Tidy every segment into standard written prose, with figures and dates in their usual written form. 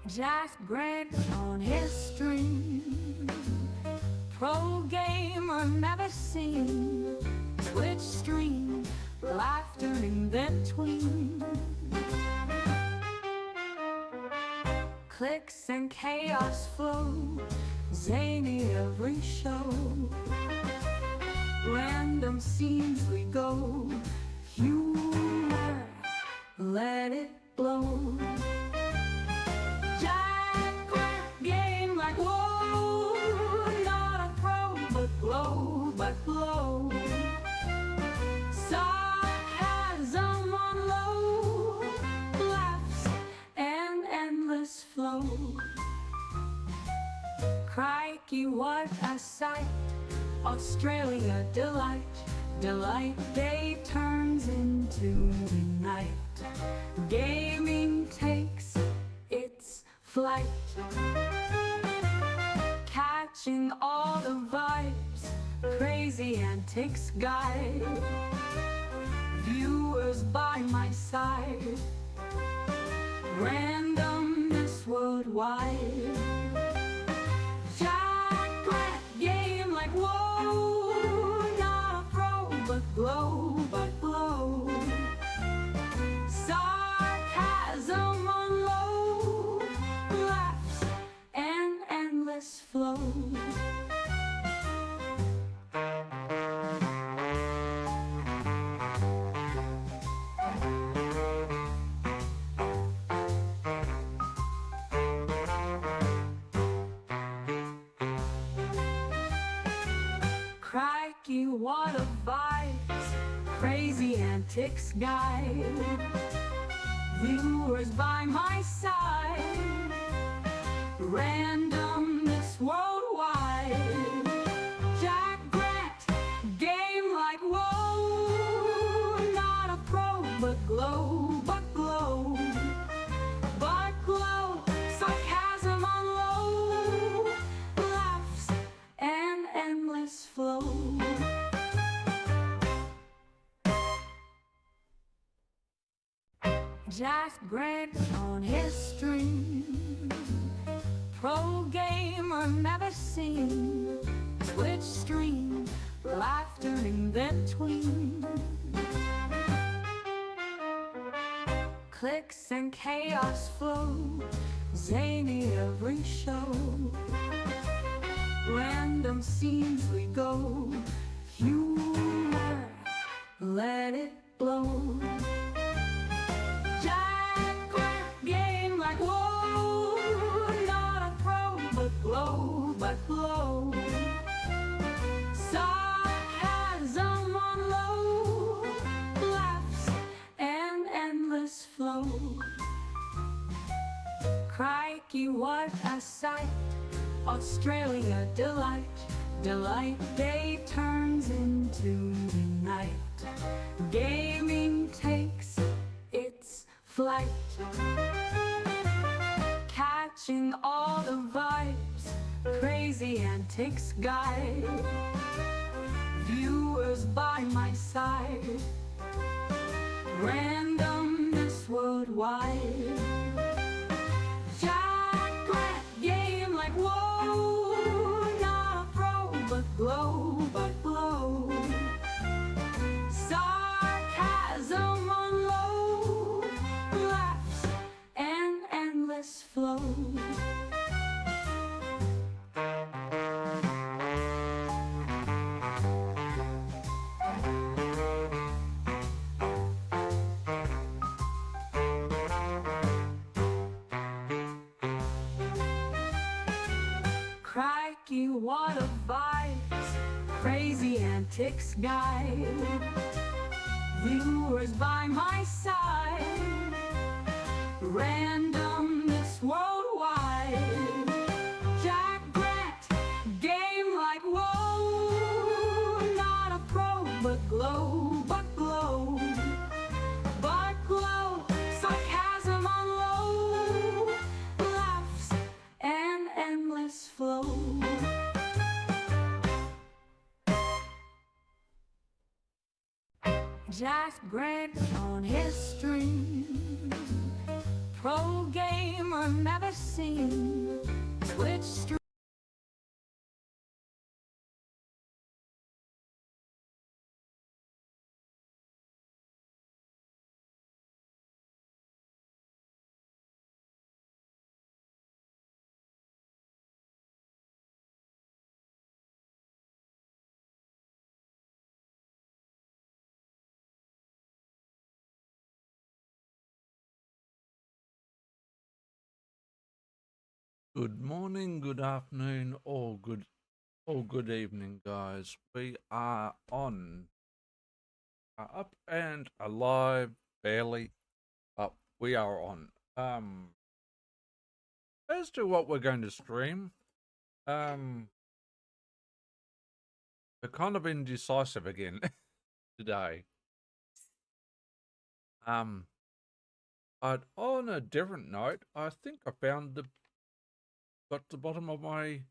Jack Grant on his string, pro gamer never seen. Twitch stream, laughter in between. Clicks and chaos flow, zany every show. Random scenes we go, humor, let it blow. Jack Grant game like whoa, not a pro but blow. Sarcasm on low, laughs and endless flow. Crikey, what a sight! Australia delight, day turns into night. Gaming takes its flight, catching all the vibes, crazy antics guide. Viewers by my side, randomness worldwide. Jack Grant game like whoa, not a pro but blow. Sarcasm on low, laughs and endless flow. Crikey, what a vibes, crazy antics guide. Viewers by my side, randomness worldwide. Jack Grant, game like whoa, not a pro but glow. Sarcasm on low, laughs and endless flow. Jack Grant on his string, pro gamer never seen. Twitch stream, laughter in between. Clicks and chaos flow, zany every show. Random scenes we go, humor, let it blow. Jack Grant game like whoa, not a pro but blow. Sarcasm on low, laughs and endless flow. Crikey, what a sight! Australia delight, day turns into night. Gaming takes its flight, catching all the vibes, crazy antics guide. Viewers by my side, randomness worldwide. Jack Grant game like whoa, not a pro but blow. Sarcasm on low, laughs and endless flow. Crikey, what a vibes, crazy antics guide. Viewers by my side, randomness worldwide. Jack Grant, game like whoa, not a pro but glow. Sarcasm on low, laughs and endless flow. Jack Grant on his string, pro gamer never seen. Twitch stream. Good morning, good afternoon, or good evening, guys. We are on, up and alive, barely, but we are on. As to what we're going to stream, we're kind of indecisive again today. But on a different note, I think I got to the bottom of my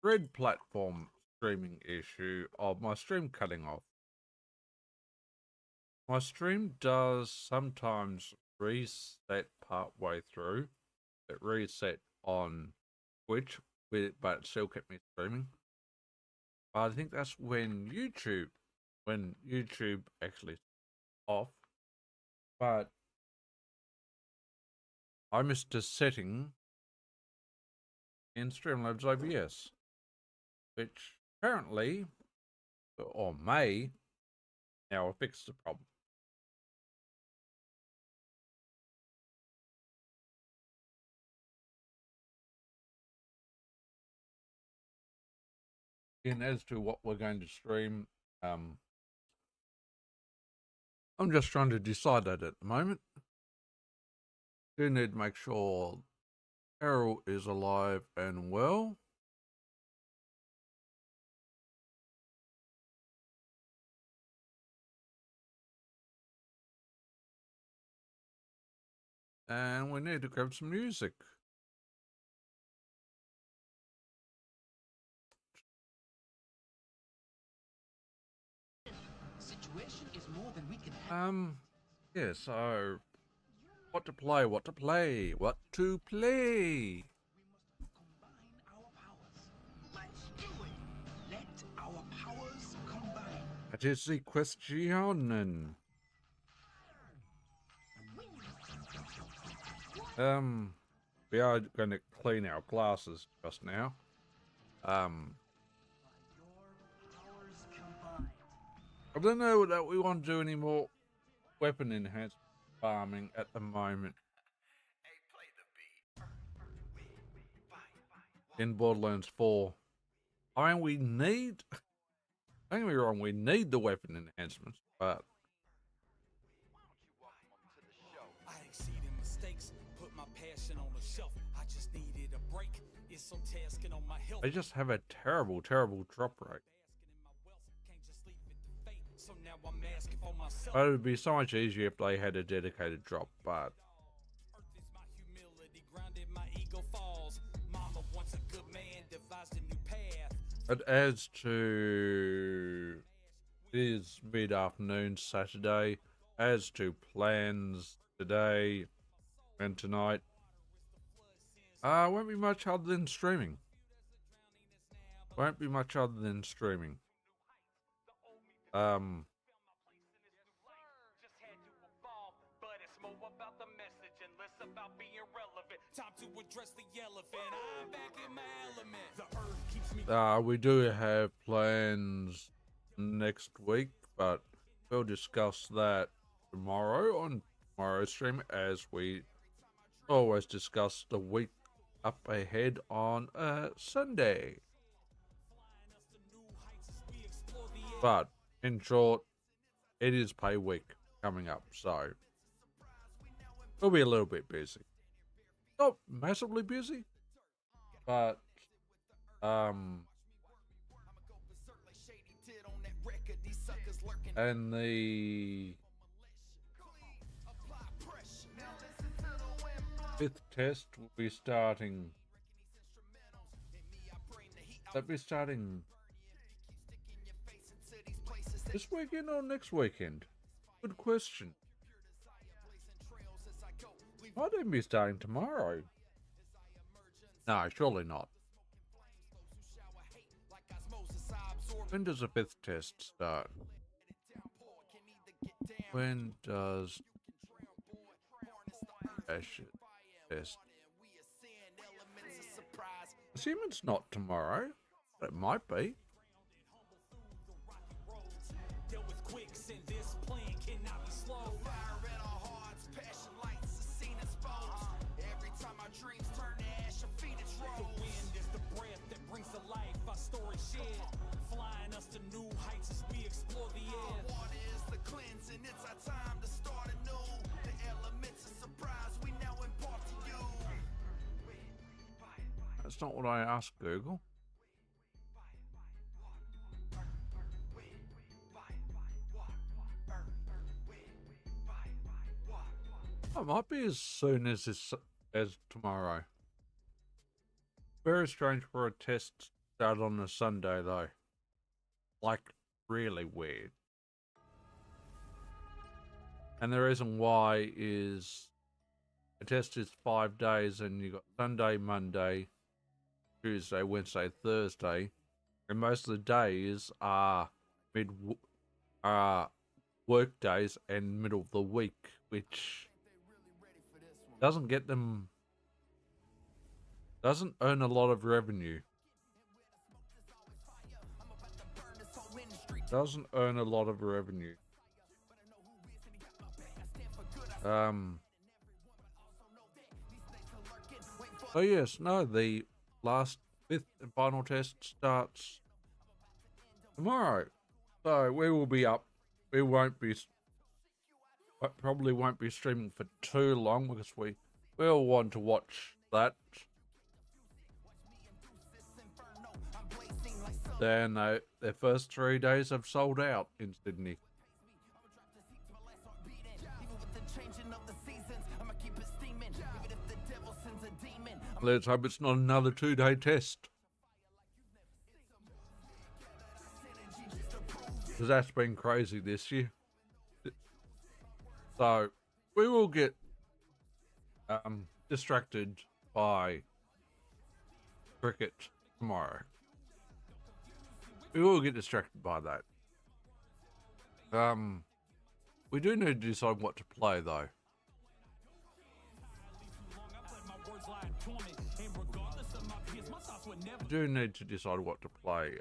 Red platform streaming issue of my stream cutting off. My stream does sometimes reset part way through. It reset on Twitch, but it still kept me streaming. But I think that's when YouTube actually off. But I missed a setting in Streamlabs OBS, which apparently, or may, now fix the problem. And as to what we're going to stream, I'm just trying to decide that at the moment. Do need to make sure Errol is alive and well. And we need to grab some music. Situation is more than we can have. Yeah, so what to play. We must combine our powers. Let's do it. Let our powers combine. That is the question. We are going to clean our glasses just now. I don't know that we want to do any more weapon enhanced farming at the moment. In Borderlands 4. I mean, don't get me wrong, we need the weapon enhancements, but I exceeded mistakes, put my passion on the shelf. I just needed a break. It's so tasking on my health. they just have a terrible drop rate. So now I'm asking for myself. But it would be so much easier if they had a dedicated drop, but Earth is my humility, grounded my ego falls. Mama wants a good man, devised a new path. it adds to this mid-afternoon Saturday, adds to plans today and tonight. Won't be much other than streaming. Time to address the elephant. I'm back in my element. The earth keeps me. We do have plans next week, but we'll discuss that tomorrow on tomorrow's stream, as we always discuss the week up ahead on Sunday. But in short, it is pay week coming up, so we'll be a little bit busy. Not massively busy, but and the 5th test will be starting. That'll be starting this weekend or next weekend? Good question. Might even be starting tomorrow. No, surely not. When does the 5th test start? When does Ashes test? Assume it's not tomorrow, but it might be. Dealt with quicks and this plan cannot be slow. Fire in our hearts, passion lights, a scene exposed. Every time our dreams turn to ash, our feet is rose. The wind is the breath that brings to life our story shared, flying us to new heights as we explore the air. Water is the cleansing, it's our time to start anew. The elements of surprise we now impart to you. That's not what I asked Google. It might be as soon as tomorrow. Very strange for a test to start on a Sunday though. Like really weird. And the reason why is a test is 5 days and you got Sunday, Monday, Tuesday, Wednesday, Thursday, and most of the days are work days and middle of the week, which doesn't earn a lot of revenue. Doesn't earn a lot of revenue. Oh yes, no, the last 5th and final test starts tomorrow. So we will be up. We probably won't be streaming for too long because we will want to watch that. Then their first 3 days have sold out in Sydney. Let's hope it's not another 2-day test. Because that's been crazy this year. So we will get distracted by cricket tomorrow. We will get distracted by that. We do need to decide what to play though. We do need to decide what to play.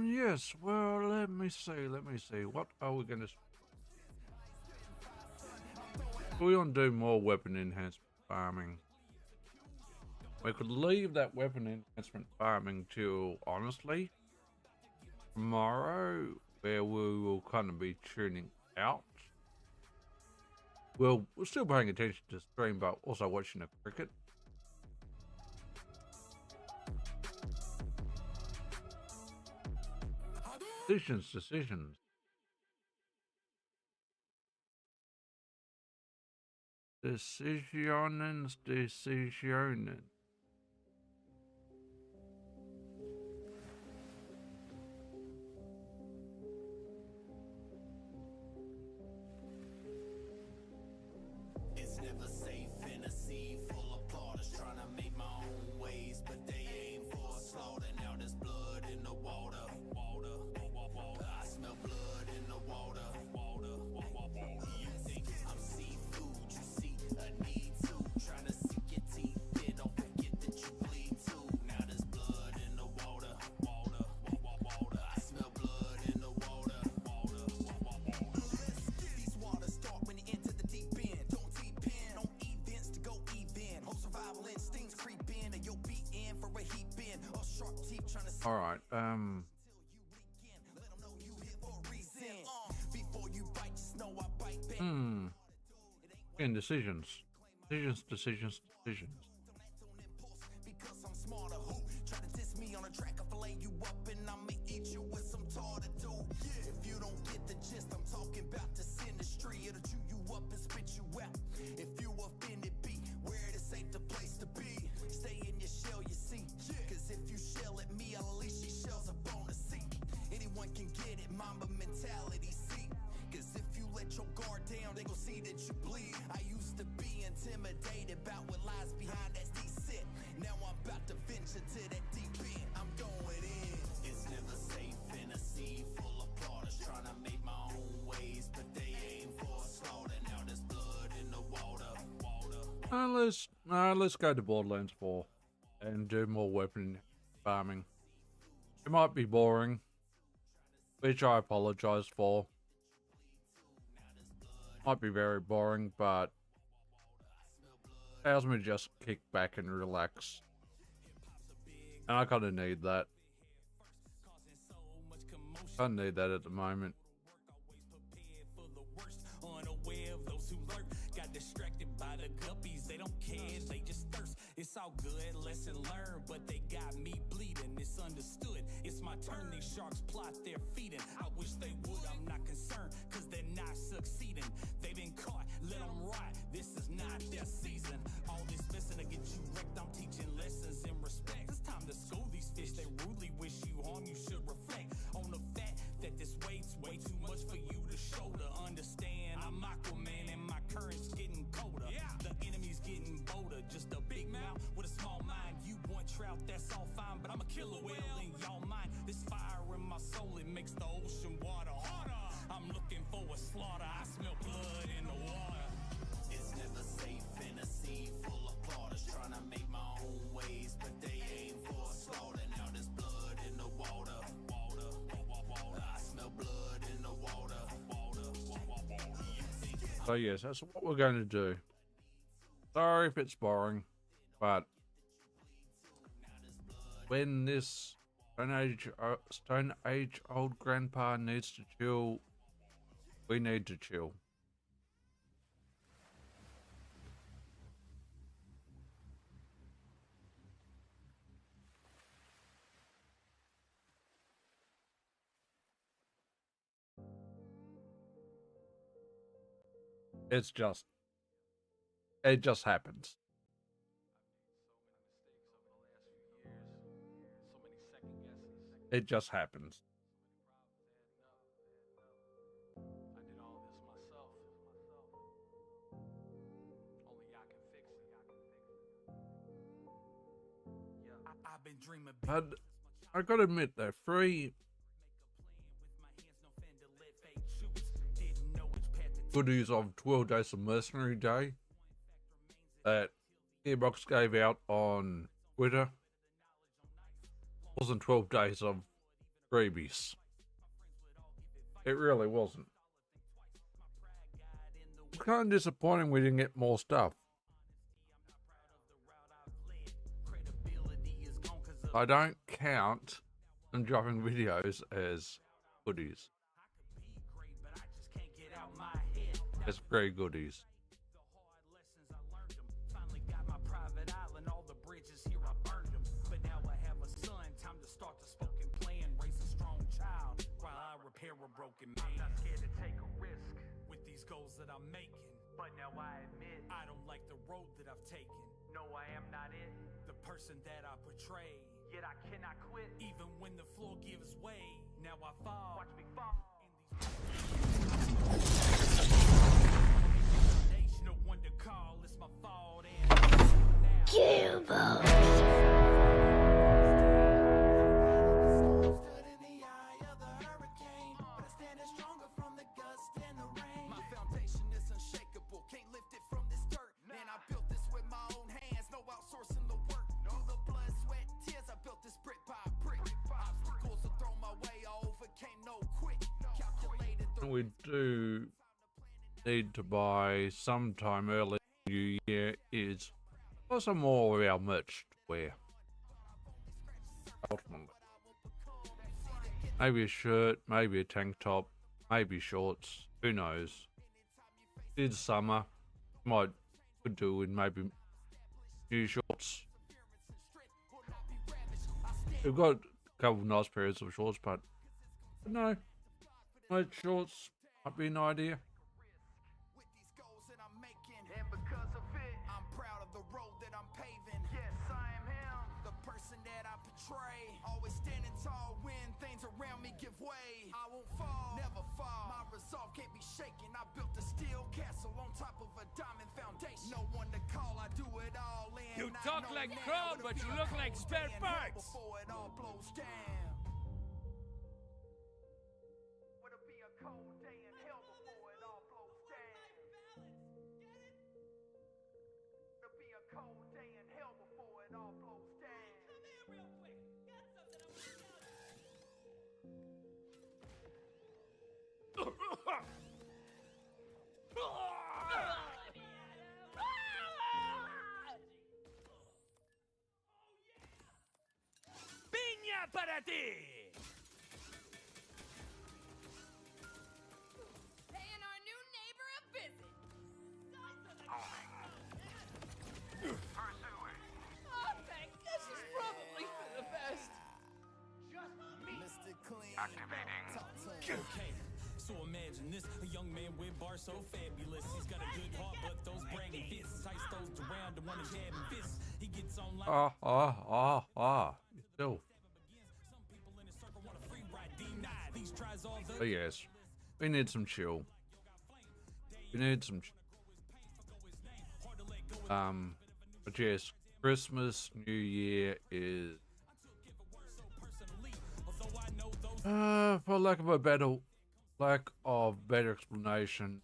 Yes, well, let me see. What are we gonna... We want to do more weapon enhancement farming. We could leave that weapon enhancement farming till, honestly, tomorrow, where we will kind of be tuning out. We're still paying attention to stream, but also watching the cricket. Decisions. Decisionen. It's never safe in a sea full of plotters trying to make my own ways, but they aim for slaughter. Now there's blood in the water. I smell blood in the water. You think I'm seafood? You see a need to trying to sink your teeth in. Don't forget that you bleed too. Now there's blood in the water. I smell blood in the water. These waters start when you enter the deep end. Don't deep in on events to go All right. Before you bite, just know I bite back. Decisions. Decisions. Because I'm smarter. Who try to diss me on a track? I fillet you up and I'ma eat you with some tartar do. If you don't get the gist, I'm talking about this industry. It'll chew you up and spit you out. If you offended, be where it is ain't the place to be. Stay in your shell, you see. Cause if you shell at me, I'll unleash these shells up on the seat. Anyone can get it, Mamba mentality, see. Cause if you let your guard down, they gon' see that you bleed. I used to be intimidated about what lies behind that set. Now I'm about to venture to that deep end. I'm going in. It's never safe in a sea full of plotters trying to make my own ways, but they aim for slaughter. Now there's blood in the water. Let's go to Borderlands 4 and do more weapon farming. It might be boring, which I apologize for. Might be very boring, but allows me to just kick back and relax. And I kind of need that. I need that at the moment. Unaware of those who lurk, got distracted by the guppies. They don't care, they just thirst. It's all good, lesson learned, but they got me bleeding. It's understood, it's my turn. These sharks plot their feeding. I wish they would, I'm not concerned, cause they're not succeeding. They've been caught, let them rot. This is not their season. All this messing to get you wrecked, I'm teaching lessons in respect. It's time to school these fish, they rudely wish you harm. You should reflect on the fact that this weight's way too much for you to shoulder. Understand, I'm Aquaman and my current's getting colder. The enemy's getting bolder, just a big mouth with a small mind. You want trout, that's all fine, but I'm a killer whale in y'all mind. This fire in my soul, it makes the ocean water harder. I'm looking for a slaughter, I smell blood in the water. It's never safe in a sea full of plotters trying to make my own ways, but they aim for slaughter. Now there's blood in the water. I smell blood in the water. So yes, that's what we're going to do. Sorry if it's boring, but when this Stone Age old grandpa needs to chill, we need to chill. It just happens. It just happens. I did all this myself. Only I can fix it. I've been dreaming big. But I gotta admit though, free goodies of 12 Days of Mercenary Day that Gearbox gave out on Twitter wasn't 12 days of freebies. It really wasn't. It's kind of disappointing we didn't get more stuff. I don't count them dropping videos as goodies. As free goodies. A broken man. I'm not scared to take a risk with these goals that I'm making. But now I admit I don't like the road that I've taken. No, I am not it. The person that I portray. Yet I cannot quit. Even when the floor gives way. Now I fall. Watch me fall. No one to call. It's my fault. Gearbox. We do need to buy sometime early New Year is for some more of our merch to wear. Ultimately. Maybe a shirt, maybe a tank top, maybe shorts. Who knows? It's summer. Could do with maybe new shorts. We've got a couple of nice pairs of shorts, but no, white shorts might be an idea. with these goals that I'm making, and because of it, I'm proud of the road that I'm paving. Yes, I am him, the person that I portray. Always standing tall when things around me give way. I won't fall, never fall. My resolve can't be shaken. I built a steel castle on top of a diamond foundation. No one to call, I do it all in. You I talk know like now Crow, it'll but be you a look like cold spare day in hell parts. before it all blows down. It'll be a cold day in hell before it all blows down. It'll be a cold day in hell before it all blows down. Piña para ti! Paying our new neighbor a visit. Oh, thank this is probably for the best. Mr. Clean. Activating. Okay, so imagine this, a young man with bars so fabulous. He's got a good heart, but those bragging fists, tight those around the one he's having fists. He gets on like Still. some people in his circle want a free ride, denied. These tries all the But yes, we need some chill. We need some but yes, Christmas, New Year is for lack of better explanation,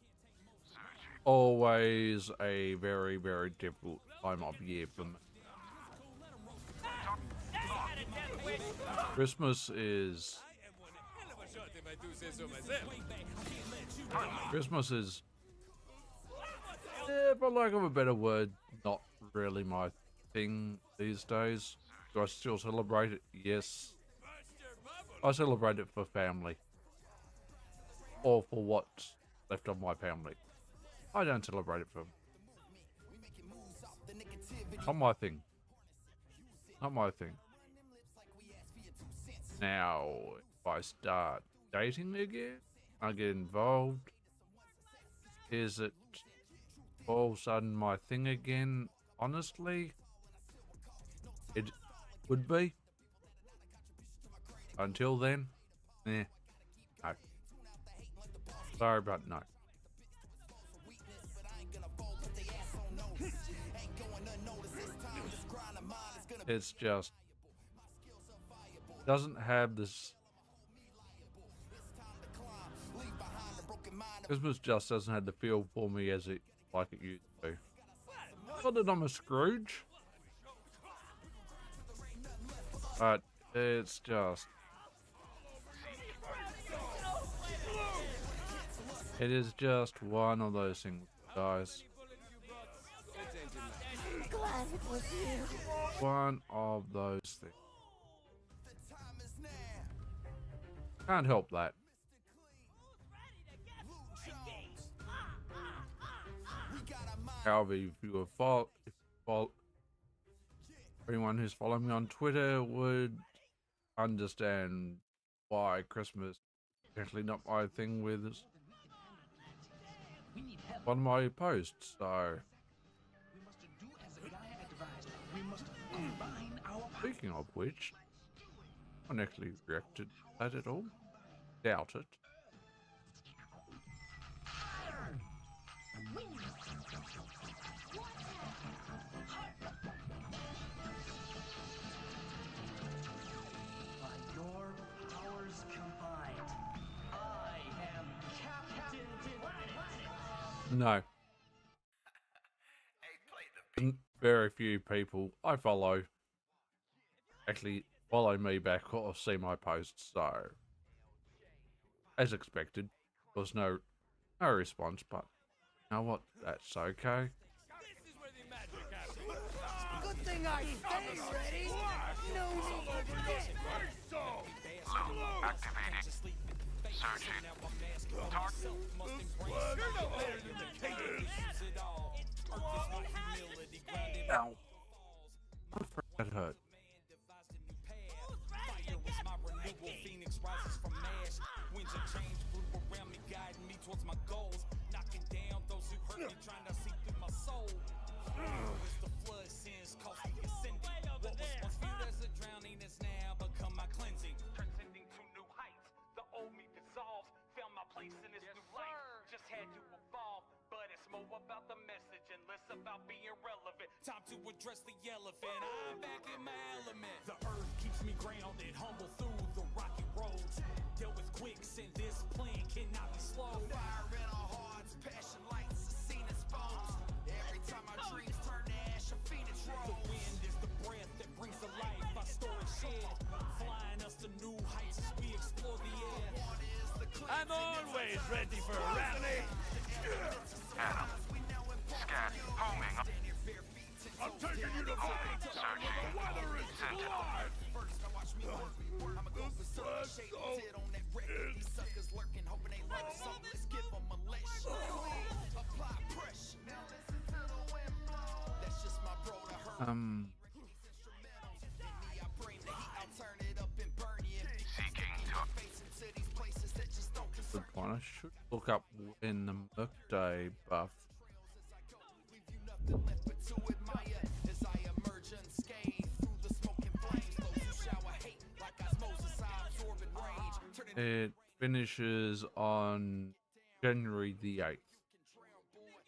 always a very, very difficult time of year for me. Christmas is for lack of a better word, not really my thing these days. Do I still celebrate it? Yes. I celebrate it for family. Or for what's left of my family. I don't celebrate it for... Not my thing. Not my thing. Now, if I start dating again, I get involved. Is it all of a sudden my thing again? Honestly, it would be. Until then, no. Sorry, but no. It's just doesn't have this. Christmas just doesn't have the feel for me as it like it used to. Not that I'm a Scrooge, but it's just. It is just one of those things, guys. One of those things. Can't help that. However, if you anyone who's following me on Twitter would understand why Christmas is actually not my thing with one of my posts. So, speaking of which, I haven't actually reacted to that at all. Doubt it. By your powers combined, I am Captain Planet. No. Very few people I follow actually follow me back or see my posts, so as expected, there was no response, but you know what? That's okay. Good thing I stay ready. No need to forget. Activating. Searching. Target. You're no better than the king. Ow. That hurt. Fire is my renewal, phoenix rises from ash. Winds of change blew around me, guiding me towards my goals. Knocking down those who hurt me, trying to see through my soul. As the flood sins cost me ascending. What was once viewed as a drowning has now become my cleansing. Transcending to new heights, the old me dissolves. Found my place in this new life, just had to evolve. But it's more about the message and less about being relevant. Time to address the elephant, I'm back in my element. The earth keeps me grounded, humble through the rocky roads. Dealt with quicksand, this plan cannot be slowed. The fire in our hearts, passion lights, the scene exposed. Every time our dreams turn to ash, a phoenix rose. The wind is the breath that brings to life our story shared, flying us to new heights as we explore the air. I'm always ready for a rally. Adam. Scan. Homing. I'm taking you to fight. Searching. The weather is Sentinel. alive. First, now watch me work. I'ma go for certain shade dead on that record. These suckers lurking, hoping they learn something. Let's give them a lesson. Apply pressure. Now listen to the wind blow. That's just my bro to hurt. I bring the heat, I'll turn it up and burn you. Seeking to. Facing to these places that just don't Good concern one. I should look up when the Merc Day buff. leave you nothing left but to admire as I emerge unscathed through the smoking flames. Those who shower hate like osmosis, I absorb and rage. Turn it It finishes on January the 8th.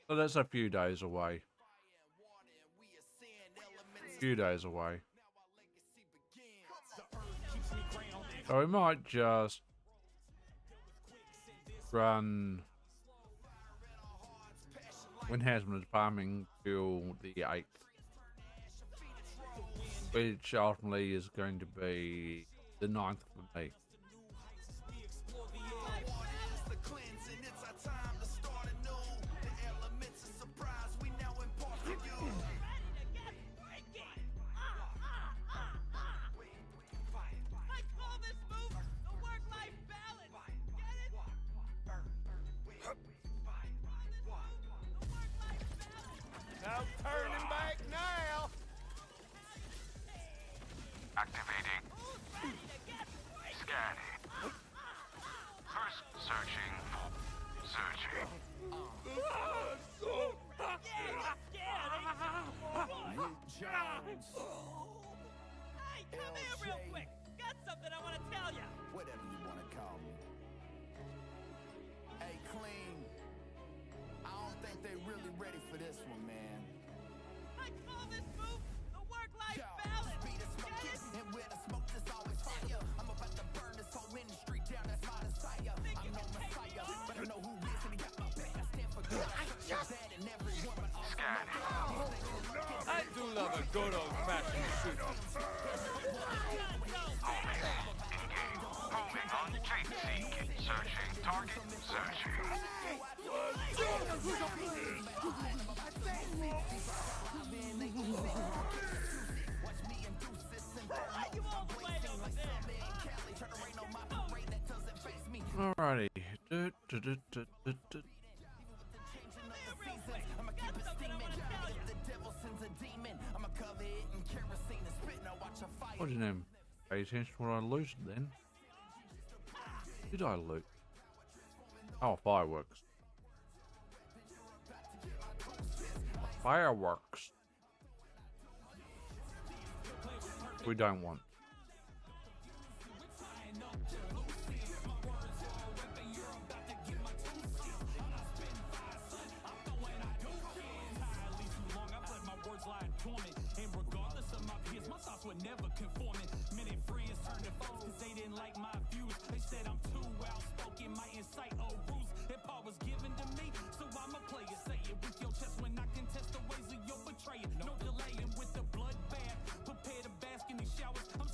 So that's a few days away. we ascend elements. Few days away. Now our legacy begins. The earth keeps me grounded. So we might just run when Hasman is farming till the 8th, which ultimately is going to be the 9th for me. We explore the air. Water is the cleansing. It's our time to start anew. The elements of surprise we now impart to you. I call this move the work-life balance. Get it? No turning back now. Activating. Scanning. First searching. Searching. Hey, come here real quick. Got something I want to tell you. Whatever you want to call me. Hey, Clean. I don't think they really ready for this one, man. I call this move the work-life Yo, balance. speed of smoke Get is, it? and where the smoke is always fire. I'm about to burn this whole industry down, that's my desire. I'm no messiah, but I know who is, and he got my back. I stand for good. That and everyone, but also Scanning. I do love a good old-fashioned shootout. Homing. Engage. Homing on Jake. Seeking. Searching. Target. Searching. watch me induce this and burn You won't wait over there. Cali, turn the rain on my parade, that doesn't face me. Alrighty. I'ma keep it steaming. If the devil sends a demon, I'ma cover it in kerosene and spit. Now watch a fire. What did you pay attention to what I looted then? Did I loot? Oh, fireworks. Fireworks. We don't want. And regardless of my peers, my thoughts were never conforming. Many friends turned to foes because they didn't like my views. They said I'm too outspoken, might incite old rules that Paul was given to me. So I'ma play it, say it with your chest when I contest the ways of your betrayal. No delaying with the bloodbath. Prepare to bask in these showers. I'm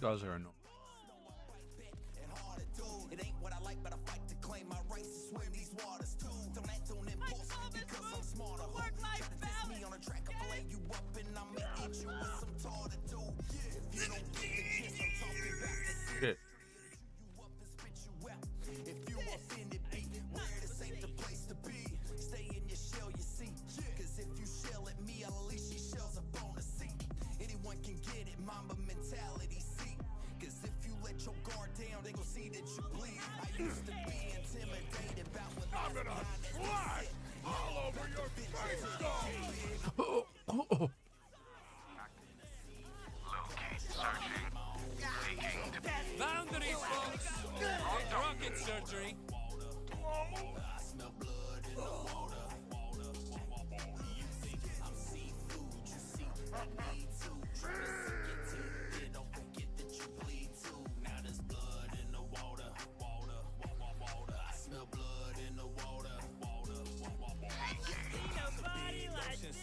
guys are annoying. It ain't what I like, but I fight to claim my rights to swim these waters too. Don't act on impulse because I'm smarter. Work-life Try to diss me on a track, I'll fillet you up and I'ma eat you with some tartar too. If you don't get the chance, I'm talking back to see Shit. you up and spit you out. If you offended me, where this ain't the place to be. Stay in your shell, you see. Cause if you shell at me, I'll leash your shells up on the seat. Anyone can get it, mamba mentality, see. Cause if you let your guard down, they gon' see that you bleed. I used to be intimidated about what I'm gonna What? All over your face, dog! Locate, searching, seeking to Boundaries, folks! It's rocket surgery. I smell blood in the water. You think I'm seafood, you see, I need to. Try to sink your teeth, then don't forget that you bleed too. Now there's blood in the water. I smell blood in the water.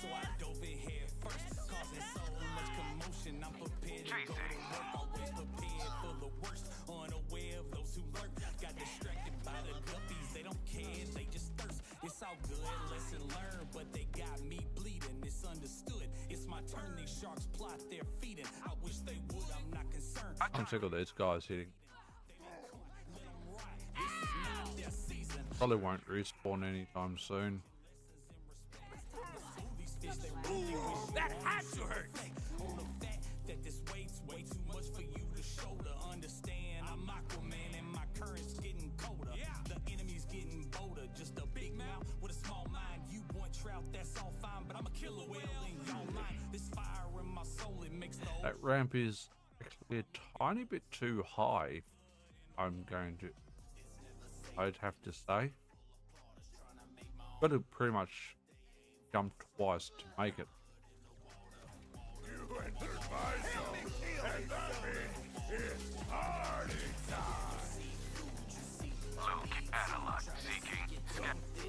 So I dove in head first, causing so much commotion. I'm prepared to go to work, always prepared for the worst. Unaware of those who lurk, got distracted by the guppies. They don't care, they just thirst. It's all good, lesson learned, but they got me bleeding. It's understood. It's my turn. These sharks plot their feeding. I wish they would. I'm not concerned. I'm sick of these guys hitting. Probably won't respawn anytime soon. That had to hurt! On the fact that this weight's way too much for you to shoulder. Understand, I'm Aquaman and my current's getting colder. The enemy's getting bolder. Just a big mouth with a small mind. You want trout, that's all fine, but I'm a killer whale in your mind. This fire in my soul, it makes the whole That ramp is actually a tiny bit too high. I'd have to say. Got to pretty much jump twice to make it. You entered my zone, and that means it's party time! look, analog, seeking, Let's go! seeking.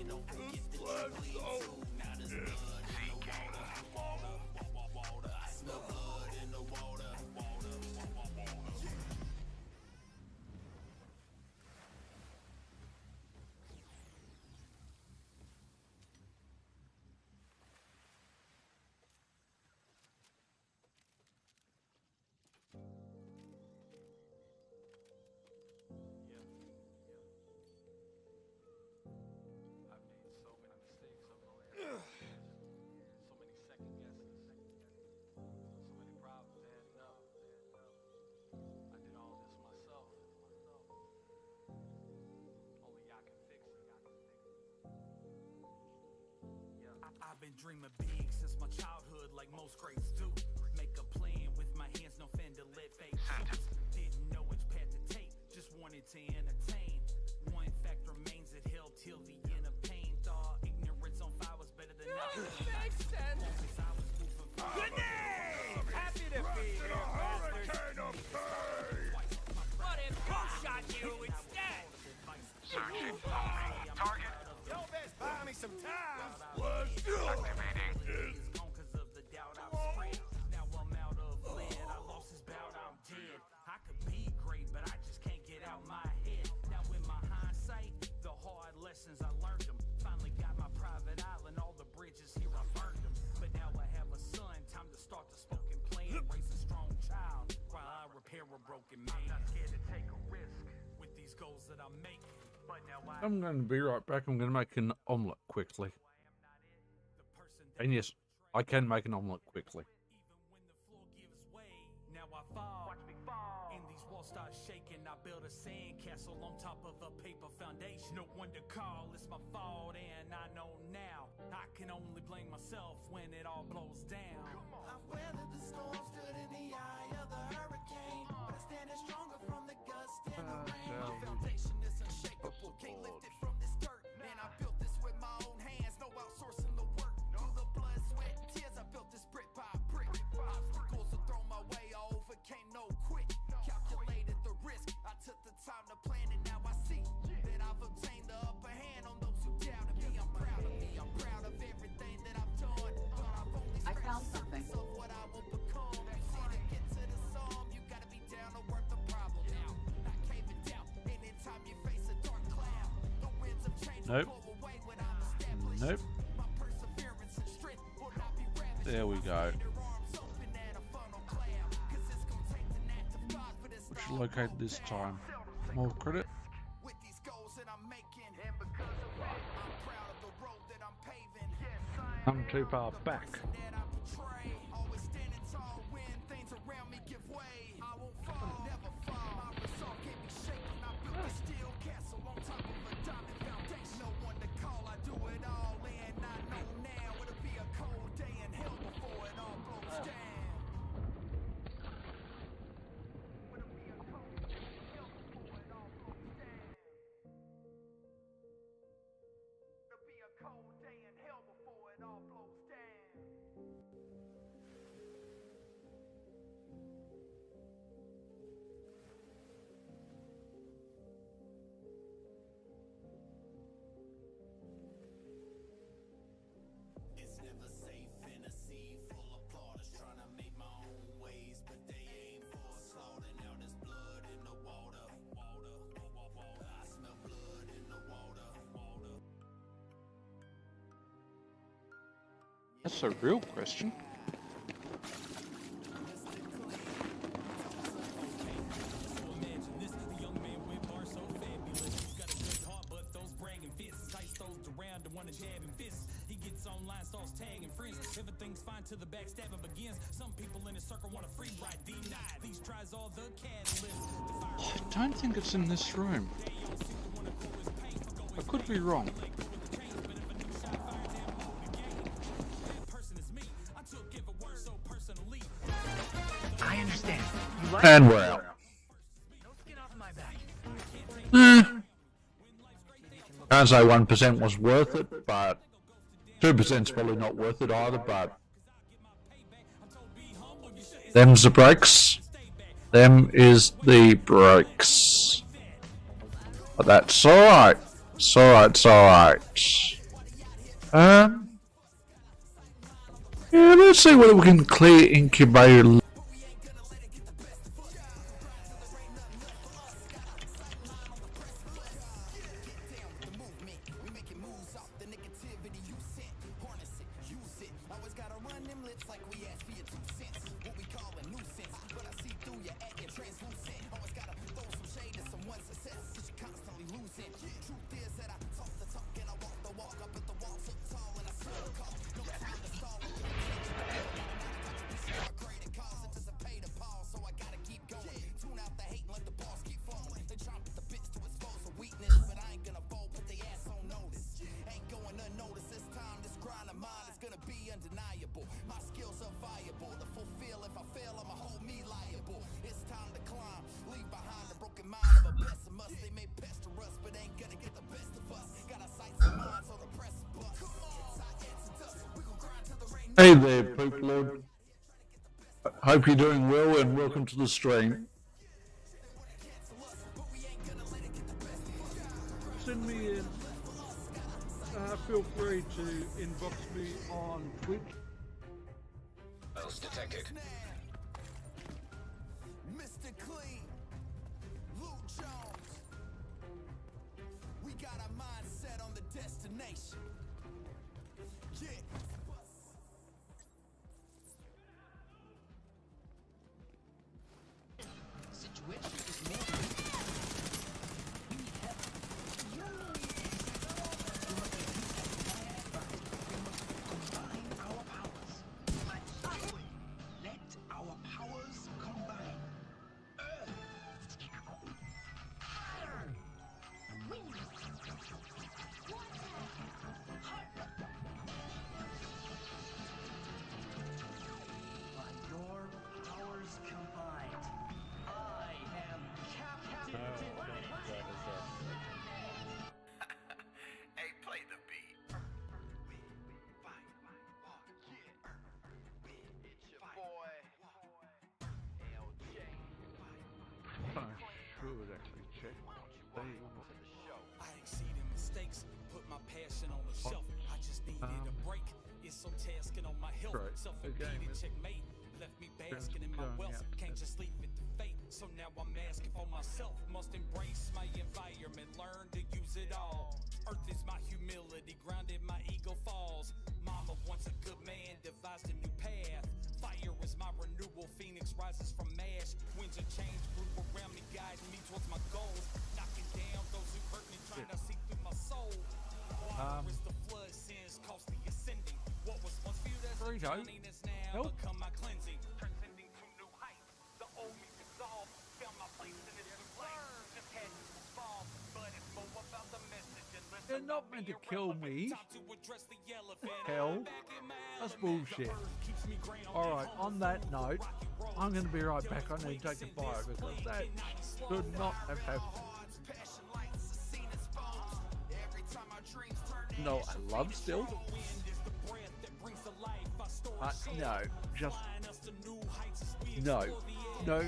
I've made so many mistakes over the last years. So many second guesses. So many problems adding up. I did all this myself. Only y'all can fix it. I've been dreaming big since my childhood, like most greats do. Make a plan with my hands, no fan to let fate choose. Didn't know which path to take, just wanted to entertain. One fact remains, it held till the end of pain. Thought ignorance on fire was better than nothing. Makes sense! Good day! Happy to be here, hurricane of pain! What if you shot you instead? Searching, homing, target, Yo, best buy me some time! activating. Cause of the doubt I've spread. Now I'm out of lead. I lost this bout, I'm dead. I could be great, but I just can't get out my head. Now in my hindsight, the hard lessons I learned them. Finally got my private island, all the bridges here I burned them. But now I have a son, time to start the spoken plan. Raise a strong child while I repair a broken man. I'm not scared to take a risk with these goals that I'm making. But now I'm going to be right back. I'm going to make an omelette quickly. And yes, I can make an omelette quickly. Even when the floor gives way, now I fall. Watch me fall. And these walls start shaking. I build a sandcastle on top of a paper foundation. No one to call, it's my fault, and I know now. I can only blame myself when it all blows down. I've weathered the storm, stood in the eye of the hurricane, but I stand stronger from the gust and the rain. My foundation is unshakable, can't lift it from this dirt. And I built this with my own hands, no outsourcing the work. Through the blood, sweat, and tears, I built this brick by brick. Obstacles are thrown my way, I overcame no quick. Calculated the risk, I took the time to plan, and now I see that I've obtained the upper hand on those who doubted me. I'm proud of me, I'm proud of everything that I've done, but I've only I found something. Nope. Nope. There we go. We should locate this time. More credit. With these goals that I'm making, and because of that, I'm proud of the road that I'm paving. I'm too far back. That I portray, always standing tall when things around me give way. I won't fall, never fall. My resolve can't be shaken. I built a steel castle on top of a diamond foundation. No one to call, I do it all, and I know now it'll be a cold day in hell before it all blows down. It's never safe in a sea full of plotters trying to make my own ways, but they aim for slaughter. Now there's blood in the water. I smell blood in the water. That's a real question. Imagine this, the young man with bars so fabulous. He's got a great heart, but those bragging fists. Dice throws around and wanna jab and fists. He gets online, starts tagging friends. Everything's fine till the backstabbing begins. Some people in his circle want a free ride, denied. These tries all the catalyst. I don't think it's in this room. I could be wrong. I understand. You like And we're out. no skin off my back. Can't say 1% was worth it, but 2%'s probably not worth it either, but them's the breaks. Them is the breaks. But that's alright. It's alright, it's alright. Yeah, let's see whether we can clear incubator. Hey there, Poop Lord. Hope you're doing well and welcome to the stream. Send me in. Feel free to inbox me on Twitch. Files detected. Mr. Clean, Luke Jones. We got our mind set on the destination. Yeah. Situation is moving. We need help. You must combine our powers. Let our powers combine. By your powers combined, I am Captain Hey, play the beat. It's your boy, LJ. Should actually check. I exceeded mistakes, put my passion on the shelf. I just needed a break. It's so tasking on my health. Right. Self-impeded checkmate. Left me basking in my wealth. Can't just leave it to fate. So now I'm asking for myself. Must embrace my environment. Learn to use it all. Earth is my humility grounded my ego falls. Mama wants a good man, devised a new path. Fire is my renewal, phoenix rises from ash. Winds of change grew around me, guiding me towards my goals. Knocking down those who hurt me, trying to see through my soul. Water is the flood, sins cost the ascending. What was once viewed as a drowning is now become my cleansing. Transcending to new heights, the old me dissolved. Found my place in this new place, just had to evolve. But it's more about the message and less They're not meant to kill me. time to address the elephant. Hell, that's bullshit. Alright, on that note, I'm going to be right back. I need to take a fire because that should not have happened. No, I love still. No, just no.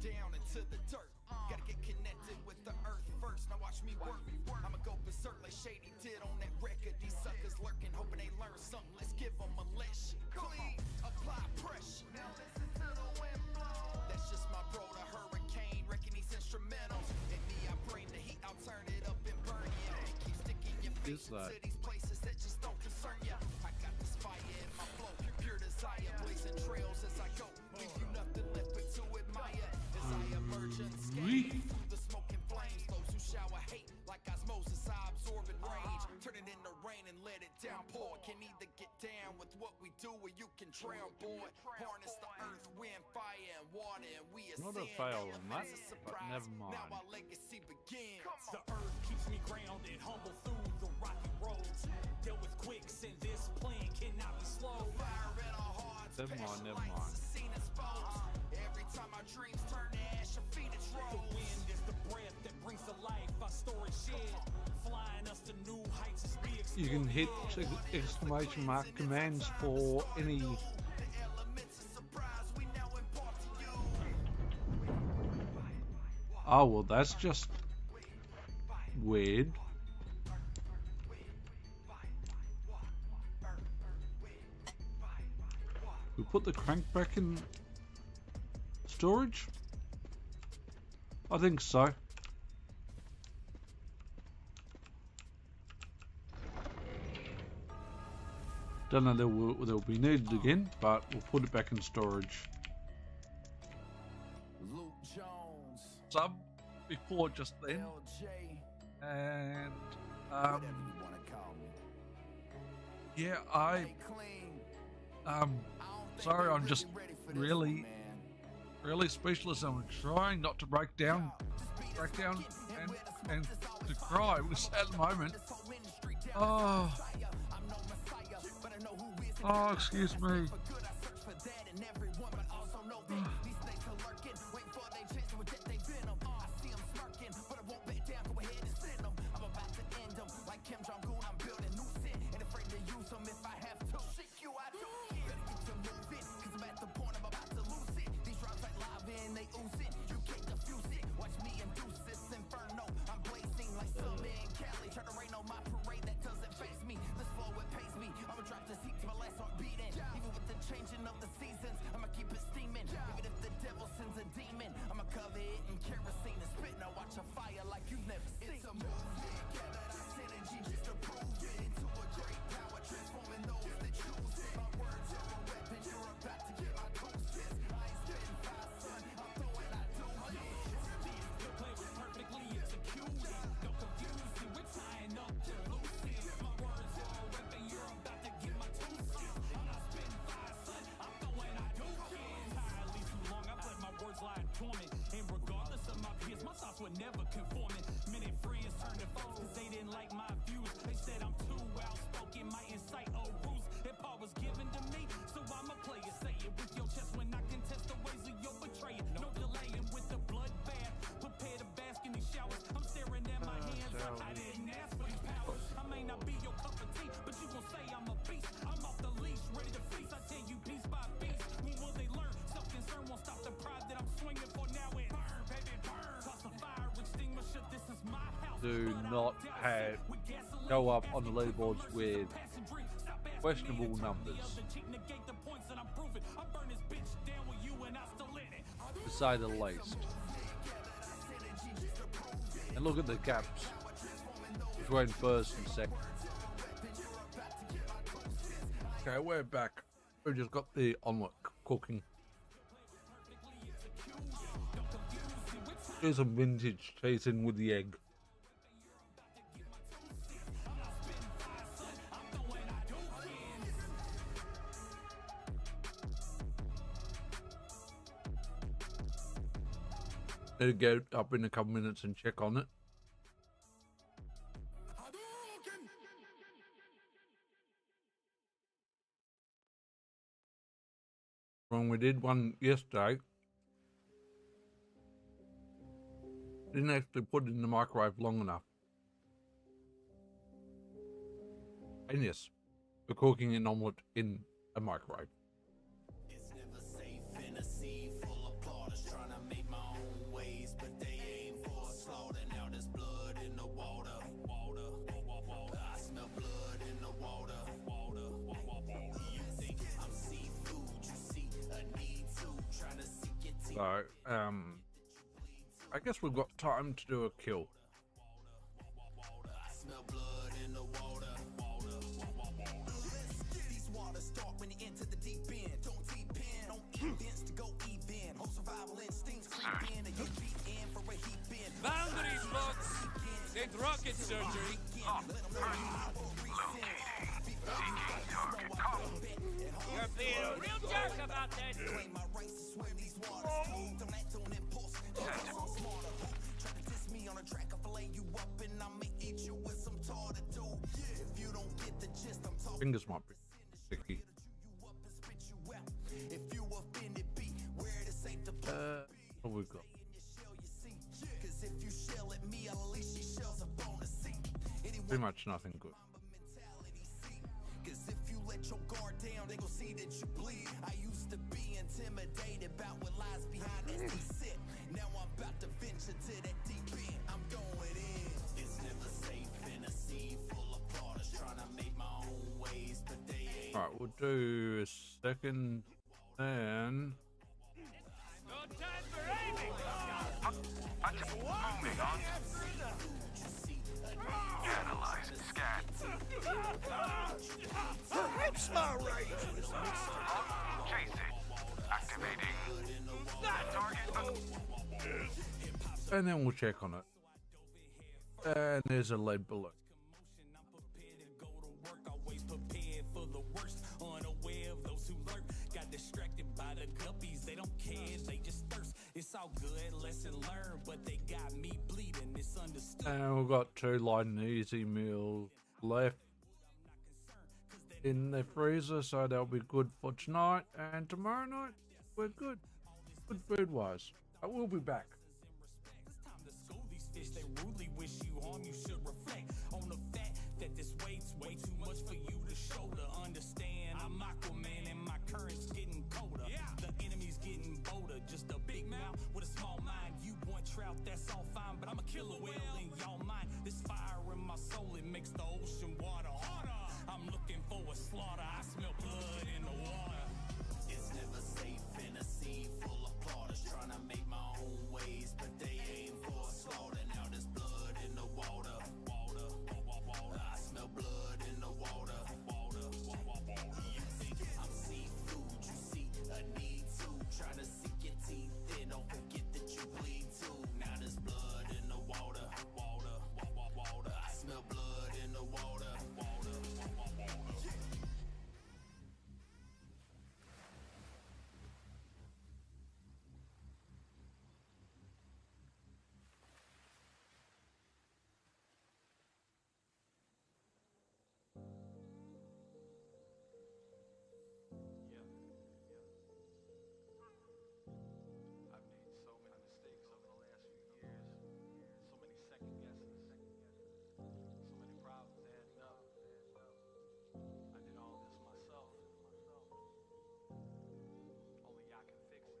Down into the dirt. Gotta get connected with the earth first. Now watch me work. I'ma go berserk like Shady did on that record. These suckers lurking, hoping they learn something. Let's give them a lesson. Clean, apply pressure. Now listen to the wind blow. That's just my bro, the hurricane. Wrecking these instrumentals. And me, I bring the heat. I'll turn it up and burn you. And keep sticking your face into these places that just don't concern you. I got this fire in my flow. Pure desire, blazing trails as I go. Leave you nothing left but to admire. As I emerge unscathed through the smoking flames, those who shower hate like osmosis, I absorb and rage. Turn it into rain and let it downpour. Can either get down with what we do or you can drown, boy. Harness the earth, wind, fire, and water, and we ascend. Not a fail on that, but never mind. Now our legacy begins. The earth keeps me grounded, humble through the rocky roads. Dealt with quicksand, this plan cannot be slow. Fire in our hearts, Never mind, passion never lights, mind. the scene exposed. Every time our dreams turn to ash, our phoenix The rose. wind is the breath that brings to life our story shed, flying us to new heights as we explore. You can hit exclamation mark commands for any. The elements of surprise we now impart to you. Oh well, that's just weird. We put the crank back in storage? I think so. Don't know they'll be needed again, but we'll put it back in storage. Luke Jones, Sub before just then, LJ, and whatever you wanna call me. yeah, I Hey, clean. sorry, I'm just ready for really- man. really speechless. I'm trying not to break down and to cry at the moment. Oh, excuse me. Changing of the seasons, I'ma keep it steaming. Even if the devil sends a demon, I'ma cover it in kerosene and spit. Now watch a fire like you've never seen. It's a movement, gather that synergy just to prove it. Into a great power, transforming those that choose it. My words are a weapon, you're about to get my doses. I ain't spitting fire, son, I'm throwing out doses. The plan was perfectly executed. No confusion, we're tying up to loose ends. My words are a weapon, you're about to get my 2 cents. I'm not spitting fire, son, I'm throwing out dookies. Entirely too long, I let my words lie dormant. And regardless of my peers, my thoughts were never conforming. Many friends turned to foes cause they didn't like my views. They said I'm too outspoken, might incite a ruse. That part was given to me, so I'ma play it. Say it with your chest when I contest the ways of your betrayal. No delaying with the bloodbath. Prepare to bask in these showers. I'm staring at my hands like I didn't ask for these powers. I may not be your cup of tea, but you gon' say I'm a beast. I'm off the leash, ready to feast. I tell you piece by piece. When will they learn? Self-concern won't stop the pride that I'm swinging for. Now it burn, baby, burn. Toss a fire extinguisher. This is my house. Do not go up on the leaderboards with questionable numbers. say the least. And look at the gaps between first and second. Okay, we're back. We just got the omelette cooking. Here's some vintage cheese in with the egg. Need to get up in a couple minutes and check on it. When we did one yesterday, didn't actually put it in the microwave long enough. And yes, we're cooking an omelette in a microwave. It's never safe in a sea full of plotters trying to make my own ways, but they aim for a slaughter. Now there's blood in the water. I smell blood in the water. You think I'm seafood? You see a need to trying to seek your teeth. So, I guess we've got time to do a kill. I smell blood in the water. These waters start when you enter the deep end. Don't depend on events to go even. Whole survival instincts creep in and you beat in for a heap in. Boundaries, folks. Ain't rocket surgery. You're being a real jerk about that. Claim my rights to swim these waters. Don't act on impulse. Smarter. Try to diss me on a track, I'll fillet you up and I'ma eat you with some tartar do. If you don't get the gist, I'm talking. Fingers might be sticky. You up and spit you out. If you offended, be where it is safe to put What have we got? in your shell, you see. Cause if you shell at me, at least she shells up on the seat. Pretty much nothing good. Mentality, see. Cause if you let your guard down, they gon' see that you bleed. I used to be intimidated about what lies behind that sit. Now I'm about to venture to that deep end. I'm going in. It's never safe in a sea full of plotters trying to make my own ways, but they ain't. Alright, we'll do a second, then No time for aiming. Moving on. Analyze, scan. It's my rage. Chase it. Activating. Target. and then we'll check on it. And there's a lead balloon. It's all good, lesson learned, but they got me bleeding, it's understood. And we've got 2 light and easy meals left in the freezer, so that'll be good for tonight. And tomorrow night, we're good. Good food wise. I will be back. It's time to school these fish, they rudely wish you harm. You should reflect on the fact that this weight's way too much for you to shoulder. Understand, I'm Aquaman and my current's getting colder. The enemy's getting bolder, just a big mouth with a small mind. You want trout, that's all fine, but I'm a killer whale in y'all mind. This fire in my soul, it makes the ocean water harder. I'm looking for a slaughter, I smell blood in the water. It's never safe in a sea full of plotters trying to make my own ways, but they aim for a slaughter. Now there's blood in the water. I smell blood in the water. You think I'm seafood? You see a need to try to sink your teeth in. Don't forget that you bleed too. Now there's blood in the water. I smell blood in the water. I've made so many mistakes over the last few years, so many second guesses, so many problems adding up. I did all this myself. Only y'all can fix it.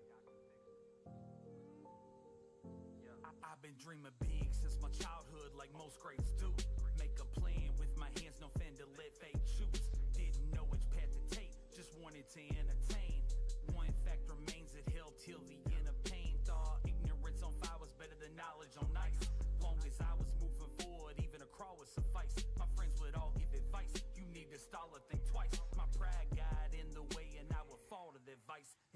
I've been dreaming big since my childhood, like most greats do. Make a plan with my hands, no fan to let fate choose. Didn't know which path to take, just wanted to entertain. One fact remains, it held till the end of pain.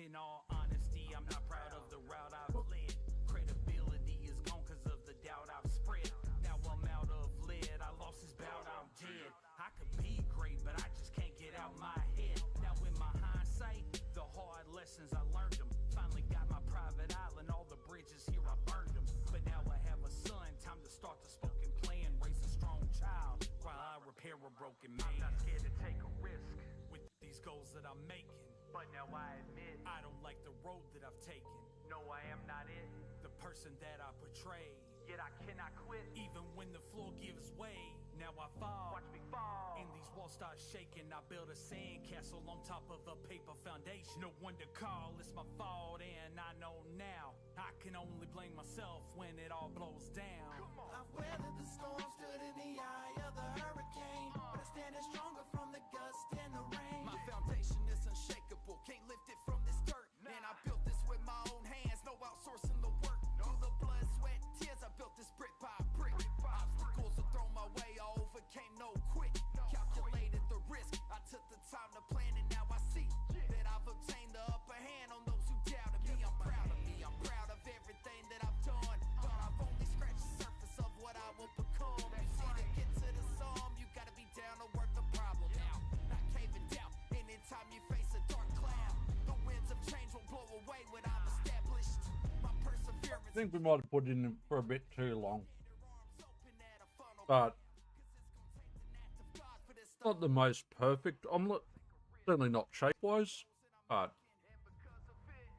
In all honesty, I'm not proud of the route I've led. Credibility is gone cause of the doubt I've spread. Now I'm out of lead, I lost this bout, I'm dead. I could be great, but I just can't get out my head. Now in my hindsight, the hard lessons I learned them. Finally got my private island, all the bridges here I burned them. But now I have a son, time to start the spoken plan. Raise a strong child while I repair a broken man. I'm not scared to take a risk with these goals that I'm making. But now I admit I don't like the road that I've taken. No, I am not it, the person that I portray. Yet I cannot quit, even when the floor gives way. Now I fall, watch me fall, and these walls start shaking. I build a sandcastle on top of a paper foundation. No one to call, it's my fault, and I know now I can only blame myself when it all blows down. I've weathered the storm, stood in the eye of the hurricane, but I stand stronger from the gust and the rain. My foundation is unshakable, can't lift it from this dirt. Man, I built this with my own hands, no outsourcing the work. Through the blood, sweat, tears, I built this brick by brick. Obstacles are thrown my way, I overcame no quit. Calculated the risk, I took the time to plan, and now I see that I've obtained the upper hand on those who doubted me. I'm proud of me, I'm proud of everything that I've done, but I've only scratched the surface of what I will become. You see, to get to the sum, you gotta be down to work the problem out, not caving down. Anytime you face a dark cloud, the winds of change will blow away what I've established. My perseverance. I think we might have put it in for a bit too long, but not the most perfect omelette. Certainly not shape-wise, but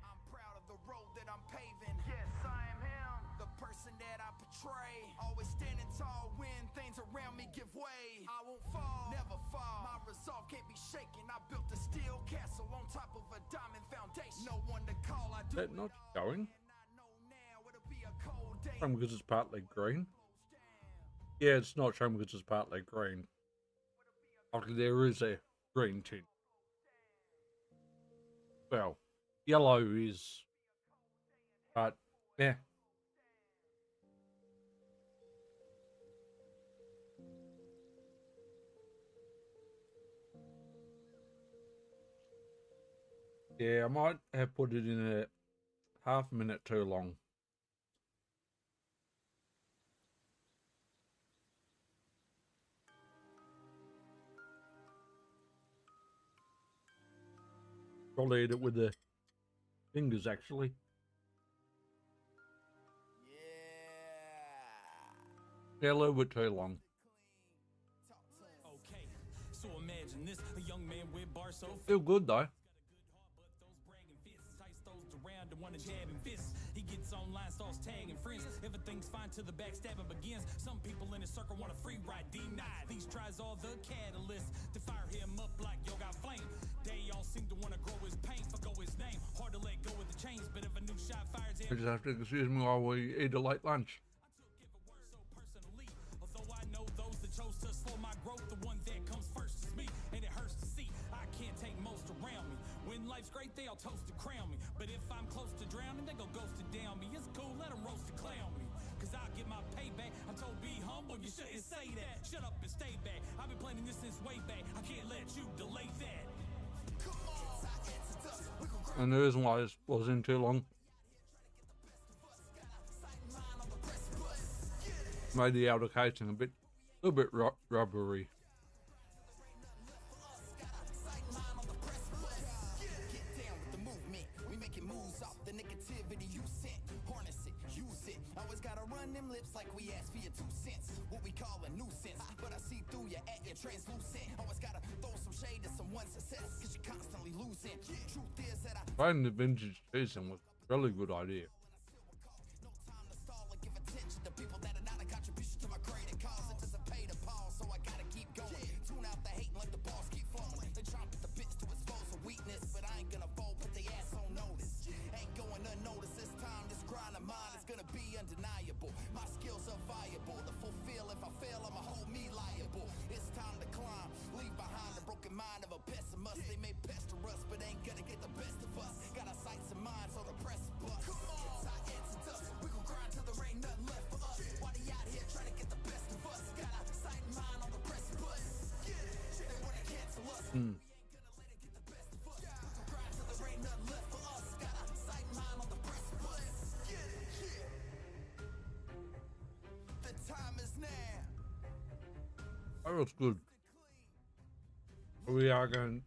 I'm proud of the road that I'm paving. Yes, I am him, the person that I portray. Always standing tall when things around me give way. I won't fall, never fall. My resolve can't be shaken. I built a steel castle on top of a diamond foundation. No one to call, I do that not going. and I know now it'll be a cold day. Showing because it's partly green. Yeah, it's not showing because it's partly green. Actually, there is a green tint. Well, yellow is, but yeah. Yeah, I might have put it in a half a minute too long. Probably eat it with the fingers, actually. Yeah, a little bit too long. Okay, so imagine this, a young man with bar so Feel good though. around to one of jabbing fists. He gets online, starts tagging friends. Everything's fine till the backstabbing begins. Some people in his circle want a free ride, denied. These tries are the catalyst to fire him up like yo got flame. They all seem to want to grow his pain, forgo his name. Hard to let go of the chains, but if a new shot fires You just have to excuse me while we eat a late lunch. although I know those that chose to slow my growth, the one that comes first is me, and it hurts to see I can't take most around me. When life's great, they all toast to crown me, but if I'm close to drowning, they go ghost to down me. It's cool, let them roast to clown me, cause I'll get my payback. I'm told be humble, you shouldn't say that. Shut up and stay back. I've been planning this since way back. I can't let you delay that. And the reason why this was in too long, made the outer casing a little bit rubbery. Always gotta run them lips like we asked for your 2 cents. What we call a nuisance, but I see through you at your translucent. Always gotta throw some shade to someone's success, cause you're constantly losing. Truth is that I Finding the vintage casing was a really good idea. no time to stall or give attention to people that are not a contribution to my greater cause. It doesn't pay to pause, so I gotta keep going. Tune out the hate and let the balls keep flowing. They trumpet the bitch to expose a weakness, but I ain't gonna fold, put the ass on notice. Ain't going unnoticed this time. This grind of mine is gonna be undeniable. My skills are viable to fulfill. If I fail, I'ma hold me liable. It's time to climb, leave behind the broken mind of a pessimist. They may pester us, but ain't gonna get the best of us. Got our sights and minds on the precipice. Come on. That was good. We are going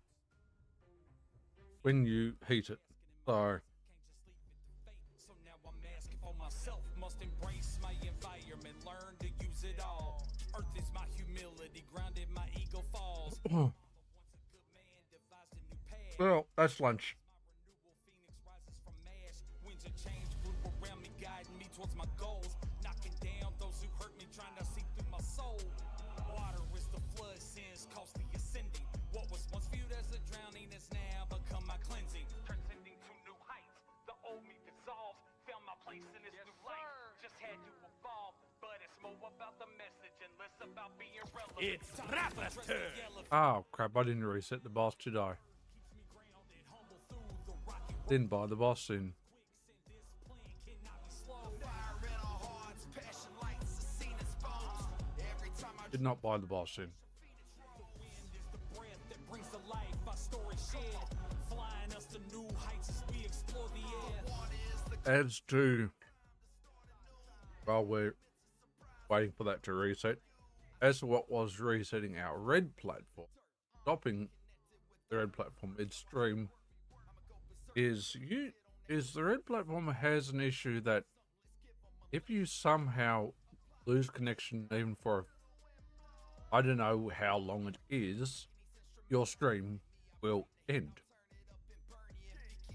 when you heat it. So So now I'm asking for myself, must embrace my environment, learn to use it all. Earth is my humility, grounded my ego falls. well, that's lunch. Phoenix rises from ash, winds of change grew around me, guiding me towards my goals, knocking down those who hurt me, trying to see through my soul. Water is the flood, sins costly ascending. What was once viewed as a drowning has now become my cleansing, transcending to new heights. The old me dissolves, found my place in this new light. Just had to evolve, but it's more about the message and less about being relevant. It's Rapper's turn. Oh crap! I didn't reset the boss, did I? Didn't buy the boss in. Did not buy the boss in. As to, while we're waiting for that to reset, as to what was resetting our red platform, stopping the red platform midstream, is the red platform has an issue that if you somehow lose connection even for I don't know how long it is, your stream will end.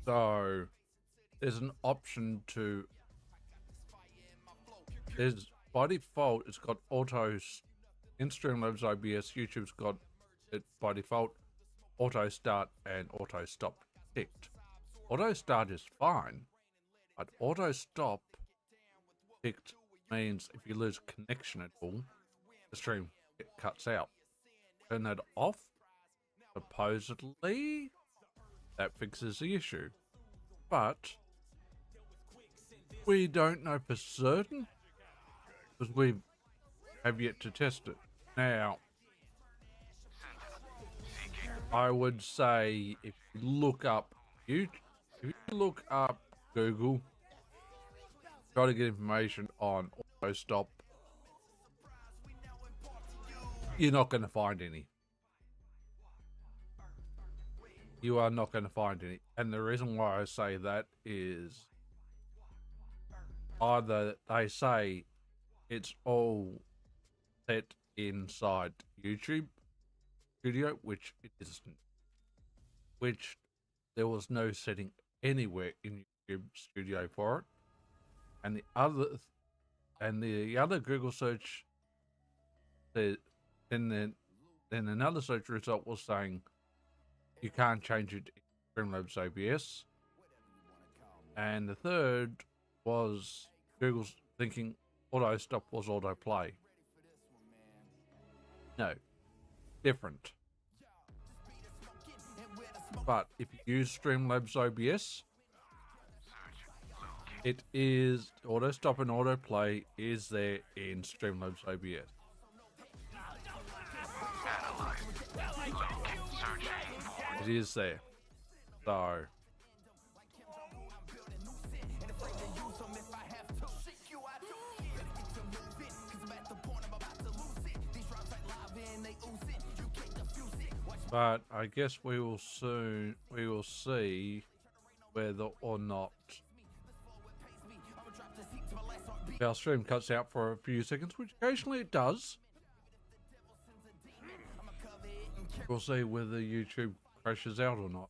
So there's an option to, there's by default it's got auto in Streamlabs OBS. YouTube's got it by default auto start and auto stop ticked. Auto start is fine, but auto stop ticked means if you lose connection at all, the stream cuts out. Turn that off. Supposedly that fixes the issue, but we don't know for certain because we have yet to test it. Now, I would say if you look up Google, try to get information on auto stop, you're not going to find any. You are not going to find any. And the reason why I say that is either they say it's all set inside YouTube Studio, which it isn't. Which there was no setting anywhere in YouTube Studio for it. And the other Google search said, and then another search result was saying you can't change it in Streamlabs OBS. And the third was Google's thinking auto stop was auto play. No, different. But if you use Streamlabs OBS, it is auto stop and auto play is there in Streamlabs OBS. It is there. So but I guess we will see whether or not our stream cuts out for a few seconds, which occasionally it does. We'll see whether YouTube crashes out or not.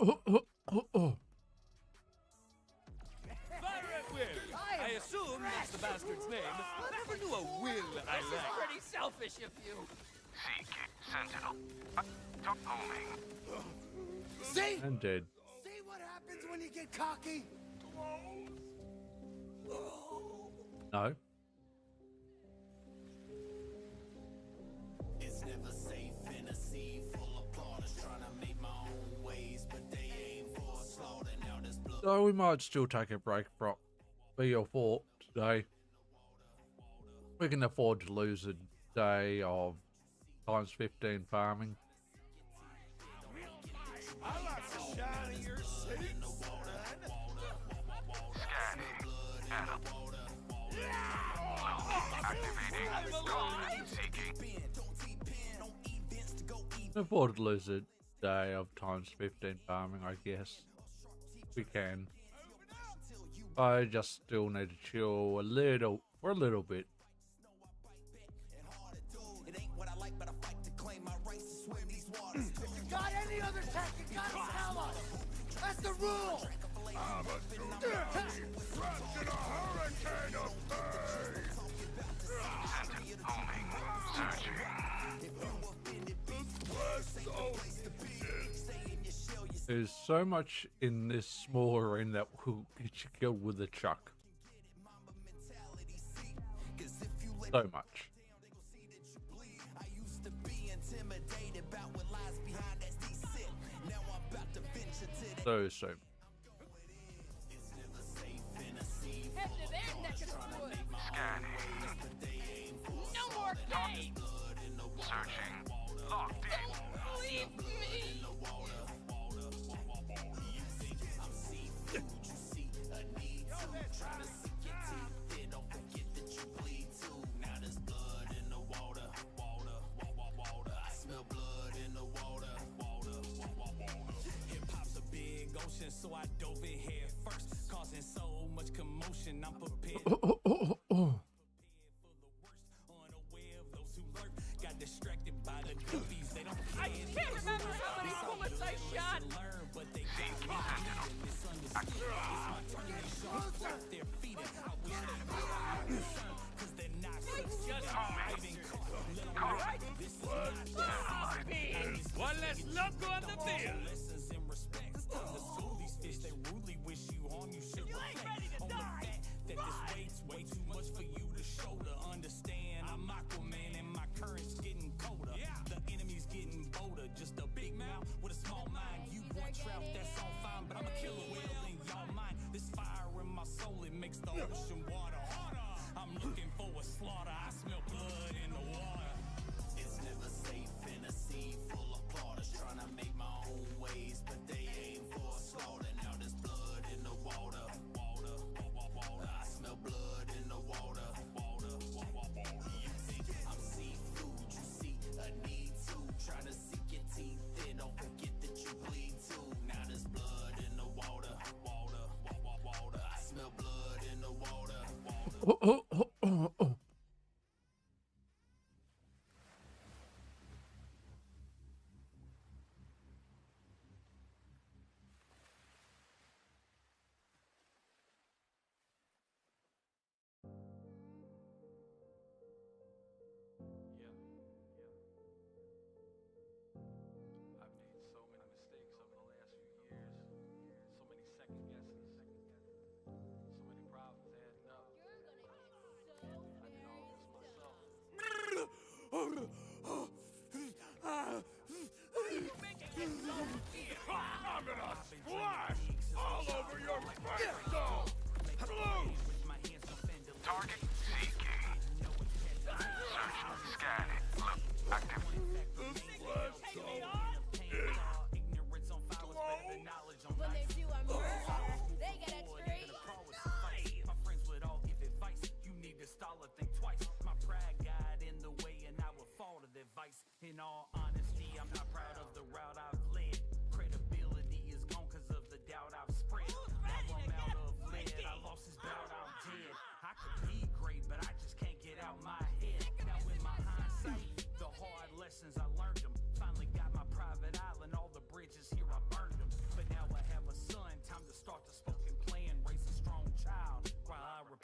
Fire at will. I assume that's the bastard's name. I never knew a Will I liked. Pretty selfish of you. Seeking. Sentinel. Top homing. See? And dead. See what happens when you get cocky? No. It's never safe in a sea full of plotters trying to make my own ways, but they aim for slaughter. Now there's blood. So we might still take a break from 3 or 4 today. We can afford to lose a day of times 15 farming. I like the shine of your suit, son. Scanning. Adam. Activating. Seeking. Can afford to lose a day of times 15 farming, I guess. We can. I just still need to chill for a little bit. It ain't what I like, but I fight to claim my rights to swim these waters. If you got any other tech, you gotta tell us. That's the rule. Sentinel. Homing. Searching. There's so much in this small arena that will get you killed with a chuck. So much. I used to be intimidated about what lies behind SD sit. Now I'm about to venture to the So. Head to their neck of the woods. Scanning. No more games. Searching. Locked in. Leave me. So I dove in head first, causing so much commotion. I'm prepared unaware of those who lurk. Got distracted by the guppies. They don't I can't remember how many bullets I shot. learn, but they got misunderstood. It's my turn to show what they're feeding. I wish they would understand, cause they're not surviving. This is not One less loco on the field. lessons in respect. It's time to school these fish. They rudely wish you harm. You should reflect on the fact that this weight's way too much for you to shoulder. Understand, I'm Aquaman and my current's getting colder. The enemy's getting bolder. Just a big mouth with a small mind. You want trout, that's all fine, but I'm a killer whale in your mind. This fire in my soul, it makes the ocean water harder. I'm looking for a slaughter. I smell blood in the water. It's never safe in a sea full of plotters trying to make my own ways, but they aim for slaughter. Now there's blood in the water. I smell blood in the water. You think I'm seafood? You see a need to try to sink your teeth in. Don't forget that you bleed too. Now there's blood in the water. I smell blood in the water. I've made so many mistakes over the last few years. So many second guesses. So many problems adding up.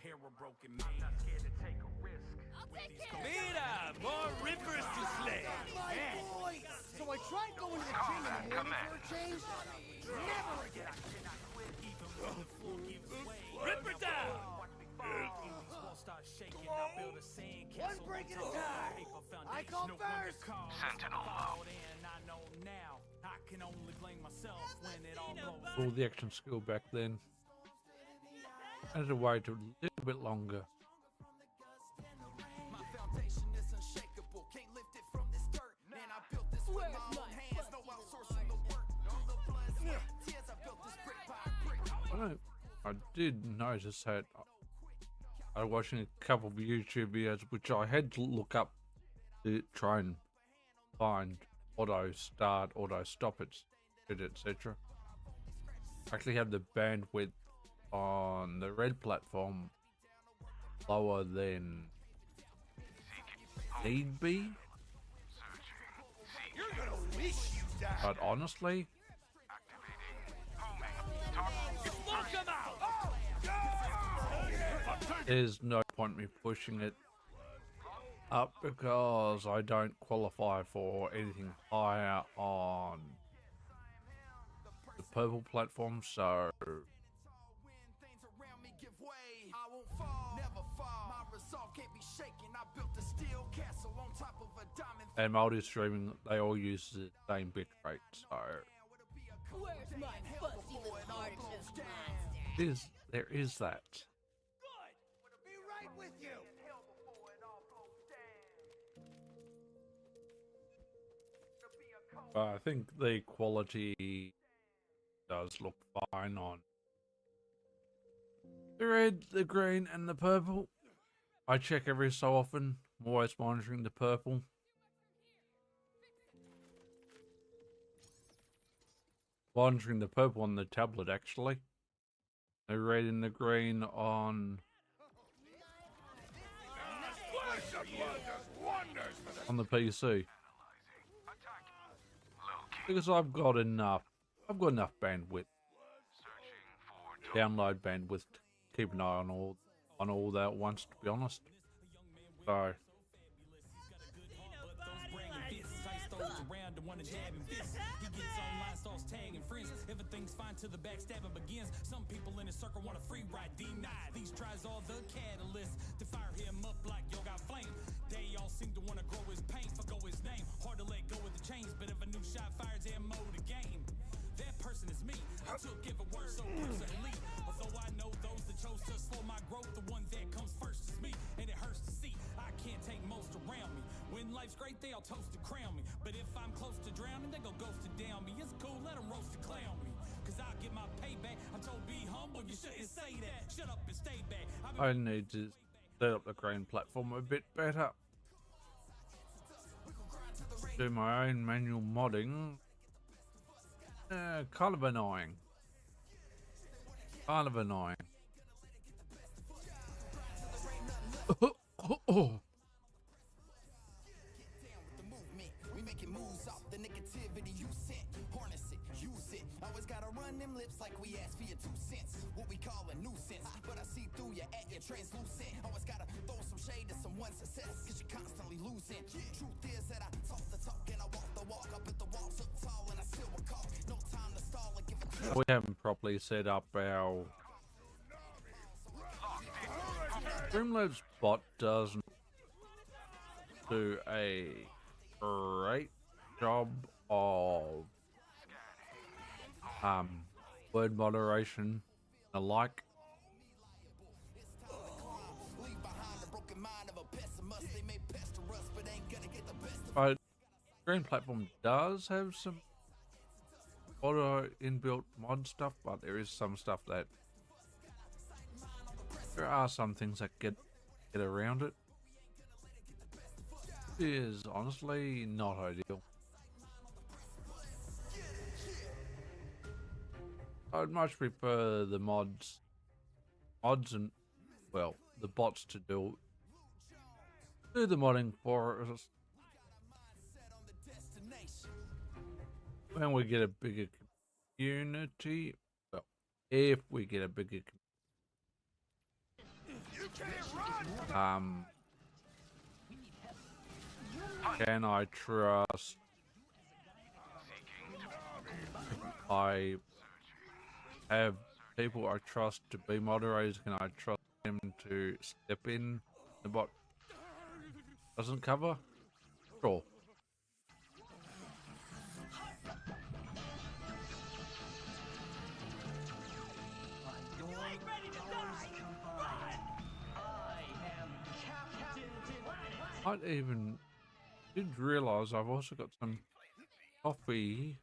repair a broken man. Not scared to take a risk. I'll take care of Mira, more rippers to slay. My boy! So I tried going to the gym in the morning for a change. Never again. Even when the floor gives way. Ripper down. Walls start shaking. I build a One sandcastle. break at a time. I call first. Sentinel low. And I know now I can only blame myself when it all blows. All the action skill back then. Had to wait a little bit longer. My foundation is unshakable. Can't lift it from this dirt. And I built this with my own hands. No outsourcing the work. Through the blood, sweat, tears, I built this brick by brick. I did notice that I was watching a couple of YouTube videos which I had to look up to try and find auto start, auto stop it, etc. Actually have the bandwidth on the red platform lower than need be. You're gonna wish you died. But honestly, Smoke him out. there's no point me pushing it up because I don't qualify for anything higher on the purple platform, so When things around me give way, I won't fall, never fall. My resolve can't be shaken. I built a steel castle on top of a diamond. and multi-streaming they all use the same bit rate, so Where's my fussy little artist monster? there is that. Be right with you. But I think the quality does look fine on the red, the green, and the purple. I check every so often. I'm always monitoring the purple. Monitoring the purple on the tablet, actually. The red and the green on the PC. Because I've got enough bandwidth, download bandwidth to keep an eye on all that at once, to be honest. So Around the one to jab and fist. He gets online, starts tagging friends. Everything's fine till the backstabbing begins. Some people in the circle want a free ride, denied. These tries are the catalyst to fire him up like yo got flame. They all seem to want to grow his pain, forgo his name. Hard to let go of the chains, but if a new shot fires ammo the game, that person is me. I took every word so personally. Although I know those that chose to slow my growth, the one that comes first is me, and it hurts to see. I can't take most around me. When life's great, they all toast to crown me. But if I'm close to drowning, they go ghost to down me. It's cool, let them roast to clown me. Cause I'll get my payback. I'm told be humble, you shouldn't say that. Shut up and stay back. I need to set up the green platform a bit better. Do my own manual modding. Kind of annoying. Kind of annoying. the movement. We making moves off the negativity you sent. Harness it, use it. Always gotta run them lips like we asked for your 2 cents. What we call a nuisance. But I see through you at your translucent. Always gotta throw some shade to someone's success. Cause you're constantly losing. Truth is that I talk the talk and I walk the walk. I bet the walls up tall and I still will call. No time to stall and give a We haven't properly set up our Streamlabs bot doesn't do a great job of word moderation and the like. But Green Platform does have some auto inbuilt mod stuff, but there is some stuff that there are some things that get around it. It is honestly not ideal. I'd much prefer the mods and, well, the bots to do the modding for us when we get a bigger community. Well, if we get a bigger community. Can I trust? I have people I trust to be moderators. Can I trust them to step in the bot doesn't cover? Sure. I even did realize I've also got some coffee,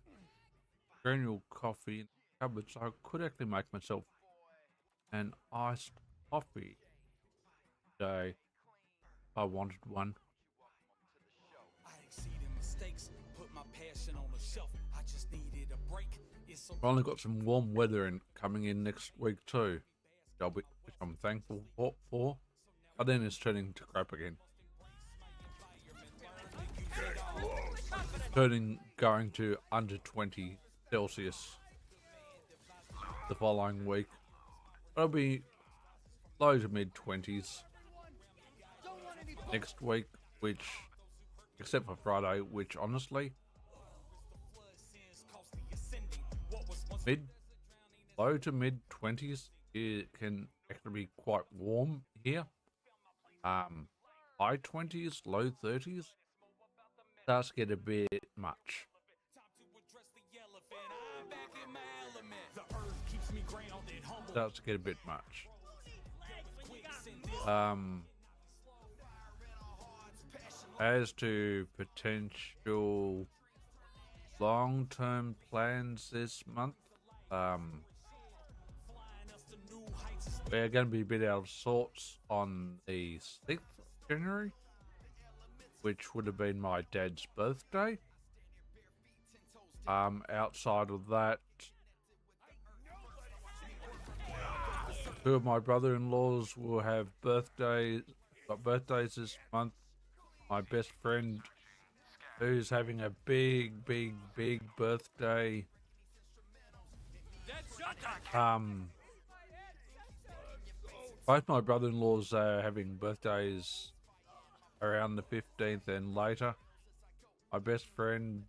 granule coffee in the cupboard, so I could actually make myself an iced coffee today if I wanted one. I exceeded mistakes, put my passion on the shelf. I just needed a break. It's so I've only got some warm weather coming in next week too, which I'm thankful for. But then it's turning to crap again. Going to under 20 Celsius the following week. It'll be low to mid 20s next week, which, except for Friday, which honestly, low to mid 20s, it can actually be quite warm here. High 20s, low 30s does get a bit much. Does get a bit much. As to potential long-term plans this month, we're going to be a bit out of sorts on the 6th of January, which would have been my dad's birthday. Outside of that, two of my brother-in-laws will have birthdays this month. My best friend, who's having a big birthday. Both my brother-in-laws are having birthdays around the 15th and later. My best friend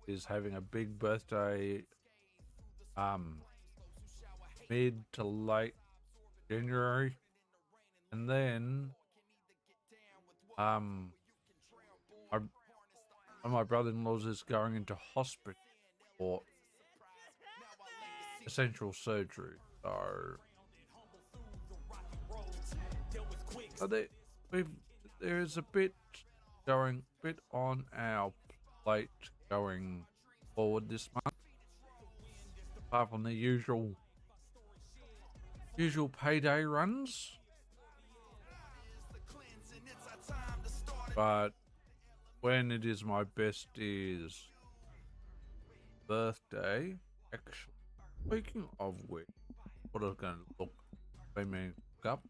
is having a big birthday mid to late January, and then one of my brother-in-laws is going into hospital for essential surgery. So there is a bit on our plate going forward this month, apart from the usual payday runs. But when it is my bestie's birthday, actually, speaking of which, what I was going to look up.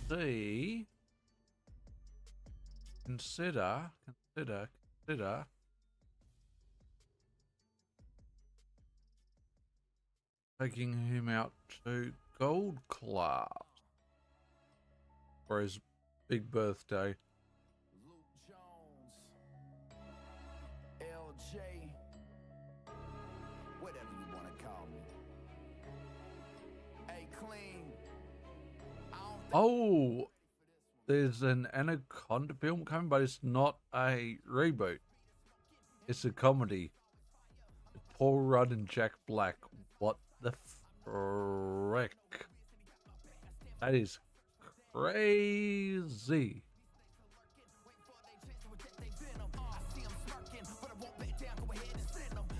See, consider taking him out to Gold Class for his big birthday. Luke Jones, LJ, whatever you want to call me. Hey, Clean. Oh, there's an Anaconda film coming, but it's not a reboot. It's a comedy. Paul Rudd and Jack Black. What the frick? That is crazy.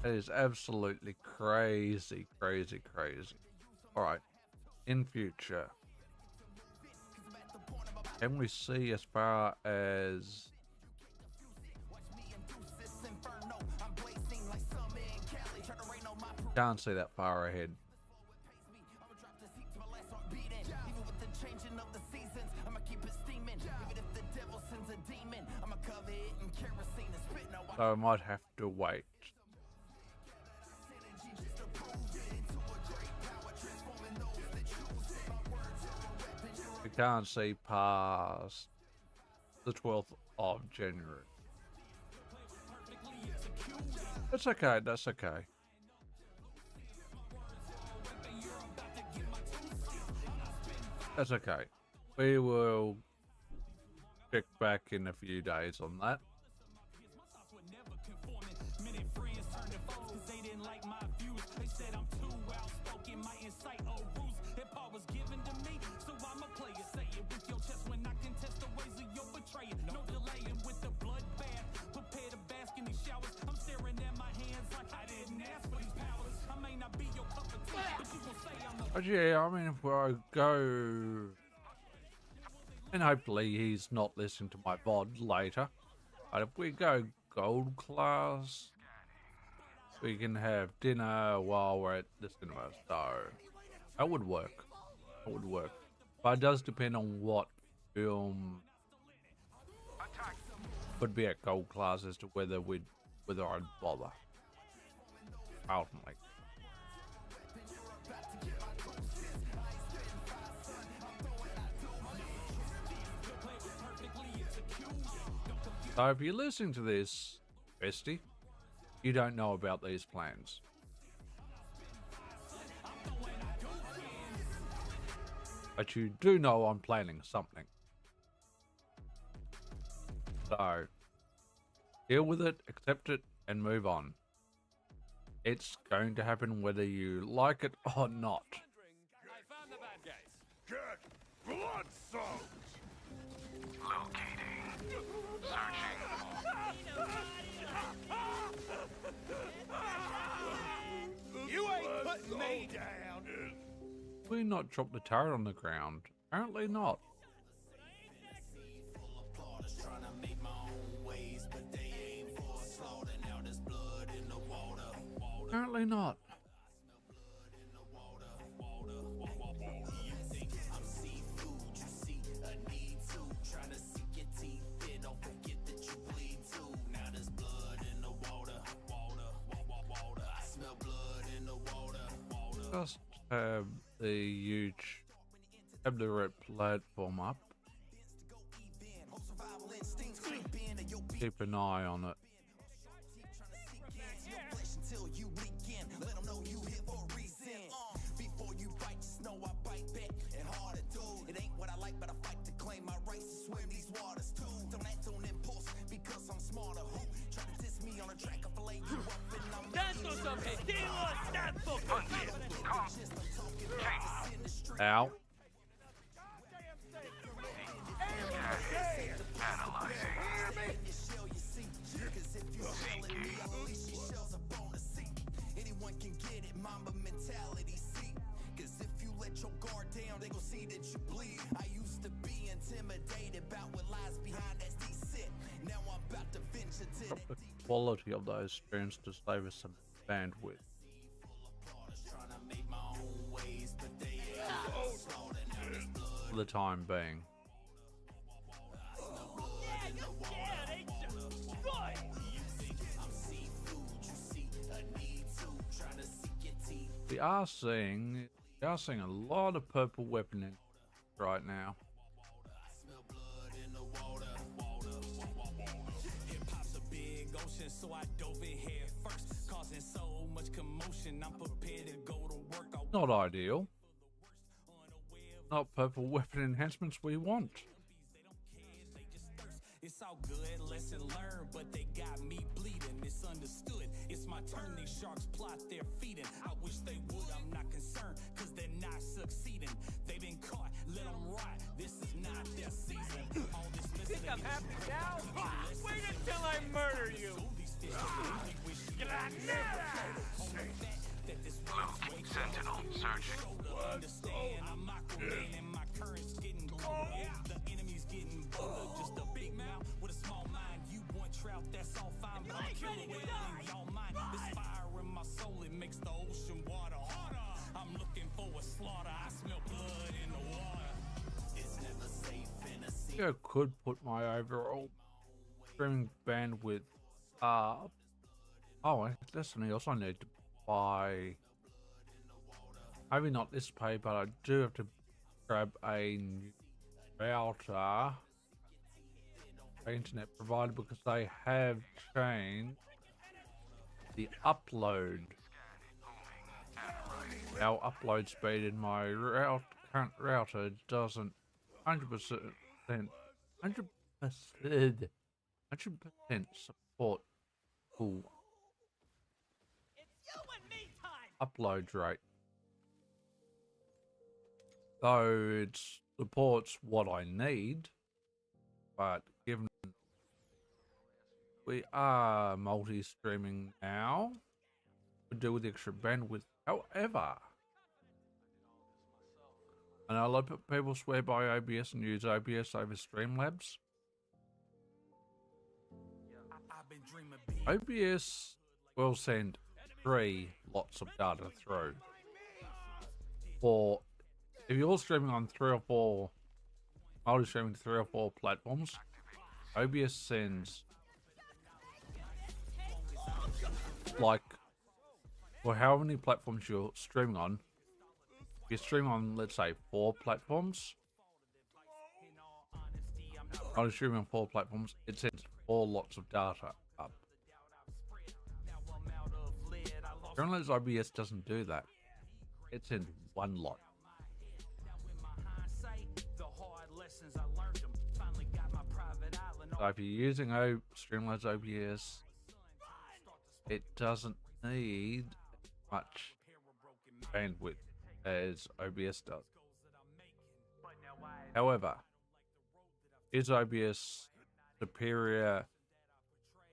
That is absolutely crazy. All right. In future, can we see as far as can't see that far ahead? So I might have to wait. We can't see past the 12th of January. That's okay, that's okay. That's okay. We will check back in a few days on that. But yeah, I mean, if I go, and hopefully he's not listening to my VOD later, but if we go gold class, we can have dinner while we're at the cinema, so that would work. That would work. But it does depend on what film would be at gold class as to whether I'd bother. Ultimately. So if you're listening to this, bestie, you don't know about these plans. But you do know I'm planning something. So, deal with it, accept it, and move on. It's going to happen whether you like it or not. I found the bad guys. Get blood soaked! Locating. Searching. You ain't putting me down. We not drop the turret on the ground? Apparently not. Apparently not. Just have the huge, have the red platform up. Keep an eye on it. Ow. Anyone can get it, Mamba mentality, see? Cause if you let your guard down, they gon' see that you bleed. I used to be intimidated about what lies behind that set. Now I'm about to venture to Drop the quality of those streams to save us some bandwidth. For the time being. We are seeing a lot of purple weaponing right now. So I dove in head first, causing so much commotion. I'm prepared to go to work. Not ideal. Not purple weapon enhancements we want. It's all good, lesson learned, but they got me bleeding. Misunderstood. It's my turn. These sharks plot their feeding. I wish they would. I'm not concerned, cause they're not succeeding. They've been caught. Let them rot. This is not their season. All this Think I'm happy now? Wait until I murder you! Sentinel searching. Understand, I'm micromanaging my currents getting cold. The enemy's getting bold. Just a big mouth with a small mind. You want trout, that's all fine, but I'm killer with y'all mind. This fire in my soul, it makes the ocean water harder. I'm looking for a slaughter. I smell blood in the water. It's never safe in a sea. I could put my overall streaming bandwidth up. Oh, that's something else I need to buy. Maybe not this pay, but I do have to grab a new router internet provider because they have changed the upload. Our upload speed in my current router doesn't 100% 100% support full It's you and me time. upload rate. Though it supports what I need, but given we are multi-streaming now, we do with extra bandwidth. However, and a lot of people swear by OBS and use OBS over Streamlabs. OBS will send 3 lots of data through. For if you're streaming on 3 or 4, multi-streaming to 3 or 4 platforms, OBS sends like for however many platforms you're streaming on. If you're streaming on, let's say, 4 platforms, I'm streaming on 4 platforms, it sends 4 lots of data up. Streamlabs OBS doesn't do that. It sends 1 lot. So if you're using Streamlabs OBS, it doesn't need much bandwidth as OBS does. However, is OBS superior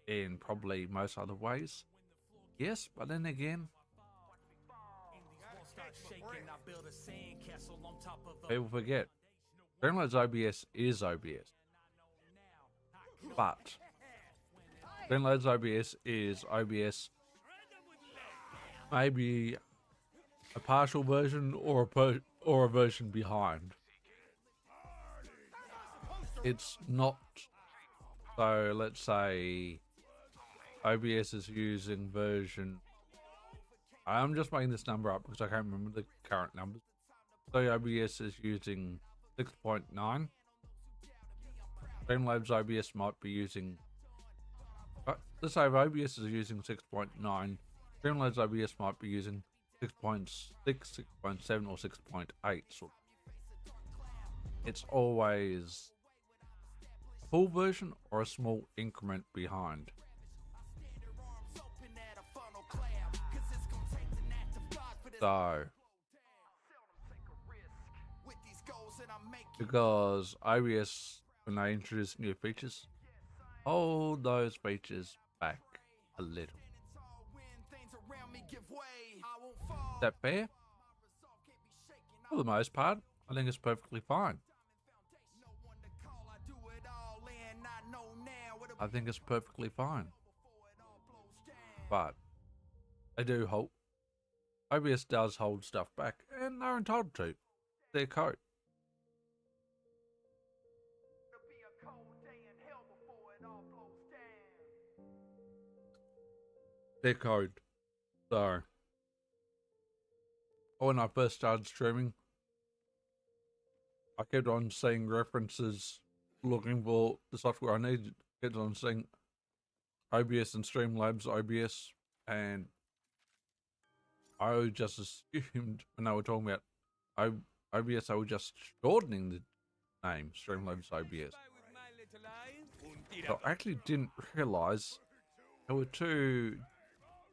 in probably most other ways? Yes, but then again, people forget Streamlabs OBS is OBS, but Streamlabs OBS is OBS, maybe a partial version or a version behind. It's not. So let's say OBS is using version. I'm just making this number up because I can't remember the current numbers. So OBS is using 6.9. Streamlabs OBS might be using. Let's say if OBS is using 6.9, Streamlabs OBS might be using 6.6, 6.7, or 6.8. So it's always a full version or a small increment behind. So, because OBS, when they introduce new features, hold those features back a little. Is that fair? For the most part, I think it's perfectly fine. I think it's perfectly fine. But they do hold. OBS does hold stuff back, and they're entitled to. Their code. Their code. So, when I first started streaming, I kept on seeing references, looking for the software I needed. Kept on seeing OBS and Streamlabs OBS, and I just assumed when they were talking about OBS, they were just shortening the name Streamlabs OBS. So I actually didn't realize there were 2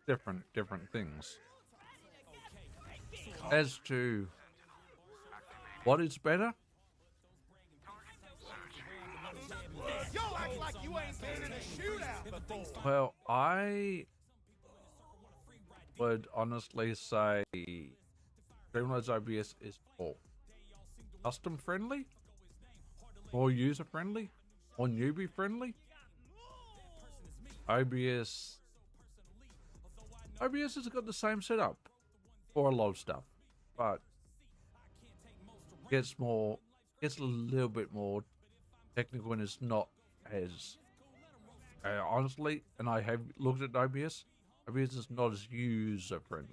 different things. As to what is better, Yo, act like you ain't been in a shootout before. well, I would honestly say Streamlabs OBS is more custom friendly, more user friendly, more newbie friendly. OBS has got the same setup for a lot of stuff, but gets a little bit more technical and it's not as honestly, and I have looked at OBS is not as user friendly.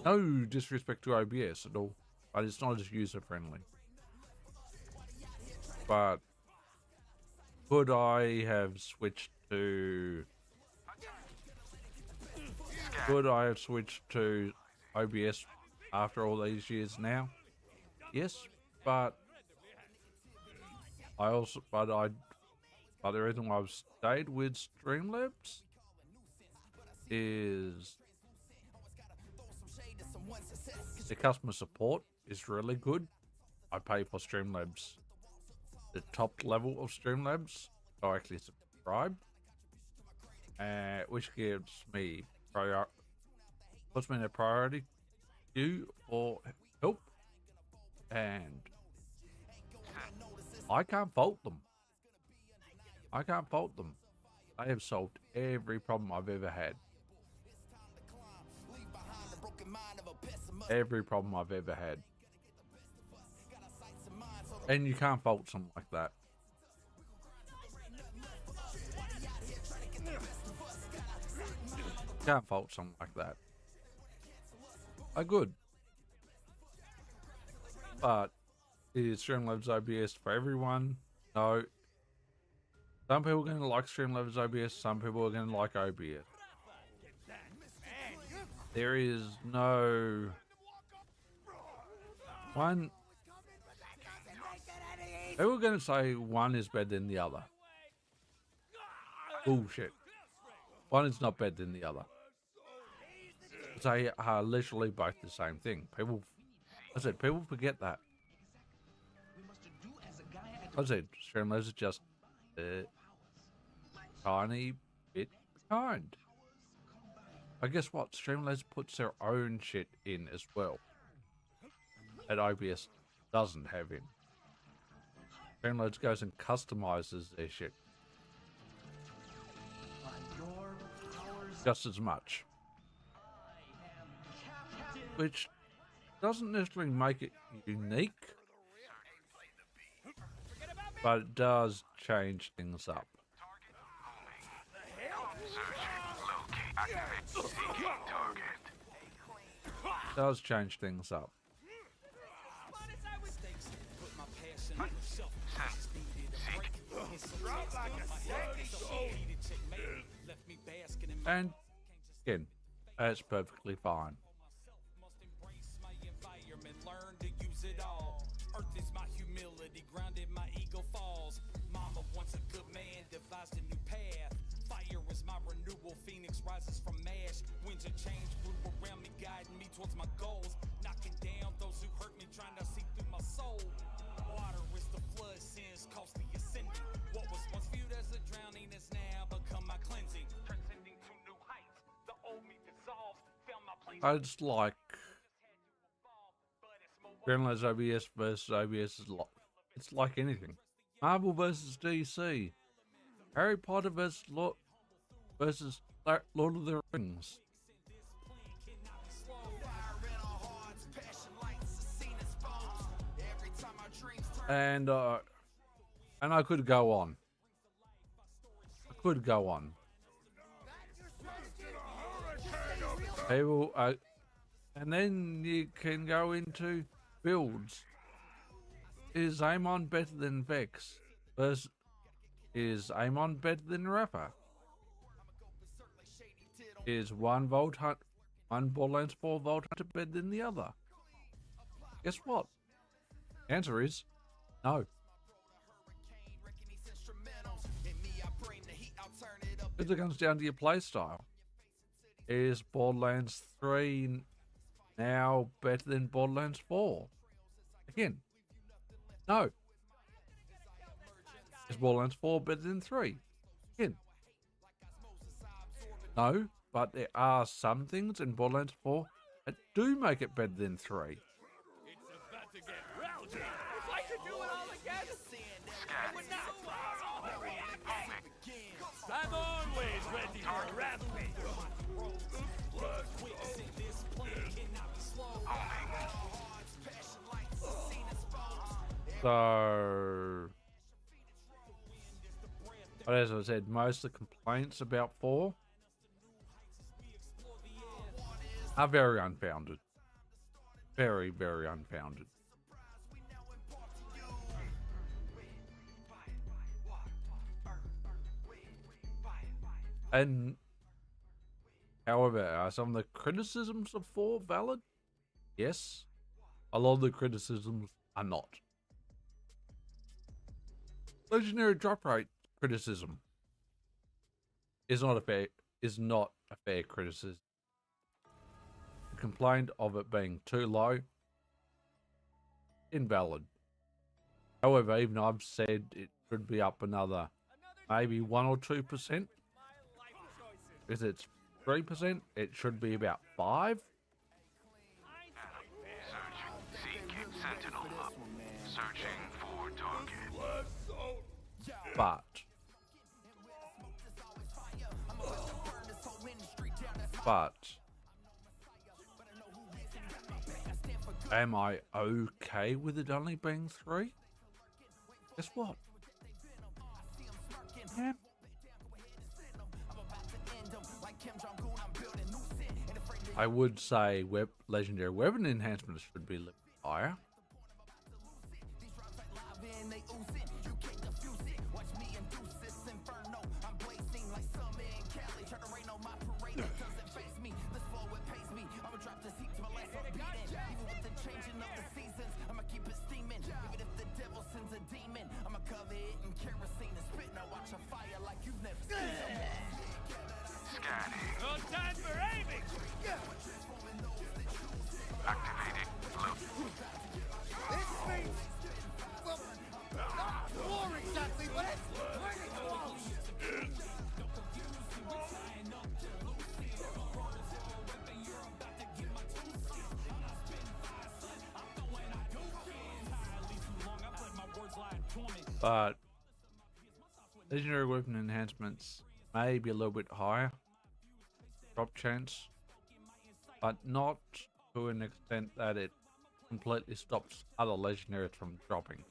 No disrespect to OBS at all, but it's not as user friendly. but could I have switched to? Could I have switched to OBS after all these years now? Yes, but I also, but the reason why I've stayed with Streamlabs is the customer support is really good. I pay for Streamlabs, the top level of Streamlabs. I actually subscribe, which gives me puts me in a priority queue for help, and I can't fault them. I can't fault them. They have solved every problem I've ever had. Every problem I've ever had. And you can't fault something like that. Can't fault something like that. Are good. But is Streamlabs OBS for everyone? No. Some people are going to like Streamlabs OBS, some people are going to like OBS. There is no one. People are going to say one is better than the other. Bullshit. One is not better than the other. They are literally both the same thing. People, I said, people forget that. I said, Streamlabs is just a tiny bit behind. I guess what? Streamlabs puts their own shit in as well that OBS doesn't have in. Streamlabs goes and customizes their shit just as much, which doesn't necessarily make it unique, but it does change things up. It does change things up. And again, that's perfectly fine. Earth is my humility, grounded my ego falls. Mama wants a good man, devised a new path. Fire is my renewal, phoenix rises from ash. Winds of change blew around me, guiding me towards my goals. Knocking down those who hurt me, trying to see through my soul. Water is the flood, sins costly ascending. What was once viewed as a drowning has now become my cleansing. Transcending to new heights, the old me dissolves. Found my place. I just like Streamlabs OBS versus OBS is it's like anything. Marvel versus DC, Harry Potter versus Lord of the Rings. And I could go on. People, and then you can go into builds. Is Amon better than Vex? Is Amon better than Rapper? Is one Borderlands 4 Vault Hunter better than the other? Guess what? The answer is no. If it comes down to your playstyle, is Borderlands 3 now better than Borderlands 4? Again, no. Is Borderlands 4 better than 3? Again, no. But there are some things in Borderlands 4 that do make it better than 3. It's about to get rowdy. I'd like to do it all again. I would not. I'm always ready for a rampage. So, but as I said, most of the complaints about 4 are very unfounded. Very, very unfounded. And however, are some of the criticisms of 4 valid? Yes. A lot of the criticisms are not. Legendary drop rate criticism is not a fair criticism. Complained of it being too low. Invalid. However, even I've said it should be up another maybe 1 or 2%. If it's 3%, it should be about 5. Searching. Seeking sentinel up. Searching for target. But am I okay with it only being 3? Guess what? Yeah. I would say legendary weapon enhancements should be a little higher. Scanning. No time for aiming! Activating. Loop. This means, well, not war exactly, but it's pretty close. But legendary weapon enhancements may be a little bit higher drop chance, but not to an extent that it completely stops other legendaries from dropping,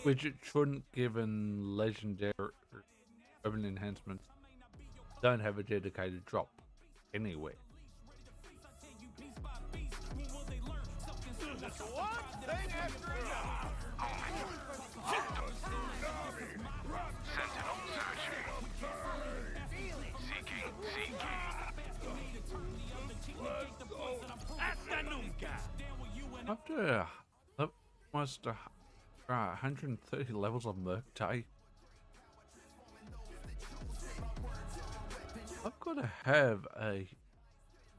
which it shouldn't, given legendary weapon enhancements don't have a dedicated drop anywhere. One thing after another! Sentinel searching. Seeking. Hasta nunca! After almost 130 levels of Merc Day, I've got to have a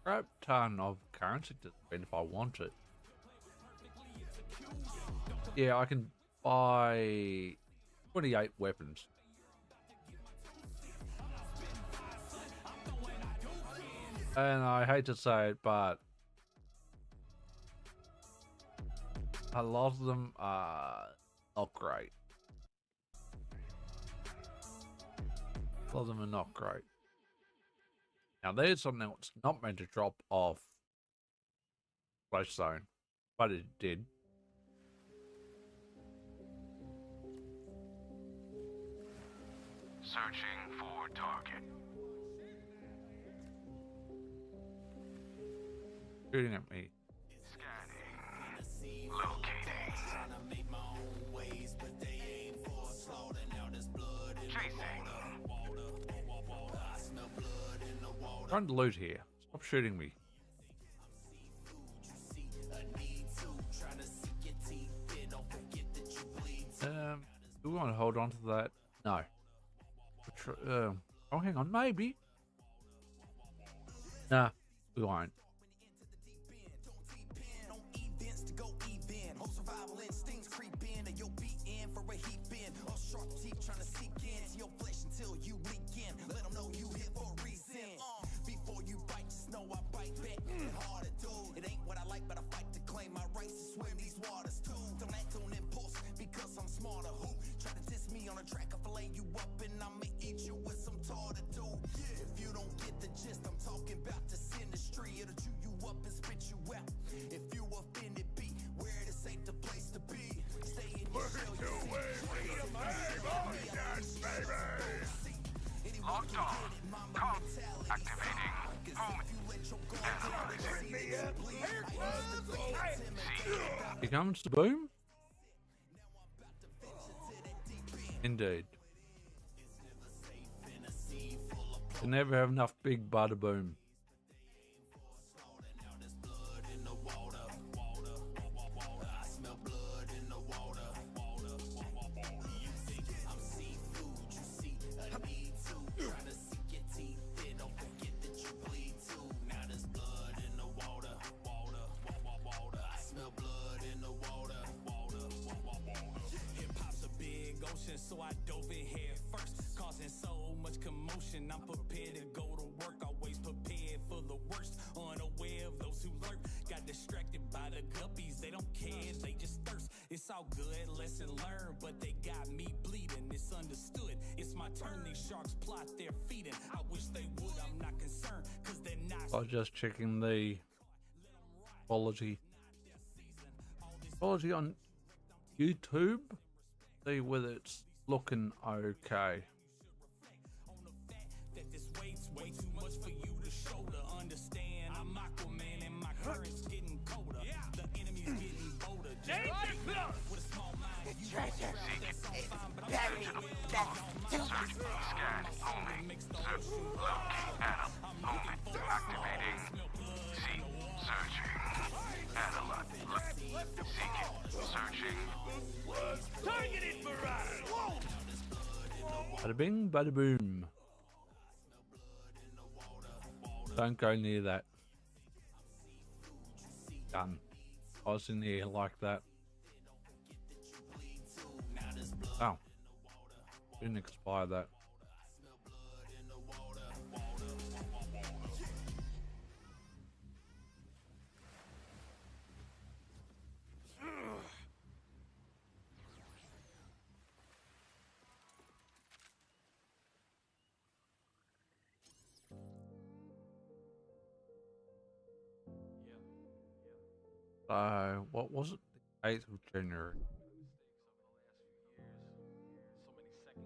crap ton of currency to spend if I want it. Yeah, I can buy 28 weapons. And I hate to say it, but a lot of them are not great. A lot of them are not great. Now, there's something that's not meant to drop off Flash Zone, but it did. Searching for target. Shooting at me. Scanning. Locating. Chasing. Trying to loot here. Stop shooting me. Do we want to hold on to that? No. Oh, hang on, maybe. Nah, we won't. Locked on. Com. Activating. Home. Here comes the boom. You never have enough big bada boom. So I dove in head first, causing so much commotion. I'm prepared to go to work, always prepared for the worst. Unaware of those who lurk, got distracted by the guppies. They don't care, they just thirst. It's all good, lesson learned, but they got me bleeding. It's understood, it's my turn. These sharks plot their feeding. I wish they would, I'm not concerned, cause they're not. I was just checking the quality on YouTube. See whether it's looking okay. That this weight's way too much for you to shoulder. Understand, I'm Aquaman and my current's getting colder. The enemy's getting bolder. With a small mind, you Treasure. It's buried. That's too much. Scan only. Locate Adam. Only. Activating. Seek. Searching. Analyze. Seeking. Searching. Targeted barrage! Bada bing, bada boom. Don't go near that. Done. I was in the air like that. Oh. Didn't expire that. What was it? The 8th of January. Mistakes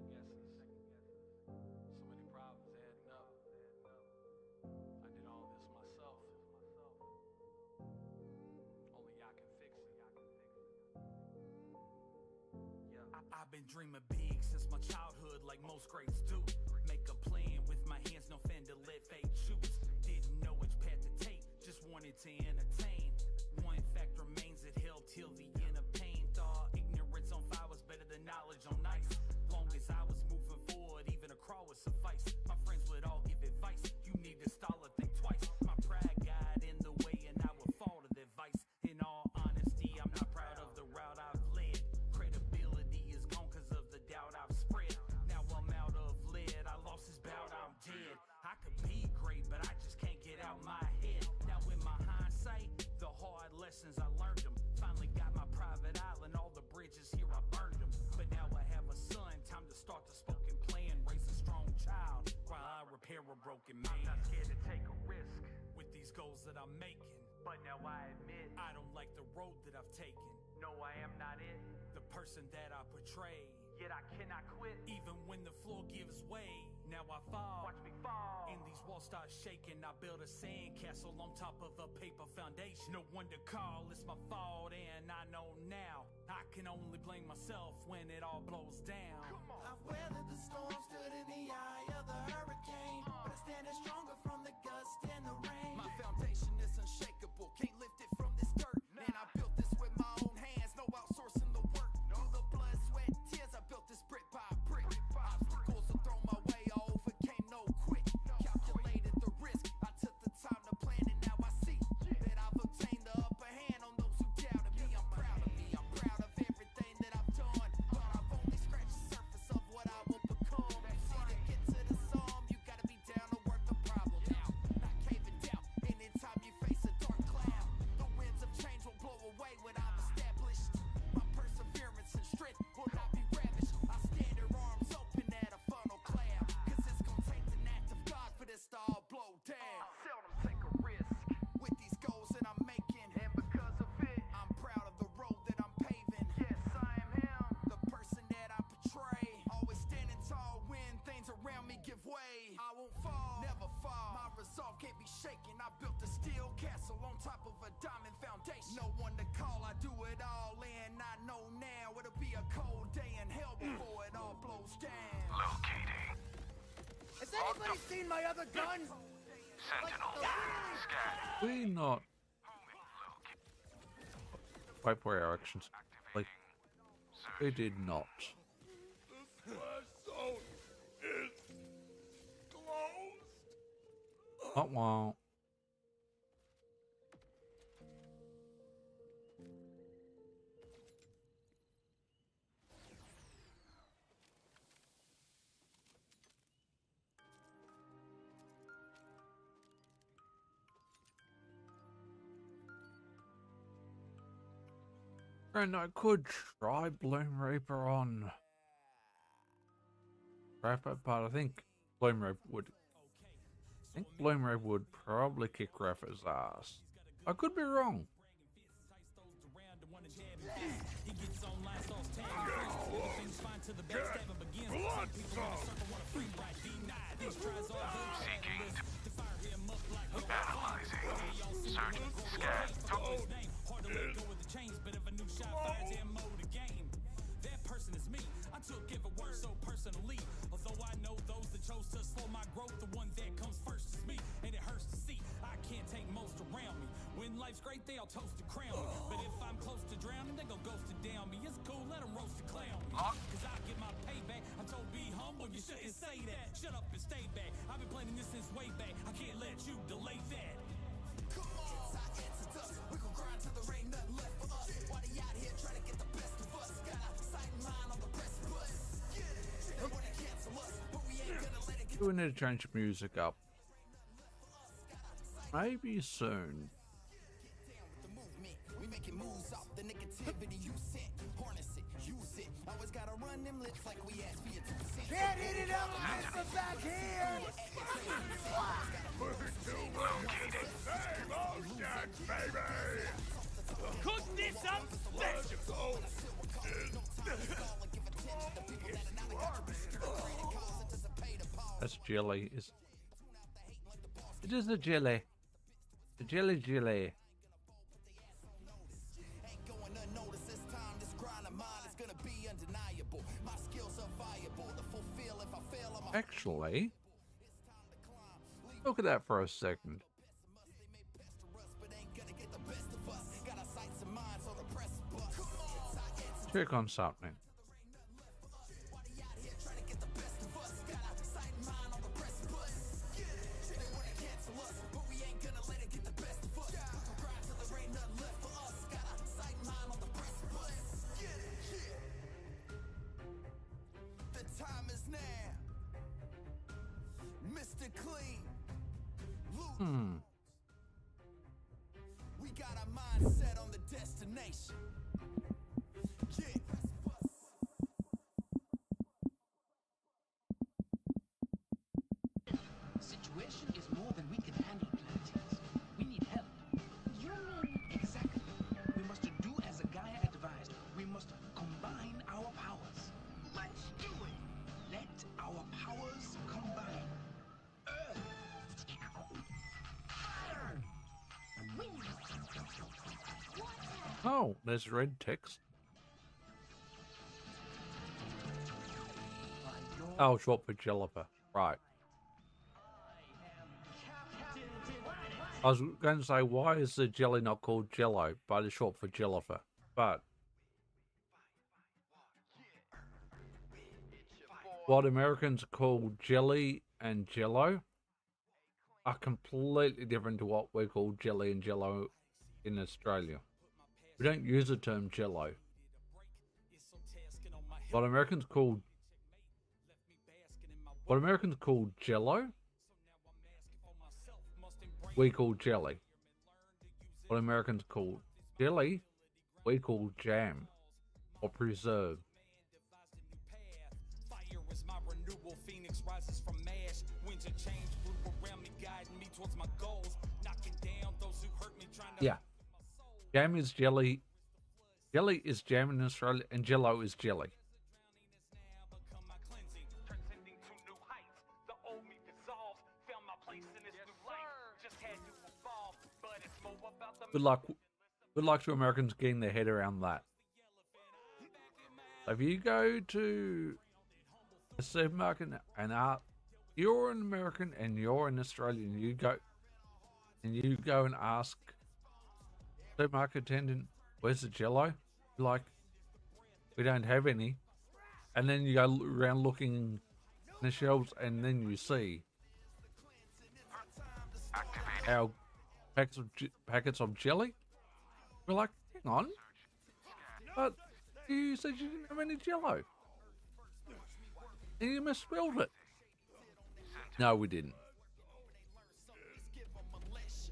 of the last few years. So many problems adding up. I did all this myself. Only y'all can fix it. I've been dreaming big since my childhood, like most greats do. Make a plan with my hands, no fan to let fate choose. Didn't know which path to take, just wanted to entertain. One fact remains, it held till the end of pain. Thought ignorance on fire was better than knowledge on ice. Long as I was moving forward, even a crawl would suffice. My friends would all give advice, you need to stall or think twice. My pride got in the way and I would fall to their vice. In all honesty, I'm not proud of the route I've led. Credibility is gone cause of the doubt I've spread. Now I'm out of lead, I lost this bout, I'm dead. I could be great, but I just can't get out my head. Now in my hindsight, the hard lessons I learned them. Finally got my private island, all the bridges here I burned them. But now I have a son, time to start the spoken plan. Raise a strong child while I repair a broken man. I'm not scared to take a risk with these goals that I'm making. But now I admit I don't like the road that I've taken. No, I am not it, the person that I portray. Yet I cannot quit, even when the floor gives way. Now I fall, watch me fall, and these walls start shaking. I build a sandcastle on top of a paper foundation. No one to call, it's my fault, and I know now I can only blame myself when it all blows down. I've weathered the storm, stood in the eye of the hurricane, but I stand stronger from the gust and the rain. My foundation is unshakable, can't lift it from this dirt. And I built this with my own hands, no outsourcing the work. Through the blood, sweat, tears, I built this brick by brick. Obstacles are thrown my way, I overcame no quick. Calculated the risk, I took the time to plan, and now I see that I've obtained the upper hand on those who doubted me. I'm proud of me, I'm proud of everything that I've done. But I've only scratched the surface of what I will become. You see, to get to the sum, you gotta be down to work the problem out, not caving down. And in time you face a dark cloud. The winds of change will blow away what I've established. My perseverance and strength will not be ravished. I stand here arms open at a funnel cloud, cause it's gonna take an act of God for this to all blow down. Seldom take a risk with these goals that I'm making, and because of it, I'm proud of the road that I'm paving. Yes, I am him, the person that I portray. Always standing tall when things around me give way. I won't fall, never fall. My resolve can't be shaken. I built a steel castle on top of a diamond foundation. No one to call, I do it all, and I know now it'll be a cold day in hell before it all blows down. Locating. Has anybody seen my other gun? Sentinel, scan. We not. Wait for our actions. Like, we did not. The splash zone is closed. Not well. And I could try Bloom Reaper on Rapper, but I think Bloom Reaper would. I think Bloom Reaper would probably kick Rapper's ass. I could be wrong. Seeking. Analyzing. Search. Scan. That person is me. I took every word so personally. Although I know those that chose to slow my growth, the one that comes first is me. And it hurts to see I can't take most around me. When life's great, they all toast to crown me. But if I'm close to drowning, they gon' ghost it down me. It's cool, let them roast and clown me. Cause I get my payback. I'm told be humble, you shouldn't say that. Shut up and stay back. I've been planning this since way back. I can't let you delay that. Come on. We gon' grind till there ain't nothing left for us. Why they out here trying to get the best of us? Got a sight and line on the precipice. They wanna cancel us, but we ain't gonna let it get. We need to change the music up. Maybe soon. The movement, we making moves off the negativity you sent. Harness it, use it. Always gotta run them lips like we asked for your 2 cents. Can't hit it up from back here! Located. Hey, motion, baby! Cook this up special. That's jelly. It is a jelly. The jelly. Ain't going unnoticed this time. This grind of mine is gonna be undeniable. My skills are viable to fulfill. If I fail, I'm Actually, look at that for a second. Check on something. The time is now. Mr. Clean. We got our mind set on the destination. Yeah. Situation is more than we can handle, Atlanteans. We need help. You mean? Exactly. We must do as a Gaia advised. We must combine our powers. Let's do it. Let our powers combine. Earth. Fire. Wind. Water. Oh, there's red text. Oh, short for Jellifer. Right. I was going to say, why is the jelly not called Jello, but it's short for Jellifer? But what Americans call jelly and jello are completely different to what we call jelly and jello in Australia. We don't use the term jello. What Americans call jello, we call jelly. What Americans call jelly, we call jam or preserve. Fire is my renewal. Phoenix rises from ash. Winds of change group around me, guiding me towards my goals. Knocking down those who hurt me, trying to. Yeah. Jam is jelly. Jelly is jam in Australia, and jello is jelly. Good luck to Americans getting their head around that. If you go to a supermarket and you're an American and you're an Australian, you go and ask supermarket attendant, where's the Jello? Like, we don't have any. And then you go around looking in the shelves, and then you see our packets of jelly. We're like, hang on, but you said you didn't have any Jello, and you misspelled it. No, we didn't.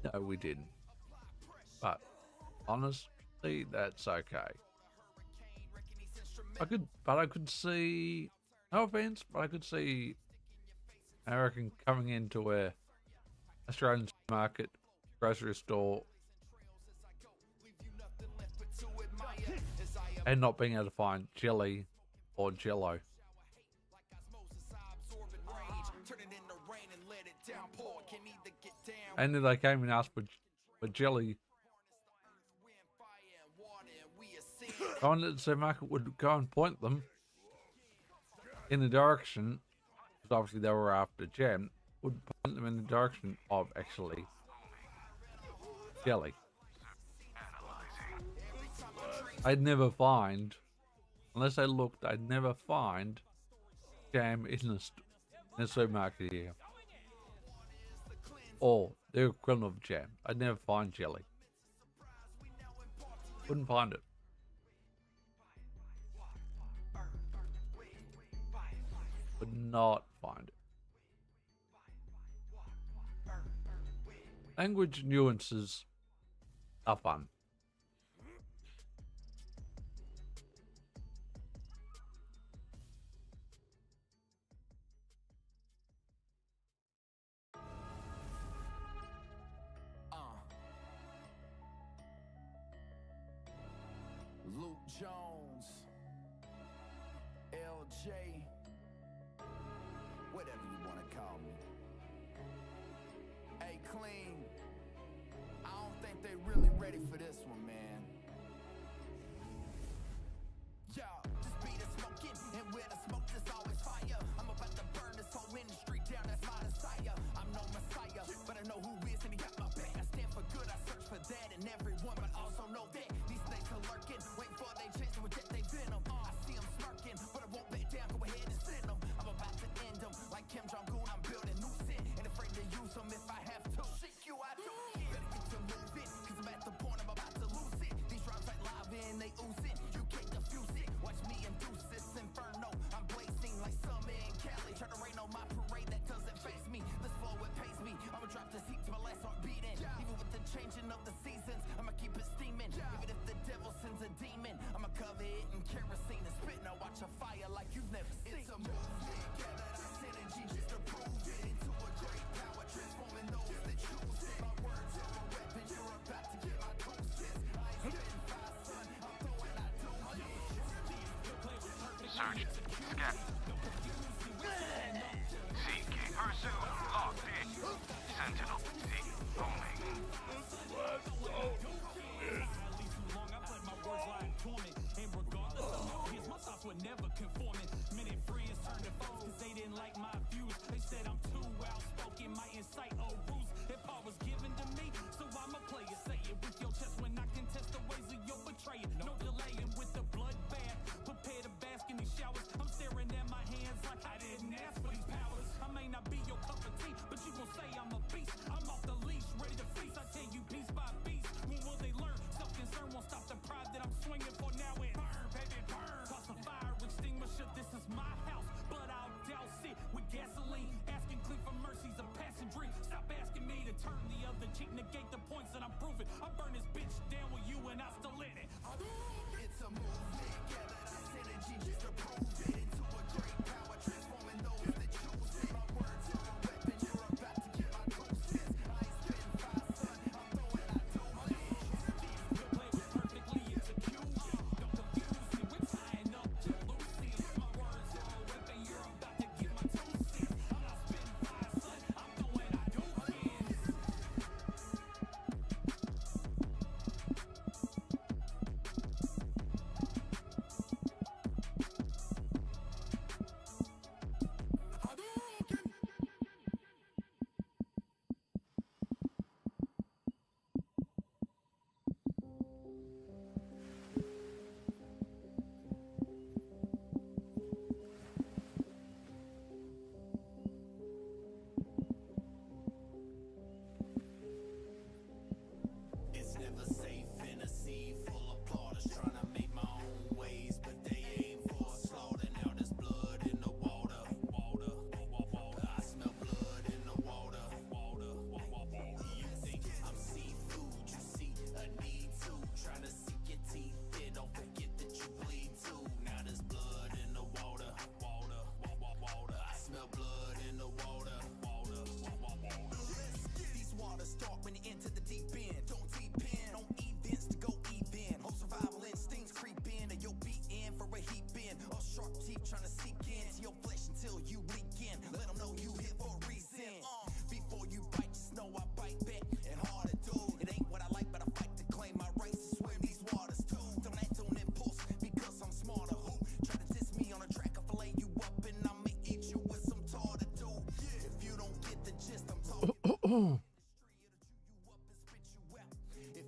No, we didn't. But honestly, that's okay. I could see, no offense, but I could see American coming into a Australian market, grocery store, and not being able to find jelly or Jello. And then they came and asked for jelly. Someone at the supermarket would go and point them in the direction, because obviously they were after jam, would point them in the direction of actually jelly. I'd never find, unless I looked, I'd never find jam in the supermarket here. Or the equivalent of jam. I'd never find jelly. Wouldn't find it. Would not find it. Language nuances are fun. Luke Jones, LJ, whatever you want to call me. Hey, Clean, I don't think they really ready for this one, man. Yo, this beat is smoking, and where the smoke there's always fire. I'm about to burn this whole industry down, that's my desire. I'm no messiah, but I know who is, and he got my back. I stand for good, I search for that in everyone, but also know that these snakes are lurking, wait for they chance to reject they venom. I see them smirking, but I won't back down, go ahead and send them. I'm about to end them, like Kim Jong-un, I'm building new sin, and afraid to use them if I have to. Shit, you, I don't care. Better get to moving, cause I'm at the point I'm about to lose it. These rhymes like lava and they oozing, you can't diffuse it. Watch me induce this inferno, I'm blazing like summer in Cali. Try to rain on my parade, that doesn't faze me. This flow, it pays me, I'ma drop this heat to my last heart beating. Even with the changing of the seasons, I'ma keep it steaming. Even if the devil sends a demon, I'ma cover it in kerosene and spit. Now watch a fire like you've never seen. It's a movement, gather that synergy just to prove it. Into a great power, transforming those that choose it. My words are a weapon, you're about to get my doses. I ain't spitting fire, son, I'm throwing out doses. Search, scan. Seeking pursuit, locked in. Sentinel, seek, homing. Were never conforming. Many friends turned to foes cause they didn't like my views. They said I'm too outspoken, might incite old ruse. If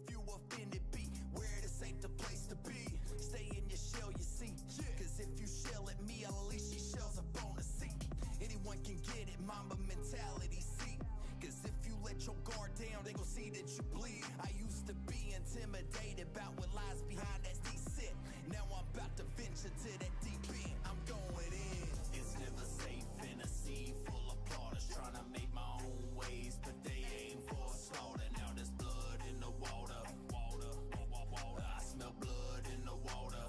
you offended, be where this ain't the place to be. Stay in your shell, you see. Cause if you shell at me, at least she shells up on the seat. Anyone can get it, mamba mentality, see. Cause if you let your guard down, they gon' see that you bleed. I used to be intimidated about what lies behind that decent. Now I'm about to venture to that deep end. I'm going in. It's never safe in a sea full of plotters trying to make my own ways, but they aim for a slaughter. Now there's blood in the water. I smell blood in the water.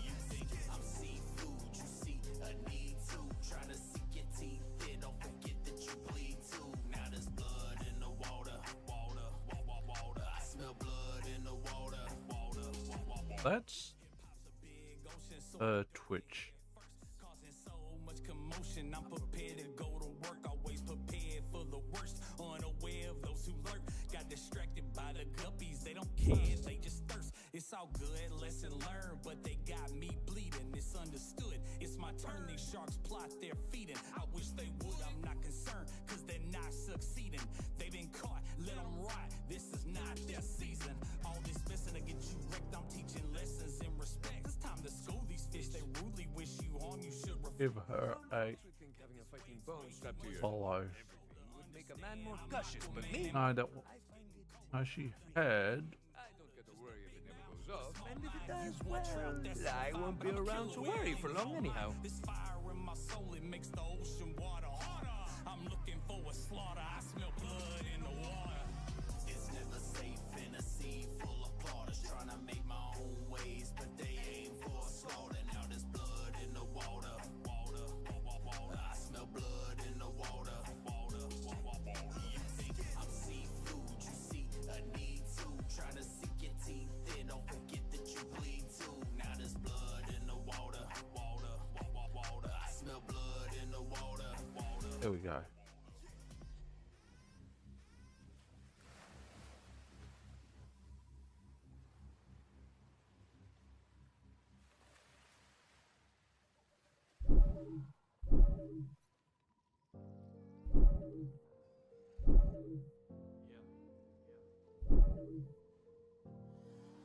You think I'm seafood, you see a need to. Trying to sink your teeth in, don't forget that you bleed too. Now there's blood in the water. I smell blood in the water. That's Twitch. Causing so much commotion, I'm prepared to go to work, always prepared for the worst, unaware of those who lurk. Got distracted by the guppies, they don't care, they just thirst. It's all good, lesson learned, but they got me bleeding. It's understood, it's my turn, these sharks plot their feeding. I wish they would, I'm not concerned, cause they're not succeeding. They've been caught, let them rot, this is not their season. All this messing to get you wrecked, I'm teaching lessons in respect. It's time to school these fish, they rudely wish you harm, you should Give her a Having a fighting bone strapped to your follow. would make a man more cautious, but me, No, that. No, she had. I don't get to worry if it never goes off. And if it does, well, I won't be around to worry for long anyhow. This fire in my soul, it makes the ocean water harder. I'm looking for a slaughter, I smell blood in the water. It's never safe in a sea full of plotters trying to make my own ways, but they aim for a slaughter. Now there's blood in the water. I smell blood in the water. You think I'm seafood, you see a need to. Trying to sink your teeth in, don't forget that you bleed too. Now there's blood in the water. I smell blood in the water. There we go.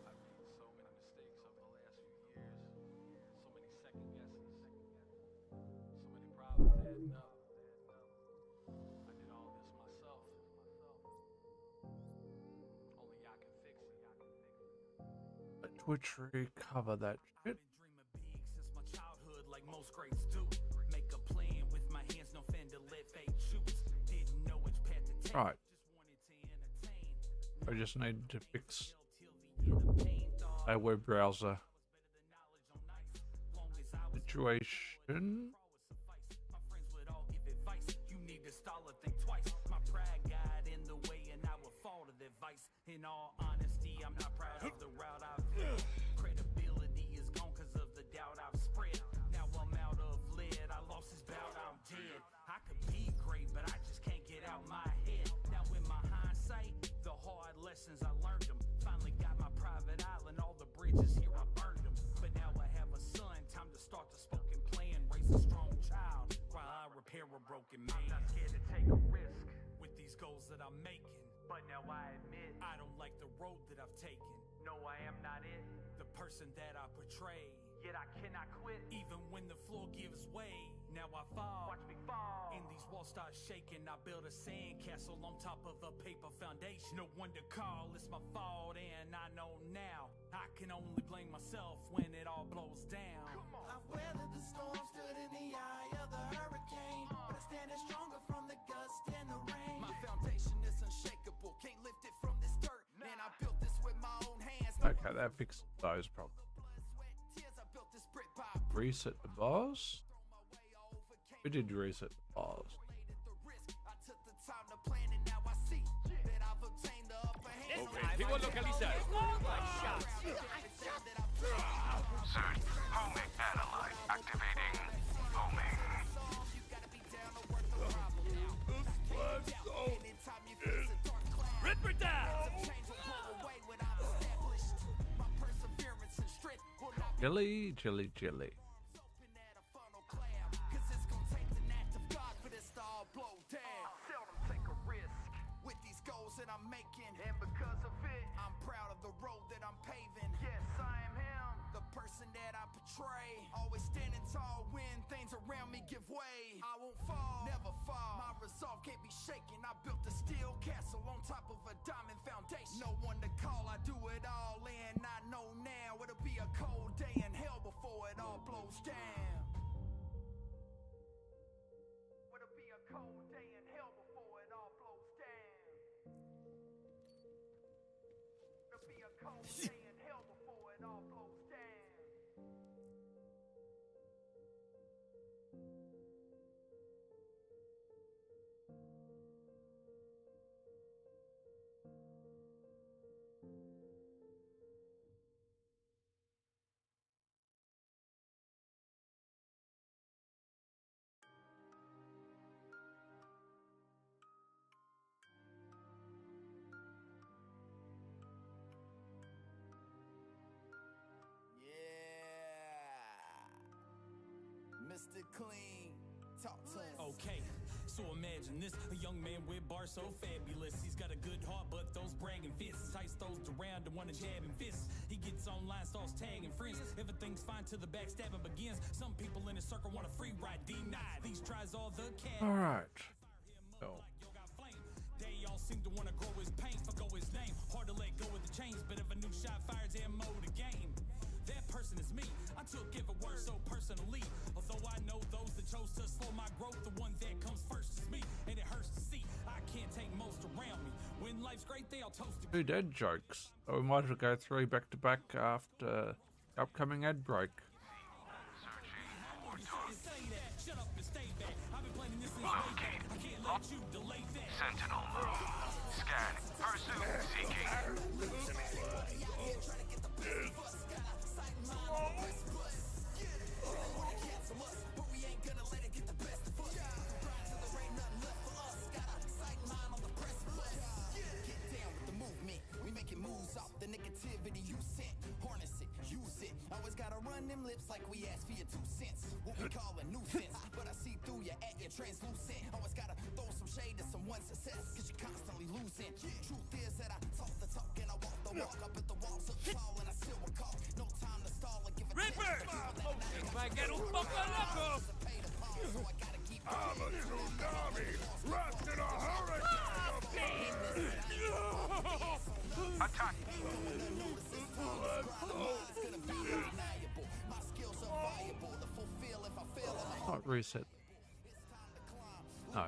I've made so many mistakes over the last few years, so many second guesses, so many problems adding up. I did all this myself. Only y'all can fix it. Let Twitch recover that shit. Been dreaming big since my childhood, like most greats do. Make a plan with my hands, no fan to let fate choose. Didn't know which path to take. Right. Just wanted to entertain. I just needed to fix Till the pain thought a web browser long as I was situation. My friends would all give advice. You need to stall or think twice. My pride got in the way and I would fall to their vice. In all honesty, I'm not proud of the route I've been. Credibility is gone cause of the doubt I've spread. Now I'm out of lead. I lost this bout, I'm dead. I could be great, but I just can't get out my head. Now in my hindsight, the hard lessons I learned them. Finally got my private island, all the bridges here I burned them. But now I have a son, time to start the spoken plan. Raise a strong child while I repair a broken man. I'm not scared to take a risk with these goals that I'm making. But now I admit I don't like the road that I've taken. No, I am not it, the person that I portray. Yet I cannot quit, even when the floor gives way. Now I fall, watch me fall, and these walls start shaking. I build a sandcastle on top of a paper foundation. No one to call, it's my fault, and I know now I can only blame myself when it all blows down. I've weathered the storm, stood in the eye of the hurricane, but I stand stronger from the gust and the rain. My foundation is unshakable, can't lift it from this dirt, and I built this with my own hands. Okay, that fixed those problems. Reset the boss. We did reset the boss. Objetivo localizado. Search homing analyte activating. Homing. Ripper down! Jelly, jelly, jelly. that I'm making, and because of it, I'm proud of the road that I'm paving. Yes, I am him, the person that I portray. Always standing tall when things around me give way. I won't fall, never fall. My resolve can't be shaken. I built a steel castle on top of a diamond foundation. No one to call, I do it all in. I know now it'll be a cold day in hell before it all blows down. It'll be a cold day in hell before it all blows down. It'll be a cold day in hell before it all blows down. Mr. Clean, talk to us. Okay, so imagine this, a young man with bars so fabulous. He's got a good heart, but those bragging fists. Tights those around and wanna jab and fists. He gets online, starts tagging friends. Everything's fine till the backstabbing begins. Some people in his circle want a free ride, denied. These tries all the cat. All right. So They all seem to wanna grow his pain, forgo his name. Hard to let go of the chains, but if a new shot fires ammo the game. That person is me. I took every word so personally. Although I know those that chose to slow my growth, the one that comes first is me. And it hurts to see I can't take most around me. When life's great, they all toast to two dead jokes. So we might as well go through back to back after upcoming ad break. Shut up and stay back. I've been playing this since way back. I can't let you delay that. Sentinel mode. Scanning. Pursuit. Seeking. Moves off the negativity you sent. Harness it, use it. Always gotta run them lips like we asked for your 2 cents. What we call a nuisance. But I see through you at your translucent. Always gotta throw some shade to someone's success, cause you're constantly losing. Truth is that I talk the talk and I walk the walk. I built the walls up tall and I still recall. No time to stall and give a Ripper! Vai che un po' loco! So I gotta keep I'm a tsunami wrapped in a hurricane. Attack. Not reset. No.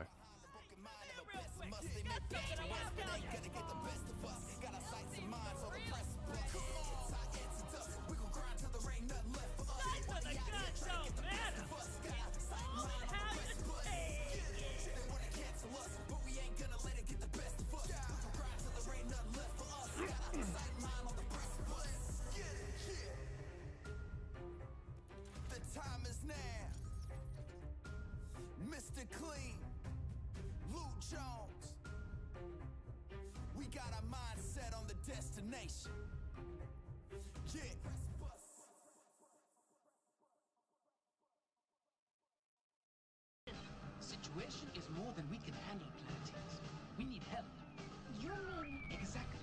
Mr. Clean, Lou Jones. We got our mind set on the destination. Yeah. Situation is more than we can handle, Planeteers. We need help. You mean exactly?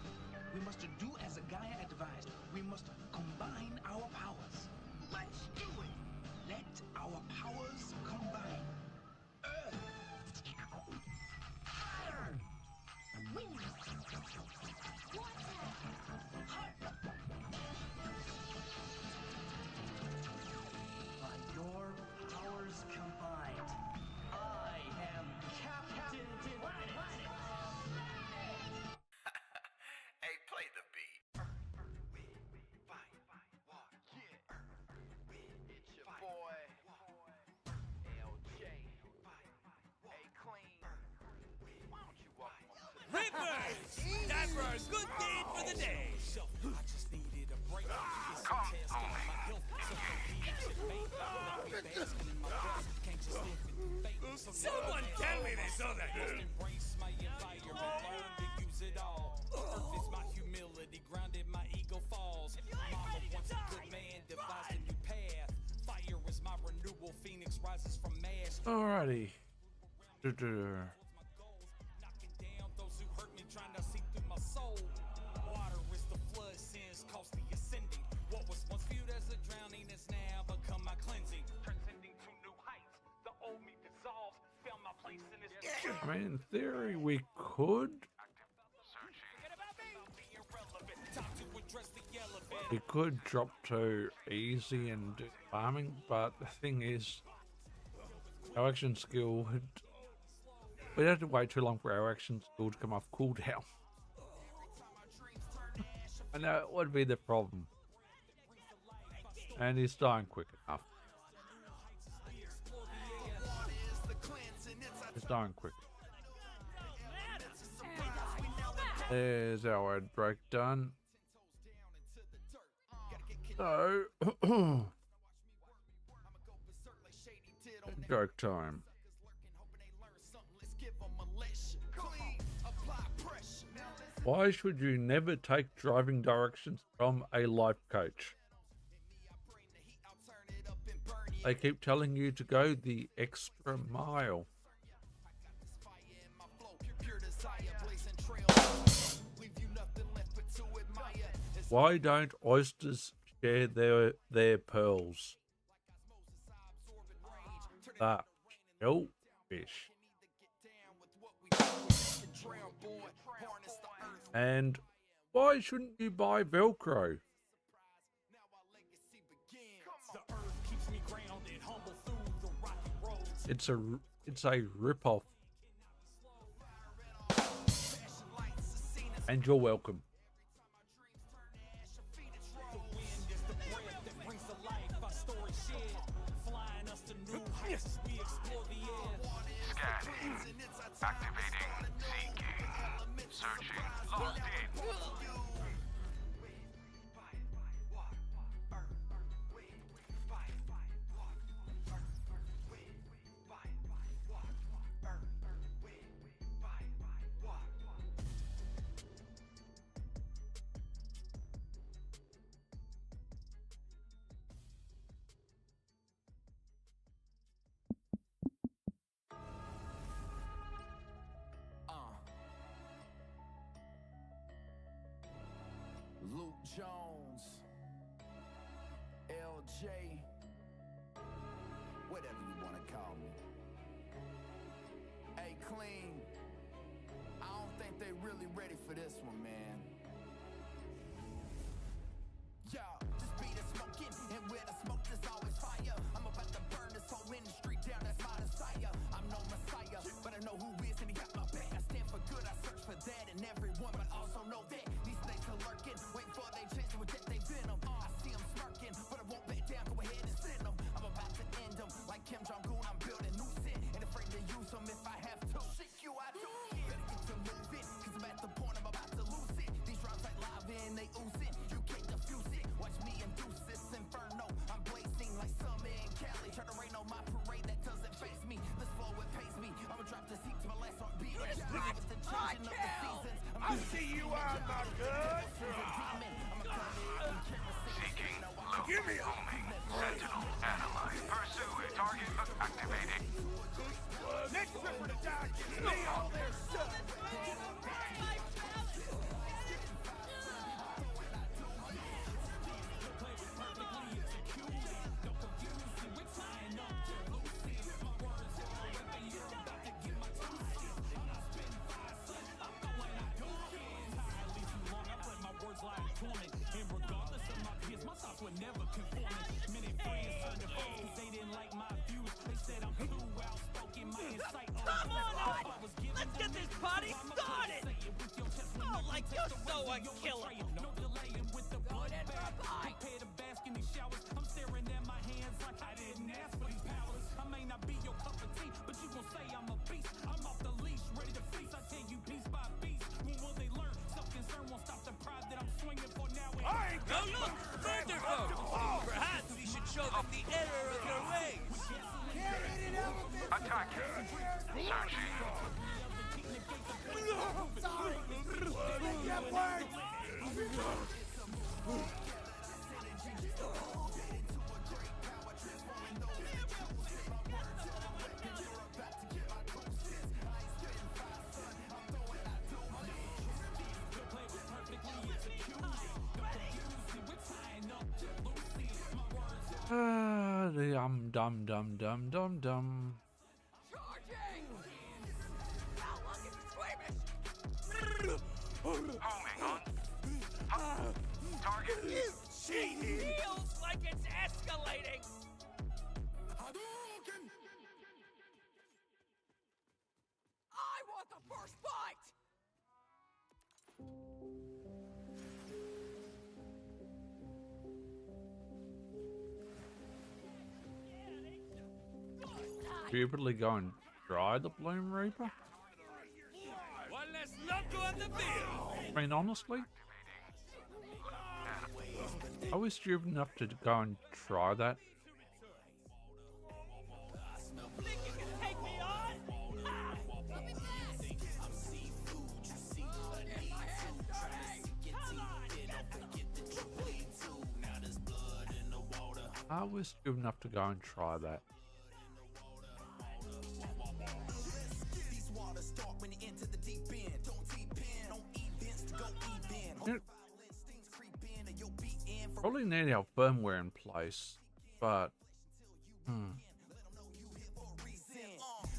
We must do as a Gaia advised. We must combine our powers. Let's do it. Let our powers combine. Earth. Fire. Wind. Water. Heart. By your powers combined, I am Captain Planet. Hey, play the beat. It's your boy, LJ. Hey, Clean. Why don't you welcome him to the Reapers! Time for a good deed for the day. I just needed a break. It's a Come test on. on my health. Someone tell me this other dude. Embrace my environment, learn to use it all. Earth is my humility, grounded my ego falls. Mama wants a good man, devised a new path. Fire is my renewal, phoenix rises from ash. Alrighty. My goals, knocking down those who hurt me, trying to see I mean, in theory, we could. We could drop to easy and do farming, but the thing is, our action skill would. We'd have to wait too long for our action skill to come off cooldown. And that would be the problem. And he's dying quick enough. He's dying quick. There's our ad break done. So, joke time. Why should you never take driving directions from a life coach? They keep telling you to go the extra mile. Why don't oysters share their pearls? The shellfish. And why shouldn't you buy Velcro? It's a rip-off. And you're welcome. Scanning. Activating CK. Searching. Locked in. Luke Jones, LJ, whatever you want to call me. Hey, Clean, I don't think they really ready for this one, man. Yo, this beat is smoking, and where the smoke is always fire. I'm about to burn this whole industry down, that's my desire. I'm no messiah, but I know who is, and he got my back. I stand for good, I search for that in everyone, but also know that these snakes are lurking, wait for they chance to reject they venom. I see them smirking, but I won't back down, go ahead and send them. I'm about to end them, like Kim Jong-un, I'm building new sin, and afraid to use them if I have to. Shit you, I don't care. Better get to moving, cause I'm at the point I'm about to lose it. These rhymes like lava and they oozing, you can't defuse it. Watch me induce this inferno, I'm blazing like summer in Cali. Try to rain on my parade, that doesn't face me. This flow, it pays me. I'ma drop this heat to my last heartbeat. With the changing of the seasons, I'll see you out, my good. Seeking. Loop. Booming. Sentinel. Analyze. Pursue. Target. Activating. Next tripper to die gives me all their stuff. Come on! Let's get this party started! Oh, like you're so unkillable! Go in for a bite! I'm staring at my hands like I didn't ask for these powers. I may not be your cup of tea, but you gon' say I'm a beast. I'm off the leash, ready to feast. I tell you piece by piece. When will they learn? Self-concern won't stop the pride that I'm swinging for now. Oh look! Thunderbolt! Perhaps we should show them the error of your ways! Attacking. Searching. Sorry. That works. The dum dum dum dum dum. cheating! Feels like it's escalating! I want the first bite! Stupidly go and try the Bloom Reaper? One less loco on the field! I mean, honestly, I was stupid enough to go and try that. Think you can take me on? Ha! Let me pass! I was stupid enough to go and try that. These waters start when you enter the deep end. Don't deep in, don't events to go even. You know, probably need our firmware in place, but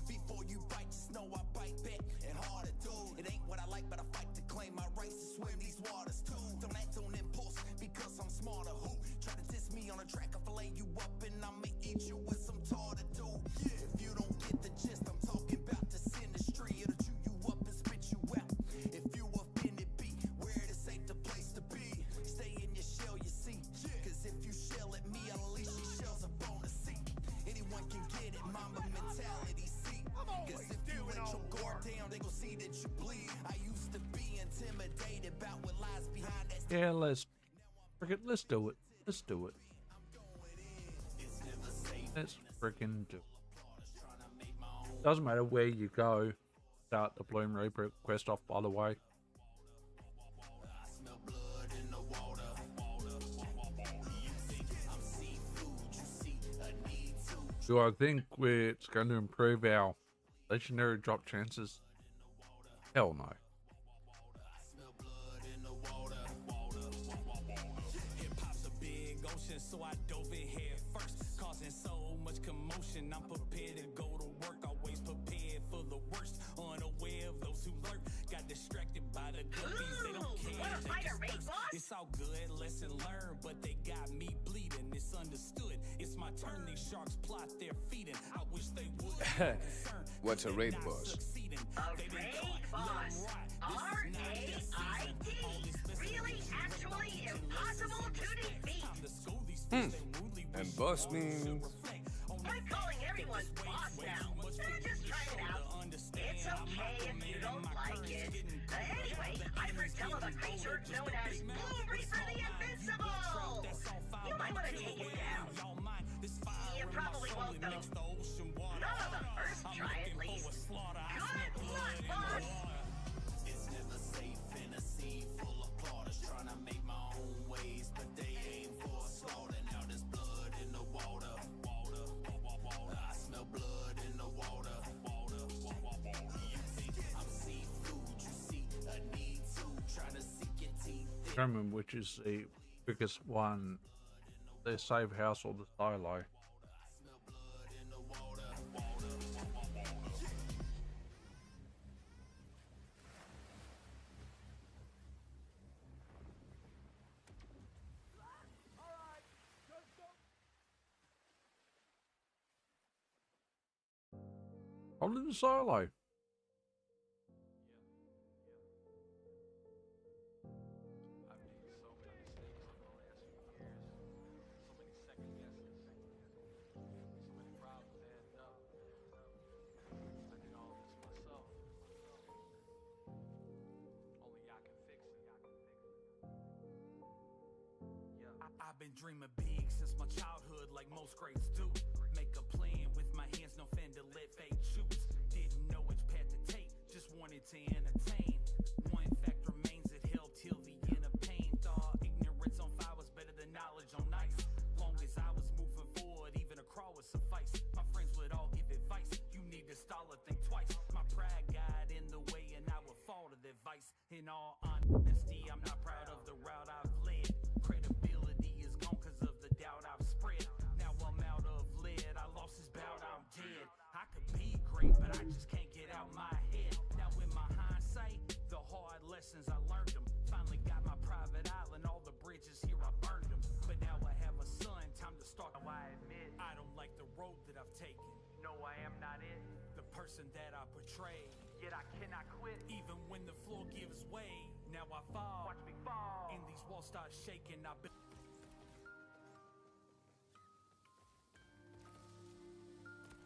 Before you bite, just know I bite back and hard to do. It ain't what I like, but I fight to claim my rights to swim these waters too. Don't act on impulse because I'm smarter. Who try to diss me on a track? I'll fillet you up and I'ma eat you with some tar to do. If you don't get the gist, I'm talking about this industry. It'll chew you up and spit you out. If you offended, be where it ain't the place to be. Stay in your shell, you see. Cause if you shell at me, I'll unleash these shells up on the seat. Anyone can get it, mama mentality, see. Cause if you let your guard down, they gon' see that you bleed. I used to be intimidated about what lies behind that. yeah, let's do it. Let's do it. Let's freaking do it. Doesn't matter where you go. Start the Bloom Reaper quest off, by the way. Do I think it's going to improve our legendary drop chances? Hell no. Hip-hop's a big ocean, so I dove in head first, causing so much commotion. I'm prepared to go to work, always prepared for the worst, unaware of those who lurk. Got distracted by the guppies, they don't care. They just thirst. It's all good, lesson learned, but they got me bleeding. It's understood. It's my turn. These sharks plot their feeding. I wish they would. What's a raid boss? A raid boss. R-A-I-D. Really, actually impossible to defeat. And boss means... I'm calling everyone boss now. Just try it out. It's okay if you don't like it. Anyway, I've heard tell of a creature known as Bloom Reaper the Invincible. You might want to take it down. You probably won't, though. Not on the first try, at least. Good luck, boss! It's never safe in a sea full of plotters trying to make my own ways, but they aim for slaughter. Now there's blood in the water. I smell blood in the water. You think I'm seafood? You see a need to try to sink your teeth in. Determine which is the biggest one, the save house or the silo. Probably the silo. I've made so many mistakes over the last few years. So many second guesses. So many problems adding up. I did all this myself. Only y'all can fix it. Yeah. I've been dreaming big since my childhood, like most greats do. Make a plan with my hands, no fan to let fate choose. Didn't know which path to take, just wanted to entertain. One fact remains, it held till the end of pain. Thought ignorance on fire was better than knowledge on ice. Long as I was moving forward, even a crawl would suffice. My friends would all give advice, you need to stall or think twice. My pride got in the way and I would fall to their vice. In all honesty, I'm not proud of the route I've led. Credibility is gone cause of the doubt I've spread. Now I'm out of lead, I lost this bout, I'm dead. I could be great, but I just can't get out my head. Now in my hindsight, the hard lessons I learned them. Finally got my private island, all the bridges here I burned them. person that I portray. Yet I cannot quit, even when the floor gives way. Now I fall, watch me fall, and these walls start shaking. I've been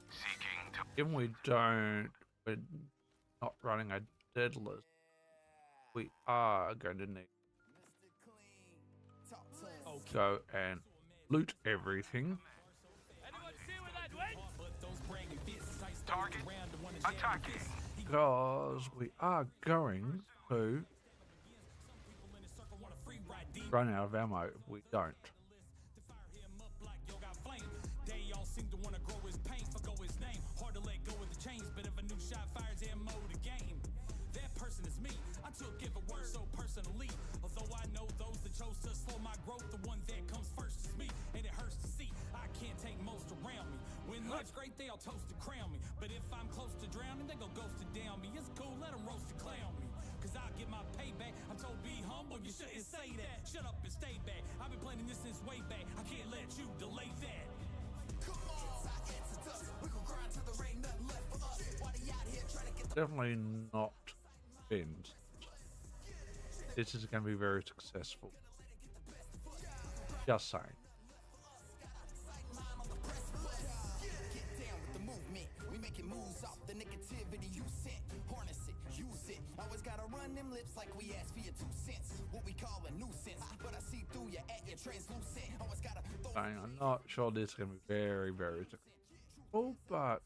Seeking to If we're not running a dead list, we are going to need to go and loot everything. Anyone see where that went? target attacking. Because we are going to run out of ammo if we don't. They all seem to wanna grow his pain, forgo his name. Hard to let go of the chains, but if a new shot fires ammo the game. That person is me. I took every word so personally. Although I know those that chose to slow my growth, the one that comes first is me. And it hurts to see I can't take most around me. When life's great, they all toast to crown me. But if I'm close to drowning, they go ghost to down me. It's cool, let them roast to clown me. Cause I'll get my payback. I'm told be humble, you shouldn't say that. Shut up and stay back. I've been planning this since way back. I can't let you delay that. Definitely not Fins. This is going to be very successful. Just saying. We making moves off the negativity you sent. Harness it, use it. Always gotta run them lips like we asked for your 2 cents. What we call a nuisance, but I see through you at your translucent. Always gotta throw. I'm not sure this is going to be very, very successful, but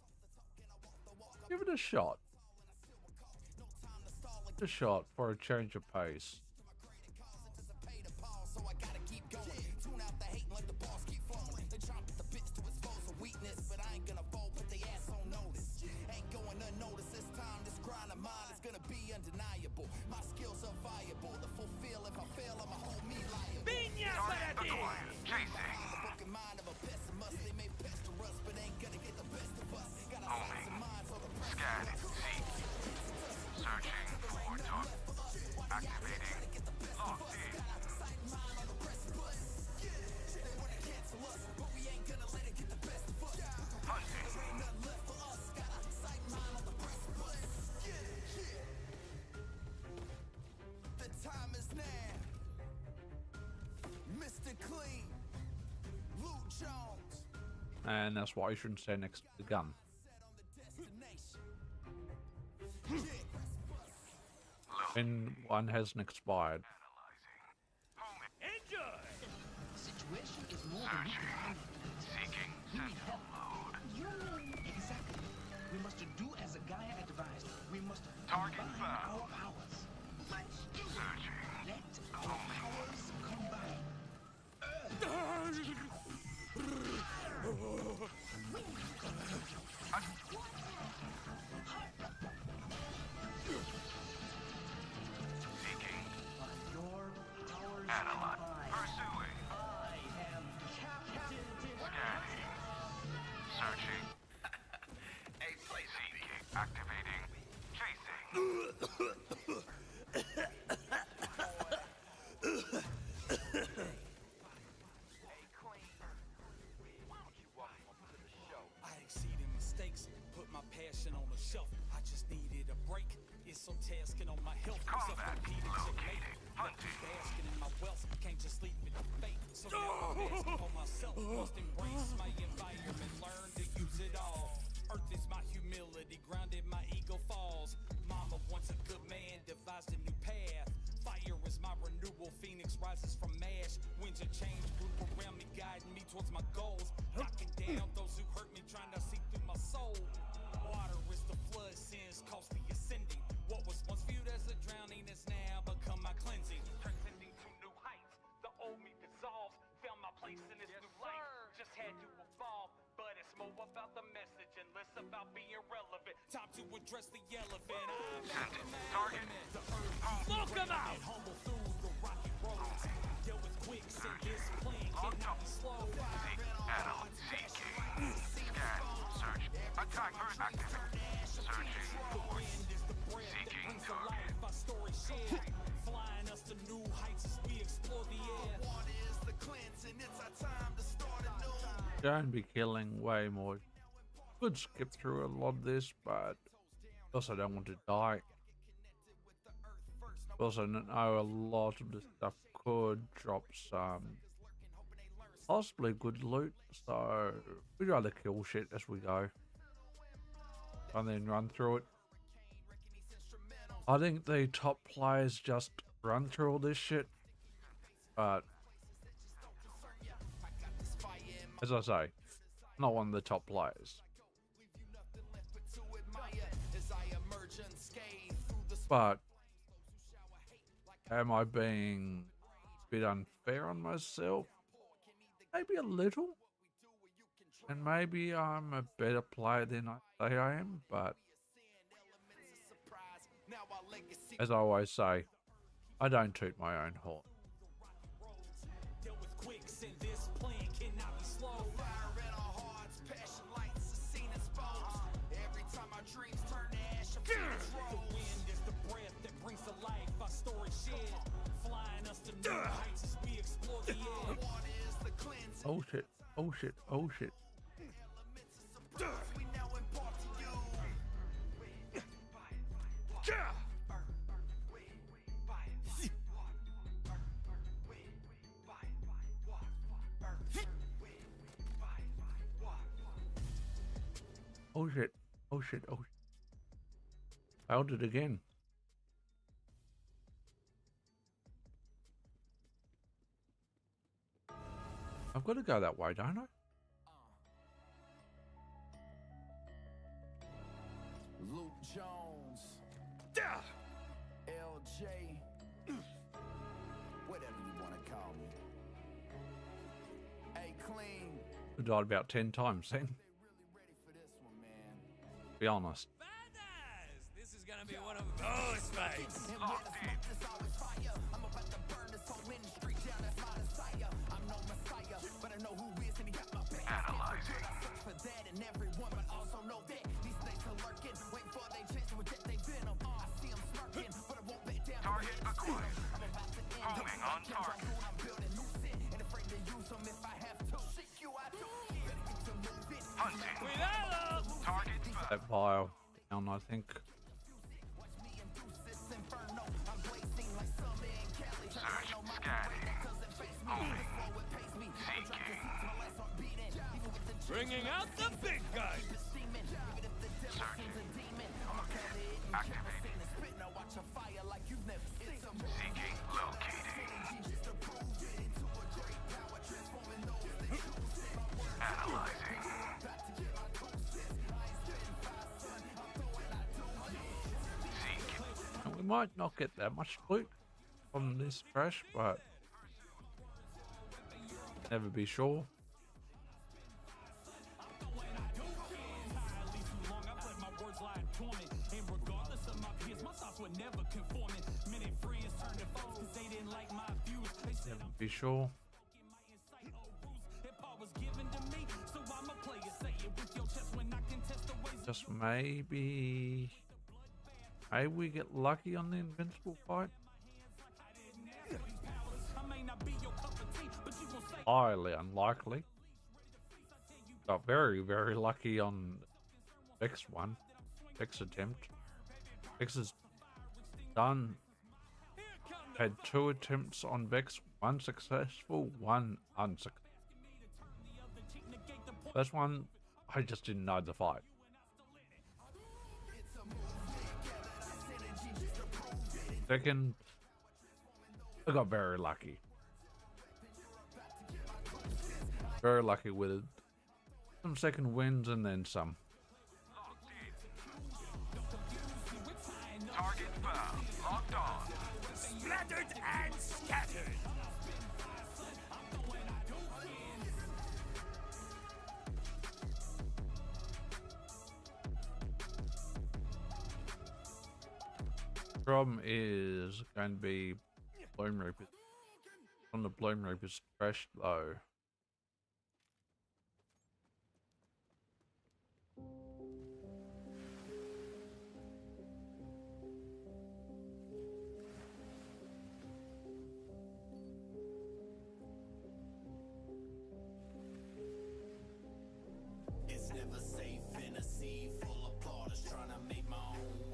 give it a shot. A shot for a change of pace. So I gotta keep going. Tune out the hating like the balls keep flowing. They chomp at the bits to expose a weakness, but I ain't gonna fold, put they ass on notice. Ain't going unnoticed this time. This grind of mine is gonna be undeniable. My skills are viable to fulfill. If I fail, I'ma hold me liable. Piña para ti! Chasing. The broken mind of a pessimist. They may pester us, but ain't gonna get the best of us. Got a size of mind, so the Scanning. Seek. Searching for target. Activating. Locked in. The time is now. Mr. Clean, Luke Jones. And that's why you shouldn't stay next to the gun. When one hasn't expired. Enjoy! The situation is more than we can handle. Seeking We need sentinel help. mode. You mean exactly. We must do as a Gaia advised. We must Target combine found. our powers. Let's do it. Searching. Let our powers combine. Seeking. Your powers Analyze. combine. Pursuing. I am captain. Scanning. Searching. Seeking. Activating. Chasing. I exceeded mistakes, put my passion on the shelf. I just needed a break. It's so tasking on my health. Combat Self-repeating located. checkmate. Hunting. Basking in my wealth. Can't just leave it to fate. So now I'm asking for myself. Must embrace my environment. Learn to use it all. Earth is my humility. Grounded, my ego falls. Mama once a good man devised a new path. Fire is my renewal. Phoenix rises from ash. Winds of change group around me, guiding me towards my goals. Knocking down those who hurt me, trying to see through my soul. Water is the flood, sins costly ascending. What was once viewed as a drowning has now become my cleansing. Transcending to new heights. The old me dissolves. Found my place in this new light. Just had to evolve. But it's more about the message and less about being relevant. Time to address the elephant. I'm at the Target. The earth Smoke 'em out! humble through the rocky roads. Dealt with quicksand, this plan cannot be slowed. Analyze. Seeking. Scan. Search. Attack. Activate. Searching for. Seeking target. Our story shared, flying us to new heights as we explore the air. Water is the cleansing. It's our time to start anew. Don't be killing way more. Could skip through a lot of this, but Also, don't want to die. Also, know a lot of this stuff could drop some possibly good loot, so we'd rather kill shit as we go and then run through it. I think the top players just run through all this shit, but as I say, I'm not one of the top players. But am I being a bit unfair on myself? Maybe a little. And maybe I'm a better player than I say I am, but as I always say, I don't toot my own horn. Oh shit, oh shit, oh shit. Oh shit, oh shit, oh shit. Failed it again. I've got to go that way, don't I? Luke Jones, LJ, whatever you want to call me. Hey, clean. I died about 10 times then. Be honest. This is gonna be one of those fights. Target acquired. Homing on target. Hunting. Target That vial down, I think. Search, scanning. Homing. Seeking. Bringing out the big guns. Searching. Activating. Seeking, locating. Analyzing. Seeking. And we might not get that much loot from this crash, but never be sure. Never be sure. Just maybe we get lucky on the invincible fight. Highly unlikely. Got very, very lucky on Vex one. Vex attempt. Vex is done. Had 2 attempts on Vex, 1 successful, 1 unsuccessful. That's one I just didn't know the fight. Second, I got very lucky. Very lucky with it. Some second wins and then some. Target found. Locked on. Splattered and scattered. Problem is going to be Bloom Reapers. On the Bloom Reapers crash though. It's never safe in a sea full of porters trying to make my own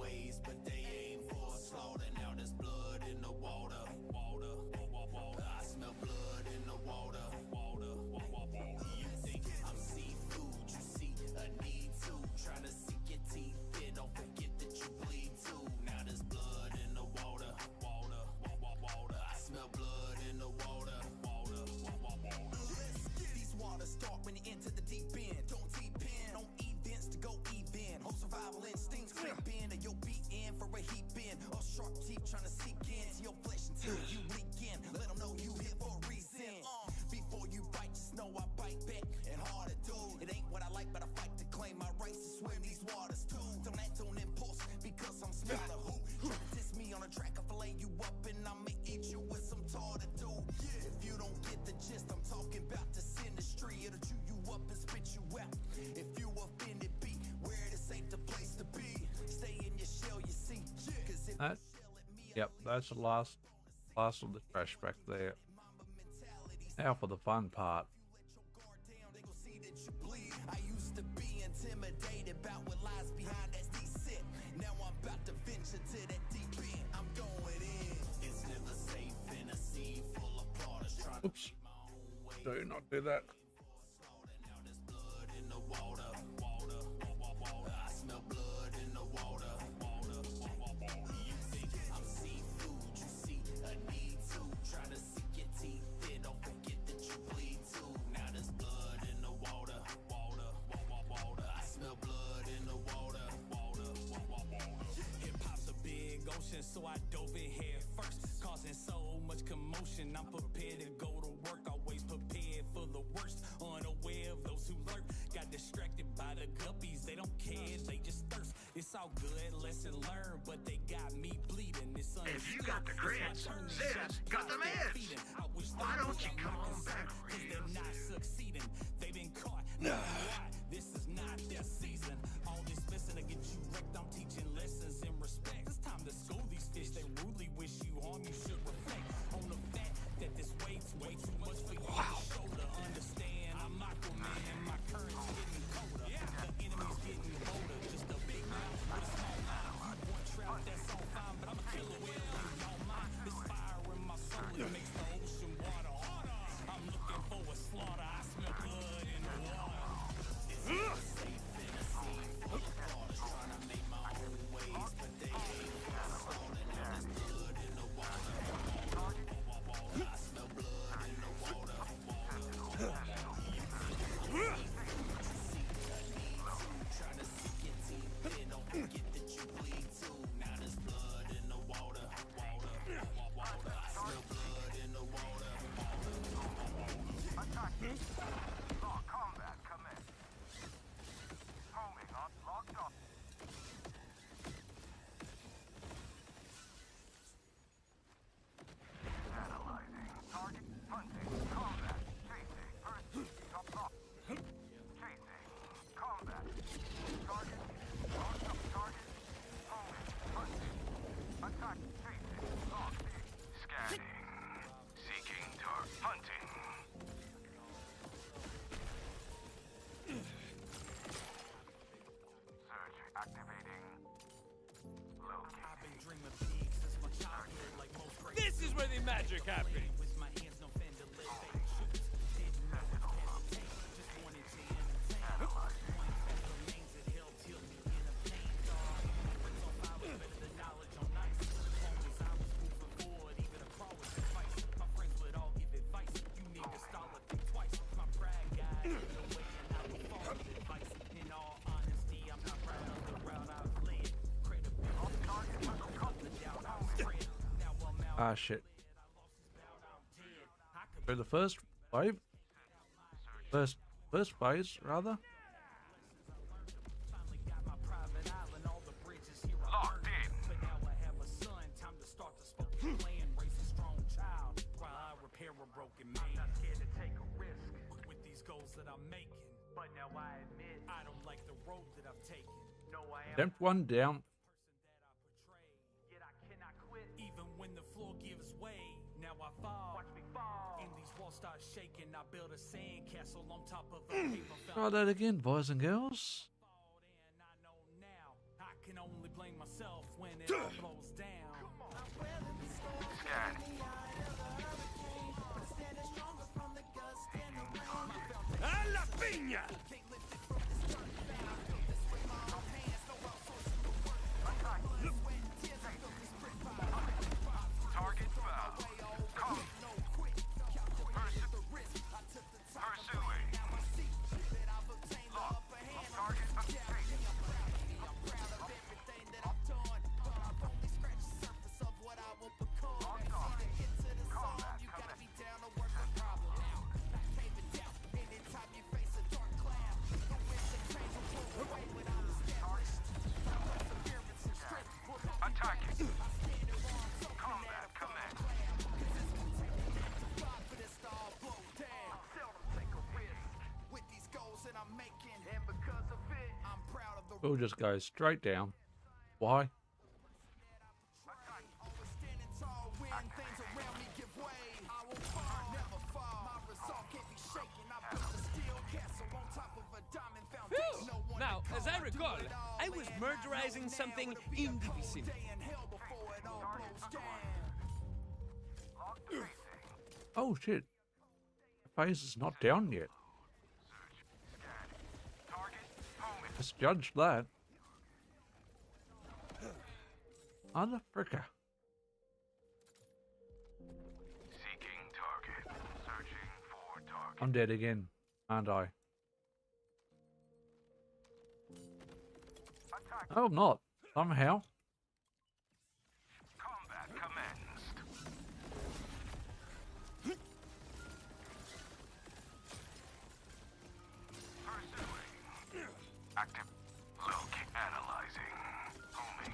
blood in the water. These waters start when you enter the deep end. Don't depend on events to go even. Whole survival instincts creep in, and you'll be in for a heap in. Of sharp teeth trying to seek into your flesh until you leak in. Let them know you here for a reason. Before you bite, just know I bite back and hard to do. It ain't what I like, but I fight to claim my rights to swim these waters too. Don't act on impulse because I'm smarter. Who try to diss me on a track? I fillet you up and I'ma eat you with some tar to do. If you don't get the gist, I'm talking about this industry. It'll chew you up and spit you out. If you offended, be where it ain't the place to be. Stay in your shell, you see. Cause if That, yep, that's the last of the trash back there. Now for the fun part. I used to be intimidated about what lies behind that deceit. Now I'm about to venture to that deep end. I'm going in. It's never safe in a sea full of plotters trying to Oops. Do not do that. now there's blood in the water. I smell blood in the water. You think I'm seafood, you see a need to. Trying to sink your teeth in, don't forget that you bleed too. Now there's blood in the water. I smell blood in the water. Hip hop's a big ocean, so I dove in head first, causing so much commotion. I'm prepared to go to work, always prepared for the worst. Unaware of those who lurk, got distracted by the guppies. They don't care, they just thirst. It's all good, lesson learned, but they got me bleeding. It's If you got the grits, sis got the meds. Why don't you come on back for cause real? they're not succeeding. They've been caught. Why? This is not their season. All this messing to get you wrecked. I'm teaching lessons in respect. It's time to school these fish. They rudely wish you harm. You should reflect on the fact that this weight's way too much for you to shoulder. Understand, I'm Aquaman and my current's getting colder. The enemy's getting bolder. Just a big mouth with a small mouth. You want trout, that's all fine, but I'm a killer whale. You don't mind. This fire in my soul, it makes the ocean water harder. I'm looking for a slaughter. I smell blood in the water. It's never safe in a sea full of plotters trying to make my own ways, but they ain't for a slaughter. Now there's blood in the water. I smell blood in the water. Trying to sink your teeth in, don't forget that you bleed too. Now there's blood in the water. I smell blood in the water. Lock combat commence. Homing on locked on. Analyzing. Target. Hunting. Combat. Chasing. Pursuit. Top lock. Chasing. Combat. Target. Locked up. Target. Homing. Hunting. Attack. Chasing. Locked in. Scanning. Seeking target. Hunting. Search activating. Locate. I've been dreaming big since my childhood, like most great. This is where the magic happens. With my hands, no fender, let fate shoot. Didn't know hesitate, just wanted to entertain. One fact remains, it held till me in a pain. Dog, words on fire was better than knowledge on ice. Long as I was moving forward, even a crawl was advice. My friends would all give advice. You need to stall it, think twice. My pride guided the way, and I would follow the advice. In all honesty, I'm not proud of the route I've led. Credibility, the doubt I've spread. Now I'm out. Ah, shit. So the first wave, first phase rather. Finally got my private island, all the bridges here are Locked burned. in. But now I have a son, time to start the spoken plan. Raise a strong child while I repair a broken man. I'm not scared to take a risk with these goals that I'm making. But now I admit I don't like the road that I've taken. No, I am Attempt one down. person that I portray. Yet I cannot quit even when the floor gives way. Now I fall. Watch me fall. And these walls start shaking. I build a sandcastle on top of a paper Try that again, boys and girls. and I know now I can only blame myself when it all blows down. Scan. ¡A la piña! Target found. Come. We'll just go straight down. Why? Phew! Now, as I recall, I was murderizing something in the vicinity. Oh shit. The phase is not down yet. Let's judge that. Other fricker. Seeking target. Searching for target. I'm dead again, aren't I? Oh, I'm not. Somehow. Combat commenced. Pursuing. Active. Look. Analyzing. Homing.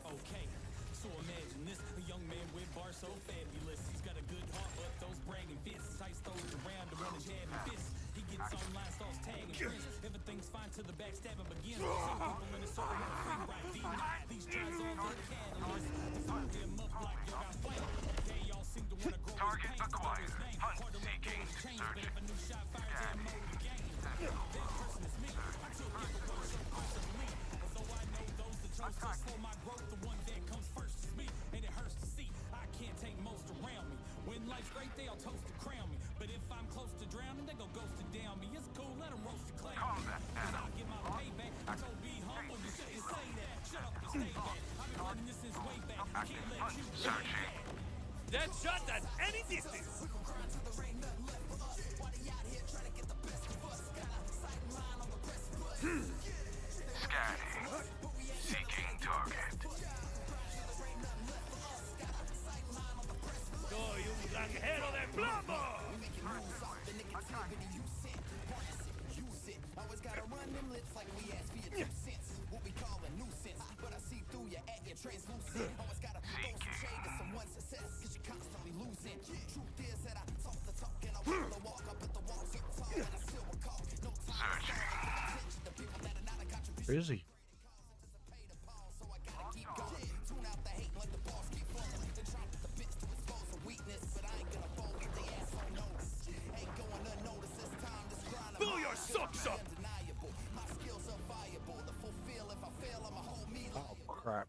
Okay, so imagine this, a young man with bars so fabulous. He's got a good heart, but those bragging fists, ice throws around to run a jabbing fist. He gets online, starts tagging friends. Everything's fine till the backstabbing begins. Some people in the circle want a free ride. These tries are the catalyst to fire him up like you got flame. Okay, y'all seem to wanna grow Target his pain. acquired. Hard Hunt to let seeking. things change, but Searching. if a new shot fires, then know the game. That person is me. I took everyone so personally. Although I know those that chose to slow my growth, the one that comes first is me. And it hurts to see I can't take most around me. When life's great, they'll toast to crown me. But if I'm close to drowning, they go ghost to down me. It's cool, let them roast to claim me. Cause I'll get my payback. I told be humble, you shouldn't say that. Shut up and stay back. I've been running this since way back. I can't let you Searching. That shot at any distance. Scanning. Seeking target. Soy un granjero de plomo. Always gotta run them lips like we ask for your 2 cents. What we call a nuisance, but I see through you at your translucent. Always gotta throw some shade to someone's success, cause you're constantly losing. Truth is that I talk the talk and I walk the walk. I put the walls up tall and I still recall. No time to attention to people that are not a contribution. Where is he? So I gotta keep going. Tune out the hate like the balls keep falling. Then try the bits to expose a weakness, but I ain't gonna fold if they ass on notice. Ain't going unnoticed this time. This grind. Fill your socks up. Undeniable. My skills are viable to fulfill. If I fail, I'ma hold me Oh crap.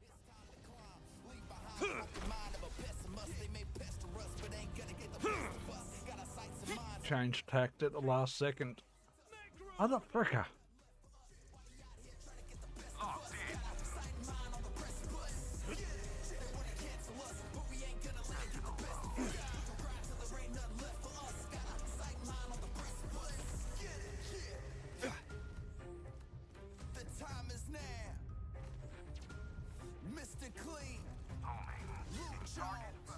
leave behind the mind of a pessimist. They may pester us, but ain't gonna get the best of us. Got a sights and minds. Changed tact at the last second. Other fricker. Locked in. The time is now. Mr. Clean, Homing. Luke Jones.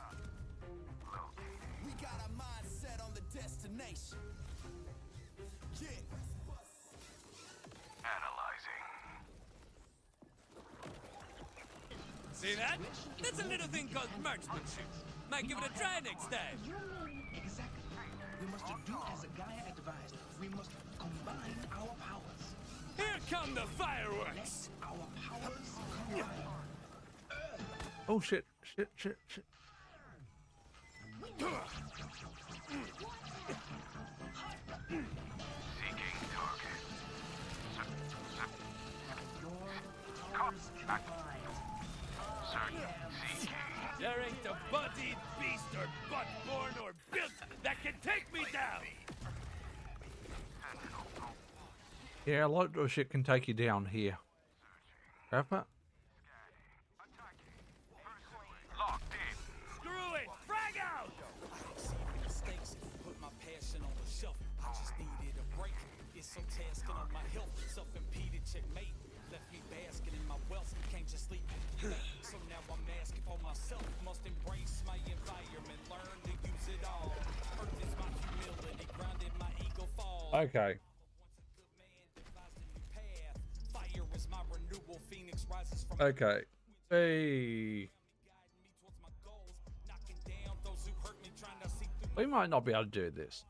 Locating. We got our mind set on the destination. Yeah. Analyzing. See that? That's a little thing called marksmanship. Might give it a try next time. You mean exactly. We must do as a Gaia advised. We must combine our powers. Here come the fireworks. Let our powers combine. Oh shit. Shit, shit, shit. Seeking target. Your powers combine. Searching. Seeking. There ain't a bodied beast or butt-born or built that can take me down. Yeah, a lot of shit can take you down here. Rapper? Locked in. Screw it. Frag out. mistakes, put my passion on the shelf. I just needed a break. It's so tasking on my health. Self-impeded checkmate. Left me basking in my wealth. Can't just sleep. So now I'm asking for myself. Must embrace my environment. Learn to use it all. Earth is my humility. Grounded my ego fall. Okay. Fire is my renewal. Phoenix rises from Okay. Hey. We might not be able to do this.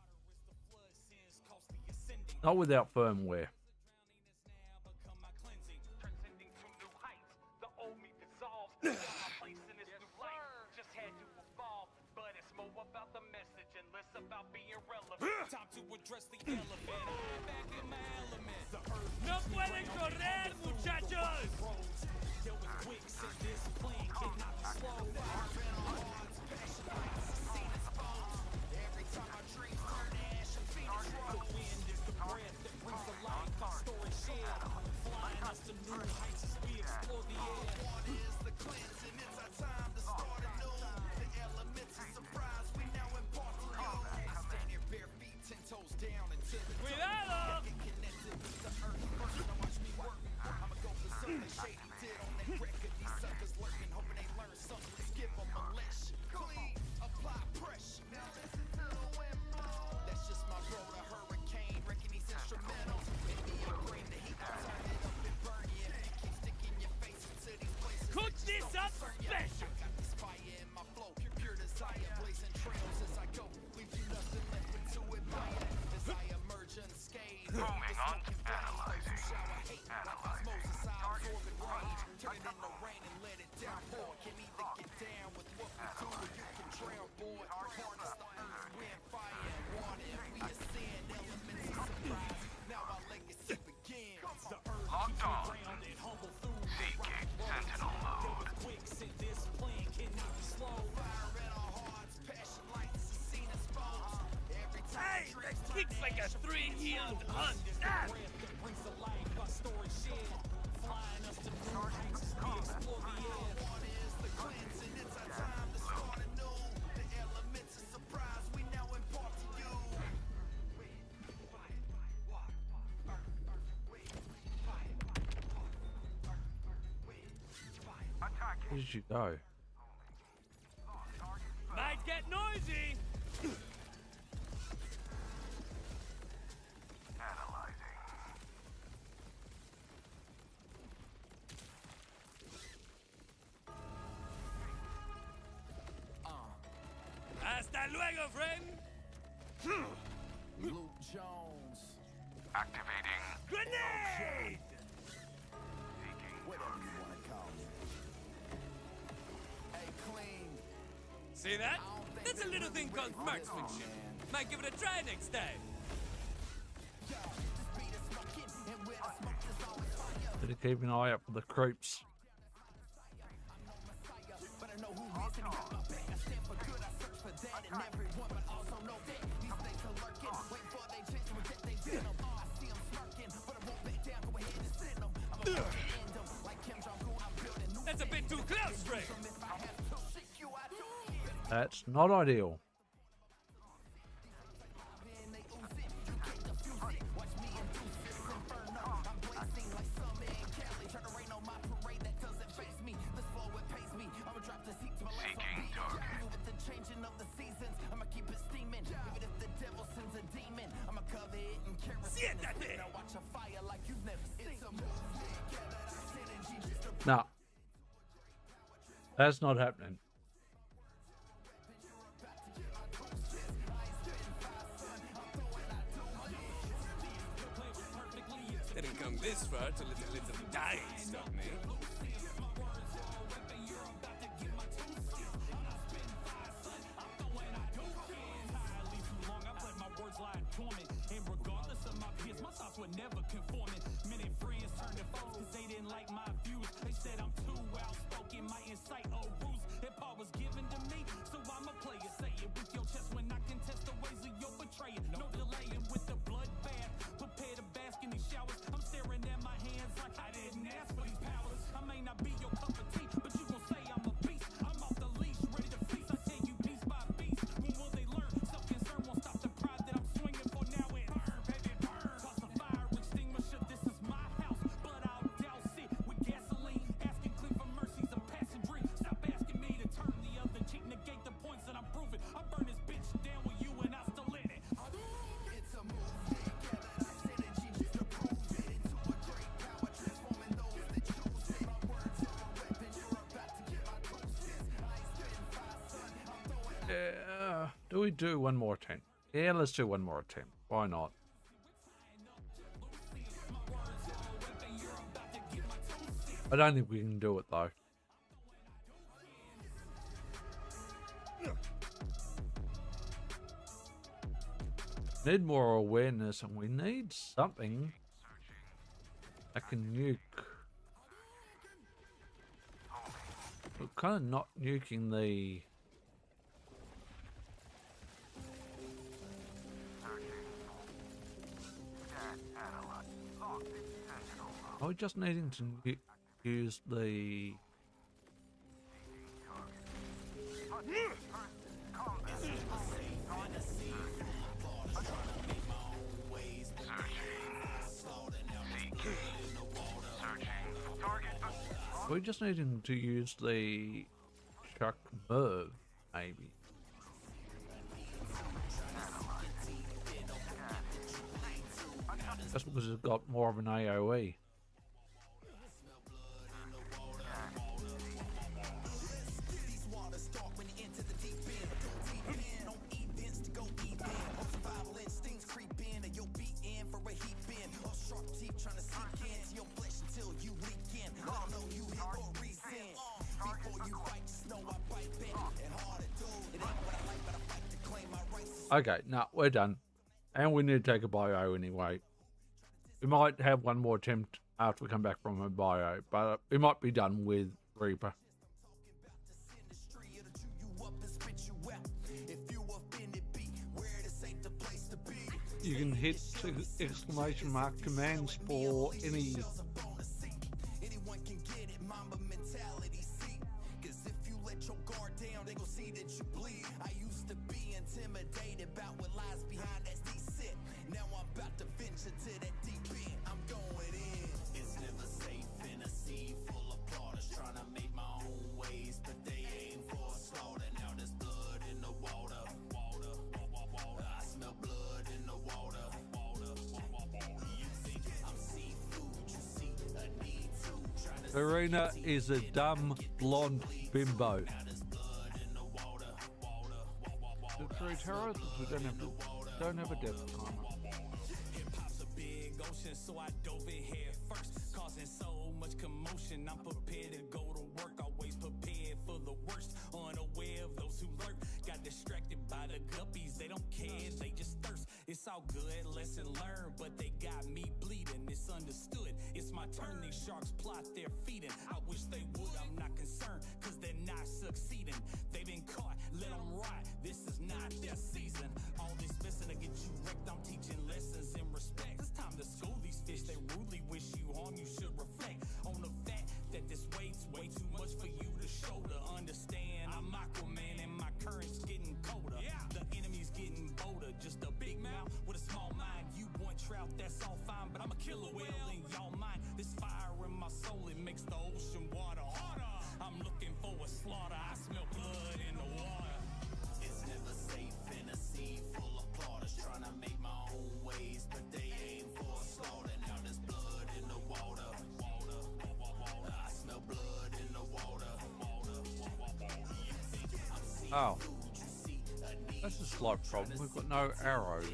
Not without firmware. Transcending to new heights. The old me dissolves. My place in this new life just had to evolve, but it's more about the message and less about being relevant. Time to address the elephant. I'm back in my element. The earth ¡No pueden correr, muchachos! deal with quicksand. This plan cannot be slowed. Every time my dreams turn to ash, I'm feeling the wind is the breath that brings to life my story shared. Flying us to new heights as we explore the air. Water is the cleansing, it's our time to start anew. The elements of surprise we now impart to you. Stand here bare feet, 10 toes down into the ¡Cuidado! get connected with the earth first. Now watch me work. I'ma go for something shady did on that record. These suckers lurking, hoping they learn something. Let's give them a lesson. Clean, apply pressure. Now listen to the wind blow. That's just my bro, the hurricane. Reckon he's instrumental. In me, I bring the heat. I'll turn it up and burn you. If you keep sticking your face into these places, Cook that just this don't up concern ya. special. I got this fire in my flow, pure desire, blazing trails as I go. Leave you nothing left but to admire. As I emerge unscathed. Moving on to analyzing. Moses, I absorb and rage. Turn it into rain and let it downpour. Can either get down with what we do or you can drown, boy. Born is the earth, wind, fire, and water. And we ascend elements of surprise. Now our legacy begins. The earth Locked on. grounded, humble through the Seeking Sentinel mode. quicksand. This plan cannot be slowed. Fire in our hearts, passion lights, the scene exposed. Every time Hey, that kicks like a three-heeled hunt. Ah! that brings to life our story shared. Flying us to new heights as we explore the air. Water is the cleansing, it's our time to start anew. The elements of surprise we now impart to you. Where did you go? Might get noisy! Analyzing. Hasta luego, friend! Luke Jones, Activating. Grenade! Seeking. whatever you want to call me. Hey, clean. See that? That's a little thing called marksmanship. Might give it a try next time. Better keep an eye out for the creeps. But I know who is and he got my back. I stand for good, I search for that and everyone, but also know that these things are lurking. Wait for they chance to reject they venom. I see them smirking, but I won't back down. Go ahead and send them. I'm about to end them. Like Kim Jong-un, I'm building new. That's a bit too close, Ray. If I have to seek you, I don't care. That's not ideal. Then they ooze it. You can't defuse it. Watch me induce this inferno. I'm blazing like summer in Cali. Try to rain on my parade, that doesn't faze me. This flow, it pays me. I'ma drop this heat to my last Seeking beat. target. Even with the changing of the seasons, I'ma keep it steaming. Even if the devil sends a demon, I'ma cover it in kerosene. Siéntate. Now watch a fire like you've never seen. It's a movie, gather our synergy just to Nah. That's not happening. Didn't come this far to let the little dying stop me. And regardless of my peers, my thoughts were never conforming. Many friends turned to foes because they didn't like my views. They said I'm too outspoken, my insight or rules. That part was given to me, so I'm a player. Say it with your chest when I contest the ways of your betrayer. No delaying with the bloodbath. Prepare to bask in these showers. I'm staring at my hands like I didn't ask for these powers. I may not be your cup of tea, but you gon' say I'm a beast. I'm off the leash, ready to feast. I tell you piece by piece. When will they learn? Self-concern won't stop the pride that I'm swinging for. Now it burn, baby, burn. Toss a fire extinguisher. This is my house, but I'll douse it with gasoline. Asking clean for mercy's a passing dream. Stop asking me to turn the other cheek. Negate the points that I'm proving. I burn this bitch down with you and I still in it. It's a movie. Gather our synergy just to prove it. Into a great power, transforming those that choose it. My words are a weapon. You're about to get my two cents. I ain't spitting fire, son. I'm throwing Yeah. Do we do one more attempt? Yeah, let's do one more attempt. Why not? I don't think we can do it though. Need more awareness, and we need something that can nuke. We're kind of not nuking the. Are we just needing to use the? We're just needing to use the Chuck Merv, maybe. That's because it's got more of an AOE. Okay, no, we're done. And we need to take a bio anyway. We might have one more attempt after we come back from a bio, but we might be done with Reaper. You can hit exclamation mark commands for any. Serena is a dumb blonde bimbo. The three terrorists, we don't have a death timer. Hip-hop's a big ocean, so I dove in head first, causing so much commotion. I'm prepared to go to work, always prepared for the worst, unaware of those who lurk. Got distracted by the guppies, they don't care, they just thirst. It's all good, lesson learned, but they got me bleeding. It's understood, it's my turn. These sharks plot their feeding. I wish they would, I'm not concerned, cause they're not succeeding. They've been caught, let them rot, this is not their season. All this messing to get you wrecked, I'm teaching lessons in respect. It's time to school these fish, they rudely wish you harm. You should reflect on the fact that this weight's way too much for you to shoulder. Understand, I'm Aquaman and my current's getting colder. The enemy's getting bolder, just a big mouth with a small mind. You want trout, that's all fine, but I'm a killer whale in y'all mind. This fire in my soul, it makes the ocean water harder. I'm looking for a slaughter, I smell blood in the water. It's never safe in a sea full of plotters trying to make my own ways, but they aim for slaughter. Now there's blood in the water. I smell blood in the water. Oh, that's a slight problem. We've got no arrows.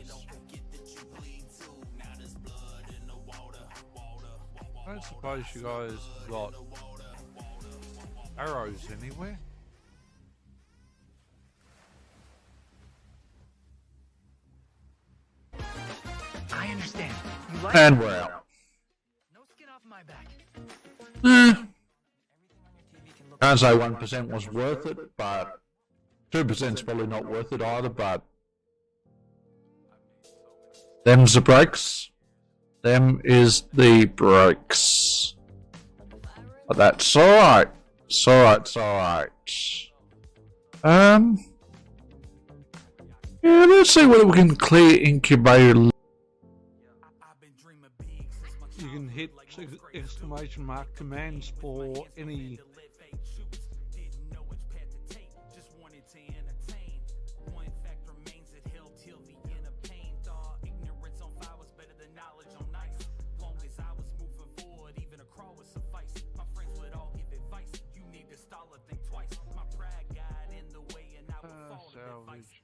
I don't suppose you guys got arrows anywhere? I understand. You like And we're out. no skin off my back. Can't say 1% was worth it, but 2% is probably not worth it either, but them's the breaks. Them is the breaks. But that's alright. It's alright, it's alright. Yeah, let's see whether we can clear incubator. You can hit exclamation mark commands for any.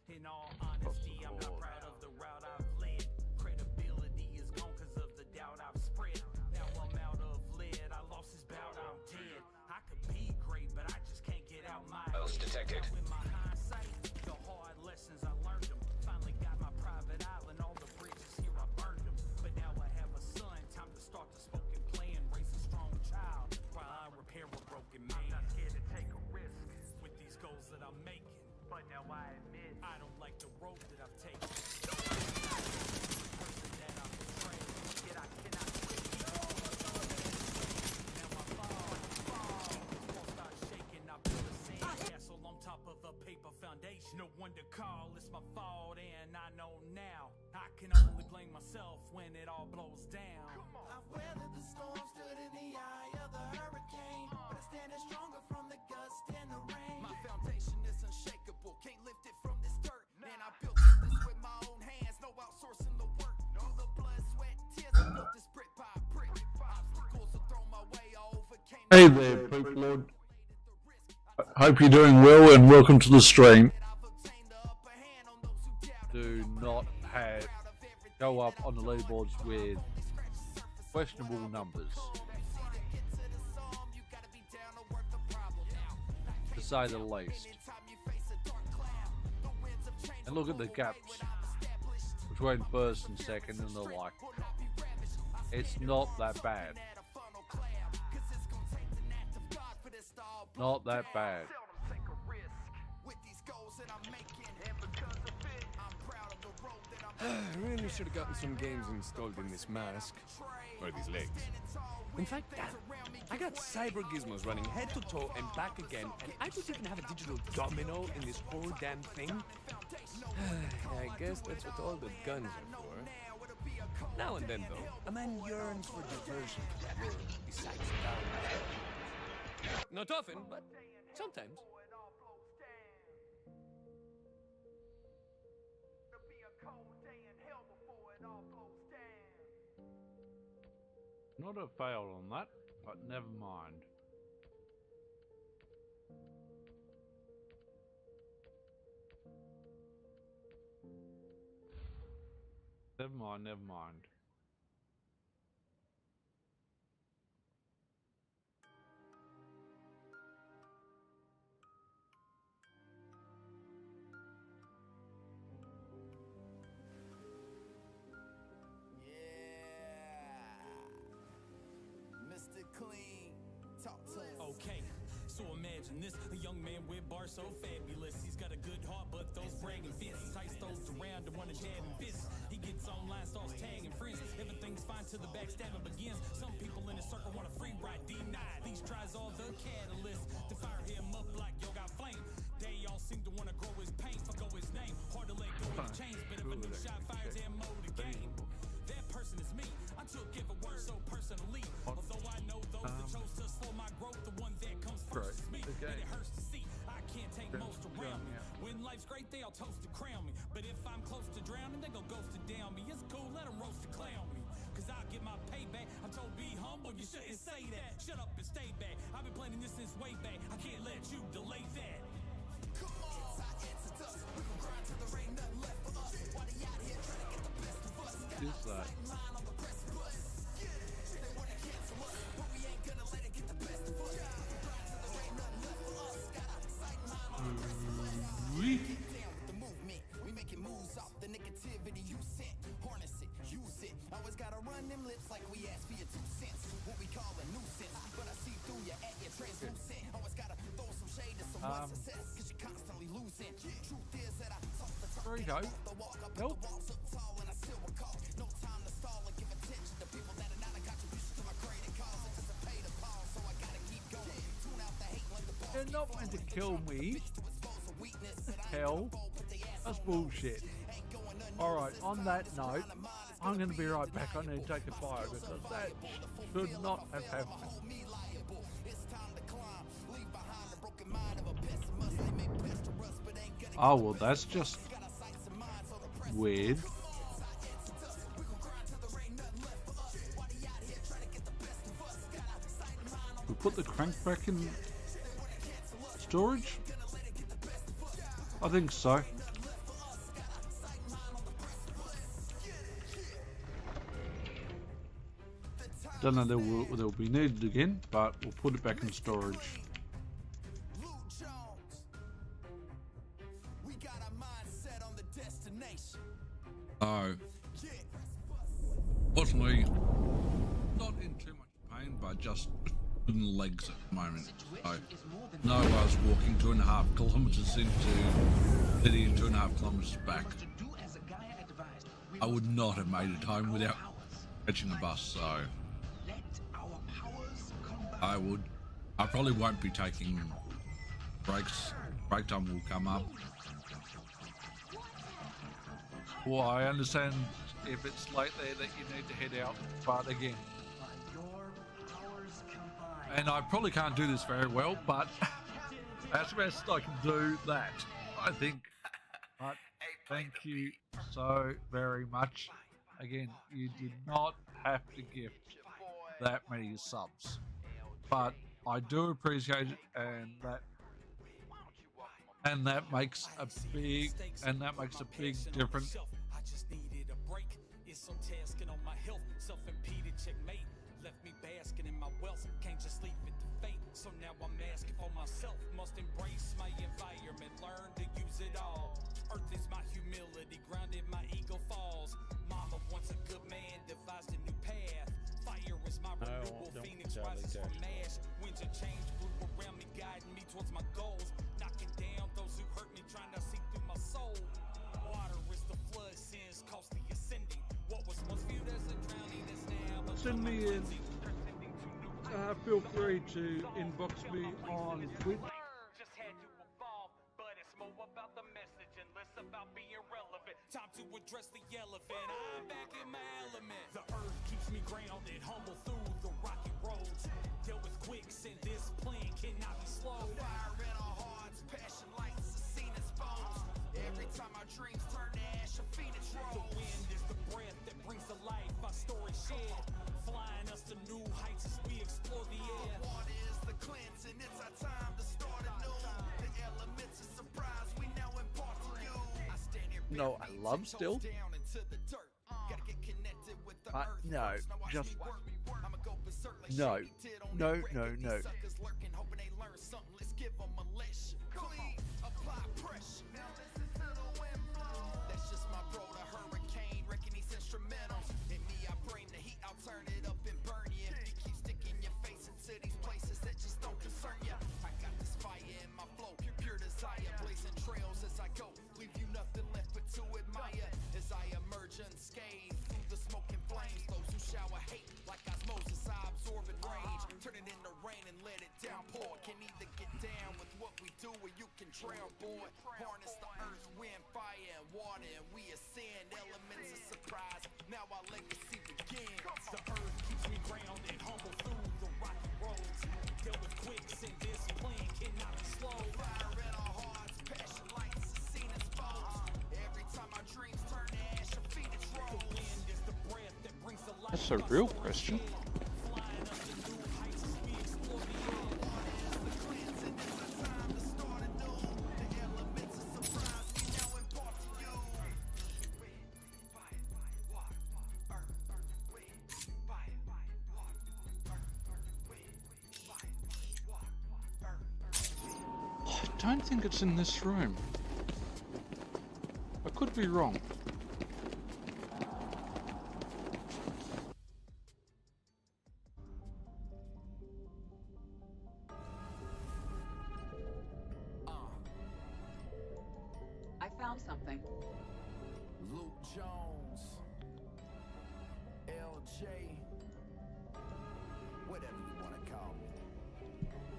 In all honesty, I'm not proud of the route I've led. Credibility is gone cause of the doubt I've spread. Now I'm out of lead, I lost this bout, I'm detected. With my hindsight, the hard lessons I learned them. Finally got my private island, all the bridges here I burned them. But now I have a son, time to start the spoken plan. Raise a strong child while I repair a broken man. I'm not scared to take a risk with these goals that I'm making. But now I admit I don't like the road that I've taken. No, I'm not the person that I betrayed. Yet I cannot quit. Now I fall. Won't start shaking. I built a sandcastle on top of a paper foundation. No one to call, it's my fault, and I know now. I can only blame myself when it all blows down. I've weathered the storm, stood in the eye of the hurricane, but I stand stronger from the gust and the rain. My foundation is unshakable, can't lift it from this dirt. Man, I built this with my own hands, no outsourcing the work. Through the blood, sweat, tears, I built this brick by brick. Obstacles are thrown my way, I overcame. Hey there, Poop Lord. Hope you're doing well and welcome to the stream. Do not go up on the leaderboards with questionable numbers, to say the least. And look at the gaps between first and second and the like. It's not that bad. Not that bad. I really should have gotten some games installed in this mask. Or these legs. In fact, Dad, I got cyber gizmos running head to toe and back again, and I don't even have a digital domino in this whole damn thing. I guess that's what all the guns are for. Now and then, though, a man yearns for diversion besides down. Not often, but sometimes. Not a fail on that, but never mind. Never mind, never mind. Mr. Clean, talk to us. Okay, so imagine this, a young man with bars so fabulous. He's got a good heart, but those bragging fists, tight those around to wanna jab and fist. He gets online, starts tagging friends. Everything's fine till the backstabbing begins. Some people in his circle want a free ride, denied. These tries are the catalyst to fire him up like yo got flame. They all seem to wanna grow his pain, fuck his name. Hard to let go of the chains, but if a new shot fires ammo the game. That person is me. I took every word so personally. Although I know those that chose to slow my growth, the one that comes first is me. And it hurts to see. I can't take most around me. When life's great, they all toast to crown me. But if I'm close to drowning, they gon' ghost to down me. It's cool, let them roast to clown me. Cause I'll get my payback. I'm told be humble, you shouldn't say that. Shut up and stay back. I've been planning this since way back. I can't let you delay that. Come on, it's our answer to us. We gon' grind till there ain't nothing left for us. Why they out here trying to get the best of us? Is that? Line on the precipice. They wanna cancel us, but we ain't gonna let it get the best of us. Grind till there ain't nothing left for us. Got a sight line on the precipice. Get down with the movement. We making moves off the negativity you sent. Harness it, use it. Always gotta run them lips like we asked for your 2 cents. What we call a nuisance, but I see through you at your translucent. Always gotta throw some shade to someone's success, cause you're constantly losing. Truth is that I talk the talk, There you go. the walk up Nope. the walk, so tall and I still recall. No time to stall and give attention to people that are not a contribution to my greater cause. Anticipate a pause, so I gotta keep going. Tune out the hate like the boss. They're not meant to kill me. Hell, that's bullshit. Alright, on that note, I'm going to be right back. I need to take a fire because that should not have happened. Oh, well, that's just weird. We put the crank back in storage? I think so. Don't know they'll be needed again, but we'll put it back in storage. got our mind set on the destination. So, Yeah. fortunately, not in too much pain, but just in the legs at the moment. So, no, I was walking 2.5 kilometers into city and 2.5 kilometers back. I would not have made it home without catching a bus, so I probably won't be taking breaks. Break time will come up. Well, I understand if it's late there that you need to head out, but again, and I probably can't do this very well, but as best I can do that, I think. But thank you so very much. Again, you did not have to gift that many subs, but I do appreciate it, and that makes a big difference. I just needed a break. It's so tasking on my health. Self-impeded checkmate. Left me basking in my wealth. Can't just leave it to fate. So now I'm asking for myself. Must embrace my environment. Learn to use it all. Earth is my humility. Grounded my ego falls. Mama wants a good man. Devised a new path. Fire is my renewal. Phoenix rises from ash. Winds of change blew around me, guiding me towards my goals. Knocking down those who hurt me, trying to see through my soul. Water is the flood, sins costly ascending. What was once viewed as a drowning is now Send me in. Feel free to inbox me on Twitch. Just had to evolve, but it's more about the message and less about being relevant. Time to address the elephant. I'm back in my element. The earth keeps me grounded, humble through the rocky roads. Dealt with quicksand, this plan cannot be slowed. Fire in our hearts, passion lights, the scene exposed. Every time our dreams turn to ash, a phoenix The rolls. wind is the breath that brings to life our story shared, flying us to new heights as we explore the air. Water is the cleansing, it's our time to start anew. The elements of surprise we now impart to you. I stand here No, I love toes still. down into the dirt. Gotta get connected with the earth No, first. Now watch just me work. I'ma go berserk like no, Shady did on no, that record. no, These no. suckers lurking, hoping they learn something. Let's give them a lesson. Clean, apply pressure. Now listen to the wind blow. That's just my bro, the hurricane, wrecking these instrumentals. In me, I bring the heat, I'll turn it up and burn you. If you keep sticking your face into these places that just don't concern you. I got this fire in my flow, pure desire, blazing trails as I go. Leave you nothing left but to admire. As I emerge unscathed through the smoking flames. Those who shower hate like osmosis, I absorb and rage. Turn it into rain and let it downpour. Can either get down with what we do or you can drown, boy. Harness the earth, wind, fire, and water, and we ascend. Elements of surprise. Now our legacy begins. The earth keeps me grounded, humble through the rocky roads. Dealt with quicksand, this plan cannot be slowed. Fire in our hearts, passion lights, the scene exposed. Every time our dreams turn to ash, a phoenix The rolls. wind is the breath that brings to life. That's a real question. Flying us to new heights as we explore the air. The cleansing, it's our time to start anew. The elements of surprise we now impart to you. I don't think it's in this room. I could be wrong. I found something. Luke Jones, LJ, whatever you want to call me.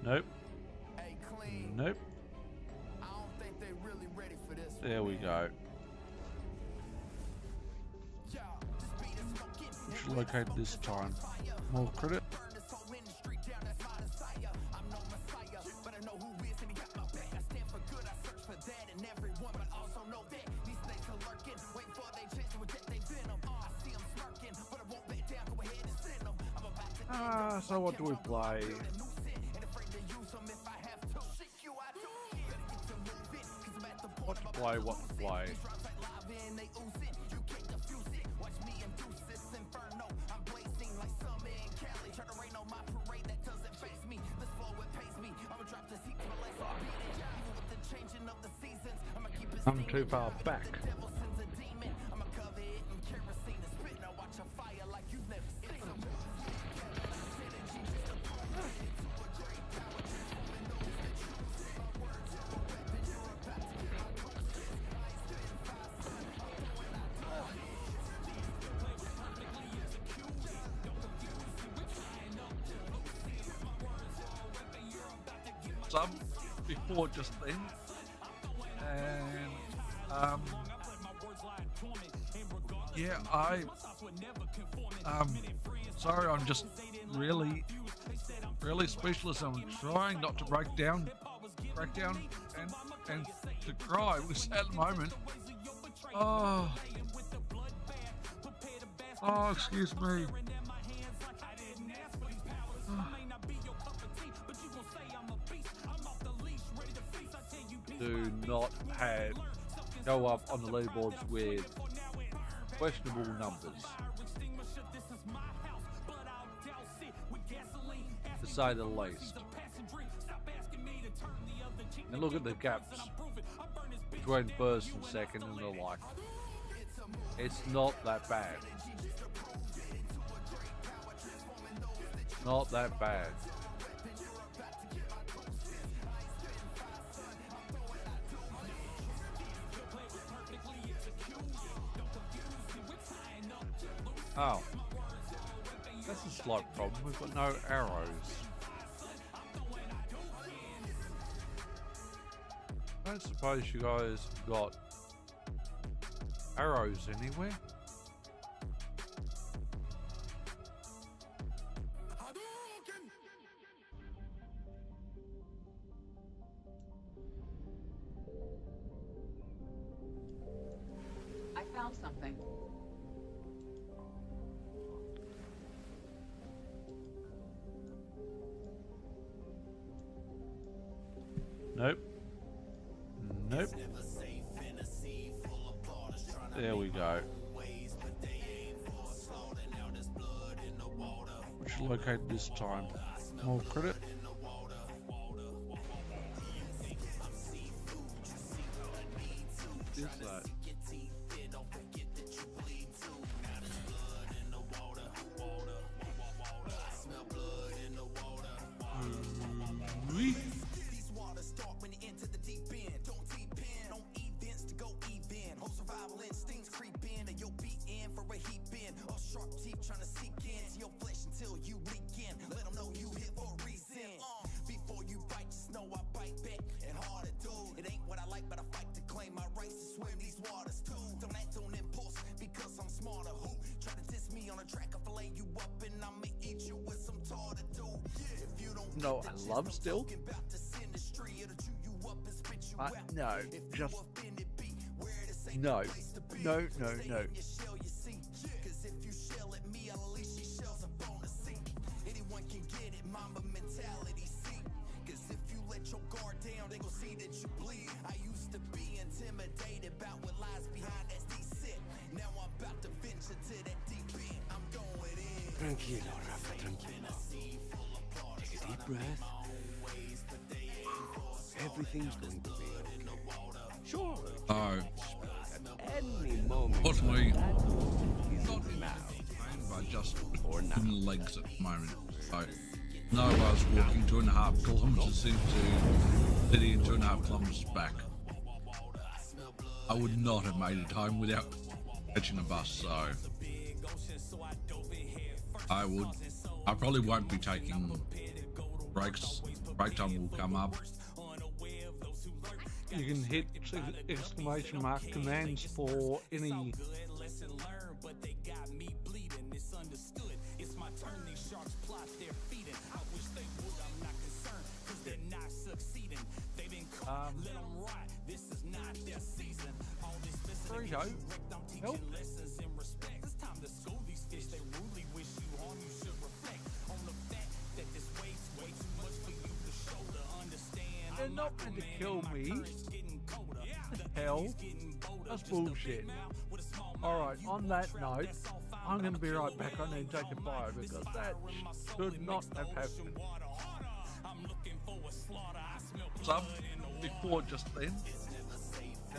Nope. Hey, clean. Nope. I don't think they really ready for this. There we go. Should locate this time. More credit. So what do we play? What to play, what to play? I'm too far back. Some before just then, and yeah, sorry, I'm just really speechless. I'm trying not to break down and to cry because at the moment, oh, excuse me. Do not go up on the leaderboards with questionable numbers, to say the least. And look at the gaps between first and second, and they're like, it's not that bad. Not that bad. Oh, that's a slight problem. We've got no arrows. I don't suppose you guys got arrows anywhere? I found something. Nope. Nope. There we go. Which is located this time. More credit. Is that? No, I love still. No, just no. Tranquilo, Rafa, tranquilo. Take a deep breath. Everything's going to be okay. Sure. Oh. At any moment. Unfortunately, Not now. but just Or not. in legs at the moment. So, no, I was walking 2.5 kilometers into city and 2.5 kilometers back. I would not have made it home without catching a bus, so I probably won't be taking breaks. Break time will come up. You can hit exclamation mark commands for any Burrito, help. They're not meant to kill me. What the hell? That's bullshit. Alright, on that note, I'm going to be right back. I need to take a bio because that should not have happened. Some before just then,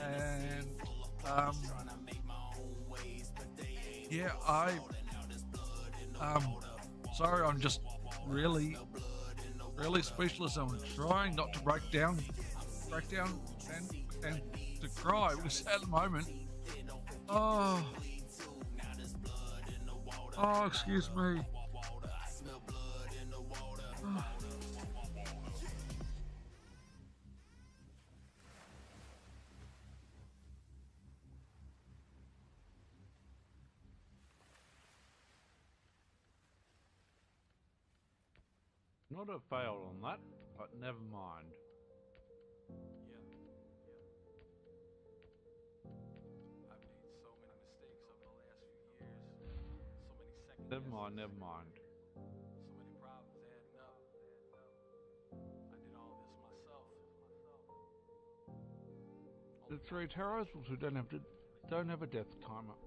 and yeah, sorry, I'm just really speechless. I'm trying not to break down and to cry because at the moment, oh, excuse me. Oh. Not a fail on that, but never mind. I've made so many mistakes over the last few years. So many second Never guesses. mind, never mind. So many problems adding up. I did all this myself. The three terrorists who don't have a death timer.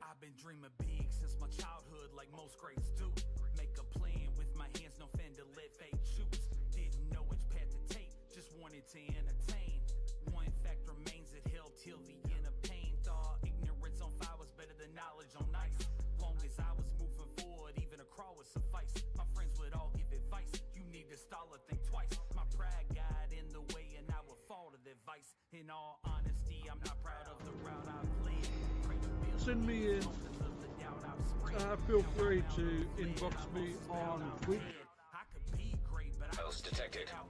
I've been dreaming big since my childhood, like most greats do. Make a plan with my hands, no fender, let fate choose. Didn't know which path to take, just wanted to entertain. One fact remains, it held till the end of pain. Thought ignorance on fire was better than knowledge on ice. Long as I was moving forward, even a crawl would suffice. My friends would all give advice, you need to stall or think twice. My pride got in the way and I would fall to their vice. In all honesty, I'm not proud of the route I've led. Send me in. Feel free to inbox me on Twitch. Host detected. Now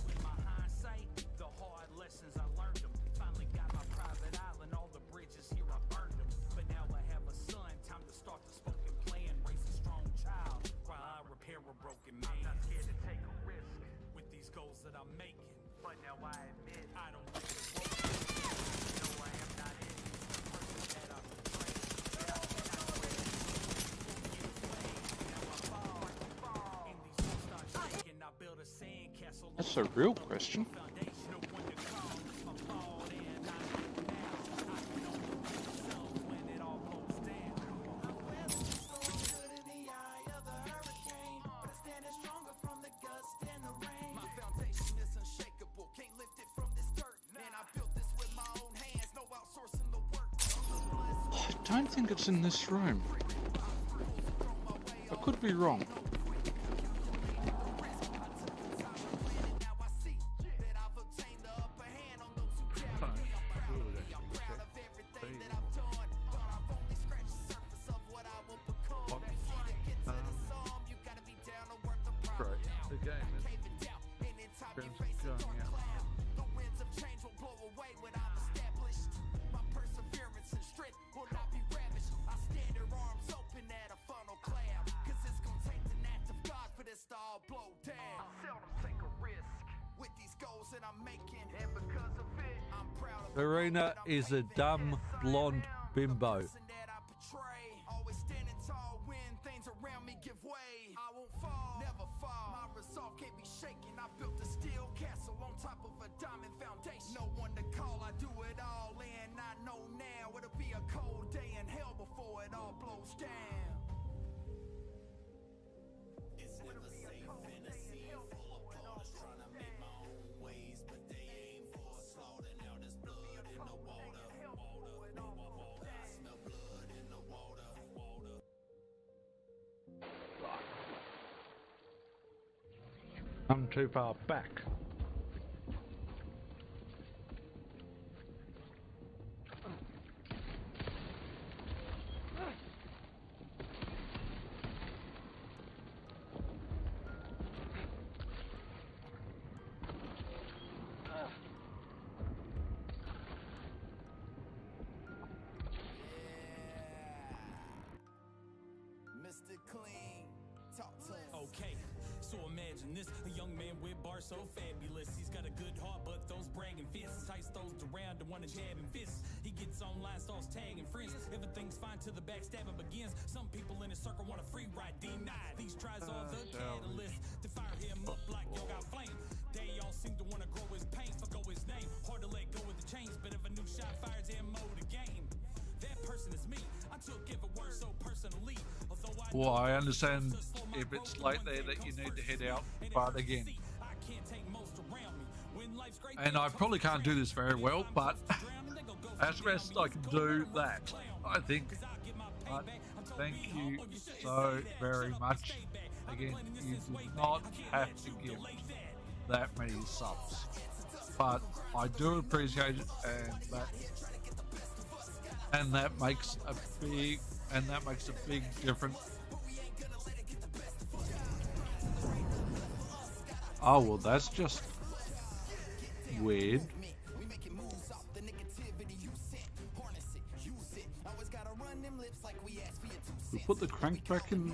with my hindsight, the hard lessons I learned them. Finally got my private island, all the bridges here I burned them. But now I have a son, time to start the spoken plan. Raise a strong child while I repair a broken man. I'm not scared to take a risk with these goals that I'm making. But now I admit I don't think it's worth it. No, I am not it. The person that I betrayed, that I cannot quit. Now I fall. In these walls start shaking, I build a sandcastle. That's a real question. I don't think it's in this room. I could be wrong. Verena is a dumb blonde bimbo. Always standing tall when things around me give way. I won't fall, never fall. My resolve can't be shaken. I built a steel castle on top of a diamond foundation. No one to call, I do it all in. I know now it'll be a cold day in hell before it all blows down. It's never safe in a sea full of portals trying to make my own ways, but they aim for a slaughter. Now there's blood in the water. I smell blood in the water. I'm too far back. Mr. Clean, talk to us. Okay, so imagine this, a young man with bars so fabulous. He's got a good heart, but those bragging fists, tights those around and wanna jab and fist. He gets online, starts tagging friends. Everything's fine till the backstabbing begins. Some people in his circle want a free ride, denied. These tries are the catalyst to fire him up like yo got flame. They all seem to wanna grow his pain, forgo his name. Hard to let go of the chains, but if a new shot fires ammo the game. That person is me. I took every word so personally. Well, I understand if it's late there that you need to head out, but again, I can't take most around me. and I probably can't do this very well, but as best I can do that, I think. But thank you so very much. Again, you did not have to give that many subs, but I do appreciate it, and that makes a big difference. Oh well, that's just weird. We put the crank back in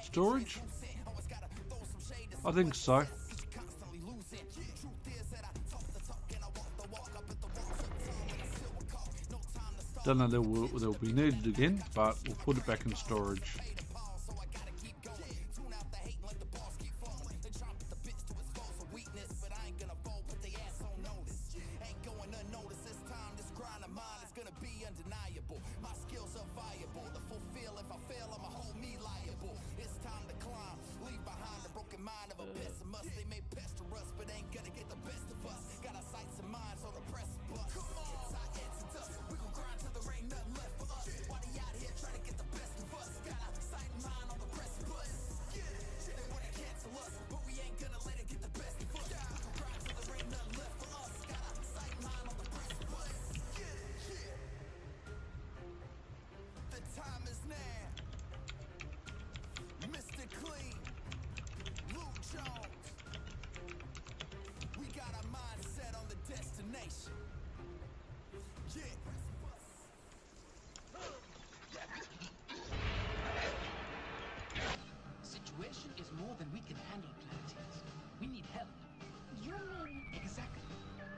storage? I think so. Don't know they'll be needed again, but we'll put it back in storage. Situation is more than we can handle, Planeteers. We need help. You mean? Exactly.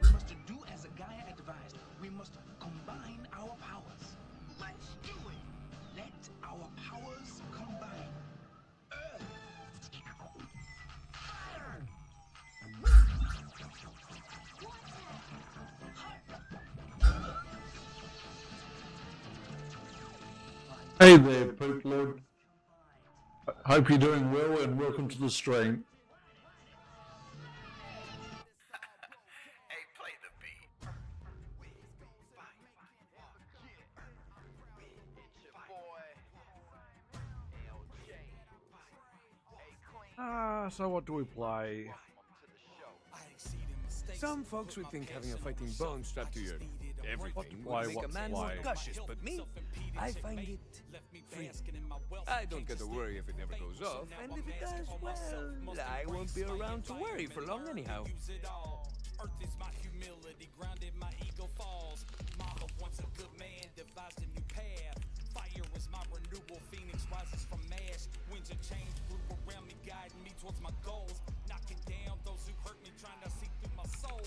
We must do as a Gaia advised. We must combine our powers. Let's do it. Let our powers combine. Hey there, Poop Lord. Hope you're doing well and welcome to the stream. Hey, play the beat. So what do we play? Some folks would think having a fighting bone strapped to your everything Why, would make a what, man why? more cautious, but me, I find it free. I don't get to worry if it never goes off, and if it does, well, I won't be around to worry for long anyhow. Earth is my humility, grounded my ego falls. Mama once a good man, devised a new path. Fire is my renewal, phoenix rises from ash. Winds of change grew around me, guiding me towards my goals. Knocking down those who hurt me, trying to see through my soul.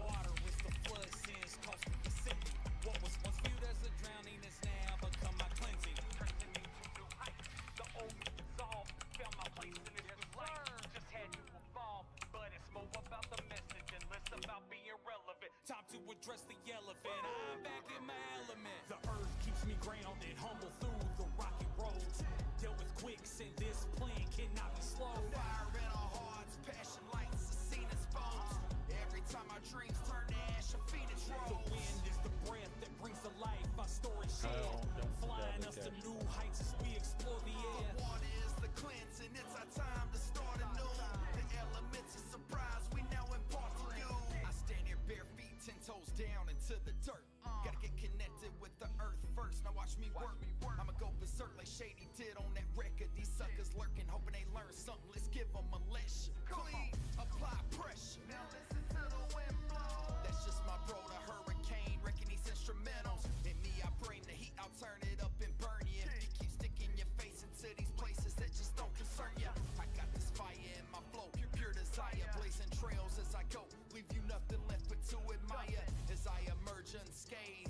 Water is the flood, sins cost me descending. What was once viewed as a drowning is now become my cleansing. Pressing me to new heights. The old me dissolved. Found my place in this new light. Just had to evolve. But it's more about the message and less about being relevant. Time to address the elephant. I'm back in my element. The earth keeps me grounded, humble through the rocky roads. Dealt with quicksand, this plan cannot be slowed. Fire in our hearts, passion lights, a scene exposed. Every time our dreams turn to ash, a phoenix rose. The wind is the breath that brings to life our story shared. Flying us to new heights as we explore the air. The water is the cleansing, it's our time to start anew. The elements of surprise we now impart to you. I stand here bare feet, 10 toes down into the dirt. Gotta get connected with the earth first, now watch me work. I'ma go berserk like Shady did on that record. These suckers lurking, hoping they learn something. Let's give them a lesson. Clean, apply pressure. Now listen to the wind blow. That's just my bro, the hurricane, wrecking these instrumentals. In me, I bring the heat, I'll turn it up and burn you. If you keep sticking your face into these places that just don't concern you. I got this fire in my flow, pure desire, blazing trails as I go. Leave you nothing left but to admire as I emerge unscathed.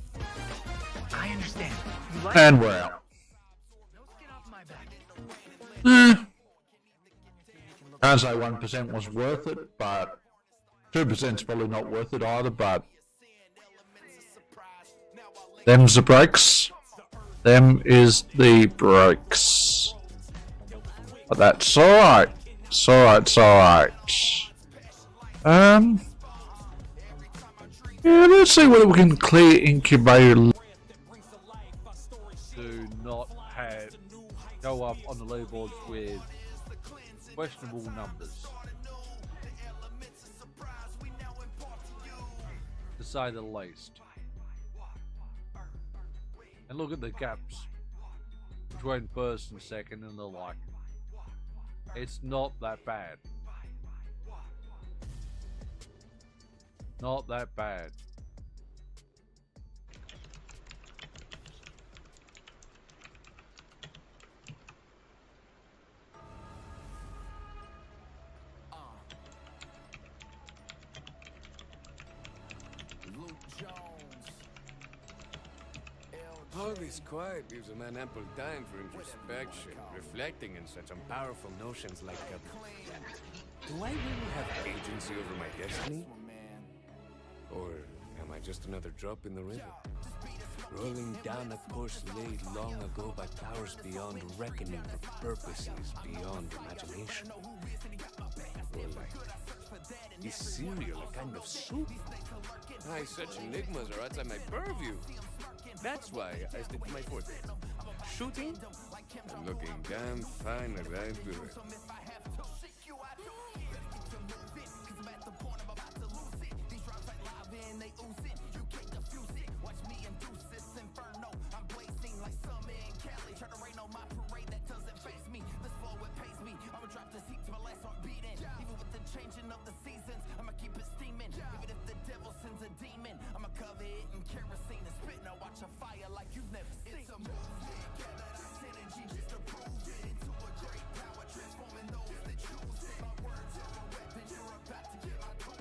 I understand. You like And we're out. No skin off my back. Can't say 1% was worth it, but 2% is probably not worth it either, but them's the breaks. Them is the breaks. But that's alright. It's alright. Yeah, let's see whether we can clear incubator. Do not have go up on the leaderboards with questionable numbers, to say the least. And look at the gaps between first and second and the like. It's not that bad. Not that bad. All this quiet gives a man ample time for introspection, reflecting in such powerful notions like, do I really have agency over my destiny? Or am I just another drop in the river? Rolling down a course laid long ago by powers beyond reckoning for purposes beyond imagination. Or like, is cereal a kind of soup? Aye, such enigmas are outside my purview. That's why I stick to my forte. Shooting and looking damn fine as I do it.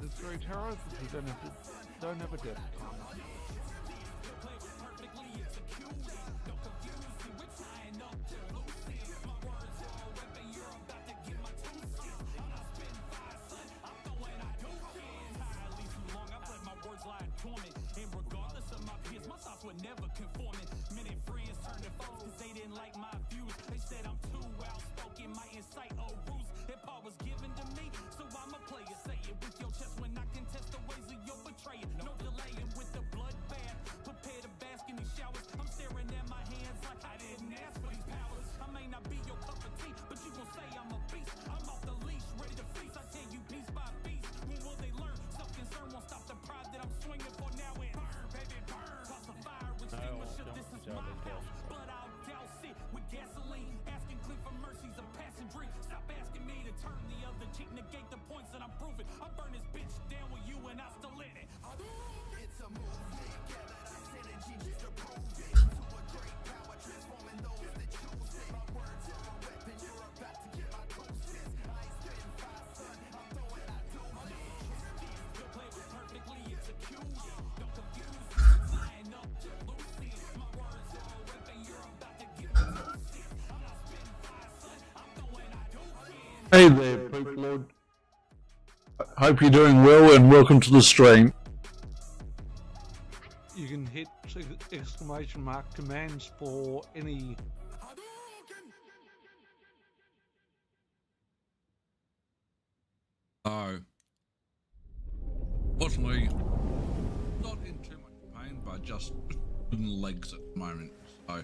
The three towers don't have a death time. And regardless of my peers, my thoughts were never conforming. Many friends turned to foes cause they didn't like my views. They said I'm too outspoken, might incite a ruse. That part was given to me, so I'ma play it. Say it with your chest when I contest the ways of your betrayal. No delaying with the bloodbath. Prepare to bask in these showers. I'm staring at my hands like I didn't ask for these powers. I may not be your cup of tea, but you gon' say I'm a beast. I'm off the leash, ready to feast. I tell you piece by piece. When will they learn? Self-concern won't stop the pride that I'm swinging for now. And burn, baby, burn. Toss a fire extinguisher. This is my house, but I'll douse it with gasoline. Asking clean for mercy's a passing drink. Stop asking me to turn the other cheek. Negate the points that I'm proving. I burn this bitch down with you and I still in it. It's a movement. Gather that synergy just to prove it. To a great power, transforming those that choose it. My words are a weapon. You're about to get my doses. I ain't spitting fire, son. I'm throwing out deuces. The play was perfectly executed. Don't confuse me. Tying up to loose it. My words are a weapon. You're about to get my doses. I'm not spitting fire, son. I'm throwing out deuces. Hey there, Poop Lord. Hope you're doing well and welcome to the stream. You can hit exclamation mark commands for any fortunately, not in too much pain, but just in the legs at the moment. So,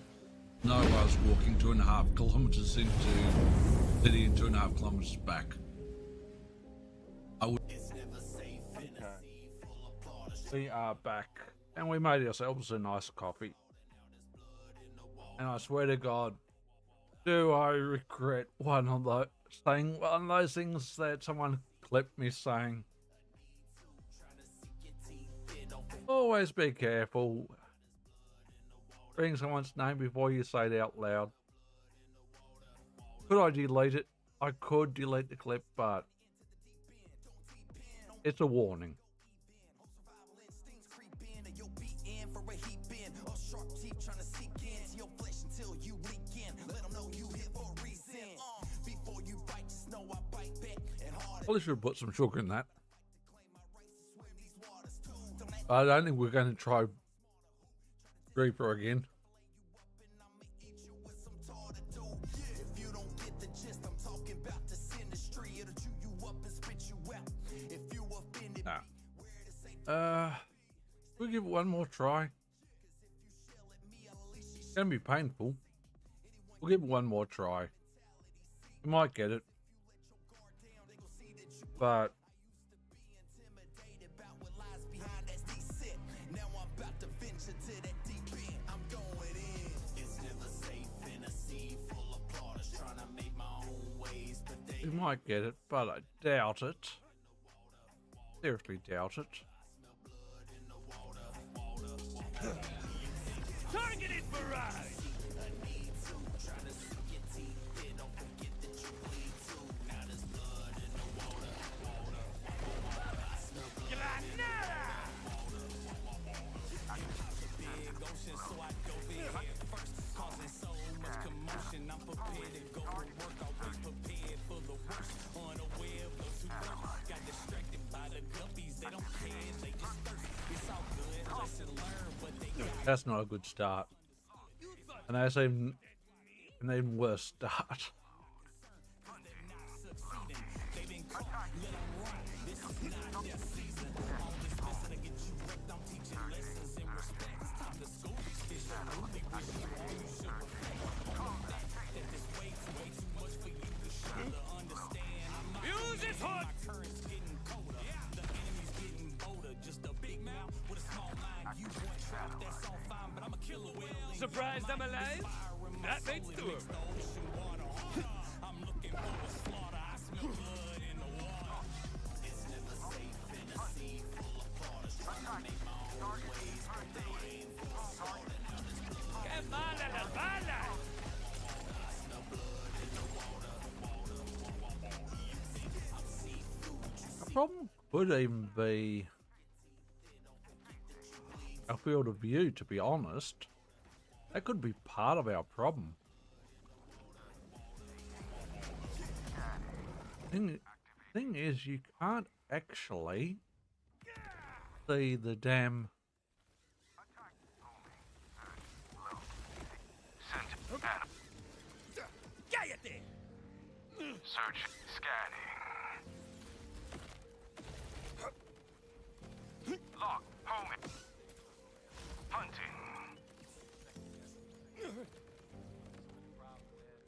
no, I was walking 2.5 kilometers into city and 2.5 kilometers back. I would. We are back, and we made ourselves a nice coffee. And I swear to God, do I regret saying one of those things that someone clipped me saying. Always be careful reading someone's name before you say it out loud. Could I delete it? I could delete the clip, but it's a warning. Probably should have put some sugar in that. I don't think we're going to try Reaper again. Nah. We'll give it one more try. It's gonna be painful. We'll give it one more try. We might get it. But we might get it, but I doubt it. Seriously doubt it. Targeted barrage! That's not a good start. And that's even an even worse start. Use this hood! Surprised I'm alive? That makes two of us. ¡Qué mala las balas! The problem could even be our field of view, to be honest. That could be part of our problem. Thing is, you can't actually see the damn... ¡Cállate! Search, scanning. Lock, homing. Hunting.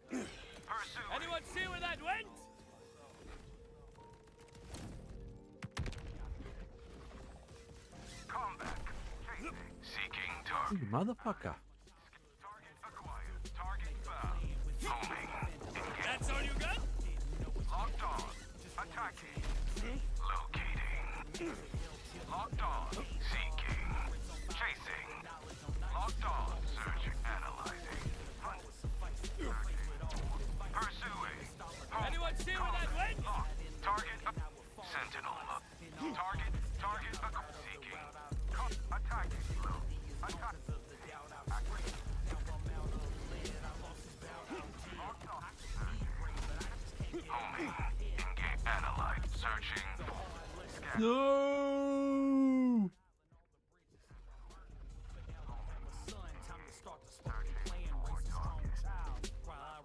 Pursuing. Anyone see where that went? Combat. Chasing. Seeking You target. motherfucker. Target acquired. Target found. Homing. Engage. That's all you got? Locked on. Attacking. Locating. Locked on. Seeking. Chasing. Locked on. Searching. Analyzing. Pursuing. Anyone see where that went? Locked. Target. Sentinel. Target. Seeking. Attacking. Attack. Homing. Engage. Analyze. Searching. Scan. No!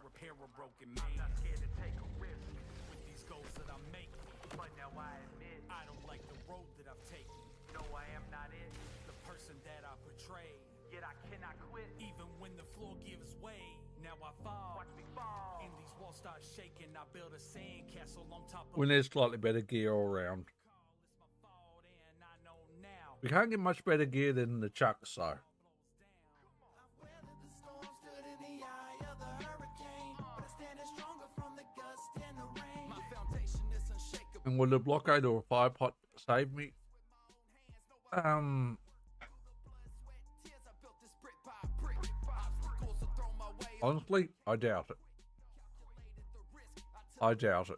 Repair a broken man. Not scared to take a risk with these goals that I'm making. But now I admit I don't like the road that I've taken. No, I am not it. The person that I portray. Yet I cannot quit. Even when the floor gives way. Now I fall. Watch me fall. And these walls start shaking. I build a sandcastle on top of We need slightly better gear all around. We can't get much better gear than the Chuck, so. And will the blockade or a fire pot save me? Honestly, I doubt it. I doubt it.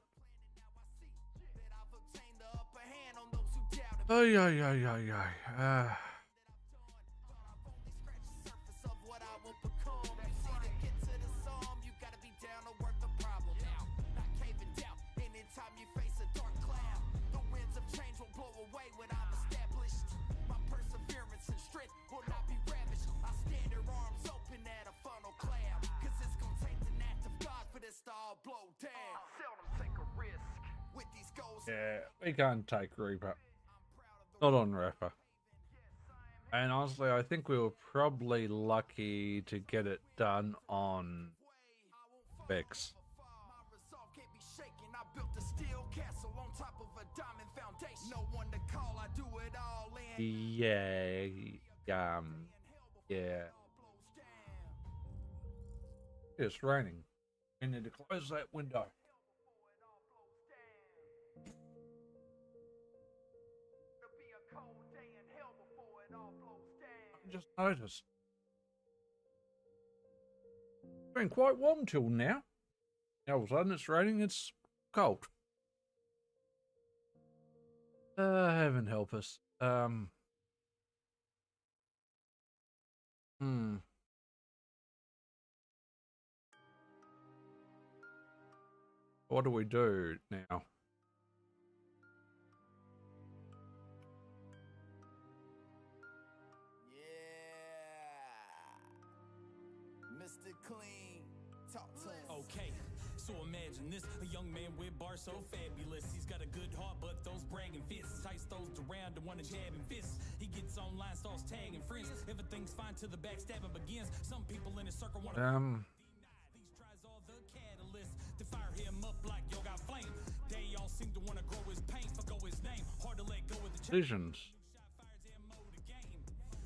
Ay, ay, ay, ay, ay. Yeah, we can't take Reaper. Not on Rapper. And honestly, I think we were probably lucky to get it done on Fix. Yeah, yeah. It's raining. We need to close that window. I just noticed. It's been quite warm till now. All of a sudden it's raining, it's cold. Heaven help us. What do we do now? Mr. Clean, talk to us. Okay, so imagine this, a young man with bars so fabulous. He's got a good heart, but those bragging fists. Tice those around and wanna jab and fists. He gets online, starts tagging friends. Everything's fine till the backstabbing begins. Some people in his circle wanna these tries all the catalyst to fire him up like yo got flame. They all seem to wanna grow his pain, forgo his name. Hard to let go of the decisions.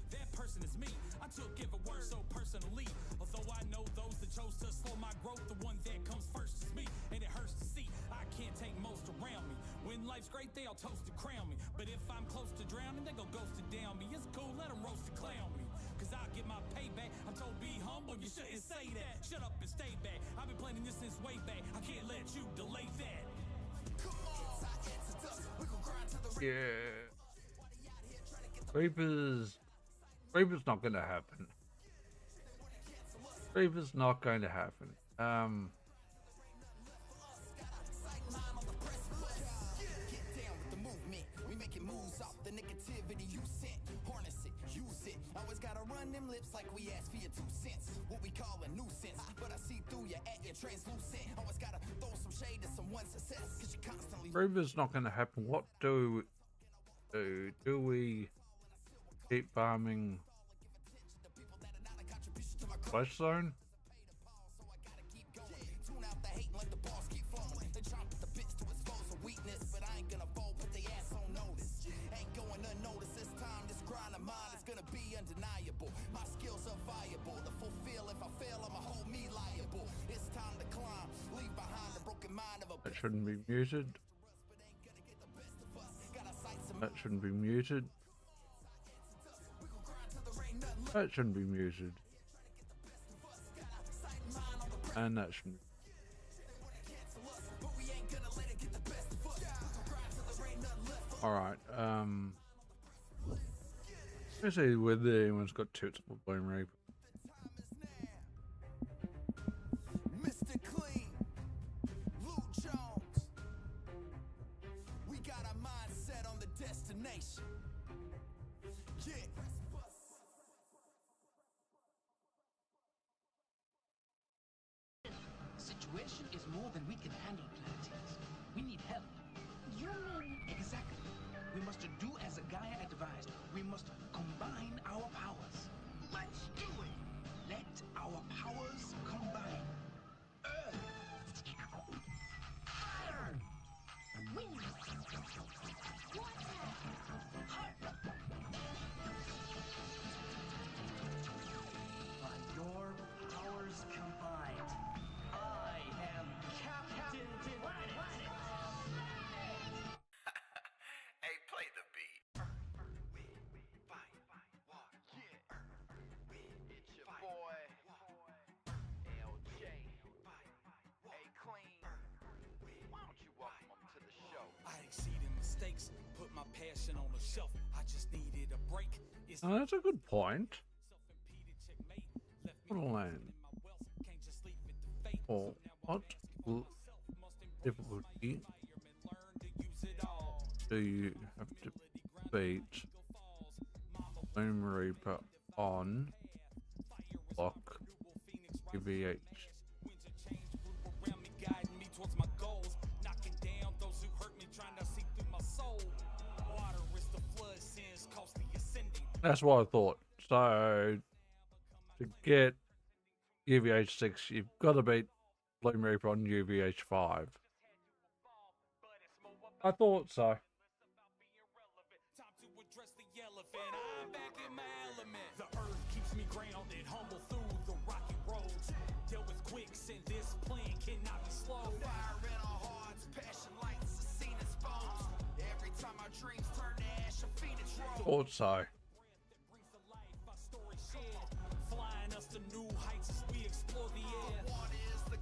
That person is me. I took every word so personally. Although I know those that chose to slow my growth, the one that comes first is me. And it hurts to see I can't take most around me. When life's great, they all toast to crown me. But if I'm close to drowning, they gon' ghost to down me. It's cool, let them roast and clown me. Cause I'll get my payback. I'm told be humble, you shouldn't say that. Shut up and stay back. I've been planning this since way back. I can't let you delay that. Yeah. Reaper's not gonna happen. Reaper's not going to happen. Get down with the movement. We making moves off the negativity you sent. Harness it, use it. Always gotta run them lips like we asked for your 2 cents. What we call a nuisance. But I see through you at your translucent. Always gotta throw some shade to someone's success. Cause you constantly. Reaper's not going to happen. What do we do? Do we keep farming Flesh Zone? My skills are viable to fulfill. If I fail, I'ma hold me liable. It's time to climb. Leave behind the broken mind of a. That shouldn't be muted. That shouldn't be muted. That shouldn't be muted. And that shouldn't. Alright, let's see whether anyone's got tips for Bloom Reaper. Mr. Clean, Luke Jones. We got our mind set on the destination. Yeah. Situation is more than we can handle, Planeteers. We need help. You mean Exactly. We must do as a Gaia advised. We must combine our powers. let's do it? Let our powers combine. Fire! Wind! Water! By your powers combined, I am Captain Planet. Hey, play the beat. It's your boy, LJ. Hey, Clean. Why don't you welcome him to the show? I exceeded mistakes, put my passion on the shelf. I just needed a break. It's Oh, that's a good point. self-impeded checkmate. Left me What a land. in my wealth. Can't just leave it to fate. Or So now I'm what asking for myself. Must improve difficulty my environment, learn to use it all. do you have to beat Bloom Reaper on block UVH? Winds of change grew around me, guiding me towards my goals. Knocking down those who hurt me, trying to see through my soul. Water is the flood, sins costly ascending. That's what I thought. So to get UVH 6, you've got to beat Bloom Reaper on UVH 5. I thought so. Time to address the elephant. I'm back in my element. The earth keeps me grounded, humble through the rocky roads. Deal with quicksand, this plan cannot be slowed. Fire in our hearts, passion lights, a scene exposed. Every time our dreams turn to ash, a phoenix rose. Thought so. Brings to life our story shared, flying us to new heights as we explore the air. What is the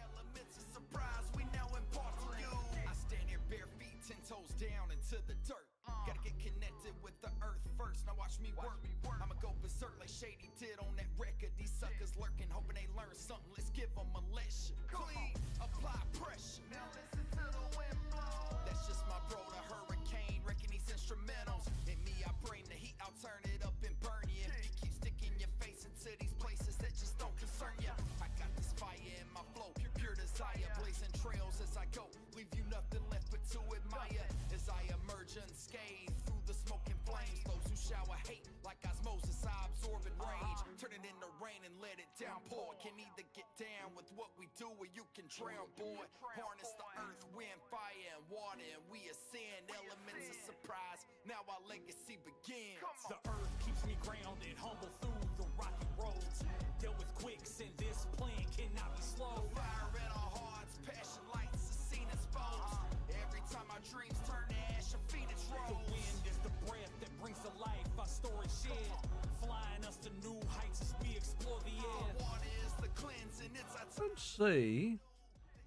elements of surprise we now impart to you? I stand here bare feet, 10 toes down into the dirt. Gotta get connected with the earth first. Now watch me work. I'ma go berserk like Shady did on that record. These suckers lurking, hoping they learn something. Let's give them a lesson. Clean, apply pressure. Now listen to the wind blow. That's just my bro, the hurricane. Wrecking these instrumentals. In me, I bring the heat. I'll turn it up and burn you. If you keep sticking your face into these places that just don't concern you. I got this fire in my flow, pure desire. Blazing trails as I go. Leave you nothing left but to admire. As I emerge unscathed through the smoking flames. Those who shower hate like osmosis, I absorb and rage. Turn it into rain and let it downpour. Can either get down with what we do or you can drown, boy. Harness the earth, wind, fire, and water, and we ascend. Elements of surprise. Now our legacy begins. The earth keeps me grounded, humble through the rocky roads. Deal with quicksand, this plan cannot be slowed. Fire in our hearts, passion lights, a scene exposed. Every time our dreams turn to ash, a phoenix rose. The wind is the breath that brings to life our story shared, flying us to new heights as we explore the air. Water is the cleansing, it's our time. Let's see.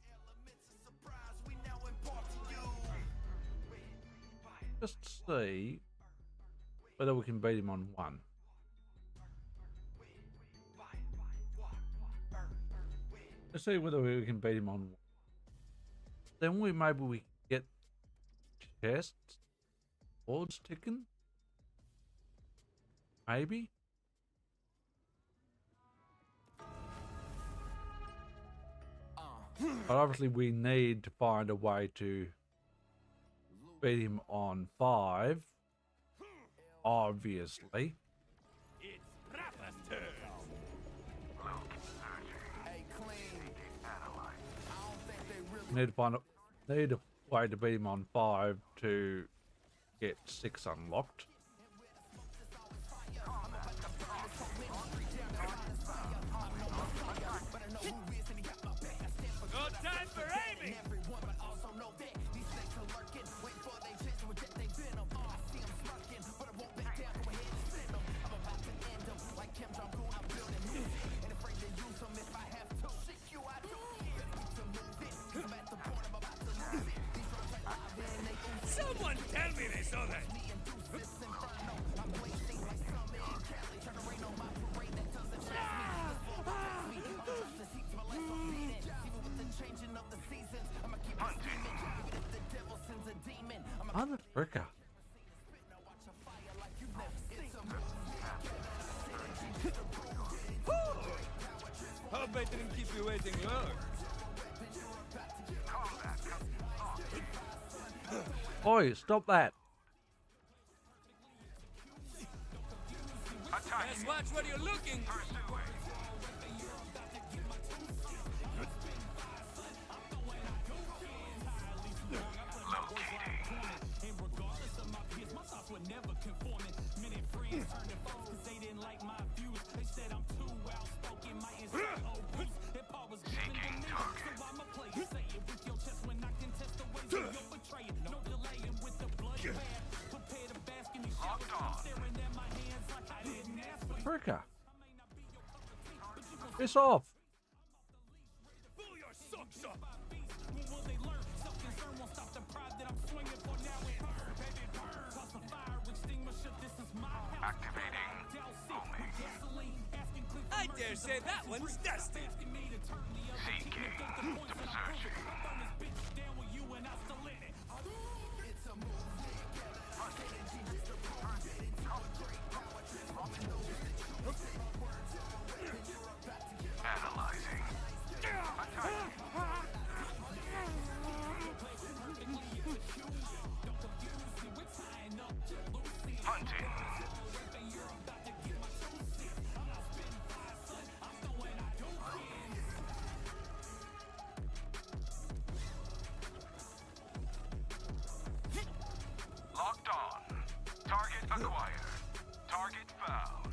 Elements of surprise we now impart to you. Just see whether we can beat him on one. Let's see whether we can beat him on one. Then maybe we get chest boards ticking. Maybe. But obviously we need to find a way to beat him on 5. Obviously. It's Rapper's turn. Hey, clean. I don't think they really. Need to find a way to beat him on 5 to get 6 unlocked. No time for aiming! Everyone, but also know that these snakes are lurking. Wait for they chance to reject they venom. I see them smirking, but I won't back down. Go ahead and send them. I'm about to end them. Like Kim Jong-un, I'm building music. Ain't afraid to use them if I have to. Shit, you, I don't care. Better keep to moving. Cause I'm at the point I'm about to lose it. These roads like lava and they ooze it. Someone tell me they saw that! Me and Deuce, this inferno. I'm blazing like summer in Cali. Trying to rain on my parade that doesn't chase me. This won't affect me. I'm just as heat to my life, I'm beating. Even with the changing of the seasons, I'ma keep it steaming. Even if the devil sends a demon, I'ma Motherfricker. watch a fire like you've never seen. It's a movie. Hope I didn't keep you waiting long. Oi, stop that. Just watch where you're looking. And regardless of my peers, my thoughts were never conforming. Many friends turned to foes cause they didn't like my views. They said I'm too outspoken, my inside obese. That Paul was giving them niggas, so I'ma play it. Say it with your chest when I contest the ways of your betrayal. No delaying with the bloodbath. Prepare to bask in these showers. I'm staring at my hands like I didn't ask for it. Fricker. Piss off. Pull your socks up. When will they learn? Self-concern won't stop the pride that I'm swinging for now. It burn, baby, burn. Toss the fire extinguisher. This is my house. Activating Douse it with gasoline. Asking Cliff for I mercy. dare say that one's dusty. Asking me to turn the other cheek. Seeking Negate the points and I'll prove it. I'll burn this bitch down with you and I still in it. It's a movie. Energy just to prove it. Into a great power transforming. analyzing. Target acquired. Target found.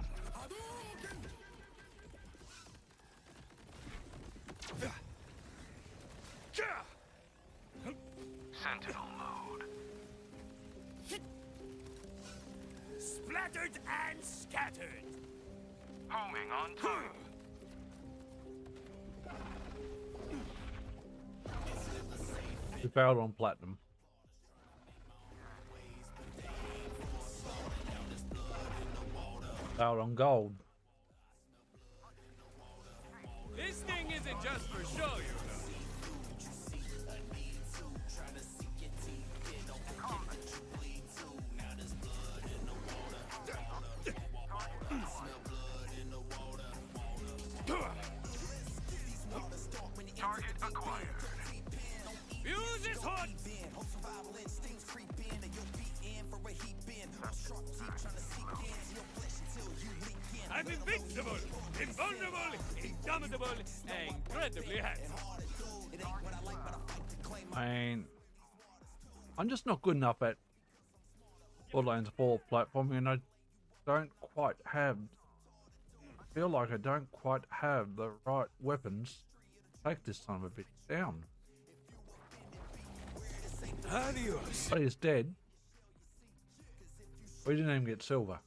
Sentinel mode. Splattered and scattered. Homing on target. We failed on platinum. Failed on gold. This thing isn't just for show, you know. Target acquired. Fuse is hot. I'm invincible, invulnerable, indomitable, and incredibly handsome. I'm just not good enough at Borderlands 4 platforming, and I don't quite have. I feel like I don't quite have the right weapons to take this son of a bitch down. Adios. But he's dead. We didn't even get silver.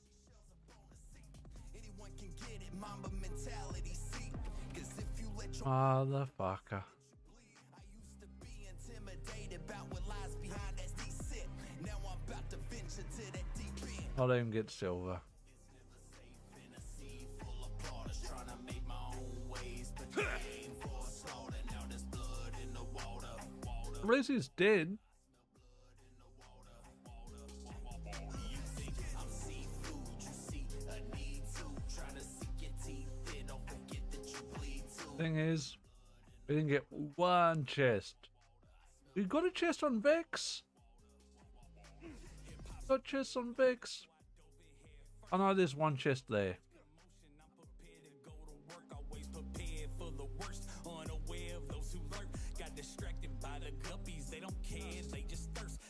Motherfucker. Not even get silver. At least he's dead. Thing is, we didn't get one chest. We got a chest on Vex. Got chests on Vex. I know there's one chest there.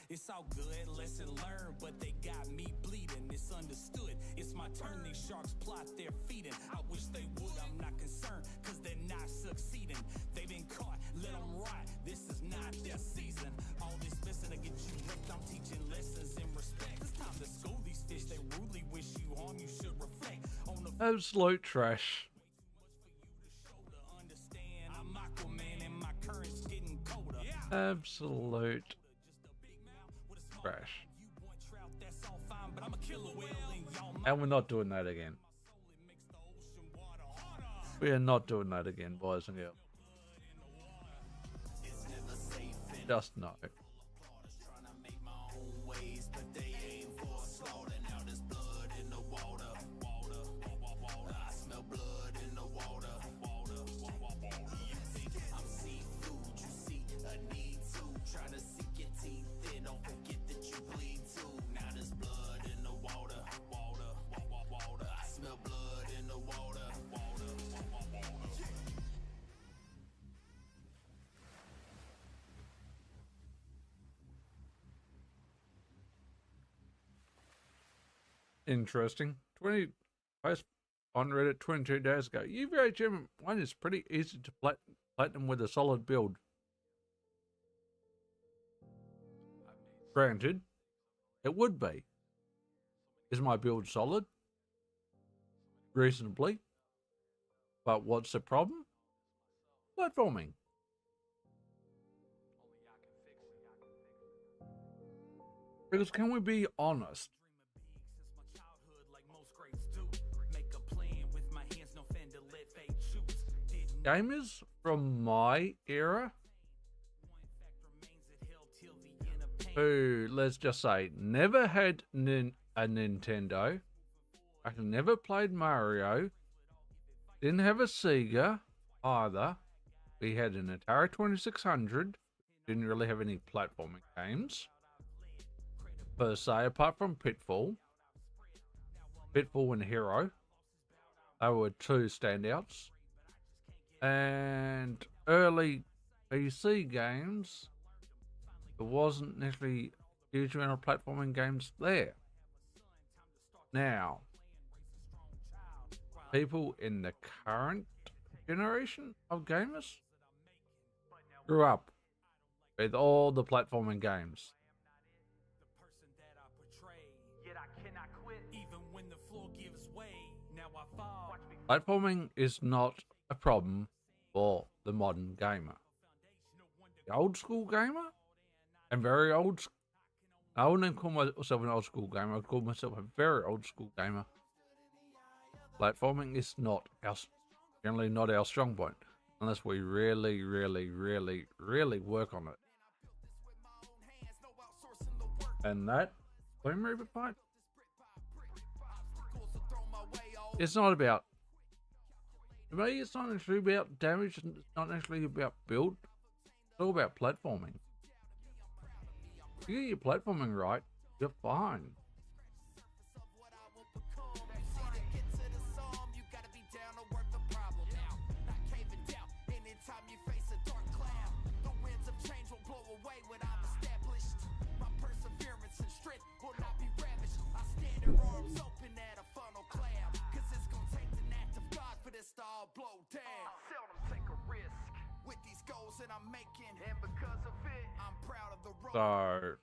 It's all good, lesson learned, but they got me bleeding. It's understood. It's my turn. These sharks plot their feeding. I wish they would. I'm not concerned, cause they're not succeeding. They've been caught, let them rot. This is not their season. All this messing to get you wrecked. I'm teaching lessons in respect. It's time to school these fish. They rudely wish you harm. You should reflect on the absolute trash. I'm Aquaman and my current's getting colder. Absolute trash. And we're not doing that again. We are not doing that again, boys and girls. Just no. Interesting. 20 post on Reddit 22 days ago. UVHM 1 is pretty easy to platinum with a solid build. Granted, it would be. Is my build solid? Reasonably. But what's the problem? Platforming. Because can we be honest? Gamers from my era who, let's just say, never had a Nintendo, I never played Mario, didn't have a Sega either. We had an Atari 2600, didn't really have any platforming games per se, apart from Pitfall and Hero. They were two standouts. And early PC games, there wasn't necessarily a huge amount of platforming games there. Now, people in the current generation of gamers grew up with all the platforming games. Yet I cannot quit, even when the floor gives way. Now I fall. Platforming is not a problem for the modern gamer. The old school gamer, and very old. I wouldn't call myself an old school gamer. I'd call myself a very old school gamer. Platforming is generally not our strong point, unless we really, really, really, really work on it. And that Flame Reaper fight, it's not about. To me, it's not actually about damage. It's not actually about build. It's all about platforming. If you get your platforming right, you're fine. Blow down. Seldom take a risk with these goals that I'm making, and because of it, I'm proud of the road. So,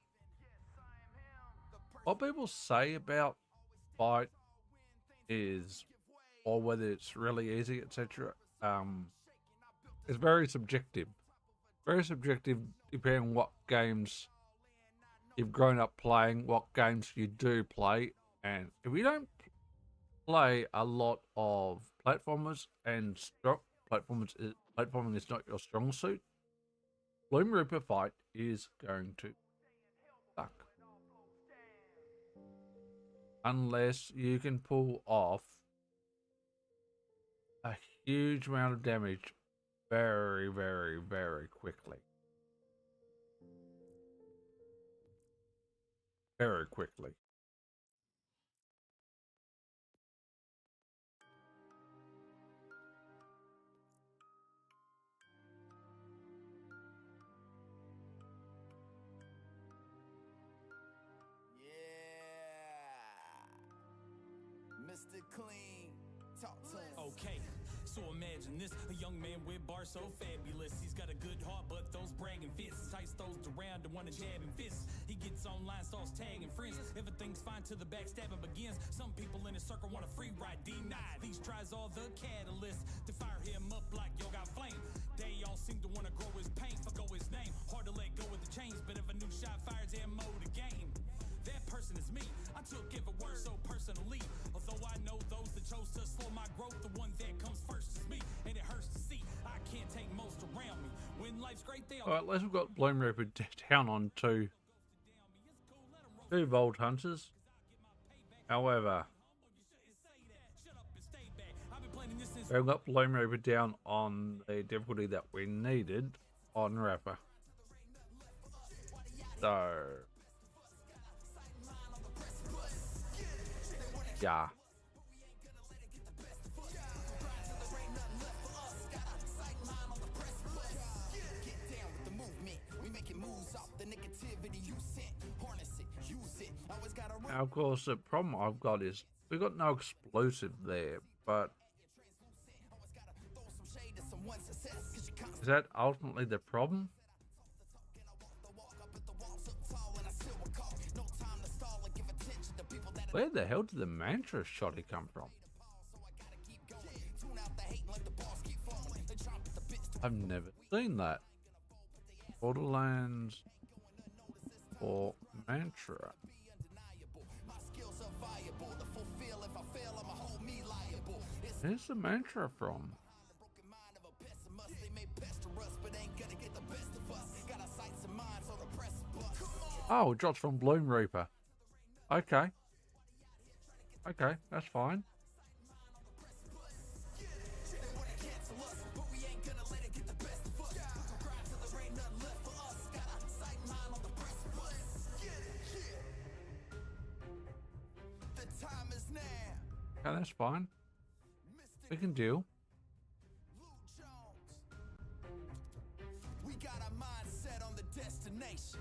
what people say about fight is, or whether it's really easy, etc., is very subjective. Very subjective, depending on what games you've grown up playing, what games you do play, and if you don't play a lot of platformers and platforming is not your strong suit, Bloom Reaper fight is going to suck. Unless you can pull off a huge amount of damage very, very, very quickly. Very quickly. Mr. Clean, talk to us. Okay, so imagine this, a young man with bars so fabulous. He's got a good heart, but those bragging fists. Tights those around and wanna jab and fist. He gets online, starts tagging friends. Everything's fine till the backstabbing begins. Some people in his circle want a free ride, denied. These tries are the catalyst to fire him up like yo got flame. They all seem to wanna grow his pain, forgo his name. Hard to let go of the chains, but if a new shot fires ammo the game. That person is me. I took every word so personally. Although I know those that chose to slow my growth, the one that comes first is me. And it hurts to see I can't take most around me. When life's great, they all. Alright, let's we've got Bloom Reaper down on two Vault Hunters. However, we've got Bloom Reaper down on the difficulty that we needed on Rapper. So, yeah. Now, of course, the problem I've got is we've got no explosive there, but is that ultimately the problem? Where the hell did the mantra shotty come from? I've never seen that. Borderlands or mantra. Where's the mantra from? Oh, it drops from Bloom Reaper. Okay. Okay, that's fine. Okay, that's fine. We can deal. We got our mind set on the destination.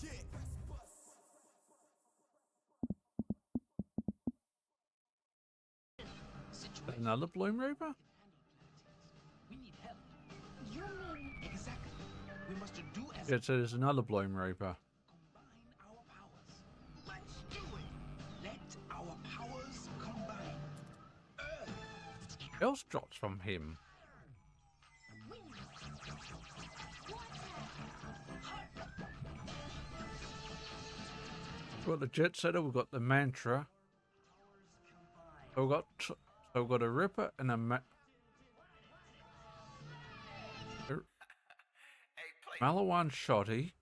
Yeah. Another Bloom Reaper? We need help. You mean exactly. We must do as It says another Bloom Reaper. combine our powers. Let's do it. Let our powers combine. Else drops from him. We've got the jet setter, we've got the mantra. So we've got a Ripper and a Malawan Shotty.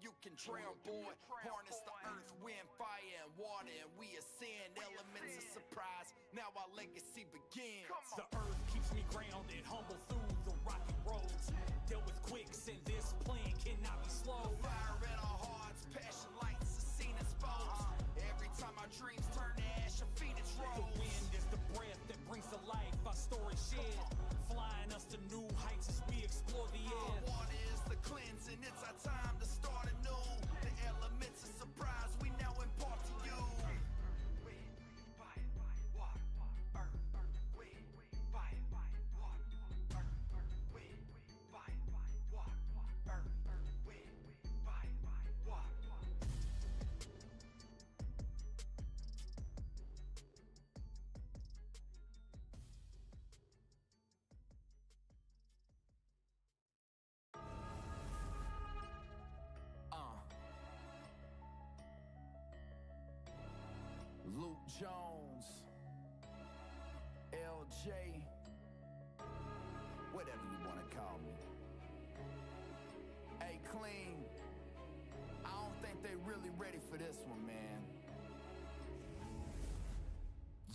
You can drown, boy. Harness the earth, wind, fire, and water, and we ascend elements of surprise. Now our legacy begins. The earth keeps me grounded, humble through the rocky roads. Dealt with quicksand, this plan cannot be slow. Fire in our hearts, passion lights, the scene exposed. Every time our dreams turn to ash, a phoenix The rose. wind is the breath that brings to life our story shared, flying us to new heights as we explore the air. Water is the cleansing, it's our time to start anew. The elements of surprise we now impart to you. Luke Jones, LJ, whatever you want to call me. Hey, Clean, I don't think they really ready for this one, man.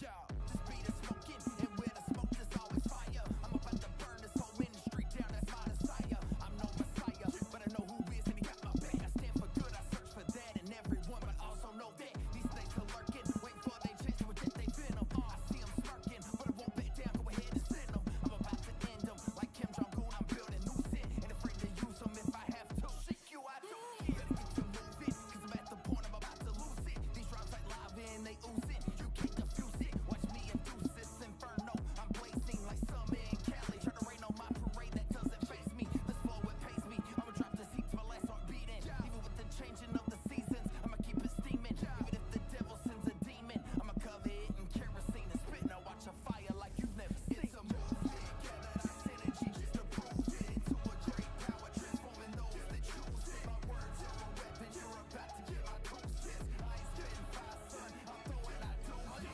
Yo, this beat is smoking, and where the smoke there's always fire. I'm about to burn this whole industry down, that's my desire. I'm no messiah, but I know who is and he got my back. I stand for good, I search for that in everyone, but also know that these snakes are lurking, waiting for they chance to inject they venom. I see them smirking, but I won't back down, go ahead and send them. I'm about to end them, like Kim Jong-un, I'm building new shit, and afraid to use them if I have to. Shake you, I don't care, better get to moving, cause I'm at the point I'm about to lose it. These rhymes like lava and they oozing, you can't defuse it. Watch me induce this inferno, I'm blazing like summer in Cali. Try to rain on my parade, that doesn't faze me. This flow, it pays me, I'ma drop this heat to my last heart beating. Even with the changing of the seasons, I'ma keep it steaming. Even if the devil sends a demon, I'ma cover it in kerosene and spit. Now watch a fire like you've never seen. It's a movement, gather that synergy just to prove it. Into a great power, transforming those that choose it. My words are a weapon, you're about to get my doses. I ain't spitting fire, son, I'm throwing out doses.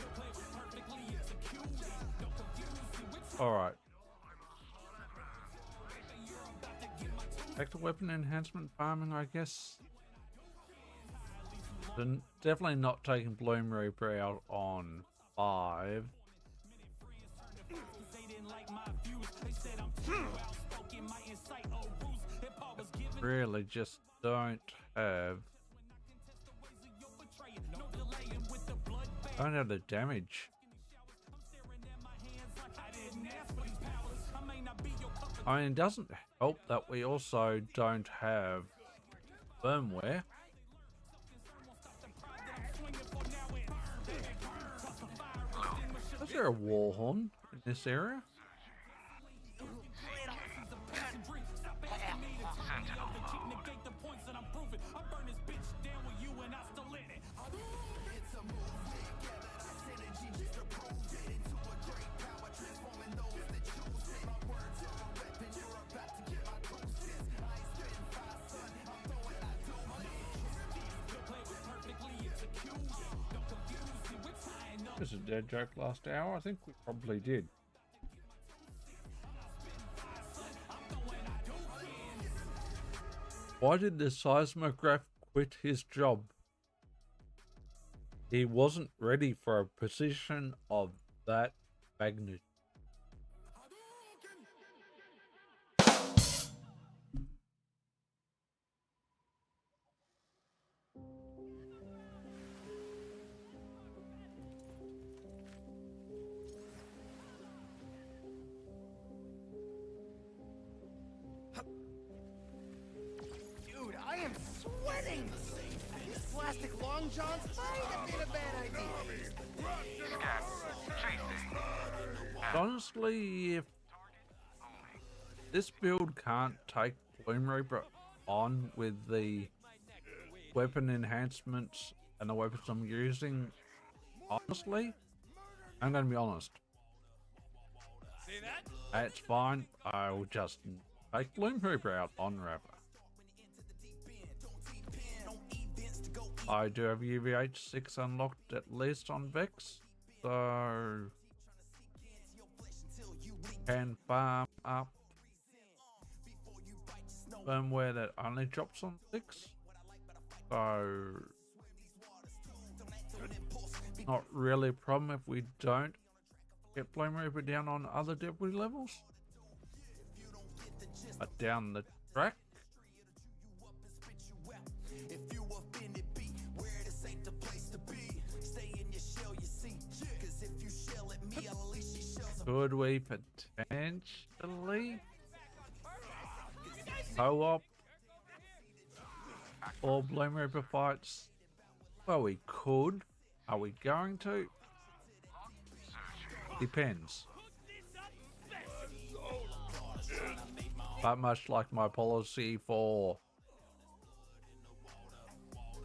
The plan was perfectly executed. Don't confuse me with All right. Back to weapon enhancement farming, I guess. Then definitely not taking Bloom Reaper out on 5. they didn't like my views. They said I'm too outspoken, my insight, oh ruse. If Paul was given Really just don't have no delaying with the blood bag. don't have the damage. Staring at my hands like I didn't ask for these powers. I may not be your cup of I mean, it doesn't help that we also don't have firmware. Is there a war horn in this area? negate the points that I'm proving. I burn this bitch down with you and I still in it. It's a movement, gather that synergy just to prove it. Into a great power, transforming those that choose it. My words are a weapon, you're about to get my doses. I ain't spitting fire, son, I'm throwing out doses. The plan was perfectly executed. Don't confuse me with tying up. This is a dead joke last hour. I think we probably did. Why did the seismograph quit his job? He wasn't ready for a position of that magnitude. Dude, I am sweating! This plastic long johns might have been a bad idea. Scan. Chasing. Honestly, if this build can't take Bloom Reaper on with the weapon enhancements and the weapons I'm using, honestly, I'm going to be honest. See that? It's fine. I will just take Bloom Reaper out on Rapper. I do have UVH 6 unlocked at least on Vex, so can farm up firmware that only drops on 6, so not really a problem if we don't get Bloom Reaper down on other debris levels, but down the track, could we potentially co-op or Bloom Reaper fights? Well, we could. Are we going to? Depends. But much like my policy for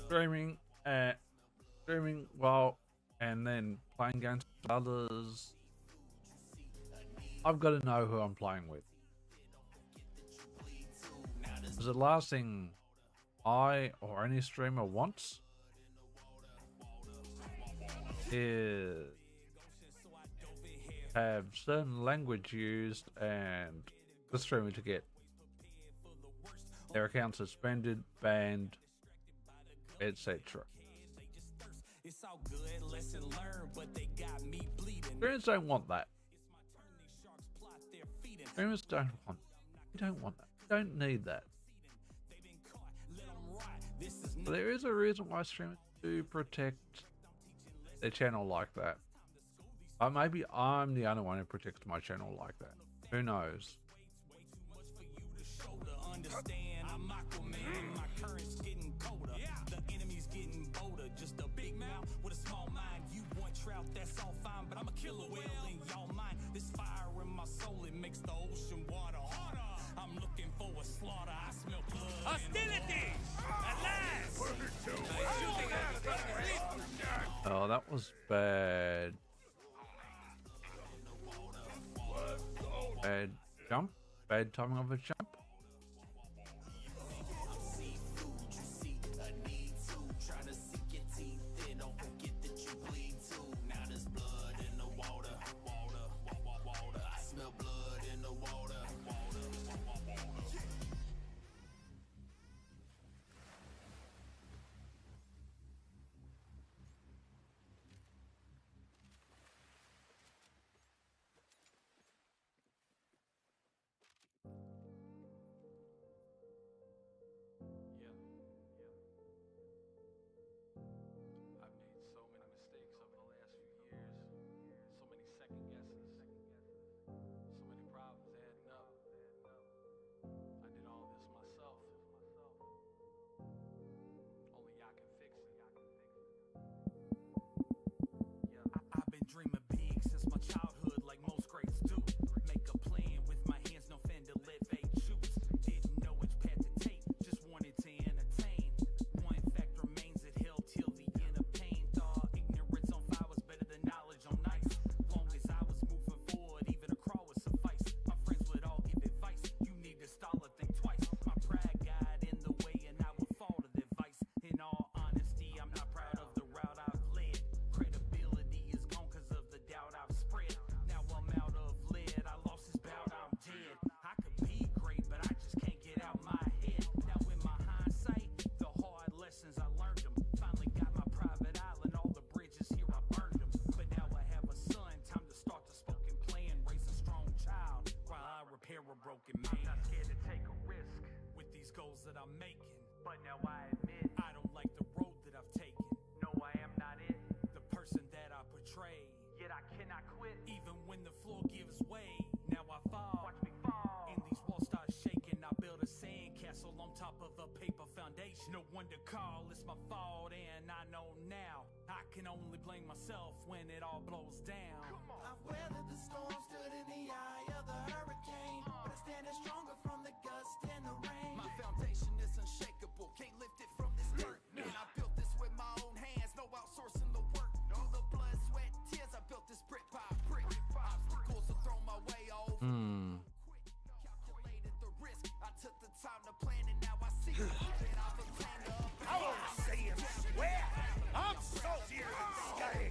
streaming while and then playing games with others, I've got to know who I'm playing with. Because the last thing I or any streamer wants is have certain language used and the streamer to get their account suspended, banned, etc. Streamers don't want that. Streamers don't want. You don't want that. You don't need that. But there is a reason why streamers do protect their channel like that. Maybe I'm the only one who protects my channel like that. Who knows? I'm Aquaman, my current's getting colder. The enemy's getting bolder. Just a big mouth with a small mind. You want trout, that's all fine, but I'm a killer whale in y'all mind. This fire in my soul, it makes the ocean water harder. I'm looking for a slaughter. I smell blood. Hostility! At last! Oh, that was bad. Bad jump. Bad timing of a jump. No one to call, it's my fault, and I know now I can only blame myself when it all blows down. I've weathered the storm, stood in the eye of the hurricane, but I stand stronger from the gust and the rain. My foundation is unshakable, can't lift it from this dirt. Man, I built this with my own hands, no outsourcing the work. Through the blood, sweat, tears, I built this brick by brick. Obstacles are thrown my way over. Calculated the risk, I took the time to plan, and now I see that I've obtained the upper I won't say him swear. I'm saltier than Sky.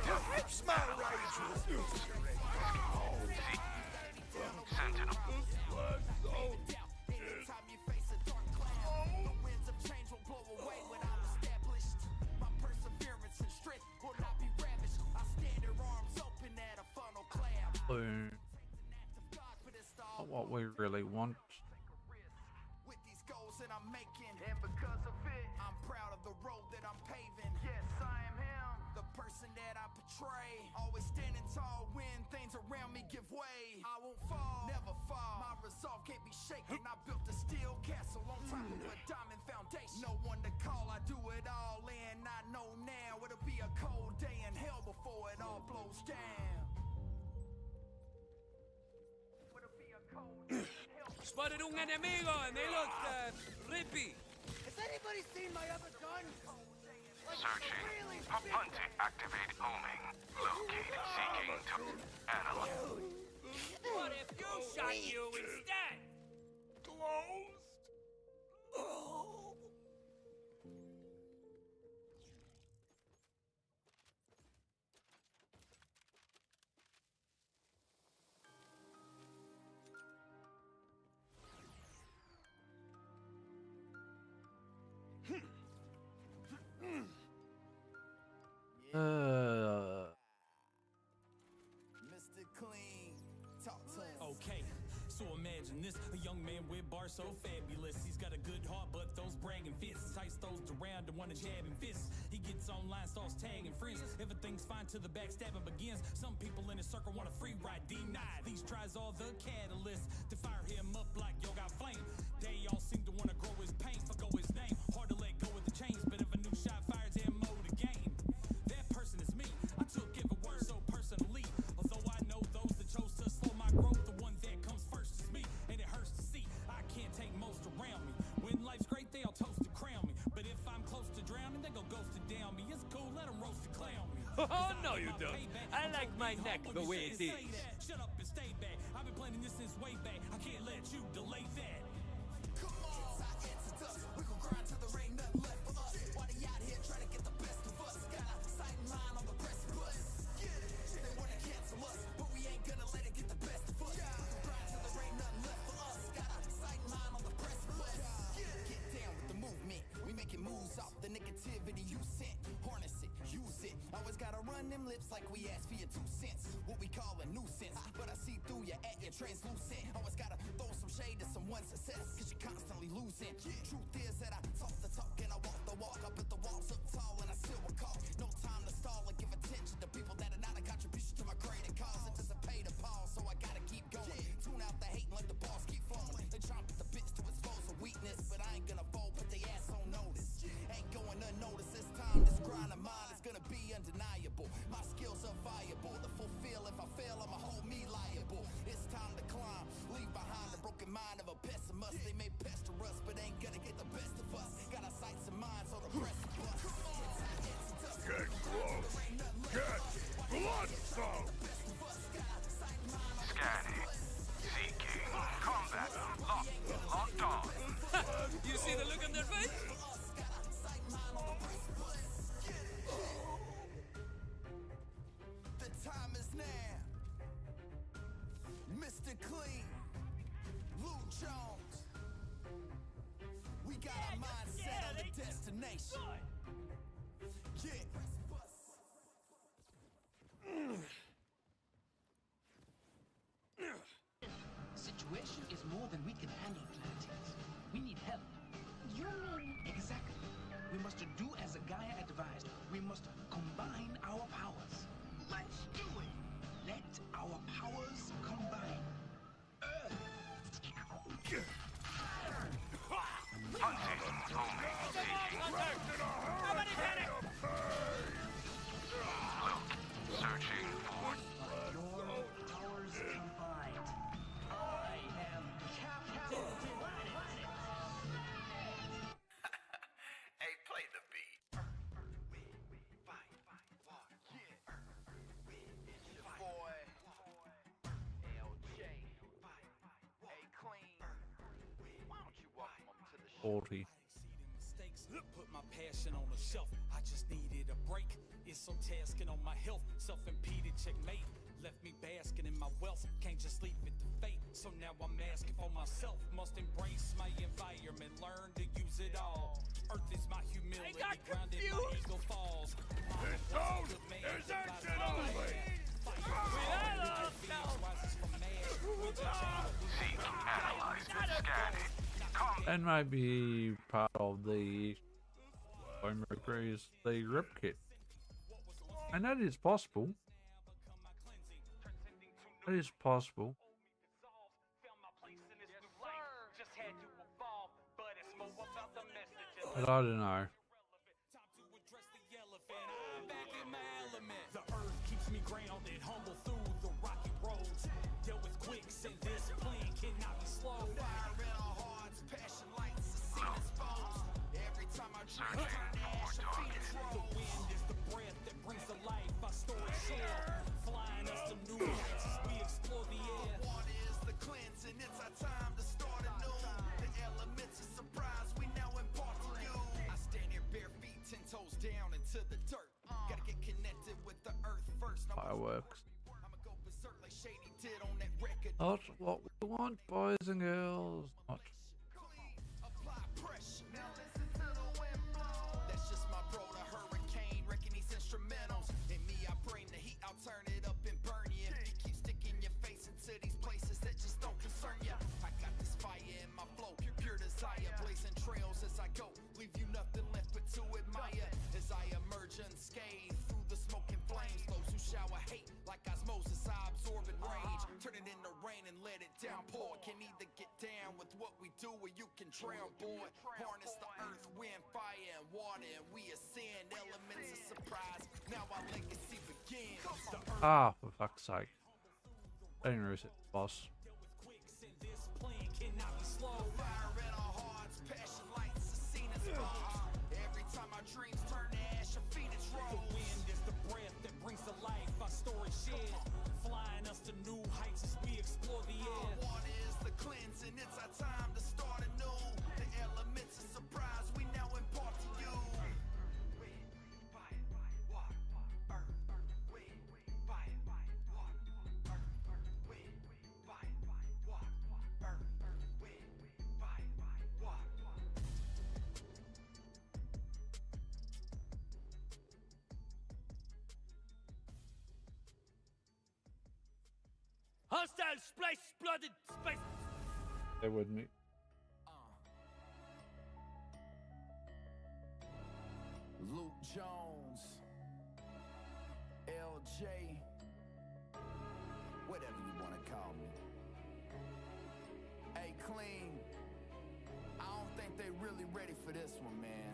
Perhaps my rage was Sentinel. Anytime you face a dark cloud, the winds of change will blow away what I've established. My perseverance and strength will not be ravished. I stand here arms open at a funnel cloud. Not what we really want. With these goals that I'm making, and because of it, I'm proud of the road that I'm paving. Yes, I am him, the person that I portray. Always standing tall when things around me give way. I won't fall, never fall. My resolve can't be shaken. I built a steel castle on top of a diamond foundation. No one to call, I do it all in. I know now it'll be a cold day in hell before it all blows down. It'll be a cold day in hell. Spotted un enemigo and they look rippy. Has anybody seen my other gun? Searching. Apunte activate homing. Located seeking to analyze. What if you shot you instead? Closed. Oh. Mr. Clean, talk to us. Okay, so imagine this, a young man with bars so fabulous. He's got a good heart, but those bragging fists. Tights those around and wanna jab and fists. He gets online, starts tagging friends. Everything's fine till the backstabbing begins. Some people in his circle want a free ride, denied. These tries are the catalyst to fire him up like yo got flame. They all seem to wanna grow his pain, forgo his name. Hard to let go of the chains, but if a new shot fires ammo the game. That person is me. I took every word so personally. Although I know those that chose to slow my growth, the one that comes first is me, and it hurts to see. I can't take most around me. When life's great, they all toast to crown me. But if I'm close to drowning, they go ghost to down me. It's cool, let them roast to clown me. Oh, no you don't. I like my neck the way it is. Shut up and stay back. I've been planning this since way back. I can't let you delay that. Come on, it's dust. We gon' grind till there ain't nothing left for us. Why they out here trying to get the best of us? Got a sight and line on the precipice. They wanna cancel us, but we ain't gonna let it get the best of us. We gon' grind till there ain't nothing left for us. Got a sight and line on the precipice. Get down with the movement. We making moves off the negativity you sent. Harness it, use it. Always gotta run them lips like we asked for your 2 cents. What we call a nuisance, but I see through you at your translucent. Always gotta throw some shade to someone's success, cause you're constantly losing. Truth is that I talk the talk and I walk the walk. I put the walls up tall and I still recall. No time to stall and give attention to people that are not a contribution to my greater cause. It doesn't pay to pause, so I gotta keep going. Tune out the hate and let the balls keep falling. They chomp at the bits to expose a weakness, but I ain't gonna fold, put they ass on notice. Ain't going unnoticed this time. This grind of mine is gonna be undeniable. My skills are viable to fulfill. If I fail, I'ma hold me liable. It's time to climb, leave behind the broken mind of a pessimist. They may pester us, but ain't gonna get the best of us. Got our sights and minds on the precipice. Get close. Get bloodstone. Scanning. Seeking. Combat. Locked on. You see the look on their face? The time is now. Mr. Clean, Lou Jones. We got our mind set on the destination. Yeah. Situation is more than we can handle, Atlanteans. We need help. You mean exactly? We must do as a Gaia advised. We must combine our powers. Let's do it. Let our powers combine. Hunting Searching for Your powers combined. I am Captain Planet. Hey, play the beat. It's your boy, LJ. Hey, Clean. Why don't you welcome him to the show? 40. Mistakes, put my passion on the shelf. I just needed a break. It's so tasking on my health. Self-impeded checkmate. Left me basking in my wealth. Can't just leave it to fate. So now I'm asking for myself. Must embrace my environment. Learn to use it all. Earth is my humility. Grounded my ego falls. This zone is action only! seek, analyze, scan it. And maybe part of the Home Reapers, the rip kit. And that is possible. That is possible. But I don't know. The earth keeps me grounded, humble through the rocky roads. Dealt with quicksand, this plan cannot be slowed. Fire in our hearts, passion lights, the scene exposed. Every time I dream, turn to ash, I feed it The rose. wind is the breath that brings to life. Our story share, flying us to new heights as we explore the air. Water is the cleansing, it's our time to start anew. The elements of surprise we now impart to you. I stand here bare feet, 10 toes down into the dirt. Gotta get connected with the earth first. Now Fireworks. I'ma go berserk like Shady did on that record. Not what we want, boys and girls. Not. Clean, apply pressure. Now listen to the wind blow. That's just my bro, the hurricane, wrecking these instrumentals. In me, I bring the heat, I'll turn it up and burn you. If you keep sticking your face into these places that just don't concern you. I got this fire in my flow, pure desire, blazing trails as I go. Leave you nothing left but to admire. As I emerge unscathed through the smoking flames. Those who shower hate like osmosis, I absorb and rage. Turn it into rain and let it downpour. Can either get down with what we do or you can drown, boy. Harness the earth, wind, fire, and water, and we ascend. Elements of surprise. Now our legacy begins. Ah, for fuck's sake. I didn't realize it, boss. This plan cannot be slowed. Fire in our hearts, passion lights, the scene exposed. Every time our dreams turn to ash, a phoenix The rose. wind is the breath that brings to life. Our story shared, flying us to new heights as we explore the air. Water is the cleansing, it's our time to start anew. The elements of surprise we now impart to you. Hostile splice exploded space. Stay with me. Luke Jones, LJ, whatever you want to call me. Hey, Clean, I don't think they really ready for this one, man.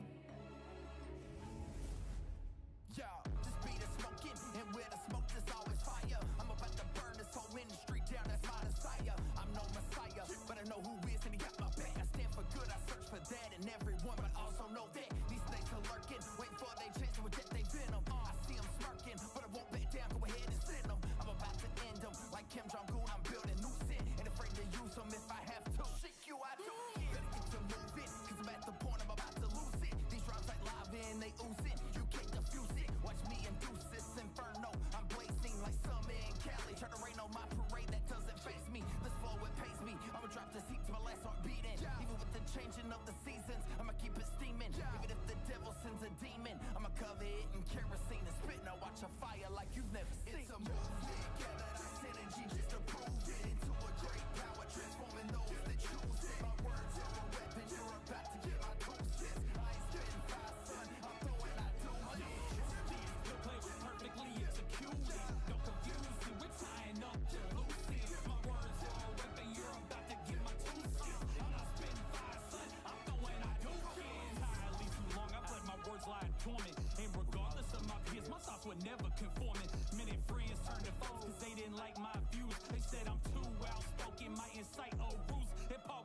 Yo, just be the smoking, and where the smoke there's always fire. I'm about to burn this whole industry down, that's my desire. I'm no messiah, but I know who is and he got my back. I stand for good, I search for that in everyone, but also know that these snakes are lurking, waiting for their chance to inject their venom. I see them smirking, but I won't back down, go ahead and send them. I'm about to end them, like Kim Jong-un, I'm building new sin, and afraid to use them if I have to. Shit, you, I do. Better get to moving, cause I'm at the point I'm about to lose it. These rhymes like lava and they oozing, you can't defuse it. Watch me induce this inferno, I'm blazing like summer in Cali. Try to rain on my parade, that doesn't face me. This flow, it pays me, I'ma drop this heat to my last heart beating. Even with the changing of the seasons, I'ma keep it steaming. Even if the devil sends a demon, I'ma cover it in kerosene and spit. Now watch a fire like you've never seen. It's a movement, gather that synergy just to prove it. Into a great power, transforming the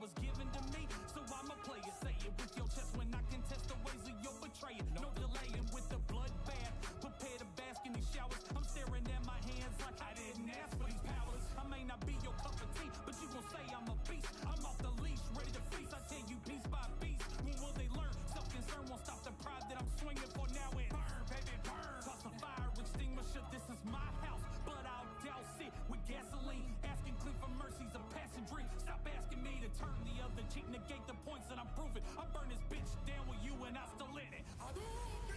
powers given to me, so I'ma play it. Say it with your chest when I contest the ways of your betrayal. No delaying with the bloodbath. Prepare to bask in these showers. I'm staring at my hands like I didn't ask for these powers. I may not be your cup of tea, but you gon' say I'm a beast. I'm off the leash, ready to feast. I tell you piece by piece. When will they learn? Self-concern won't stop the pride that I'm swinging for. Now it burn, baby, burn. Toss a fire extinguisher. This is my house, but I'll douse it with gasoline. Asking clean for mercy's a passing dream. Stop asking me to turn the other cheek. Negate the points that I'm proving. I burn this bitch down with you and I still in it.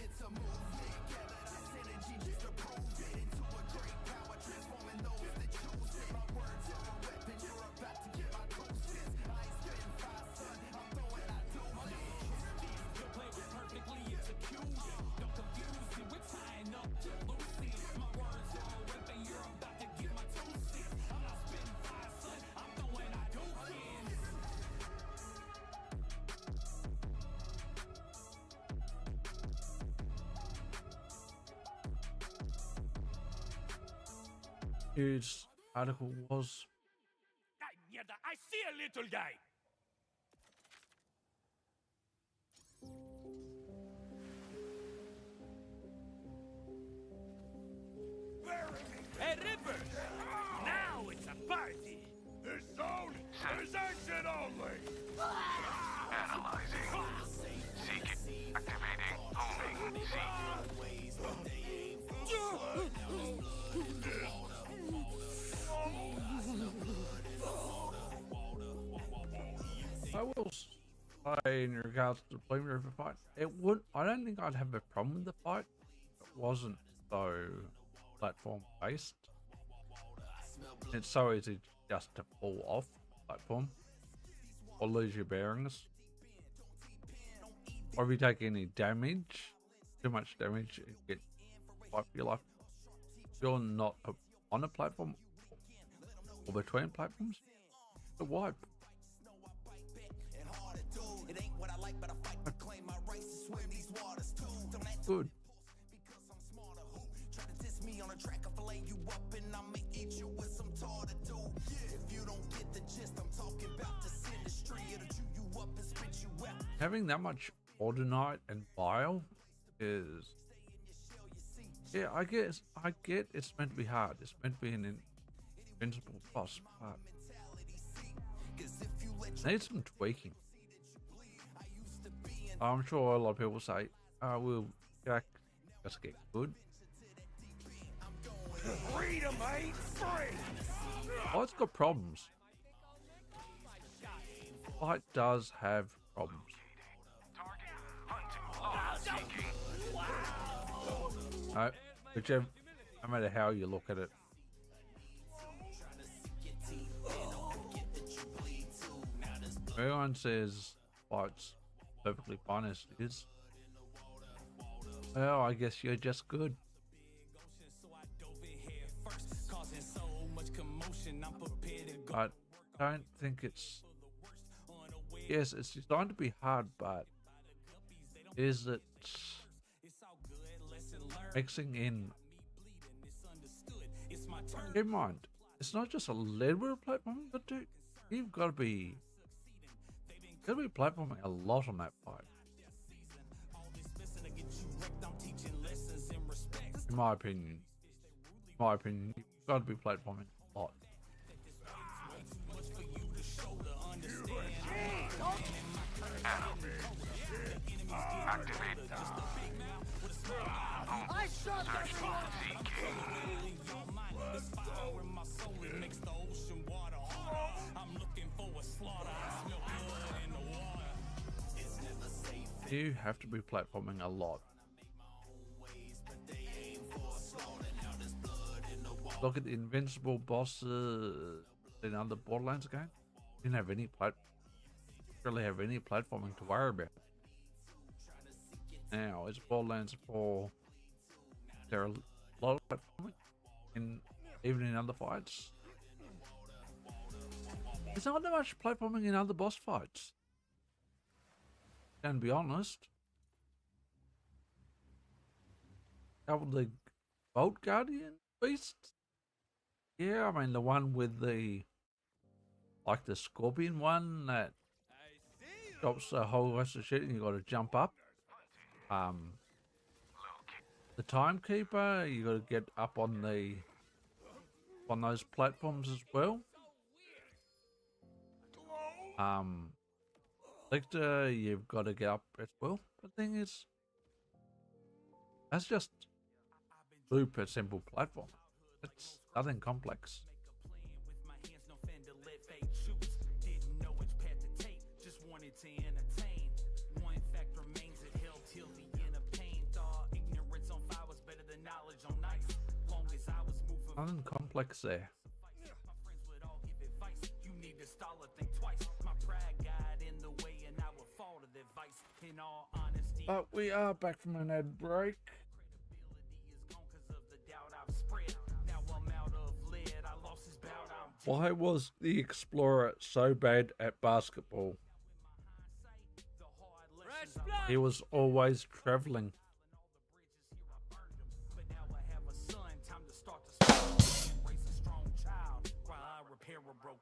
It's a movement, gather this energy just to prove it. Into a great power, transforming those that choose it. My words are a weapon, you're about to get my 2 cents. I ain't spitting fire, son, I'm throwing I do this. Your play was perfectly executed. Don't confuse it, we're tying up to loose ends. My words are a weapon, you're about to get my 2 cents. I'm not spitting fire, son, I'm throwing I do this. His article was Ay, mierda, I see a little guy. Hey, Ripper! Now it's a party! This zone is exit only! Analyzing. Seeking. Activating. Homing. I will say in regards to the Blue River fight, it would. I don't think I'd have a problem with the fight. If it wasn't so platform based. It's so easy just to fall off the platform or lose your bearings, or if you take any damage, too much damage, you get wipe your life. If you're not on a platform or between platforms, the wipe. It ain't what I like, but I fight to claim my rights to swim these waters too. Don't act Good. because I'm smarter. Who try to diss me on a track? I fillet you up and I may eat you with some tar to do. If you don't get the gist, I'm talking about this industry. It'll chew you up and spit you out. Having that much Ordinite and Bile is, yeah, I get it's meant to be hard. It's meant to be an invincible boss, but needs some tweaking. I'm sure a lot of people say, we'll just get good. Freedom ain't free! Oh, it's got problems. Fight does have problems. No, whichever, no matter how you look at it. Everyone says fight's perfectly fine as it is. Well, I guess you're just good. I don't think it's... Yes, it's designed to be hard, but is it mixing in... Keep in mind, it's not just a little bit of platforming, but dude, you've got to be platforming a lot on that fight. In my opinion, you've got to be platforming a lot. Activate. I shot that You have to be platforming a lot. Look at the invincible bosses in other Borderlands games. Didn't have any really have any platforming to worry about. Now it's Borderlands 4. There are a lot of platforming even in other fights. There's not that much platforming in other boss fights. And be honest, couple of the Bolt Guardian beasts. Yeah, I mean the one with the like the scorpion one that drops a whole rest of shit and you got to jump up. The timekeeper, you got to get up on those platforms as well. Lictor, you've got to get up as well. The thing is, that's just loop a simple platform. It's nothing complex. Nothing complex there. But we are back from an ad break. Why was the Explorer so bad at basketball? He was always traveling.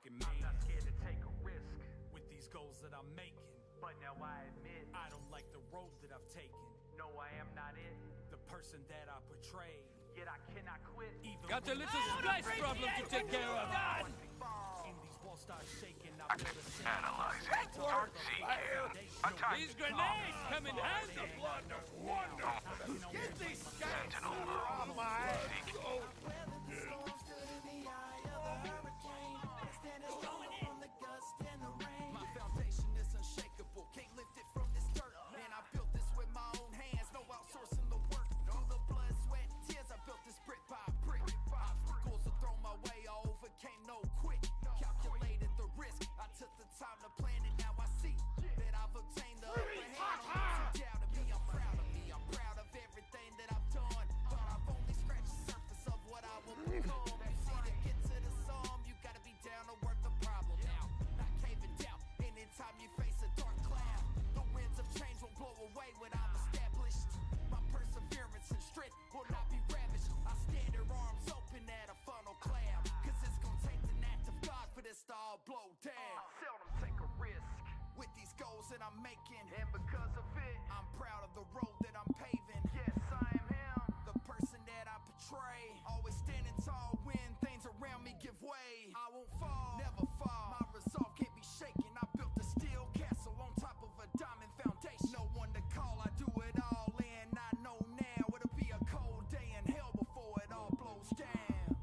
I'm not scared to take a risk with these goals that I'm making. But now I admit I don't like the road that I've taken. No, I am not it, the person that I portray. Yet I cannot quit. Even Got a little spice problem to take care of. and these walls start shaking. I feel the same. Analyzing. Attack. These grenades come in handy. Get these Sentinel on my My foundation is unshakable, can't lift it from this dirt. Man, I built this with my own hands, no outsourcing the work. Through the blood, sweat, tears, I built this brick by brick. Obstacles are thrown my way, I overcame no quick. Calculated the risk, I took the time to plan it, now I see that I've obtained the upper hand. Who doubted me, I'm proud of me, I'm proud of everything that I've done. But I've only scratched the surface of what I will become. You see, to get to the sum, you gotta be down to work the problem out. Not caving down, anytime you face a dark cloud. The winds of change will blow away what I've established. My perseverance and strength will not be ravished. I stand here arms open at a funnel cloud. Cause it's gonna take the act of God for this to all blow down. Seldom take a risk with these goals that I'm making. And because of it, I'm proud of the road that I'm paving. Yes, I am him, the person that I portray. Always standing tall when things around me give way. I won't fall, never fall. My resolve can't be shaken. I built a steel castle on top of a diamond foundation. No one to call, I do it all in. I know now it'll be a cold day in hell before it all blows down.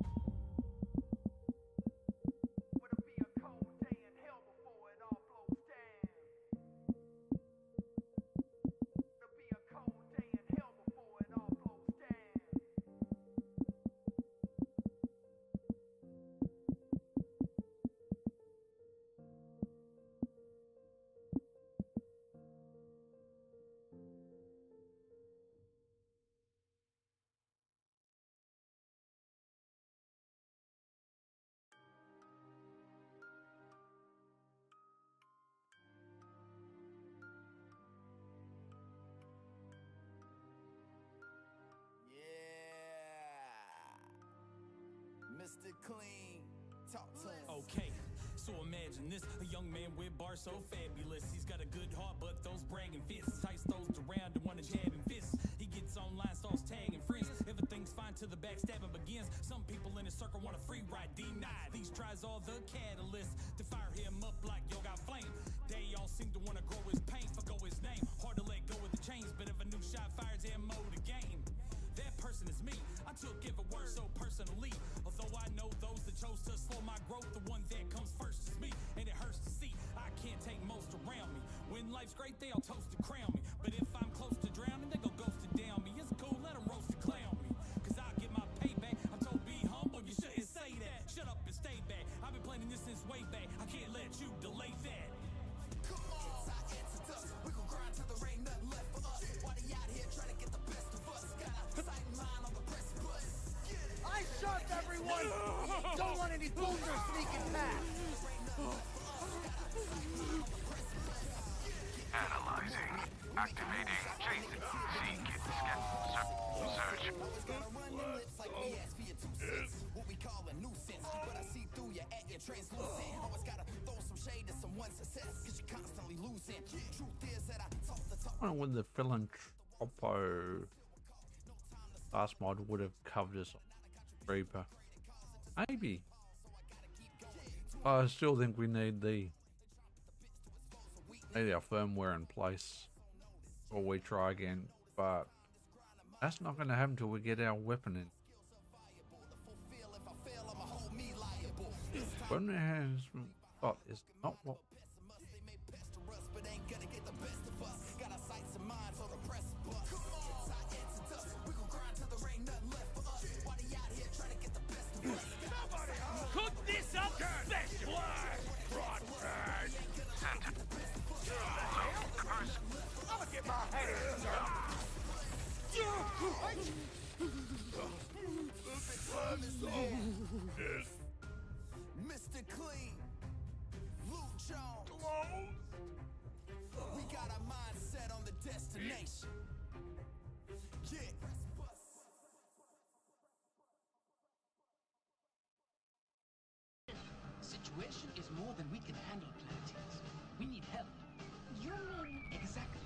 It'll be a cold day in hell before it all blows down. It'll be a cold day in hell before it all blows down. Yeah. Mr. Clean, talk to us. Okay, so imagine this, a young man with bars so fabulous. He's got a good heart, but those bragging fists. Tights those around and wanna jab and fists. He gets online, starts tagging friends. Everything's fine till the backstabbing begins. Some people in his circle want a free ride, denied. These tries are the catalyst to fire him up like yo got flame. They all seem to wanna grow his pain, forgo his name. Hard to let go of the chains, but if a new shot fires ammo the game. That person is me. I took every word so personally. Although I know those that chose to slow my growth, the one that comes first is me. And it hurts to see I can't take most around me. When life's great, they all toast to crown me. But if I'm close to drowning, they go ghost to down me. It's cool, let them roast to clown me. Cause I'll get my payback. I'm told be humble, you shouldn't say that. Shut up and stay back. I've been planning this since way back. I can't let you delay that. Come on, it's our answer dust. We gon' grind till there ain't nothing left for us. While they out here trying to get the best of us. Got a sight in line on the precipice. I shot everyone! Don't want any boomers sneaking past! Analyzing. Activating Jason. Seek. Scan. Search. Always gotta run them lips like we asked for your 2 cents. What we call a nuisance, but I see through you at your translucent. Always gotta throw some shade to someone's success, cause you're constantly losing. Truth is that I talk the talk. I wonder when the Philanthropo last mod would have covered us on Reaper. Maybe. I still think we need our firmware in place or we try again, but that's not going to happen until we get our weapon in. Weapon enhancement spot is not what. But ain't gonna get the best of us. Got our sights and minds on the press bus. Come on, tie into dust. We gon' grind till there ain't nothing left for us. Why they out here trying to get the best of us? Cook this up special! Broadcast. Sent. I'ma get my hands up. Mr. Clean, Luke Jones. We got our mind set on the destination. Yeah. Situation is more than we can handle, Planeteers. We need help. You mean? Exactly.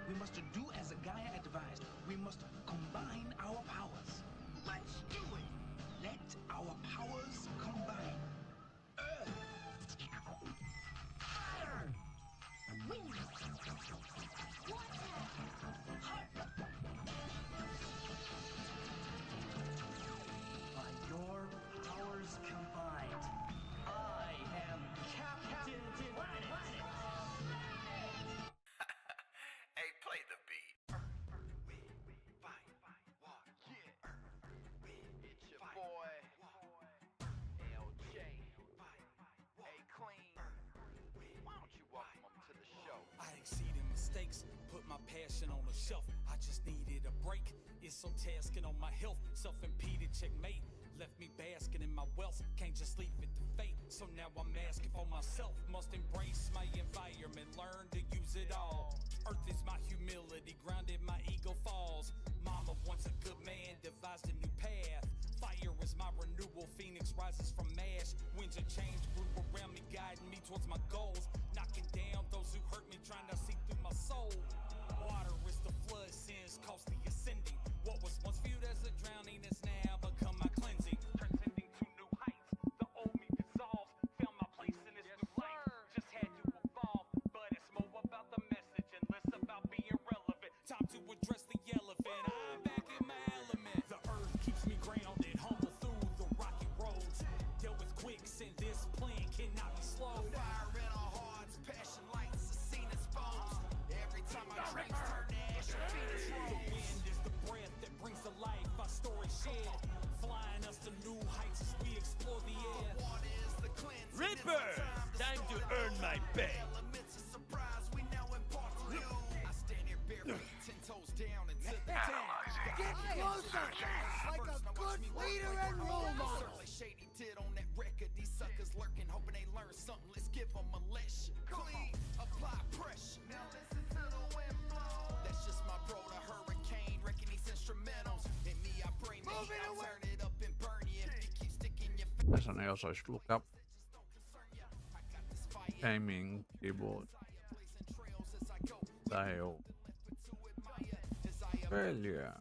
We must do as a Gaia advised. We must combine our powers. Let's do it. Let our powers combine. Fire! Wind! Water! By your powers combined, I am Captain Planet. Hey, play the beat. It's your boy, LJ. Hey, Clean. Why don't you welcome him to the show? I exceeded mistakes, put my passion on the shelf. I just needed a break. It's so tasking on my health. Self-impeded checkmate. Left me basking in my wealth. Can't just leave it to fate. So now I'm asking for myself. Must embrace my environment. Learn to use it all. Earth is my humility. Grounded, my ego falls. Mama wants a good man. Devised a new path. Fire is my renewal. Phoenix rises from ash. Winds of change grew around me, guiding me towards my goals. Knocking down those who hurt me, trying to see through my soul. Water is the flood, sins costly ascending. What was once viewed as a drowning is now become my cleansing. Transcending to new heights, the old me dissolved. Found my place in this new life, just had to evolve. But it's more about the message and less about being relevant. Time to address the elephant. I'm back in my element. The earth keeps me grounded, humble through the rocky roads. Dealt with quicksand, this plan cannot be slowed. Fire in our hearts, passion lights, the scene exposed. Every time our dreams turn to ash, our feet is The rose. wind is the breath that brings to life our story shared. Flying us to new heights as we explore the air. Water is the cleanse. Ripper! Time to earn my pay. Elements of surprise we now impart to you. I stand here barefoot, 10 toes down into the Analyzing. Get closer, like a good leader and role model. Certainly Shady did on that record. These suckers lurking, hoping they learn something. Let's give them a lesson. Clean, apply pressure. Now listen to the wind blow. That's just my bro, the hurricane. Wrecking these instrumentals. In me, I bring me. I turn it up and burn you. If you keep sticking your That's something else I should look up. Gaming keyboard. The hell. Australia.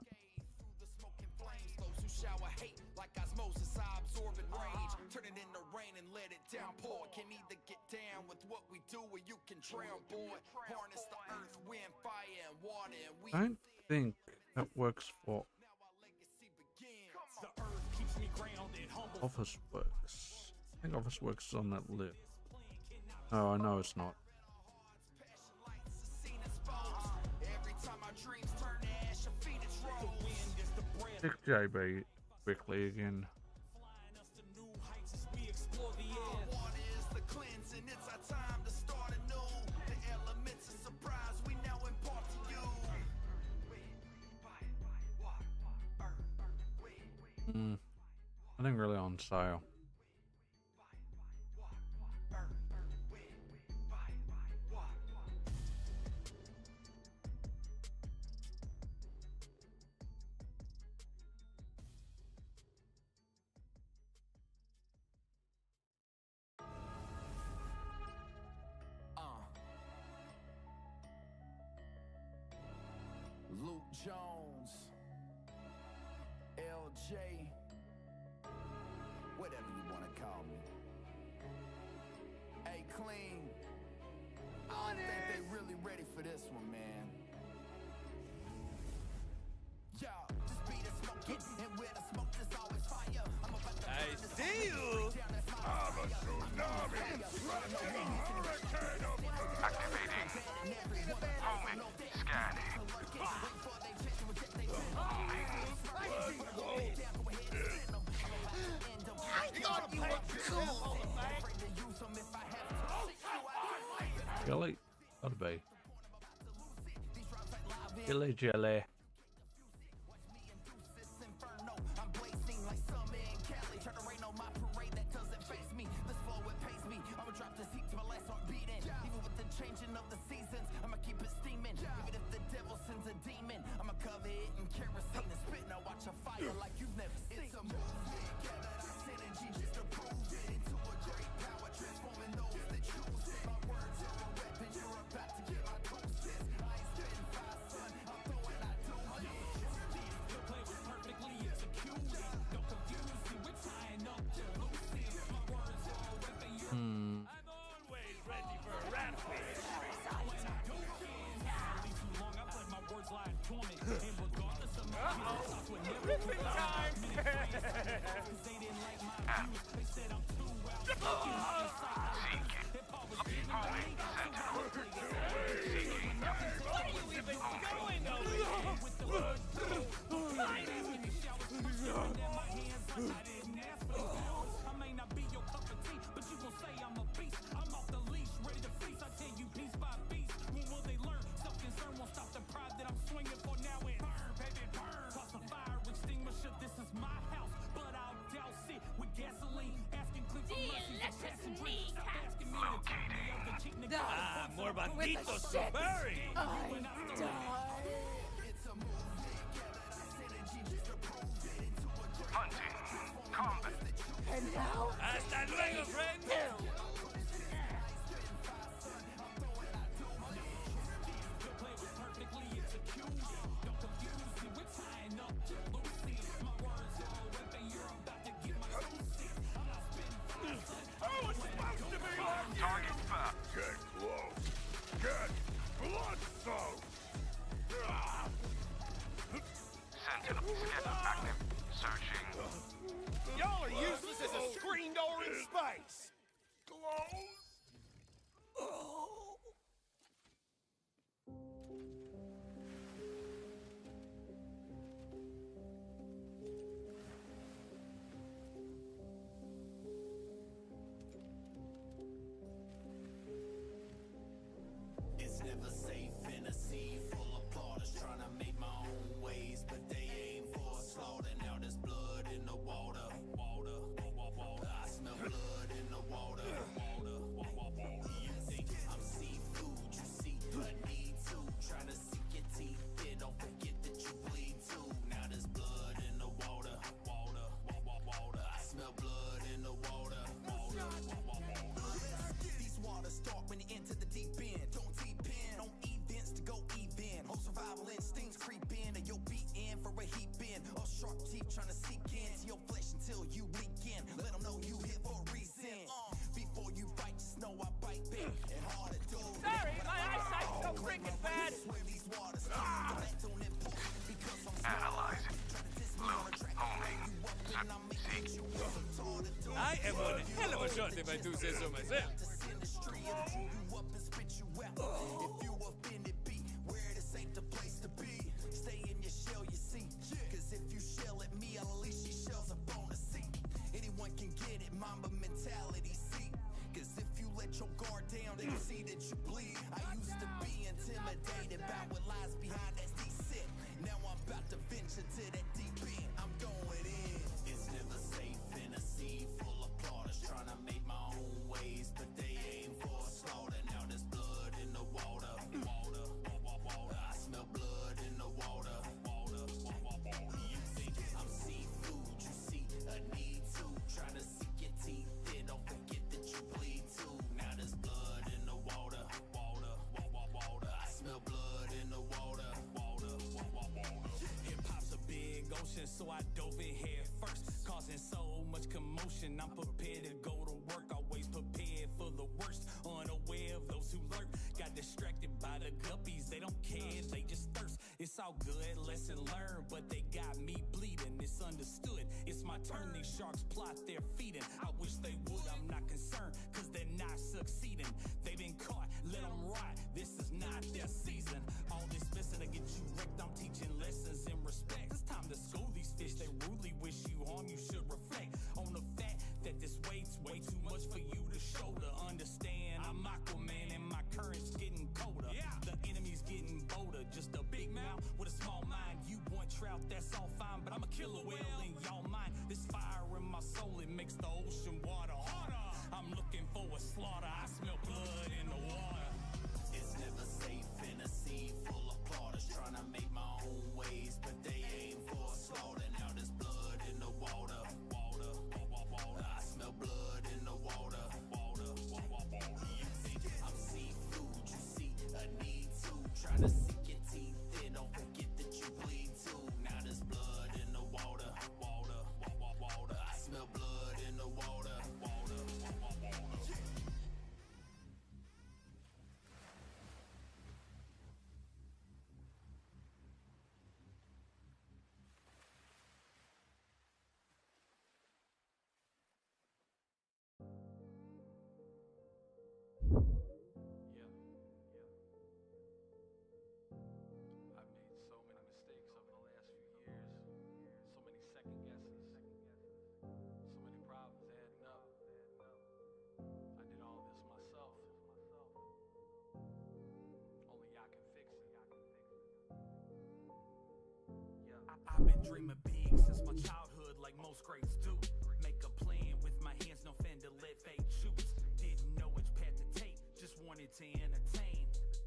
Those who shower hate like osmosis, I absorb and rage. Turn it into rain and let it downpour. Can either get down with what we do or you can drown, boy. Harness the earth, wind, fire, and water, and we I don't think that works for The earth keeps me grounded, humble. Office Works. I think Office Works is on that list. Oh, I know it's not. every time our dreams turn to ash, our feet is The rose. wind is the breath. Pick JB quickly again. Flying us to new heights as we explore the air. Water is the cleansing, it's our time to start anew. The elements of surprise we now impart to you. I think really on sale. Luke Jones, LJ, whatever you want to call me. Hey, Clean, I don't think they really ready for this one, man. Yo, just be the smoke it, and where the smoke is always fire. I'm about to I see you. I'm a tsunami. Running a hurricane of activating. Homing. Scanning. Jelly? Gotta be. Jelly jelly. I'm blazing like summer in Cali. Try to rain on my parade, that doesn't face me. This flow, it pays me. I'ma drop this heat to my last heart beating. Even with the changing of the seasons, I'ma keep it steaming. Even if the devil sends a demon, I'ma cover it in kerosene and spit. Now watch a fire like you've never seen. It's a movement, gather our synergy just to prove it. Into a great power, transforming those that choose it. My words are a weapon, you're about to get my doses. I ain't spitting fire, son, I'm throwing out doses. The play was perfectly executed. Don't confuse me, we're tying up the loose ends. My words are a weapon, you're I'm always ready for a rampage. when I do it. I leave too long, I let my words lie dormant. And regardless of my thoughts would never come out. Cause they didn't like my views. They said I'm too out. Homing. Sentinel. Seeking. What are you even doing over here? I may not be your cup of tea, but you gon' say I'm a beast. I'm off the leash, ready to feast. I tell you piece by piece. When will they learn? Self-concern won't stop the pride that I'm swinging for. Now it burn, baby, burn. Toss a fire extinguisher. This is my house, but I'll douse it with gasoline. Asking clean for mercy. Passing drinks. Stop asking me to take me out the cheap nigga. Ah, more banditos to bury. Hunting. Combat. Hasta luego, friend. The play was perfectly executed. Don't confuse me, we're tying up the loose ends. My words are a weapon, you're about to get my loose ends. I'm not spitting fire. Oh, it's supposed to be like target fire. Get close. Get blood-soaked. Sentinel. Scanner active. Searching. Y'all are useless as a screen door in space. Close. It's never safe in a sea full of plotters trying to make my own ways, but they aim for slaughter. Now there's blood in the water. I smell blood in the water. You think I'm seafood? You see, I need to. Trying to sink your teeth in. Don't forget that you bleed too. Now there's blood in the water. I smell blood in the water. These waters start when you enter the deep end. Don't deep in on events to go even. Whole survival instincts creep in, and you'll be in for a heap in. Or sharp teeth trying to seek into your flesh until you leak in. Let them know you here for a reason. Before you bite, just know I bite back. And hard to do. Sorry, my eyesight's so freaking bad. These waters don't import because I'm Analyzing. Luke. Homing. Seeking. I am one hell of a shot if I do say so myself. industry, it'll chew you up and spit you out. If you offended, be where it is ain't the place to be. Stay in your shell, you see. Cause if you shell at me, I'll unleash these shells up on the seat. Anyone can get it, mamba mentality, see. Cause if you let your guard down, they will see that you bleed. I used to be intimidated by what lies behind that deceit. Now I'm about to venture to that deep end. I'm going in. It's never safe in a sea full of plotters trying to make my own ways, but so I dove in head first, causing so much commotion. I'm prepared to go to work, always prepared for the worst, unaware of those who lurk. Got distracted by the guppies, they don't care, they just thirst. It's all good, lesson learned, but they got me bleeding. It's understood, it's my turn. These sharks plot their feeding. I wish they would, I'm not concerned, cause they're not succeeding. They've been caught, let them rot, this is not their season. All this messing to get you wrecked, I'm teaching lessons in respect. It's time to school these fish, they rudely wish you harm. You should reflect on the fact that this weight's way too much for you to shoulder. Understand, I'm Aquaman and my current's getting colder. The enemy's getting bolder, just a big mouth with a small mind. You want trout, that's all fine, but I'm a killer whale in y'all mind. This fire in my soul, it makes the ocean water harder. I'm looking for a slaughter, I smell blood in the water. It's never safe in a sea full of plotters trying to make my own ways, but they aim for a slaughter. Now there's blood in the water. I smell blood in the water. You think I'm seafood, you see a need to try to sink your teeth in, don't forget that you bleed too. Now there's blood in the water. I smell blood in the water. I've made so many mistakes over the last few years, so many second guesses, so many problems adding up. I did all this myself. Only y'all can fix it. I've been dreaming big since my childhood, like most greats do. Make a plan with my hands, no fan to let fate choose. Didn't know which path to take, just wanted to entertain.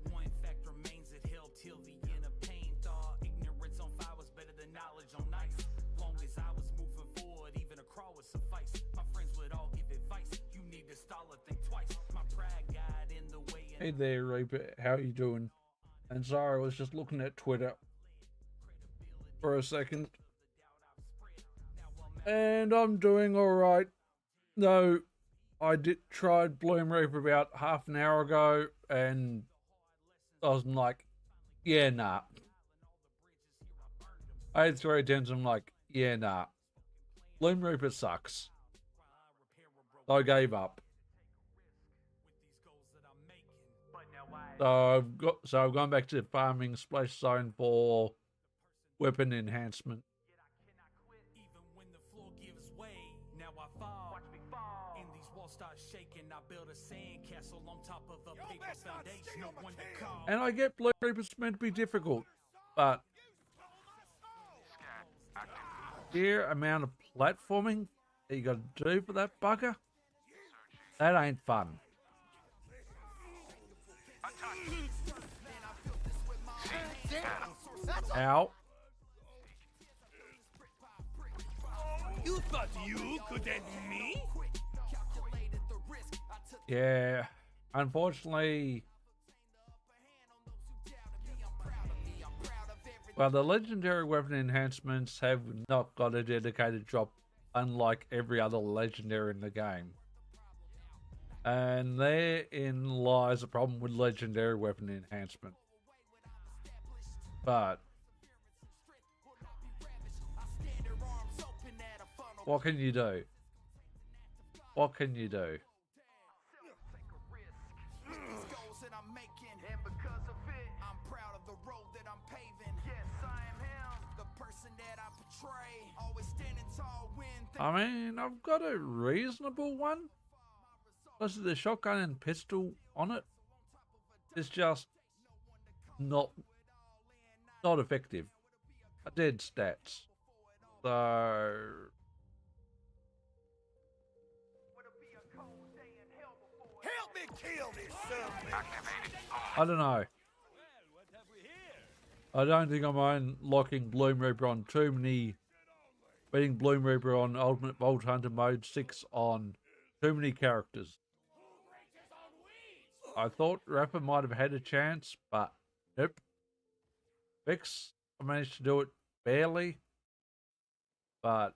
One fact remains, it held till the end of pain. Thought ignorance on fire was better than knowledge on ice. Long as I was moving forward, even a crawl would suffice. My friends would all give advice, you need to stall or think twice. My pride got in the way. Hey there, Reaper. How you doing? And sorry, I was just looking at Twitter for a second. And I'm doing alright. No, I tried Bloom Reaper about half an hour ago, and I was like, yeah, nah. I had 3 attempts, I'm like, yeah, nah. Bloom Reaper sucks. So I gave up. So I've gone back to farming Splash Zone for weapon enhancement. Now I fall. Watch me fall. And these walls start shaking. I build a sandcastle on top of a paper foundation. No one to call. And I get Bloom Reaper's meant to be difficult, but sheer amount of platforming that you got to do for that bugger, that ain't fun. Ow. You thought you could end me? Yeah, unfortunately. Well, the legendary weapon enhancements have not got a dedicated drop, unlike every other legendary in the game. And therein lies the problem with legendary weapon enhancement. But what can you do? What can you do? I mean, I've got a reasonable one. Because the shotgun and pistol on it is just not effective. Dead stats. So Help me kill this son. I don't know. I don't think I'm unlocking Bloom Reaper on too many. Beating Bloom Reaper on Ultimate Vault Hunter Mode 6 on too many characters. I thought Rapper might have had a chance, but nope. Vix, I managed to do it barely. But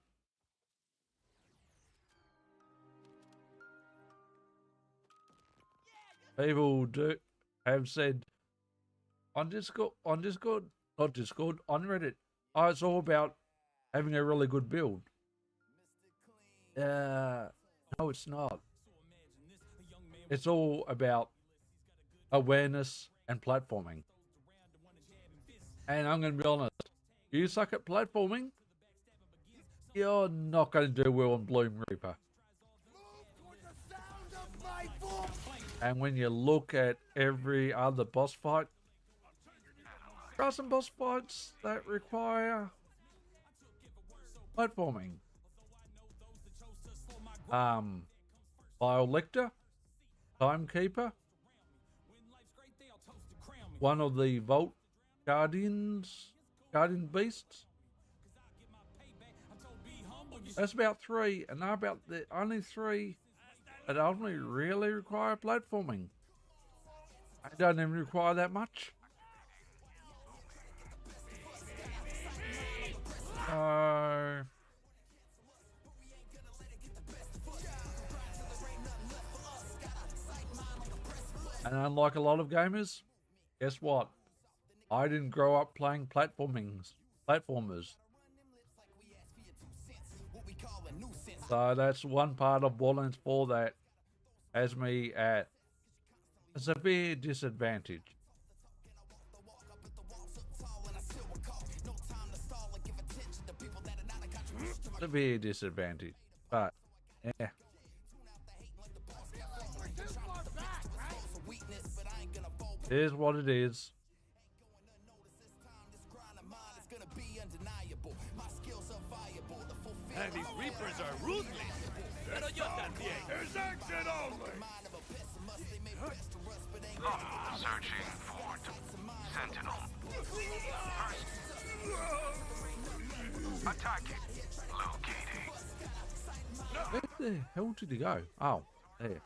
people do have said on Discord, not Discord, on Reddit, oh, it's all about having a really good build. No, it's not. It's all about awareness and platforming. And I'm going to be honest, you suck at platforming, you're not going to do well on Bloom Reaper. And when you look at every other boss fight, there are some boss fights that require platforming. Biolector, Timekeeper, one of the Vault Guardian beasts. That's about 3, and they're about the only 3 that only really require platforming. I don't even require that much. And unlike a lot of gamers, guess what? I didn't grow up playing platformers. So that's one part of Borderlands 4 that has me at a severe disadvantage. Severe disadvantage. But, yeah. It is what it is. And these Reapers are ruthless. Pero yo también. There's action only. Searching for Sentinel. Attacking. Locating. Where the hell did he go? Oh, there.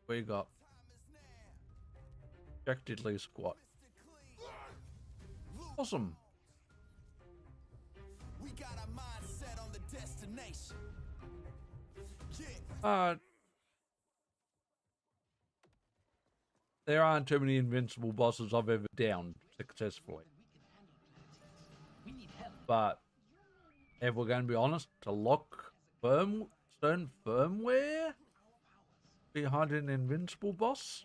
We got Jack Diddley squad. Awesome. We got our mind set on the destination. There aren't too many invincible bosses I've ever downed successfully. But if we're going to be honest, to lock certain firmware behind an invincible boss,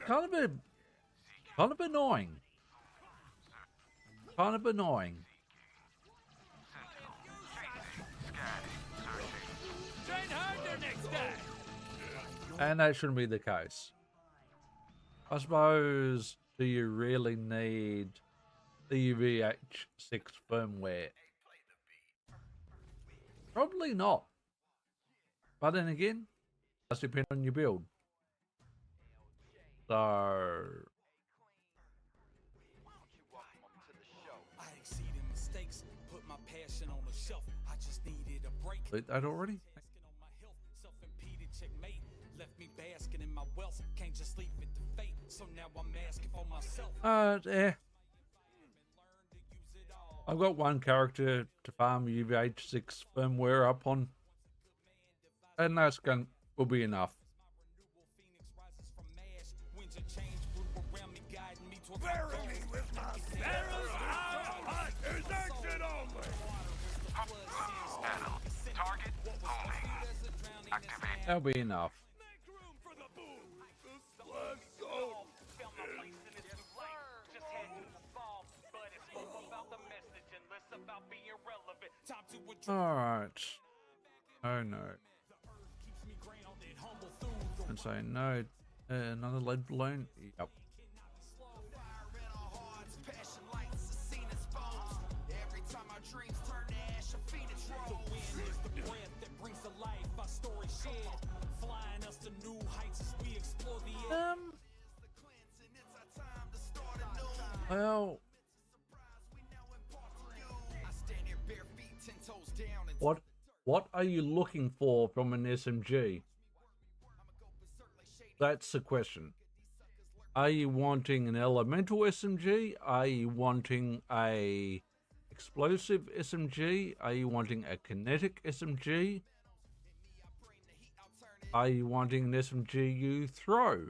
kind of annoying. Kind of annoying. And that shouldn't be the case. I suppose, do you really need the UVH6 firmware? Probably not. But then again, it does depend on your build. So I exceeded mistakes, put my passion on the shelf. I just needed a break. did that already? Self-impeded checkmate. Left me basking in my wealth. Can't just leave it to fate. So now I'm asking for myself. I've got one character to farm UVH6 firmware up on, and that's will be enough. Verily with my barrels hot. There's action only. Battle. Target homing. Activate. That'll be enough. Make room for the boom. This last zone. Alright. Oh no. And say no. Another lead balloon? Yep. Well, what are you looking for from an SMG? That's the question. Are you wanting an elemental SMG? Are you wanting a explosive SMG? Are you wanting a kinetic SMG? Are you wanting an SMG you throw?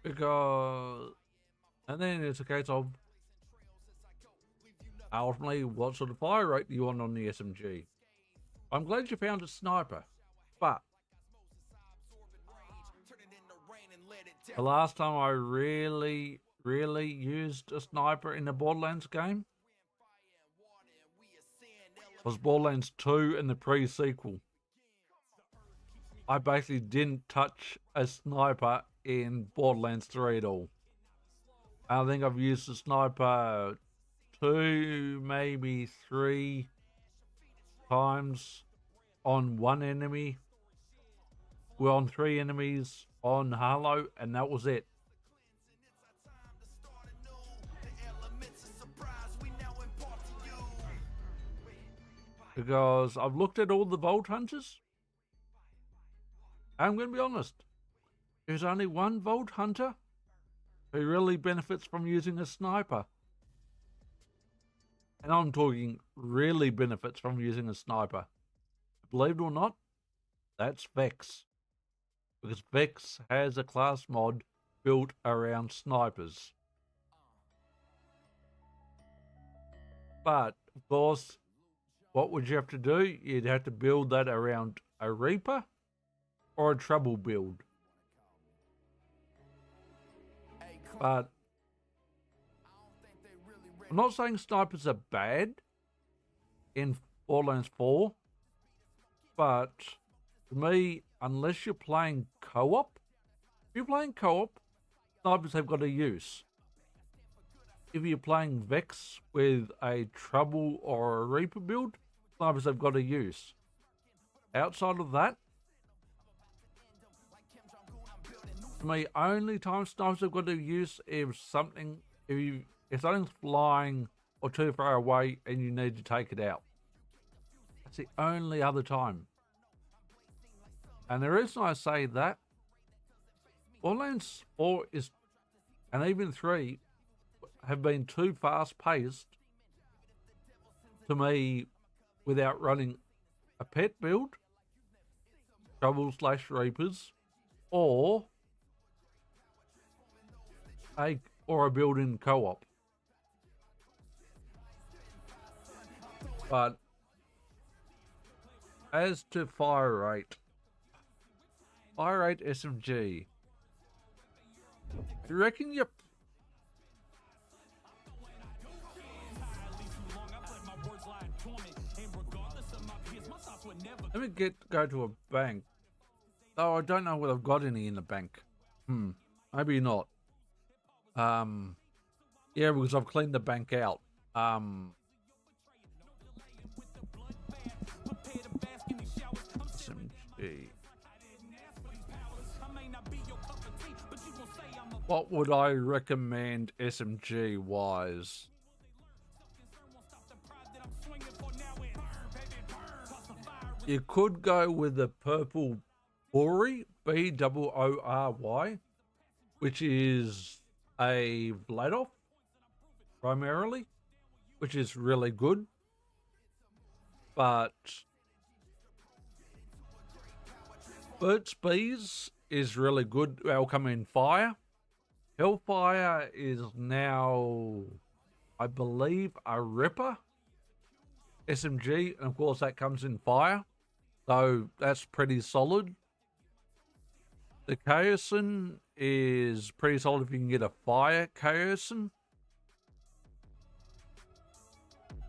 Because, and then it's a case of ultimately what sort of fire rate do you want on the SMG? I'm glad you found a sniper, but the last time I really used a sniper in a Borderlands game was Borderlands 2 and the pre-sequel. I basically didn't touch a sniper in Borderlands 3 at all. I think I've used a sniper 2, maybe 3 times on one enemy. Well, on 3 enemies on Halo, and that was it. Because I've looked at all the Vault Hunters. I'm going to be honest. There's only one Vault Hunter who really benefits from using a sniper. And I'm talking really benefits from using a sniper. Believe it or not, that's Vex. Because Vex has a class mod built around snipers. But, of course, what would you have to do? You'd have to build that around a Reaper or a Trouble build. But I'm not saying snipers are bad in Borderlands 4, but for me, unless you're playing co-op, if you're playing co-op, snipers have got a use. If you're playing Vex with a Trouble or a Reaper build, snipers have got a use. Outside of that, for me, only time snipers have got a use if something, if something's flying or too far away and you need to take it out. That's the only other time. And the reason I say that, Borderlands 4 is, and even 3, have been too fast paced to me without running a pet build, Trouble / Reapers, or a build in co-op. But as to fire rate SMG, you reckon you let me go to a bank. Oh, I don't know whether I've got any in the bank. Maybe not. Yeah, because I've cleaned the bank out. SMG. What would I recommend SMG wise? You could go with the purple Bory, Boory, which is a Vladoff primarily, which is really good. But Burt's Bees is really good. They'll come in fire. Hellfire is now, I believe, a Ripper SMG, and of course that comes in fire. So that's pretty solid. The Chaosin is pretty solid if you can get a fire Chaosin.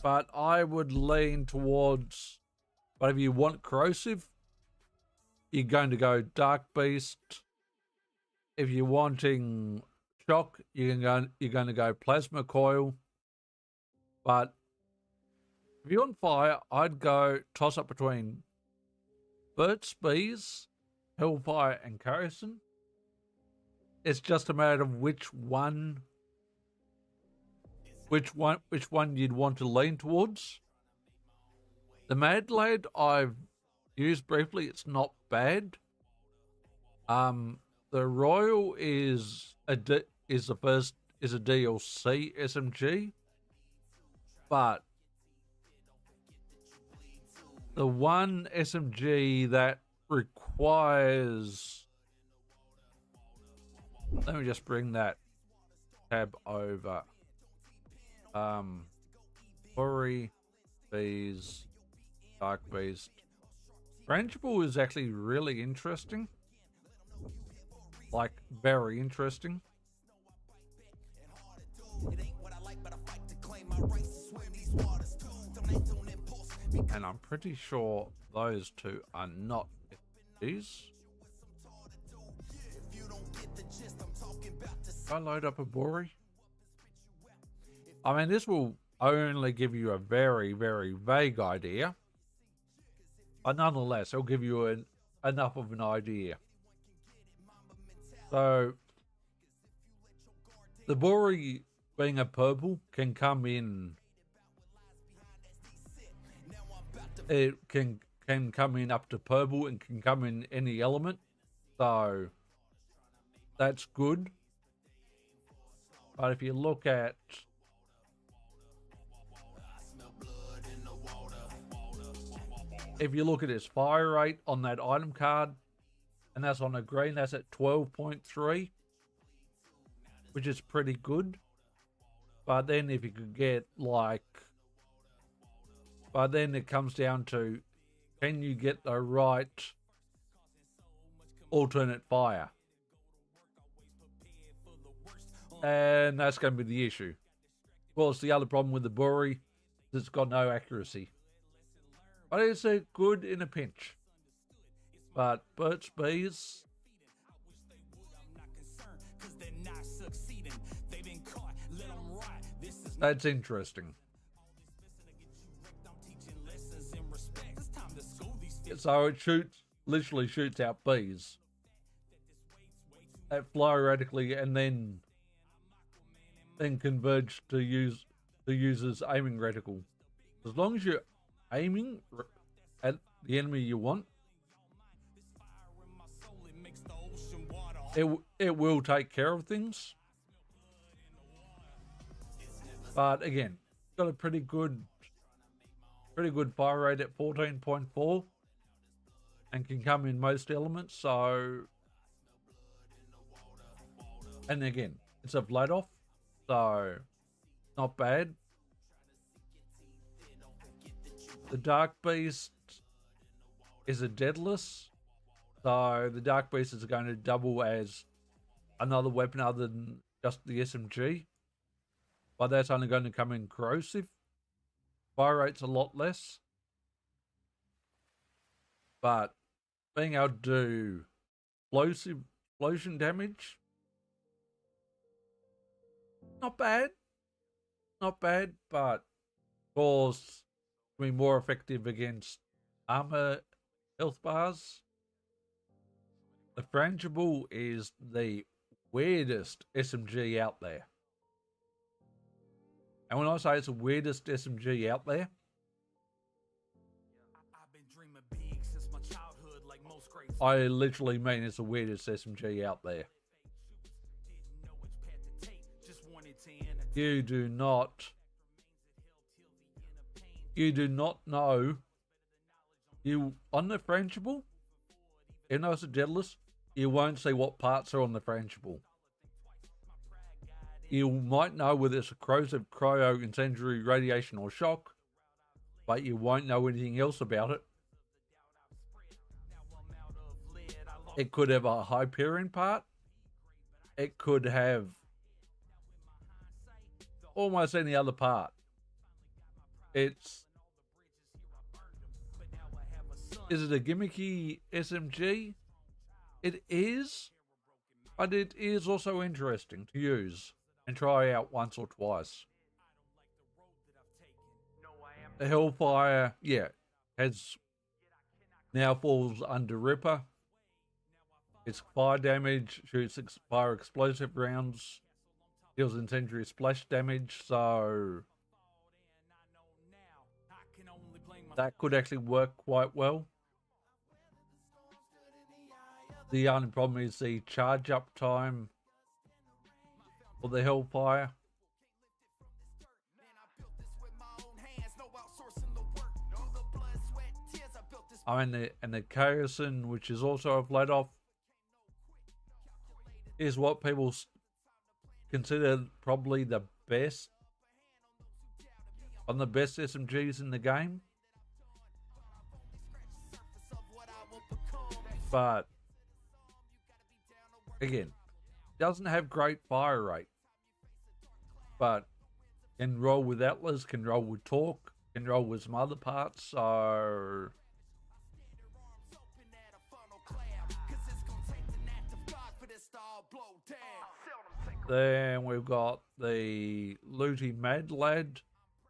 But I would lean towards, but if you want corrosive, you're going to go Dark Beast. If you're wanting shock, you're going to go Plasma Coil. But if you're on fire, I'd go toss up between Burt's Bees, Hellfire, and Chaosin. It's just a matter of which one you'd want to lean towards. The Mad Lad I've used briefly. It's not bad. The Royal is is a DLC SMG, but the one SMG that requires, let me just bring that tab over. Furry, Bees, Dark Beast. Rangeable is actually really interesting. Like, very interesting. And I'm pretty sure those two are not FPGs. If I load up a Bori, I mean, this will only give you a very, very vague idea. But nonetheless, it'll give you enough of an idea. So, the Bori, being a purple, can come in. It can come in up to purple and can come in any element. So, that's good. But if you look at its fire rate on that item card, and that's on a green, that's at 12.3, which is pretty good. But then if you could get but then it comes down to, can you get the right alternate fire? And that's going to be the issue. Of course, the other problem with the Bori is it's got no accuracy. But it's a good in a pinch. But Burt's Bees, that's interesting. So it literally shoots out bees that fly erratically and then converge to use the user's aiming reticle. As long as you're aiming at the enemy you want, it will take care of things. But again, got a pretty good fire rate at 14.4 and can come in most elements. So, and again, it's a blade off, so not bad. The Dark Beast is a deadless, so the Dark Beast is going to double as another weapon other than just the SMG, but that's only going to come in corrosive. Fire rate's a lot less, but being able to do explosion damage, not bad, but of course be more effective against armor health bars. The Frangible is the weirdest SMG out there. And when I say it's the weirdest SMG out there, I literally mean it's the weirdest SMG out there. You do not know, on the frangible, even though it's a deadless, you won't see what parts are on the frangible. You might know whether it's a corrosive, cryo, incendiary, radiation, or shock, but you won't know anything else about it. It could have a Hyperion part. It could have almost any other part. Is it a gimmicky SMG? It is, but it is also interesting to use and try out once or twice. The Hellfire, now falls under Ripper. It's fire damage, shoots fire explosive rounds, deals incendiary splash damage, so that could actually work quite well. The only problem is the charge up time for the Hellfire. I mean, the Kaiosin, which is also a blade off, is what people consider probably the best, one of the best SMGs in the game. But again, doesn't have great fire rate, but can roll with Atlas, can roll with Torque, can roll with some other parts. So then we've got the Looty Mad Lad,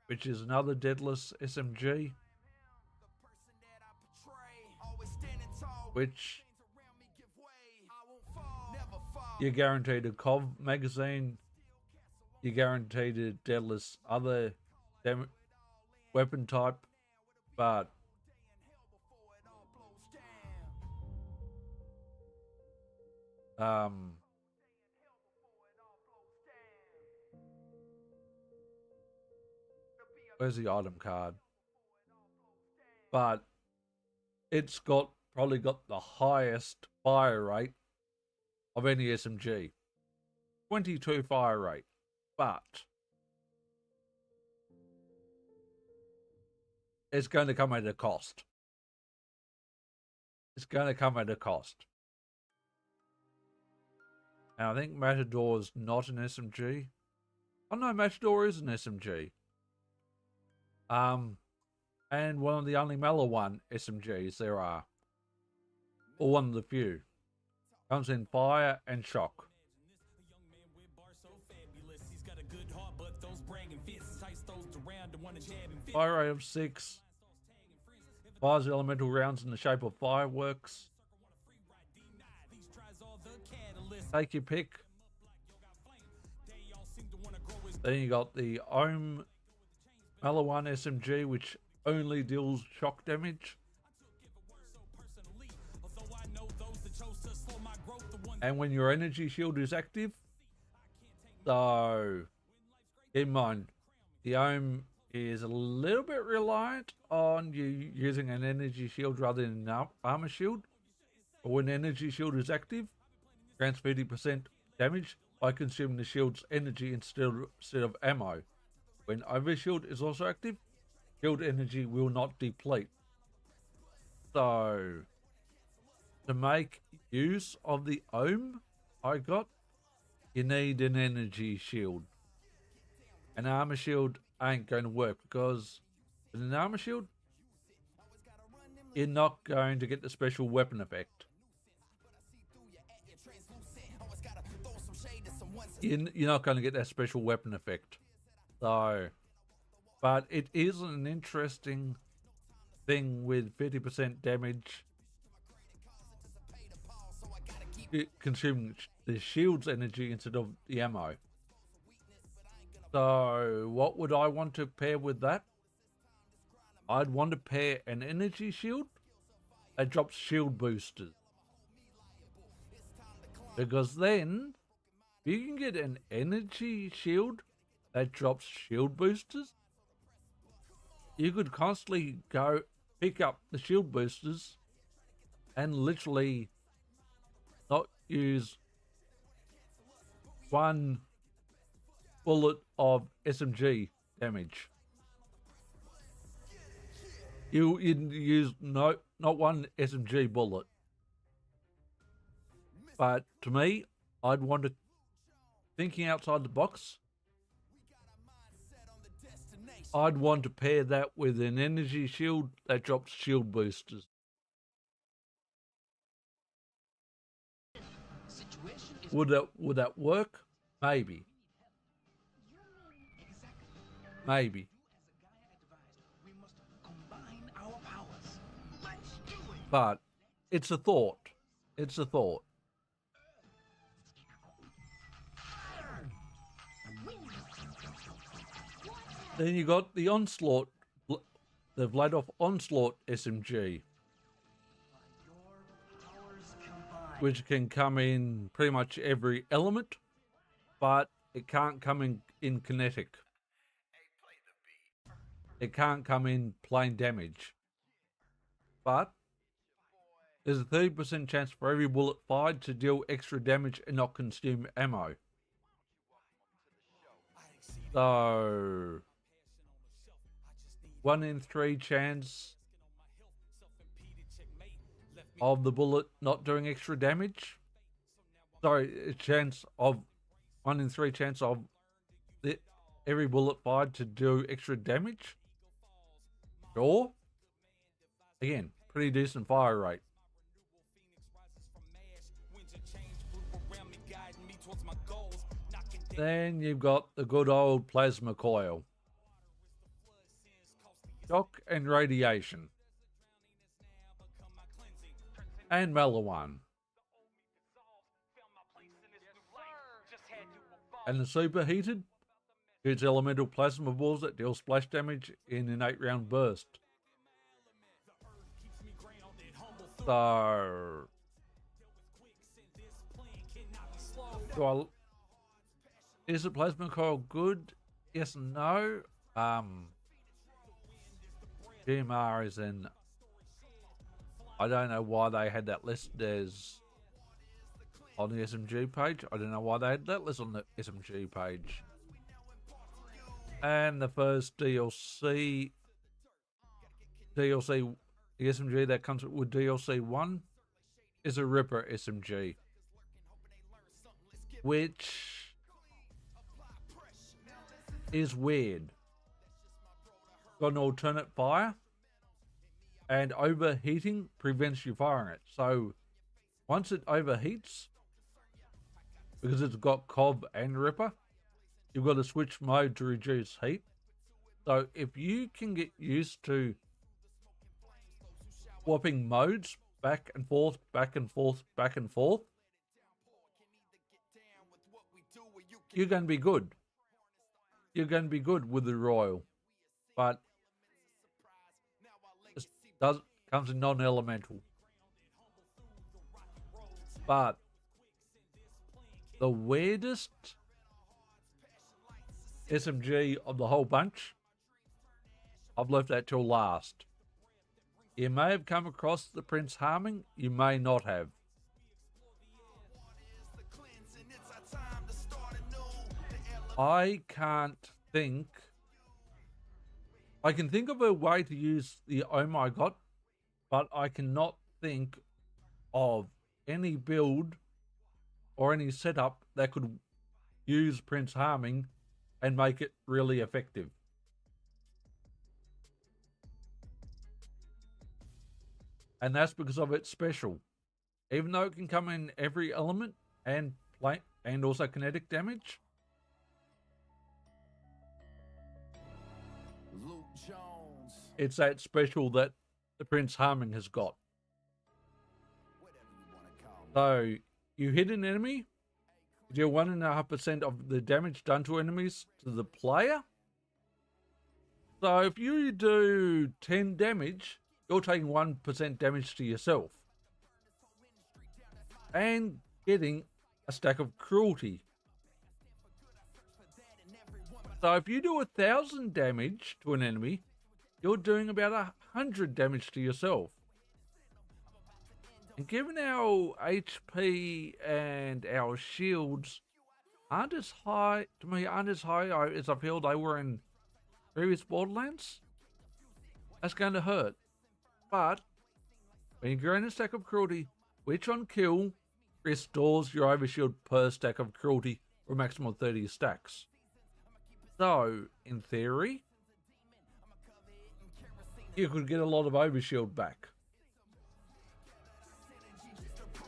which is another deadless SMG, which you're guaranteed a COV magazine, you're guaranteed a deadless other weapon type, but where's the item card? But it's probably got the highest fire rate of any SMG. 22 fire rate. But it's going to come at a cost. It's going to come at a cost. And I think Matador is not an SMG. Oh no, Matador is an SMG. And one of the only Mellow One SMGs there are. Or one of the few. Comes in fire and shock. Fire rate of 6. Fires elemental rounds in the shape of fireworks. Take your pick. Then you got the Ohm Mellow One SMG, which only deals shock damage. And when your energy shield is active, so keep in mind, the Ohm is a little bit reliant on you using an energy shield rather than an armor shield. But when energy shield is active, grants 50% damage by consuming the shield's energy instead of ammo. When overshield is also active, shield energy will not deplete. So to make use of the Ohm you need an energy shield. An armor shield ain't going to work because with an armor shield, you're not going to get the special weapon effect. You're not going to get that special weapon effect. So, but it is an interesting thing with 50% damage. Consuming the shield's energy instead of the ammo. So what would I want to pair with that? I'd want to pair an energy shield that drops shield boosters. Because then you can get an energy shield that drops shield boosters. You could constantly go pick up the shield boosters and literally not use one bullet of SMG damage. You'd use not one SMG bullet. But to me, I'd want to, thinking outside the box, I'd want to pair that with an energy shield that drops shield boosters. Would that work? Maybe. Maybe. But it's a thought. It's a thought. Then you got the Onslaught, the Vladoff Onslaught SMG. which can come in pretty much every element, but it can't come in kinetic. It can't come in plain damage. But there's a 30% chance for every bullet fired to deal extra damage and not consume ammo. So 1 in 3 chance of the bullet not doing extra damage. Sorry, a chance of 1 in 3 chance of every bullet fired to do extra damage. Sure. Again, pretty decent fire rate. Then you've got the good old plasma coil. Shock and radiation. And Malawan. And the superheated shoots elemental plasma balls that deal splash damage in an 8-round burst. So is the plasma coil good? Yes and no. GMR is in. I don't know why they had that listed as on the SMG page. I don't know why they had that listed on the SMG page. And the first DLC, the SMG that comes with DLC 1 is a Ripper SMG, which is weird. Got an alternate fire, and overheating prevents you firing it. So once it overheats, because it's got Cobb and Ripper, you've got to switch mode to reduce heat. So if you can get used to swapping modes back and forth, back and forth, back and forth, you're going to be good. You're going to be good with the Royal. But it comes in non-elemental. But the weirdest SMG of the whole bunch, I've left that till last. You may have come across the Prince Harming, you may not have. I can't think. I can think of a way to use the Oh My God, but I cannot think of any build or any setup that could use Prince Harming and make it really effective. And that's because of its special. Even though it can come in every element and also kinetic damage, it's that special that the Prince Harming has got. So you hit an enemy, you deal 1.5% of the damage done to enemies to the player. So if you do 10 damage, you're taking 1% damage to yourself. And getting a stack of cruelty. So if you do 1,000 damage to an enemy, you're doing about 100 damage to yourself. And given our HP and our shields aren't as high as I feel they were in previous Borderlands, that's going to hurt. But when you gain a stack of cruelty, which on kill restores your overshield per stack of cruelty for a maximum of 30 stacks. So, in theory, you could get a lot of overshield back.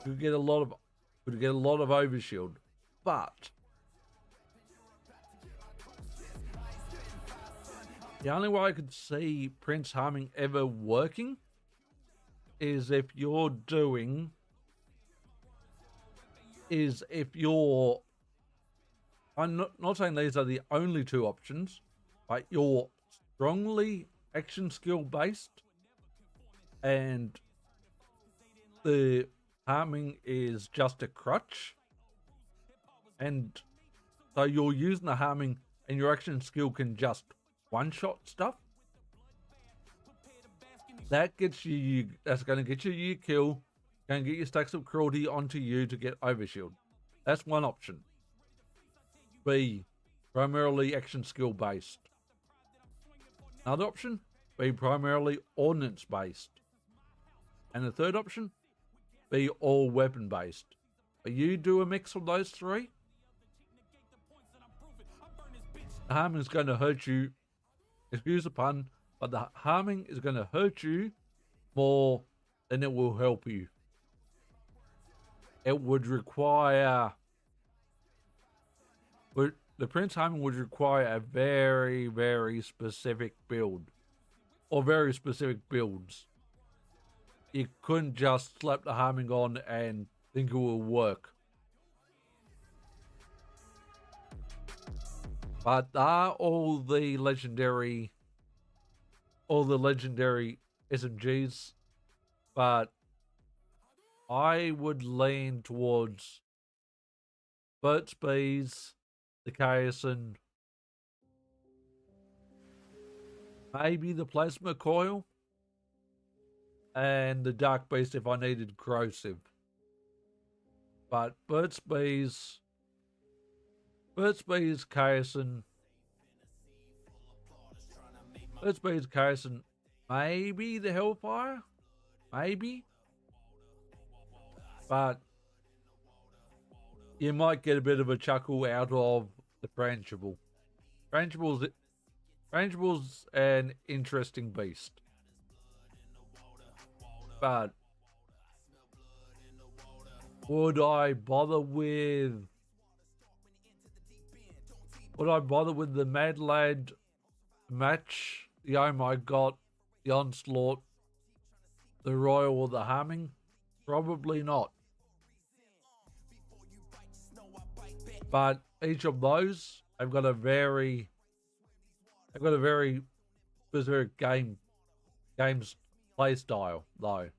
You could get a lot of overshield, but the only way I could see Prince Harming ever working is if you're I'm not saying these are the only two options, but you're strongly action skill based and the harming is just a crutch, and so you're using the harming and your action skill can just one-shot stuff. That gets you, that's going to get you your kill, going to get your stacks of cruelty onto you to get overshield. That's one option. B, primarily action skill based. Another option, be primarily ordnance based. And the third option, be all weapon based. But you do a mix of those three, the harming is going to hurt you, excuse the pun, but the harming is going to hurt you more than it will help you. It would require, the Prince harming would require a very, very specific build, or very specific builds. You couldn't just slap the harming on and think it will work. But are all the legendary SMGs, but I would lean towards Burt's Bees, the Kayasan, maybe the Plasma Coil, and the Dark Beast if I needed corrosive. But Burt's Bees, Kayasan, maybe the Hellfire, maybe. But you might get a bit of a chuckle out of the Frangible. Frangible's an interesting beast. But would I bother with the Mad Lad match, the Oh My God, the Onslaught, the Royal, or the Harming? Probably not. But each of those have got a very specific game's play style, though.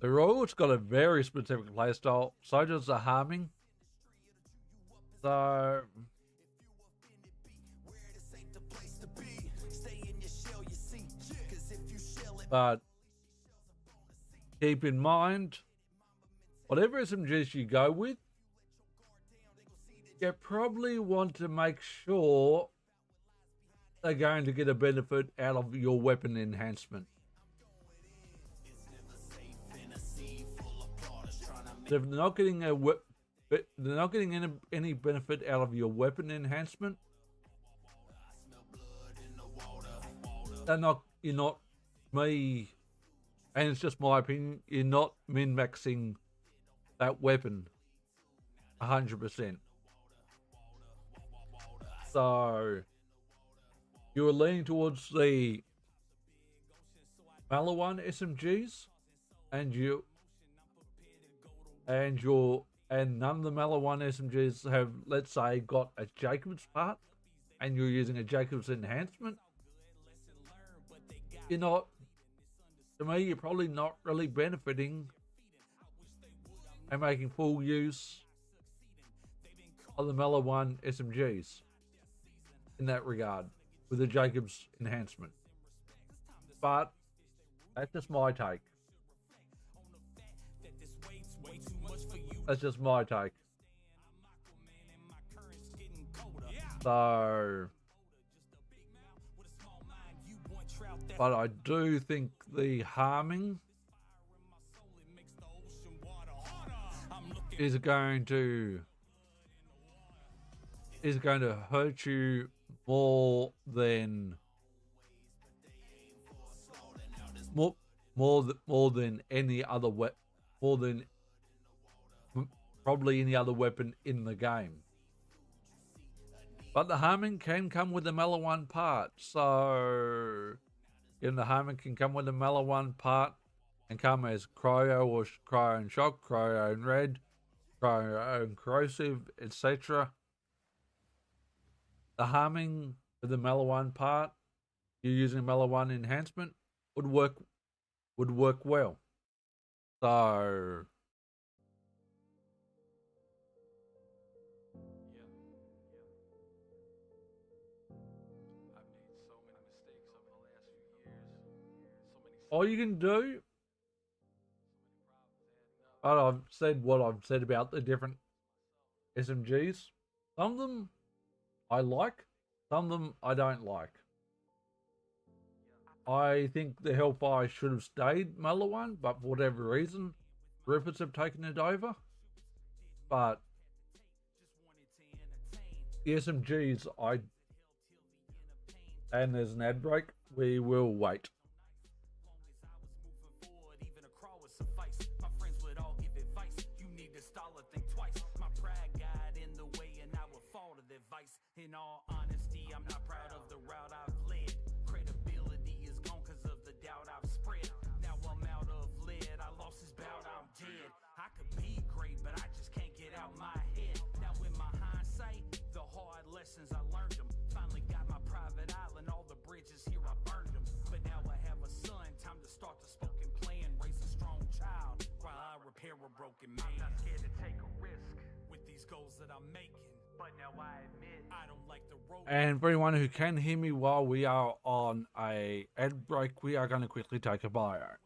The Royal's got a very specific play style, so does the Harming. So but keep in mind, whatever SMGs you go with, you probably want to make sure they're going to get a benefit out of your weapon enhancement. So if they're not getting any benefit out of your weapon enhancement, you're not me, and it's just my opinion, you're not min-maxing that weapon 100%. So you're leaning towards the Malawan SMGs, and none of the Malawan SMGs have, let's say, got a Jacobs part, and you're using a Jacobs enhancement. You're not, to me, you're probably not really benefiting and making full use of the Malawan SMGs in that regard with the Jacobs enhancement. But that's just my take. That's just my take. So, but I do think the harming is going to hurt you more than any other probably any other weapon in the game. But the harming can come with the Malawan part, so the harming can come with the Malawan part and come as cryo or cryo and shock, cryo and red, cryo and corrosive, etc. The harming with the Malawan part, you're using Malawan enhancement, would work well. So Yeah. I've made so many mistakes over the last few years. So many all you can do, problems adding up. but I've said what I've said about the different SMGs. Some of them I like, some of them I don't like. I think the Hellfire should have stayed Muller one, but for whatever reason, Ruperts have taken it over. But the SMGs, and there's an ad break, we will wait. Even a crawl would suffice. My friends would all give advice. You need to stall or think twice. My pride got in the way and I would fall to their vice. In all honesty, I'm not proud of the route I've led. Credibility is gone cause of the doubt I've spread. Now I'm out of lead. I lost this bout, I'm dead. I could be great, but I just can't get out my head. Now in my hindsight, the hard lessons I learned them. Finally got my private island, all the bridges here I burned them. But now I have a son, time to start the spoken plan. Raise a strong child while I repair a broken man. I'm not scared to take a risk with these goals that I'm making. But now I admit I don't like the road. And for anyone who can hear me while we are on a ad break, we are going to quickly take a bio.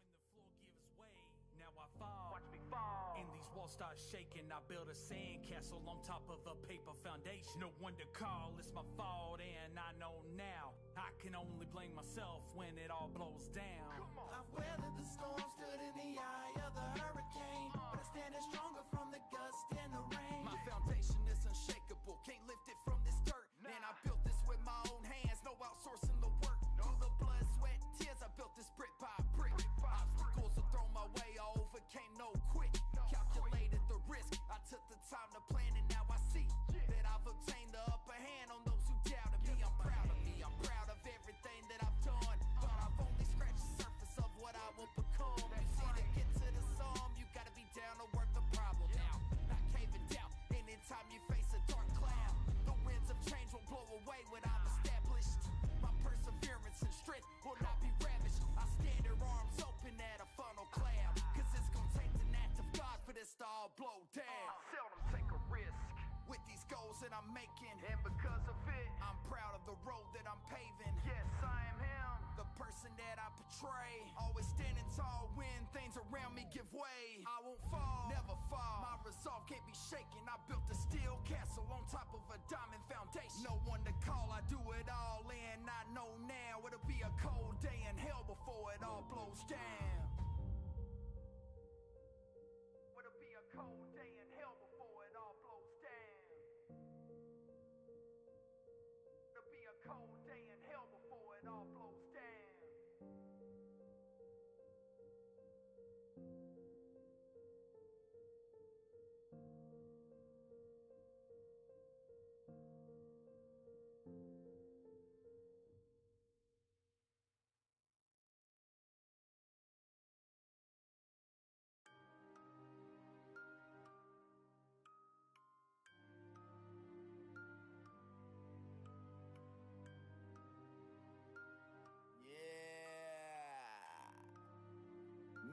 Now I fall. Watch me fall. And these walls start shaking. I build a sandcastle on top of a paper foundation. No one to call, it's my fault, and I know now I can only blame myself when it all blows down. I've weathered the storm, stood in the eye of the hurricane, but I stand stronger from the gust and the rain. My foundation is unshakable, can't lift it from this dirt. And I built this with my own hands, no outsourcing the work. Through the blood, sweat, tears, I built this brick by brick. Obstacles are thrown my way, I overcame no quick. Calculated the risk, I took the time to plan, and now I see that I've obtained the upper hand on those who doubted me. I'm proud of me, I'm proud of everything that I've done, but I've only scratched the surface of what I will become. You see, to get to the sum, you gotta be down to work the problem out, not caving down. Anytime you face a dark cloud, the winds of change will blow away what I've established. My perseverance and strength will not be ravished. I stand here arms open at a funnel cloud, cause it's gonna take the act of God for this to all blow down. Seldom take a risk with these goals that I'm making, and because of it, I'm proud of the road that I'm paving. Yes, I am him, the person that I portray, always standing tall when things around me give way. I won't fall, never fall. My resolve can't be shaken. I built a steel castle on top of a diamond foundation. No one to call, I do it all, and I know now it'll be a cold day in hell before it all blows down. It'll be a cold day in hell before it all blows down. It'll be a cold day in hell before it all blows down.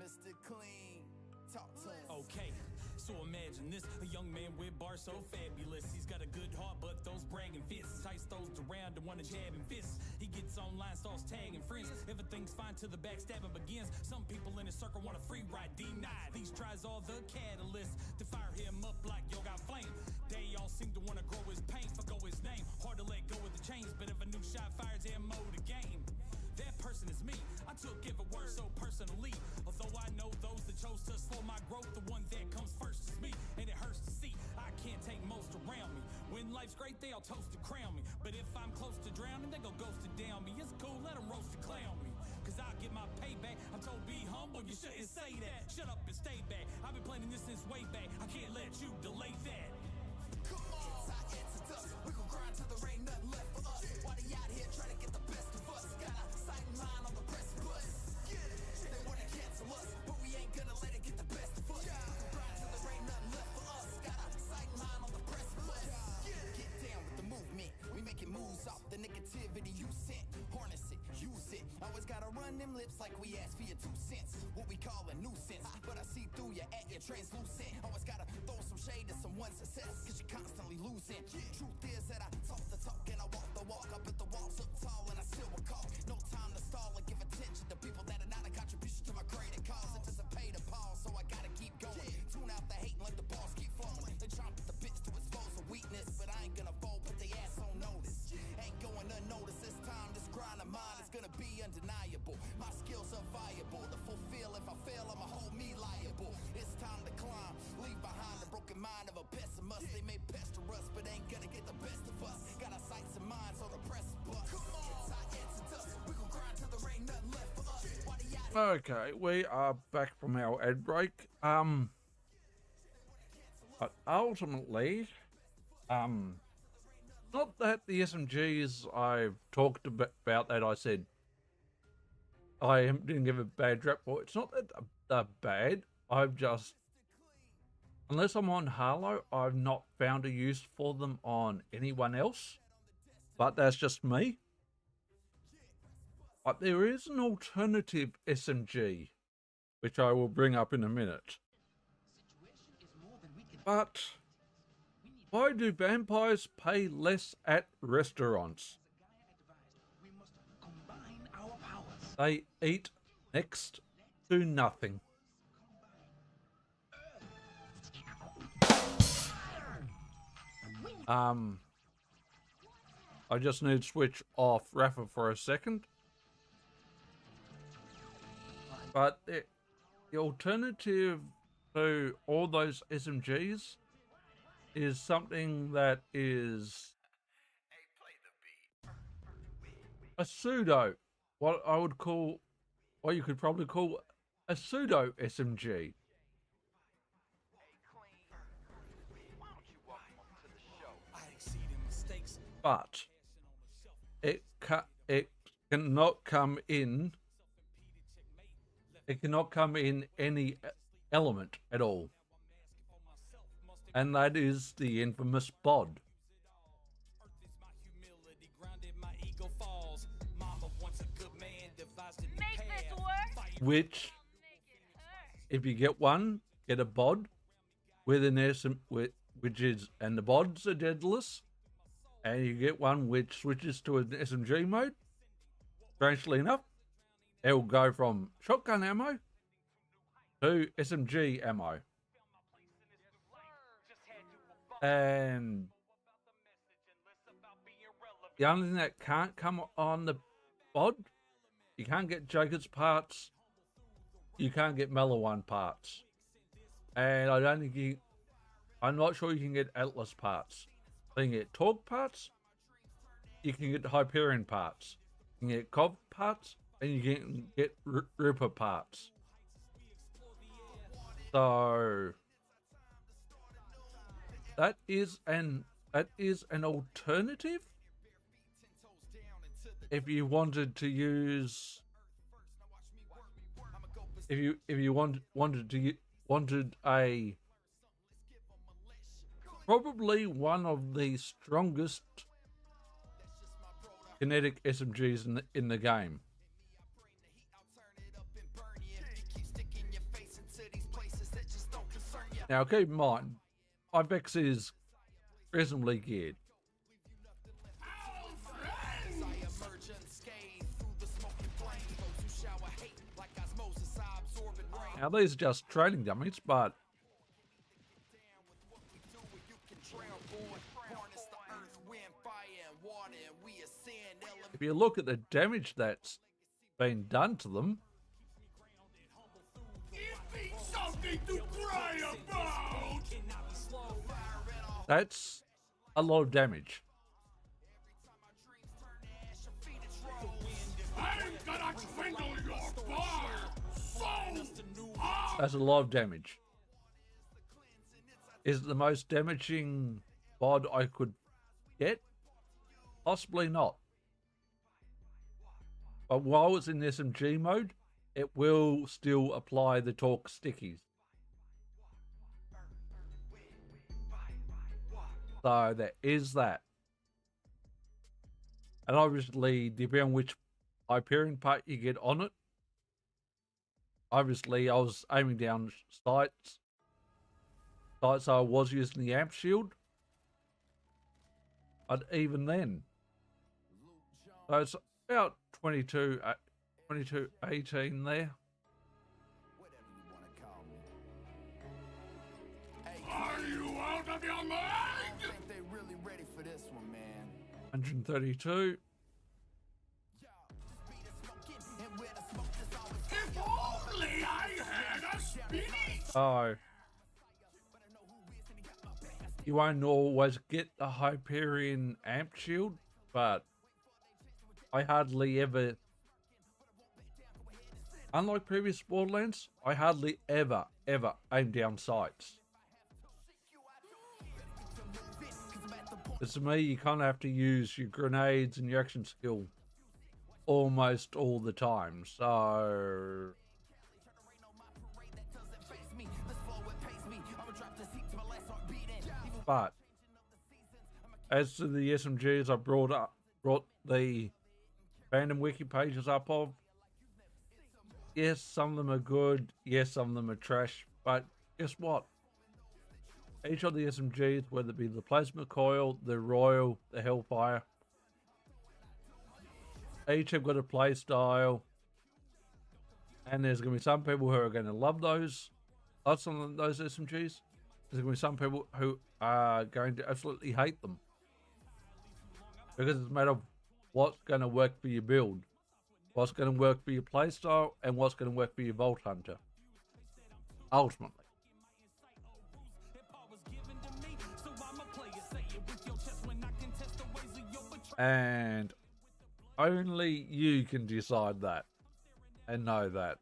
Mr. Clean, talk to us. Okay, so imagine this, a young man with bars so fabulous. He's got a good heart, but those bragging fists, Tice throws around and wanna jab and fists. He gets online, starts tagging friends. Everything's fine till the backstabbing begins. Some people in his circle want a free ride, denied. These tries are the catalyst to fire him up like yo got flame. They all seem to wanna grow his pain, forgo his name. Hard to let go of the chains, but if a new shot fires ammo the game. That person is me. I took every word so personally. Although I know those that chose to slow my growth, the one that comes first is me. And it hurts to see I can't take most around me. When life's great, they all toast to crown me. But if I'm close to drowning, they gon' ghost to down me. It's cool, let them roast to clown me. Cause I'll get my payback. I'm told be humble, you shouldn't say that. Shut up and stay back. I've been planning this since way back. I can't let you delay that. Come on, inside into dust. We gon' grind till there ain't nothing left for us. While they out here trying to get the best of us. Got a sight and line on the precipice. They wanna cancel us, but we ain't gonna let it get the best of us. We gon' grind till there ain't nothing left for us. Got a sight and line on the precipice. Get down with the movement. We making moves off the negativity you sent. Harness it, use it. Always gotta run them lips like we asked for your 2 cents. What we call a nuisance, but I see through at you translucent. Always gotta throw some shade to someone's success, cause you're constantly losing. Truth is that I talk the talk and I walk the walk. I bet the walls up tall and I still recall. No time to stall and give attention to people that are not a contribution to my greater cause. It doesn't pay to pause, so I gotta keep going. Tune out the hate and let the balls keep flowing. They chomp at the bits to expose a weakness, but I ain't gonna fold, put the ass on notice. Ain't going unnoticed this time. This grind of mine is gonna be undeniable. My skills are viable to fulfill. If I fail, I'ma hold me liable. It's time to climb, leave behind the broken mind of a pessimist. They may pester us, but ain't gonna get the best of us. Got our sights and minds on the precipice. Come on, it's our exodus. We gon' grind till there ain't nothing left for us. Why do y'all Okay, we are back from our ad break. But ultimately, not that the SMGs I've talked about that I said I didn't give a bad rap for. It's not that they're bad. I've just, unless I'm on Halo, I've not found a use for them on anyone else. But that's just me. But there is an alternative SMG, which I will bring up in a minute. But why do vampires pay less at restaurants? They eat next to nothing. I just need to switch off Rafa for a second. But the alternative to all those SMGs is something that is a pseudo, what I would call, what you could probably call a pseudo SMG. But it cannot come in. It cannot come in any element at all. And that is the infamous bod. Which, if you get one, get a bod with an which is, and the bods are deadless, and you get one which switches to an SMG mode. Strangely enough, it will go from shotgun ammo to SMG ammo. And the only thing that can't come on the bod, you can't get Jacob's parts, you can't get Mellow parts. And I don't think I'm not sure you can get Atlas parts. You can get Torque parts, you can get Hyperion parts, you can get Cobb parts, and you can get Ripper parts. So that is an alternative if you wanted to use, if you wanted a probably one of the strongest kinetic SMGs in the game. Now keep in mind, Ibex is reasonably geared. Now these are just training dummies, but if you look at the damage that's been done to them, Something to cry about! that's a lot of damage. I'm gonna dwindle your bar so hard! That's a lot of damage. Is it the most damaging bod I could get? Possibly not. But while it's in SMG mode, it will still apply the torque stickies. So there is that. And obviously, depending on which Hyperion part you get on it, obviously I was aiming down sights. So I was using the amp shield. But even then, so it's about 22, 18 there. Are you out of your mind? I think they really ready for this one, man. 132. If only I had a speech. Oh. You won't always get the Hyperion amp shield, but I hardly ever, unlike previous Borderlands, I hardly ever aim down sights. Because to me, you kind of have to use your grenades and your action skill almost all the time, so... But as to the SMGs I brought the fandom wiki pages up of, yes, some of them are good, yes, some of them are trash, but guess what? Each of the SMGs, whether it be the Plasma Coil, the Royal, the Hellfire, each have got a play style, and there's going to be some people who are going to love those SMGs. There's going to be some people who are going to absolutely hate them. Because it's a matter of what's going to work for your build, what's going to work for your playstyle, and what's going to work for your Vault Hunter. Ultimately. And only you can decide that. And know that.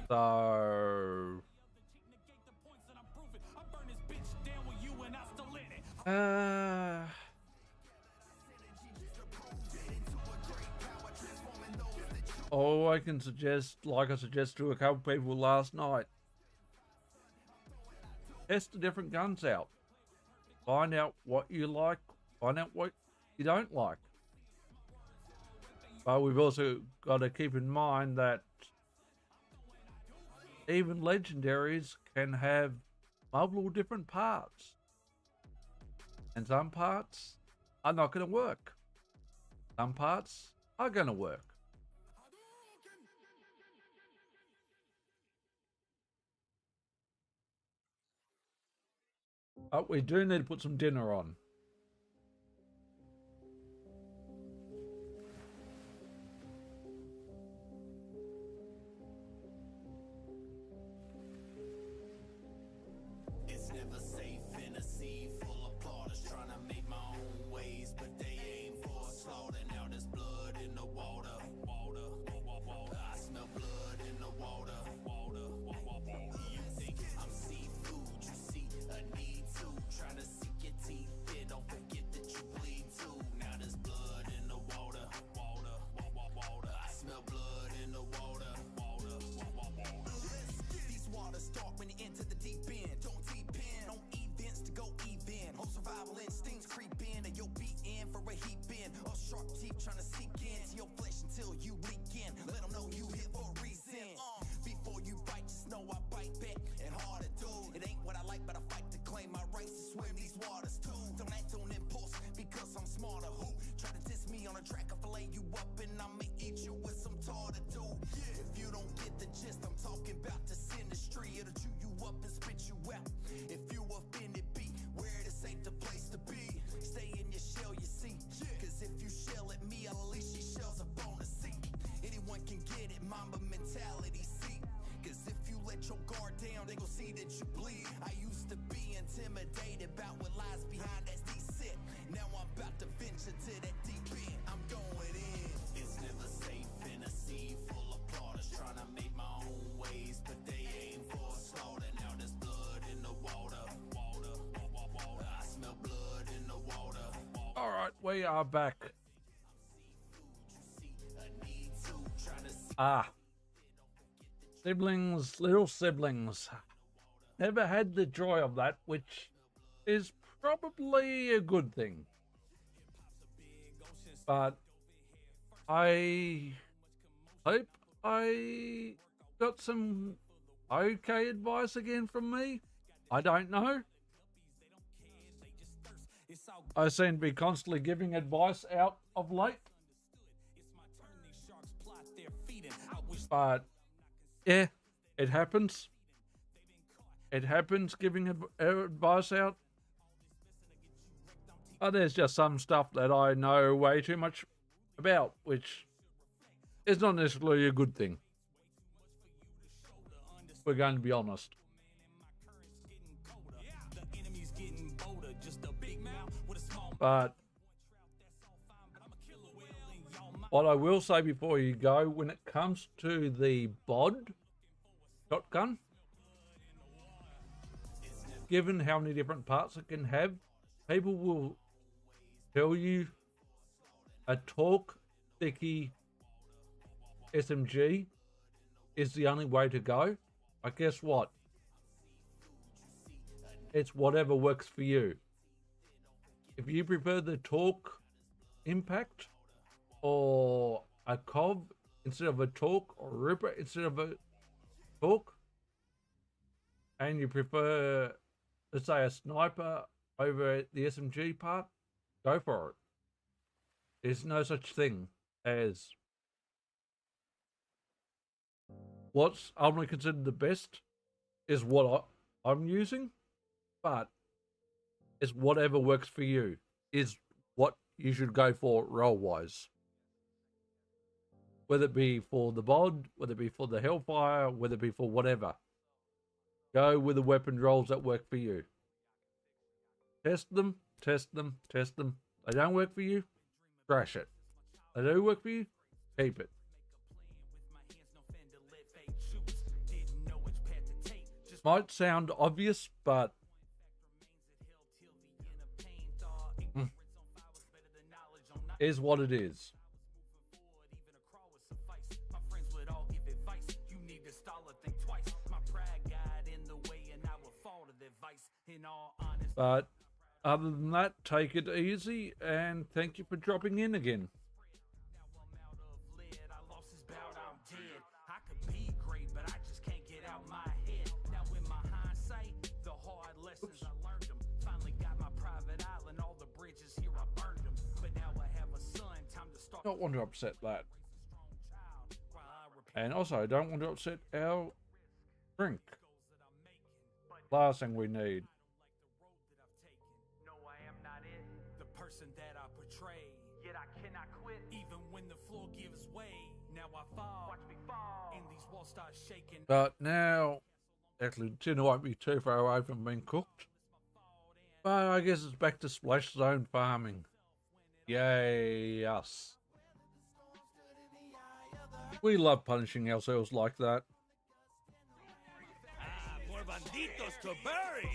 So... all I can suggest, like I suggested to a couple people last night, test the different guns out. Find out what you like, find out what you don't like. But we've also got to keep in mind that even legendaries can have multiple different parts. And some parts are not going to work. Some parts are going to work. But we do need to put some dinner on. It's never safe in a sea full of plotters trying to make my own ways, but they aim for slaughter. Now there's blood in the water. I smell blood in the water. You think I'm seafood? You see a need to trying to sink your teeth in. Don't forget that you bleed too. Now there's blood in the water. I smell blood in the water. These waters start when you enter the deep end. Don't depend on events to go even. Hope survival instincts creep in, and you'll be in for a heap in. Or sharp teeth trying to seek into your flesh until you leak in. Let them know you here for a reason. Before you bite, just know I bite back and harder, dude. It ain't what I like, but I fight to claim my rights to swim these waters too. Don't act on impulse because I'm smarter. Who try to diss me on a track? I fillet you up and I'ma eat you with some tartar, dude. If you don't get the gist, I'm talking about this industry. It'll chew you up and spit you out. If you offended, be where this ain't the place to be. Stay in your shell, you see. Cause if you shell at me, I'll unleash these shells up on the seat. Anyone can get it, Mamba mentality, see. Cause if you let your guard down, they gon' see that you bleed. I used to be intimidated about what lies behind that set. Now I'm about to venture to that deep end. I'm going in. It's never safe in a sea full of plotters trying to make my own ways, but they aim for slaughter. Now there's blood in the water. I smell blood in the water. Alright, we are back. Ah, siblings, little siblings. Never had the joy of that, which is probably a good thing. But I hope I got some okay advice again from me. I don't know. I seem to be constantly giving advice out of late. But yeah, it happens. It happens giving advice out. But there's just some stuff that I know way too much about, which is not necessarily a good thing. We're going to be honest. But what I will say before you go, when it comes to the BOD shotgun, given how many different parts it can have, people will tell you a torque sticky SMG is the only way to go. But guess what? It's whatever works for you. If you prefer the torque impact or a COV instead of a torque, or a Ripper instead of a torque, and you prefer, let's say, a sniper over the SMG part, go for it. There's no such thing as what's only considered the best is what I'm using, but it's whatever works for you is what you should go for role-wise. Whether it be for the BOD, whether it be for the Hellfire, whether it be for whatever. Go with the weapon roles that work for you. Test them, test them, test them. They don't work for you, trash it. They do work for you, keep it. Might sound obvious, but is what it is. But other than that, take it easy, and thank you for dropping in again. Don't want to upset that. And also, I don't want to upset our drink. Last thing we need. No, I am not it. The person that I portray. Yet I cannot quit. Even when the floor gives way. Now I fall. Watch me fall. And these walls start shaking. But now, actually, dinner won't be too far away from being cooked. But I guess it's back to splash zone farming. Yay, us. We love punishing ourselves like that. More banditos to bury!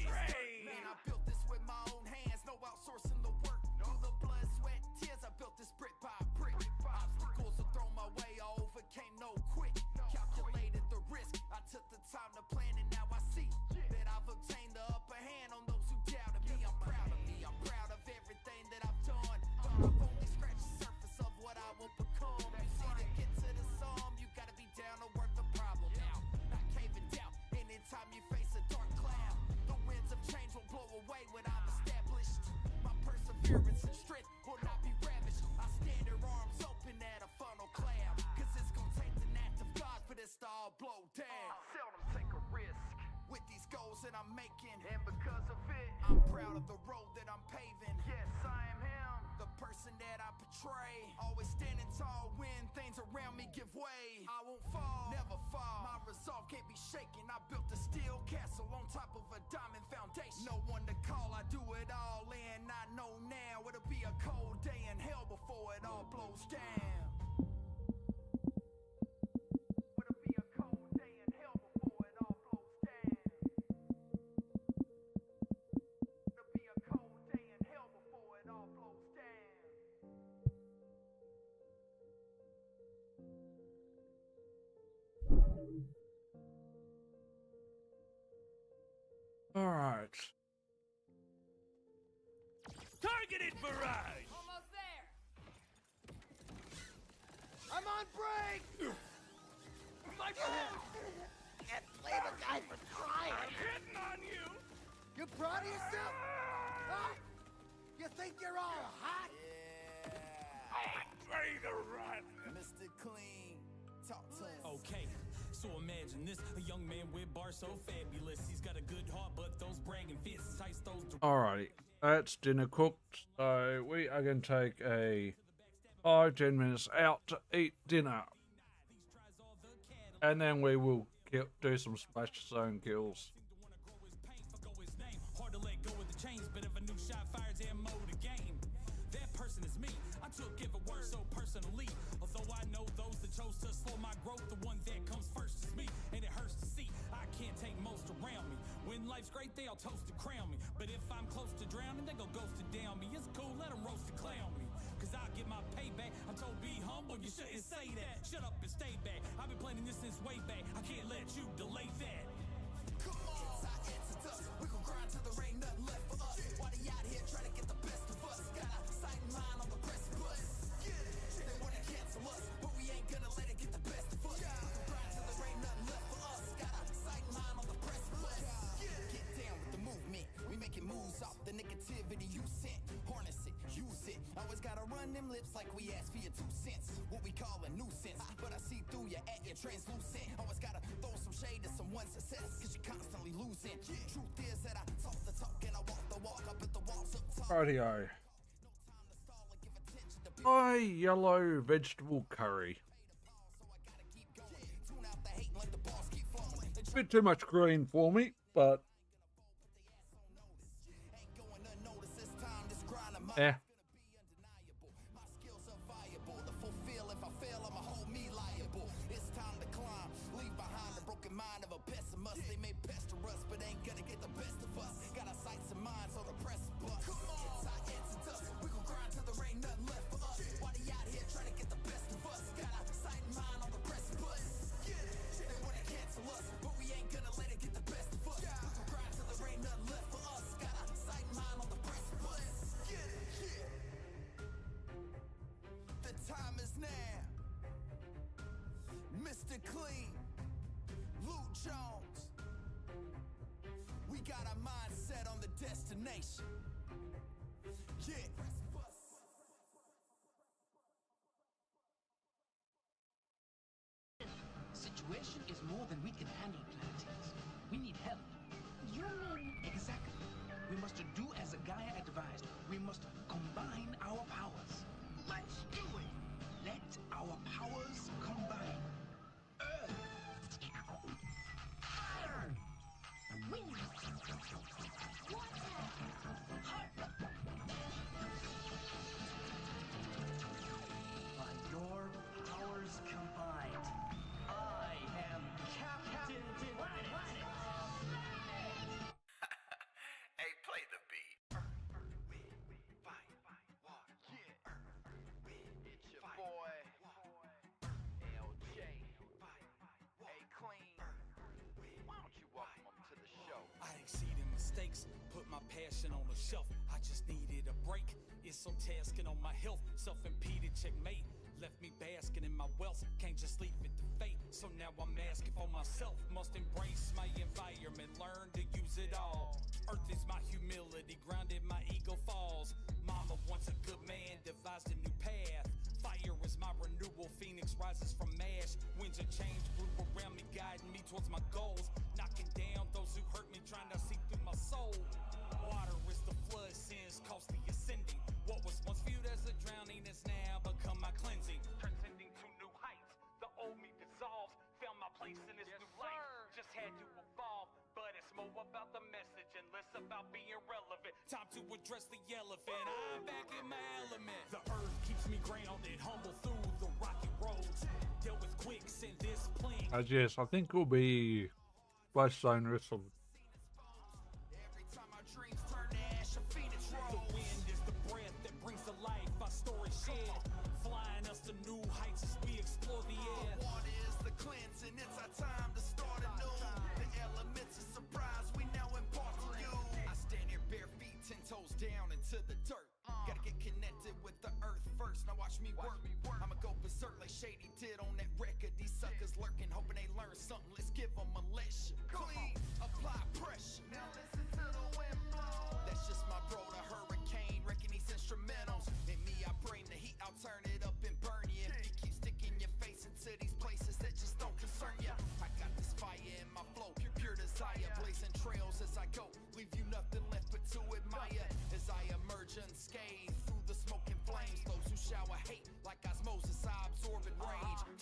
Man, I built this with my own hands, no outsourcing the work. Through the blood, sweat, tears, I built this brick by brick. Obstacles are thrown my way, I overcame no quick. Calculated the risk, I took the time to plan, and now I see that I've obtained the upper hand on those who doubted me. I'm proud of me, I'm proud of everything that I've done. But I've only scratched the surface of what I will become. You see, to get to the sum, you gotta be down to work the problem out. Not caving down, anytime you face a dark cloud. The winds of change will blow away what I've established. My perseverance and strength will not be ravished. I stand here arms open at a funnel cloud. Cause it's gonna take the act of God for this to all blow down. Seldom take a risk with these goals that I'm making. And because of it, I'm proud of the road that I'm paving. Yes, I am him, the person that I portray. Always standing tall when things around me give way. I won't fall, never fall. My resolve can't be shaken. I built a steel castle on top of a diamond foundation. No one to call, I do it all in. I know now it'll be a cold day in hell before it all blows down. It'll be a cold day in hell before it all blows down. It'll be a cold day in hell before it all blows down. Alright. Targeted barrage! Almost there. I'm on break! My friend! Can't blame a guy for trying. I'm hitting on you! You proud of yourself? Huh? You think you're all hot? Ready to run! Mr. Clean, talk to us. Okay, so imagine this, a young man with bars so fabulous. He's got a good heart, but those bragging fits entice those. Alrighty. That's dinner cooked. So we are going to take a 5-10 minutes out to eat dinner. And then we will do some splash zone kills. Hard to let go of the chains, but if a new shot fires ammo the game. That person is me. I took every word so personally. Although I know those that chose to slow my growth, the one that comes first is me. And it hurts to see I can't take most around me. When life's great, they'll toast to crown me. But if I'm close to drowning, they gon' ghost to down me. It's cool, let them roast and clown me. Cause I'll get my payback. I'm told be humble, you shouldn't say that. Shut up and stay back. I've been planning this since way back. I can't let you delay that. Come on, it's us. We gon' grind till there ain't nothing left for us. Why they out here trying to get the best of us? Got a sight in mind on the precipice. They wanna cancel us, but we ain't gonna let it get the best of us. We gon' grind till there ain't nothing left for us. Got a sight in mind on the precipice. Get down with the movement. We making moves off the negativity you sent. Harness it, use it. Always gotta run them lips like we asked for your 2 cents. What we call a nuisance, but I see through you at your translucent. Always gotta throw some shade to someone's success, cause you're constantly losing. Truth is that I talk the talk and I walk the walk. Up at the walls up top. Rightio. My yellow vegetable curry. A bit too much green for me, but yeah. My skills are viable to fulfill. If I fail, I'ma hold me liable. It's time to climb. Leave behind the broken mind of a pessimist. They may pester us, but ain't gonna get the best of us. Got our sights and minds on the precipice. Come on, it's us. We gon' grind till there ain't nothing left for us. Why they out here trying to get the best of us? Got our sight and mind on the precipice. They wanna cancel us, but we ain't gonna let it get the best of us. We gon' grind till there ain't nothing left for us. Got our sight and mind on the precipice. The time is now. Mr. Clean, Luke Jones. We got our mind set on the destination. Yeah. Situation is more than we can handle, Planetines. We need help. You mean exactly? We must do as a Gaia advised. We must combine our powers. Let's do it. Let our powers combine. Earth. Fire. Wind. Water. Heart. By your powers combined, I am Captain Planet. Hey, play the beat. It's your boy, LJ. Hey, Clean. Why don't you welcome him to the show? I exceeded mistakes, put my passion on the shelf. I just needed a break. It's so tasking on my health. Self-impeded checkmate. Left me basking in my wealth. Can't just leave it to fate. So now I'm asking for myself. Must embrace my environment. Learn to use it all. Earth is my humility. Grounded, my ego falls. Mama once a good man, devised a new path. Fire is my renewal. Phoenix rises from ash. Winds of change blew around me, guiding me towards my goals. Knocking down those who hurt me, trying to see through my soul. Water is the flood, sins costly ascending. What was once viewed as a drowning has now become my cleansing. Transcending to new heights. The old me dissolves. Found my place in this new life. Just had to evolve. But it's more about the message and less about being relevant. Time to address the elephant. I'm back in my element. The earth keeps me grounded, humble through the rocky roads. Dealt with quicksand, this plane. Yes, I think it'll be Splash Zone Wrestle. Every time our dreams turn to ash, a phoenix The rose. wind is the breath that brings to life our story shared. Flying us to new heights as we explore the air. Water is the cleansing, it's our time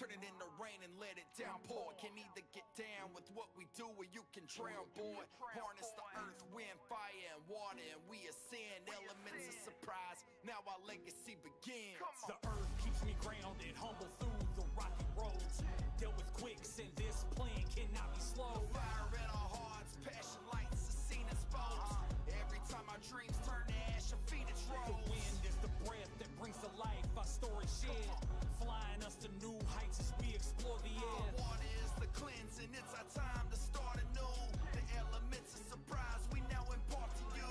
turn it into rain and let it downpour. Can either get down with what we do or you can drown, boy. Harness the earth, wind, fire, and water, and we ascend elements of surprise. Now our legacy begins. The earth keeps me grounded, humble through the rocky roads. Dealt with quicksand, this plan cannot be slow. Fire in our hearts, passion lights the scene exposed. Every time our dreams turn to ash, a phoenix The rose. wind is the breath that brings to life our story shared, flying us to new heights as we explore the air. Our water is the cleansing, it's our time to start anew. The elements of surprise we now impart to you.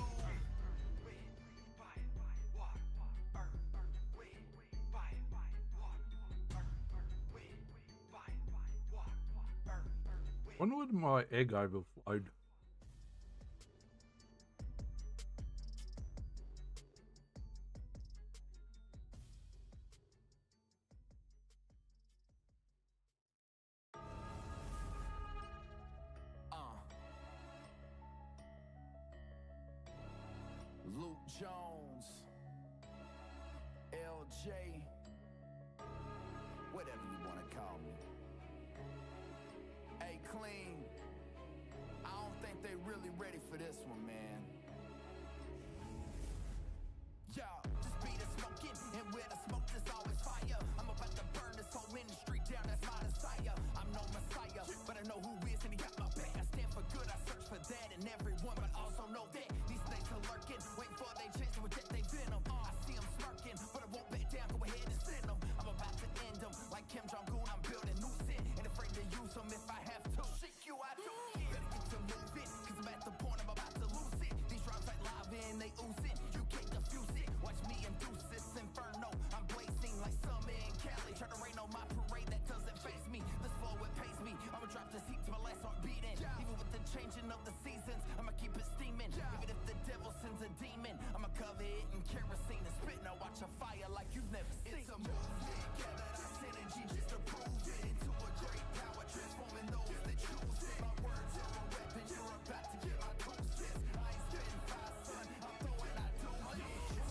When would my egg overflowed? Luke Jones, LJ, whatever you want to call me. Hey, Clean, I don't think they really ready for this one, man. Yo, just be the smoking, and where the smoke there's always fire. I'm about to burn this whole industry down, that's my desire. I'm no messiah, but I know who is and he got my back. I stand for good, I search for that in everyone, but also know that these snakes are lurking, waiting for they chance to reject they venom. I see them smirking, but I won't back down, go ahead and send them. I'm about to end them, like Kim Jong-un, I'm building new sin, and afraid to use them if I have to. Shit you, I do it. Better get to moving, cause I'm at the point I'm about to lose it. These rhymes like lava and they oozing, you can't diffuse it. Watch me induce this inferno, I'm blazing like summer in Cali. Try to rain on my parade, that doesn't faze me. This flow, it pays me, I'ma drop this heat to my last heart beating. Even with the changing of the seasons, I'ma keep it steaming. Even if the devil sends a demon, I'ma cover it in kerosene and spit. Now watch a fire like you've never seen. It's a movement, gather our synergy just to prove it. Into a great power, transforming those that choose it. My words are a weapon, you're about to get my doses. I ain't spitting fire, son, I'm throwing out deuces.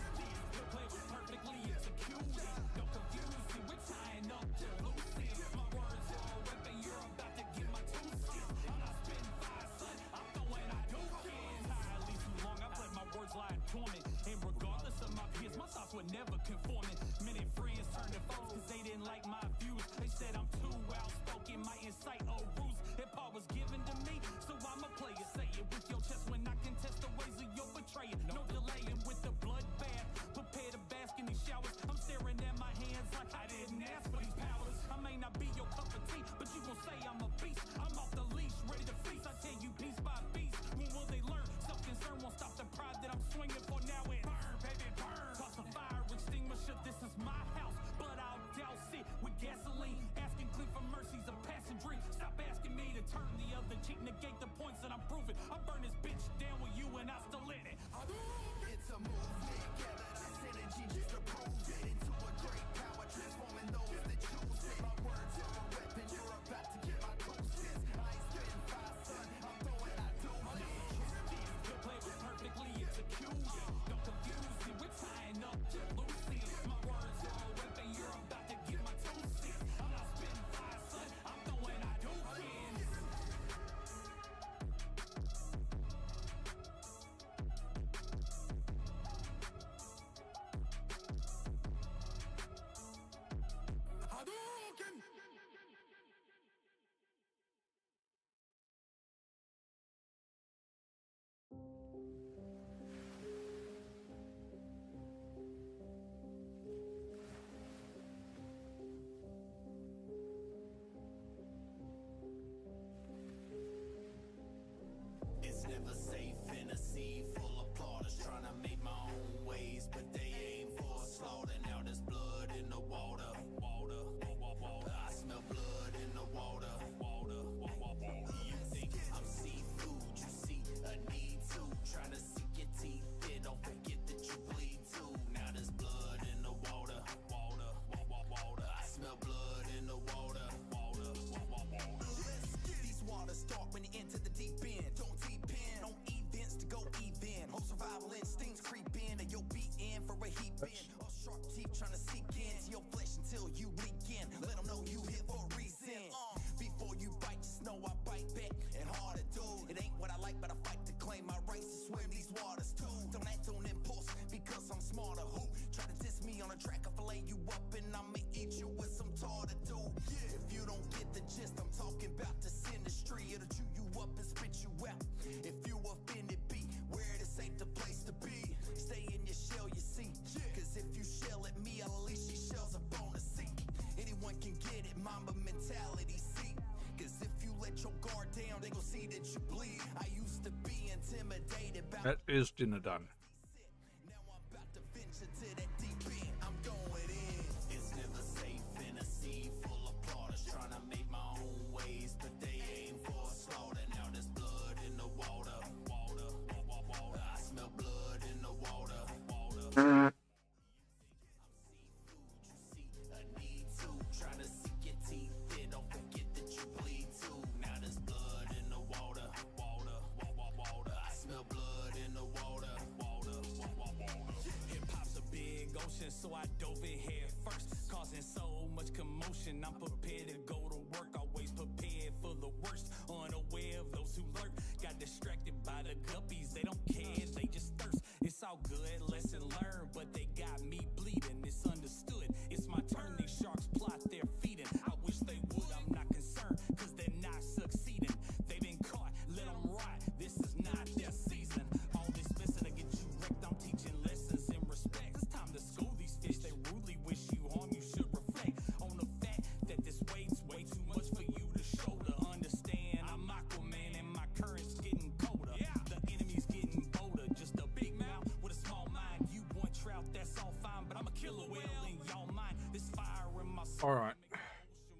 The play was perfectly executed, no confusion, we're tying up to loose ends. My words are a weapon, you're about to get my 2 cents. I'm not spitting fire, son, I'm throwing out deuces. Entirely too long, I let my words lie dormant. And regardless of my peers, my thoughts were never conforming. Many friends turned to foes cause they didn't like my views. They said I'm too outspoken, my incite a ruse. Hip hop was given to me, so I'ma play it. Say it with your chest when I contest the ways of your betrayal. No delaying with the bloodbath, prepare to bask in these showers. I'm staring at my hands like I didn't ask for these powers. I may not be your cup of tea, but you gon' say I'm a beast. I'm off the leash, ready to feast. I tell you piece by piece. When will they learn? Self-concern won't stop the pride that I'm swinging for. Now it burn, baby, burn. Toss a fire extinguisher, this is my house, but I'll douse it with gasoline. Asking clean for mercy's a passing dream. Stop asking me to turn the other cheek, negate the points that I'm proving. I burn this bitch down with you and I still in it. It's a movement, gather our synergy just to prove it. Into a great power, transforming those that choose it. My words are a weapon, you're about to get my doses. I ain't spitting fire, son, I'm throwing out deuces. The play was perfectly executed, no confusion, we're tying up to loose ends. My words are a weapon, you're about to get my 2 cents. I'm not spitting fire, son, I'm throwing out deuces. It's never safe in a sea full of plotters trying to make my own ways, but they aim for slaughter. Now there's blood in the water. I smell blood in the water. You think I'm seafood? You see a need to trying to sink your teeth in. Don't forget that you bleed too. Now there's blood in the water. I smell blood in the water. These waters dark when you enter the deep end. Don't deep in on events to go even. Whole survival instincts creep in, and you'll be in for a heap in. Or sharp teeth trying to seek into your flesh and see that you bleed. I used to be intimidated by That is dinner done. now I'm about to venture to that deep end. I'm going in. It's never safe in a sea full of plotters trying to make my own ways, but they aim for a slaughter. Now there's blood in the water. I smell blood in the water. I need to try to sink your teeth in. Don't forget that you bleed too. Now there's blood in the water. I smell blood in the water. Hip hop's a big ocean, so I dove in head first, causing so much commotion. I'm prepared to go to work, always prepared for the worst, unaware of those who lurk. Got distracted by the guppies, they don't care, they just thirst. It's all good, lesson learned, but they got me bleeding. It's understood, it's my turn. These sharks plot their feeding. I wish they would, I'm not concerned, cause they're not succeeding. They've been caught, let them rot. This is not their season. All this messing to get you wrecked, I'm teaching lessons in respect. It's time to school these fish, they rudely wish you harm. You should reflect on the fact that this weight's way too much for you to shoulder. Understand, I'm Aquaman and my current's getting colder. The enemy's getting bolder, just a big mouth with a small mind. You want trout, that's all fine, but I'm a killer whale in y'all mind. This fire in my soul All right. makes the ocean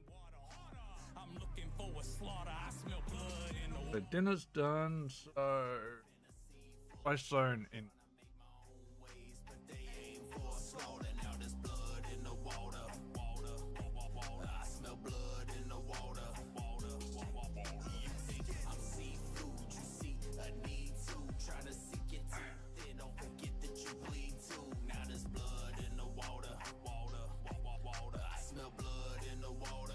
water harder. I'm looking for a slaughter, I smell blood in the The dinner's done, so I zone in. Ways, but they aim for a slaughter. Now there's blood in the water. I smell blood in the water. You think I'm seafood, you see a need to try to sink your teeth. Then don't forget that you bleed too. Now there's blood in the water. I smell blood in the water.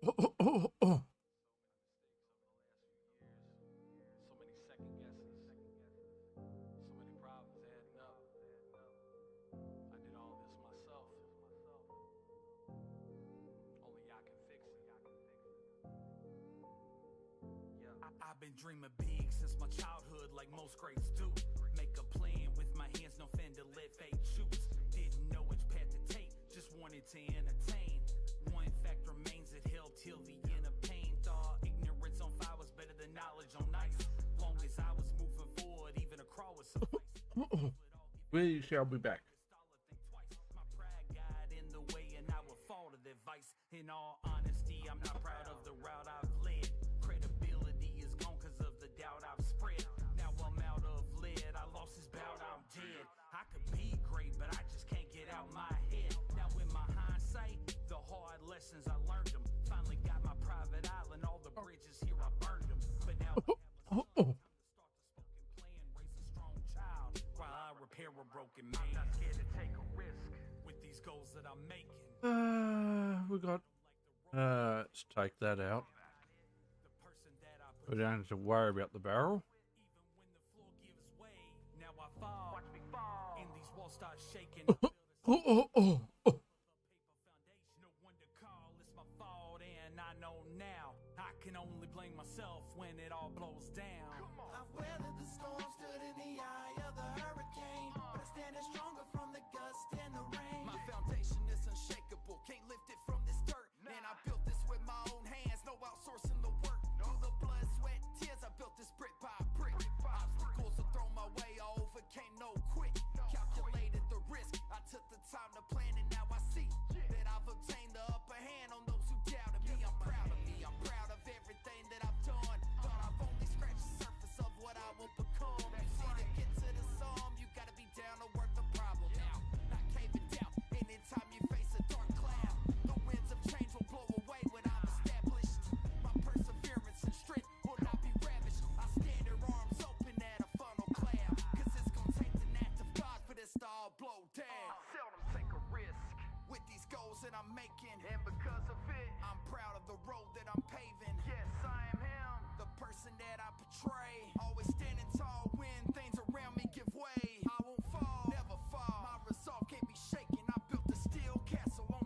So many second guesses, so many problems adding up. I did all this myself. Only y'all can fix it. I've been dreaming big since my childhood, like most greats do. Make a plan with my hands, no fan to let fate choose. Didn't know which path to take, just wanted to entertain. One fact remains, it held till the end of pain. Thought ignorance on fire was better than knowledge on ice. Long as I was moving forward, even a crawl would suffice. We shall be back. My pride got in the way and I would fall to their vice. In all honesty, I'm not proud of the route I've led. Credibility is gone cause of the doubt I've spread. Now I'm out of lead, I lost this bout, I'm dead. I could be great, but I just can't get out my head. Now in my hindsight, the hard lessons I learned them. Finally got my private island, all the bridges here I burned them. But now raise a strong child while I repair a broken man. Not scared to take a risk. With these goals that I'm making. We got. Let's take that out. We don't have to worry about the barrel. Even when the floor gives way, now I fall. Watch me fall. And these walls start shaking. Oh. Foundation, no one to call. It's my fault, and I know now. I can only blame myself when it all blows down. I've weathered the storm, stood in the eye of the hurricane, but I stand as stronger from the gust and the rain. My foundation is unshakable, can't lift it from this dirt. And I built this with my own hands, no outsourcing the work. Through the blood, sweat, tears, I built this brick by brick. Obstacles are thrown my way, I overcame no quick. Calculated the risk, I took the time to plan, and now I see that I've obtained the upper hand on those who doubted me. I'm proud of me, I'm proud of everything that I've done. Thought I've only scratched the surface of what I will become. You see, to get to the sum, you gotta be down to work the problem out, not caving down. Anytime you face a dark cloud, the winds of change will blow away when I'm established. My perseverance and strength will not be ravished. I stand here arms open at a funnel cloud, cause it's gonna take an act of God for this to all blow down. Seldom take a risk. With these goals that I'm making, And because of it, I'm proud of the road that I'm paving. yes, I am him. The person that I portray, always standing tall when things around me give way. I won't fall, never fall. My resolve can't be shaken. I built a steel castle on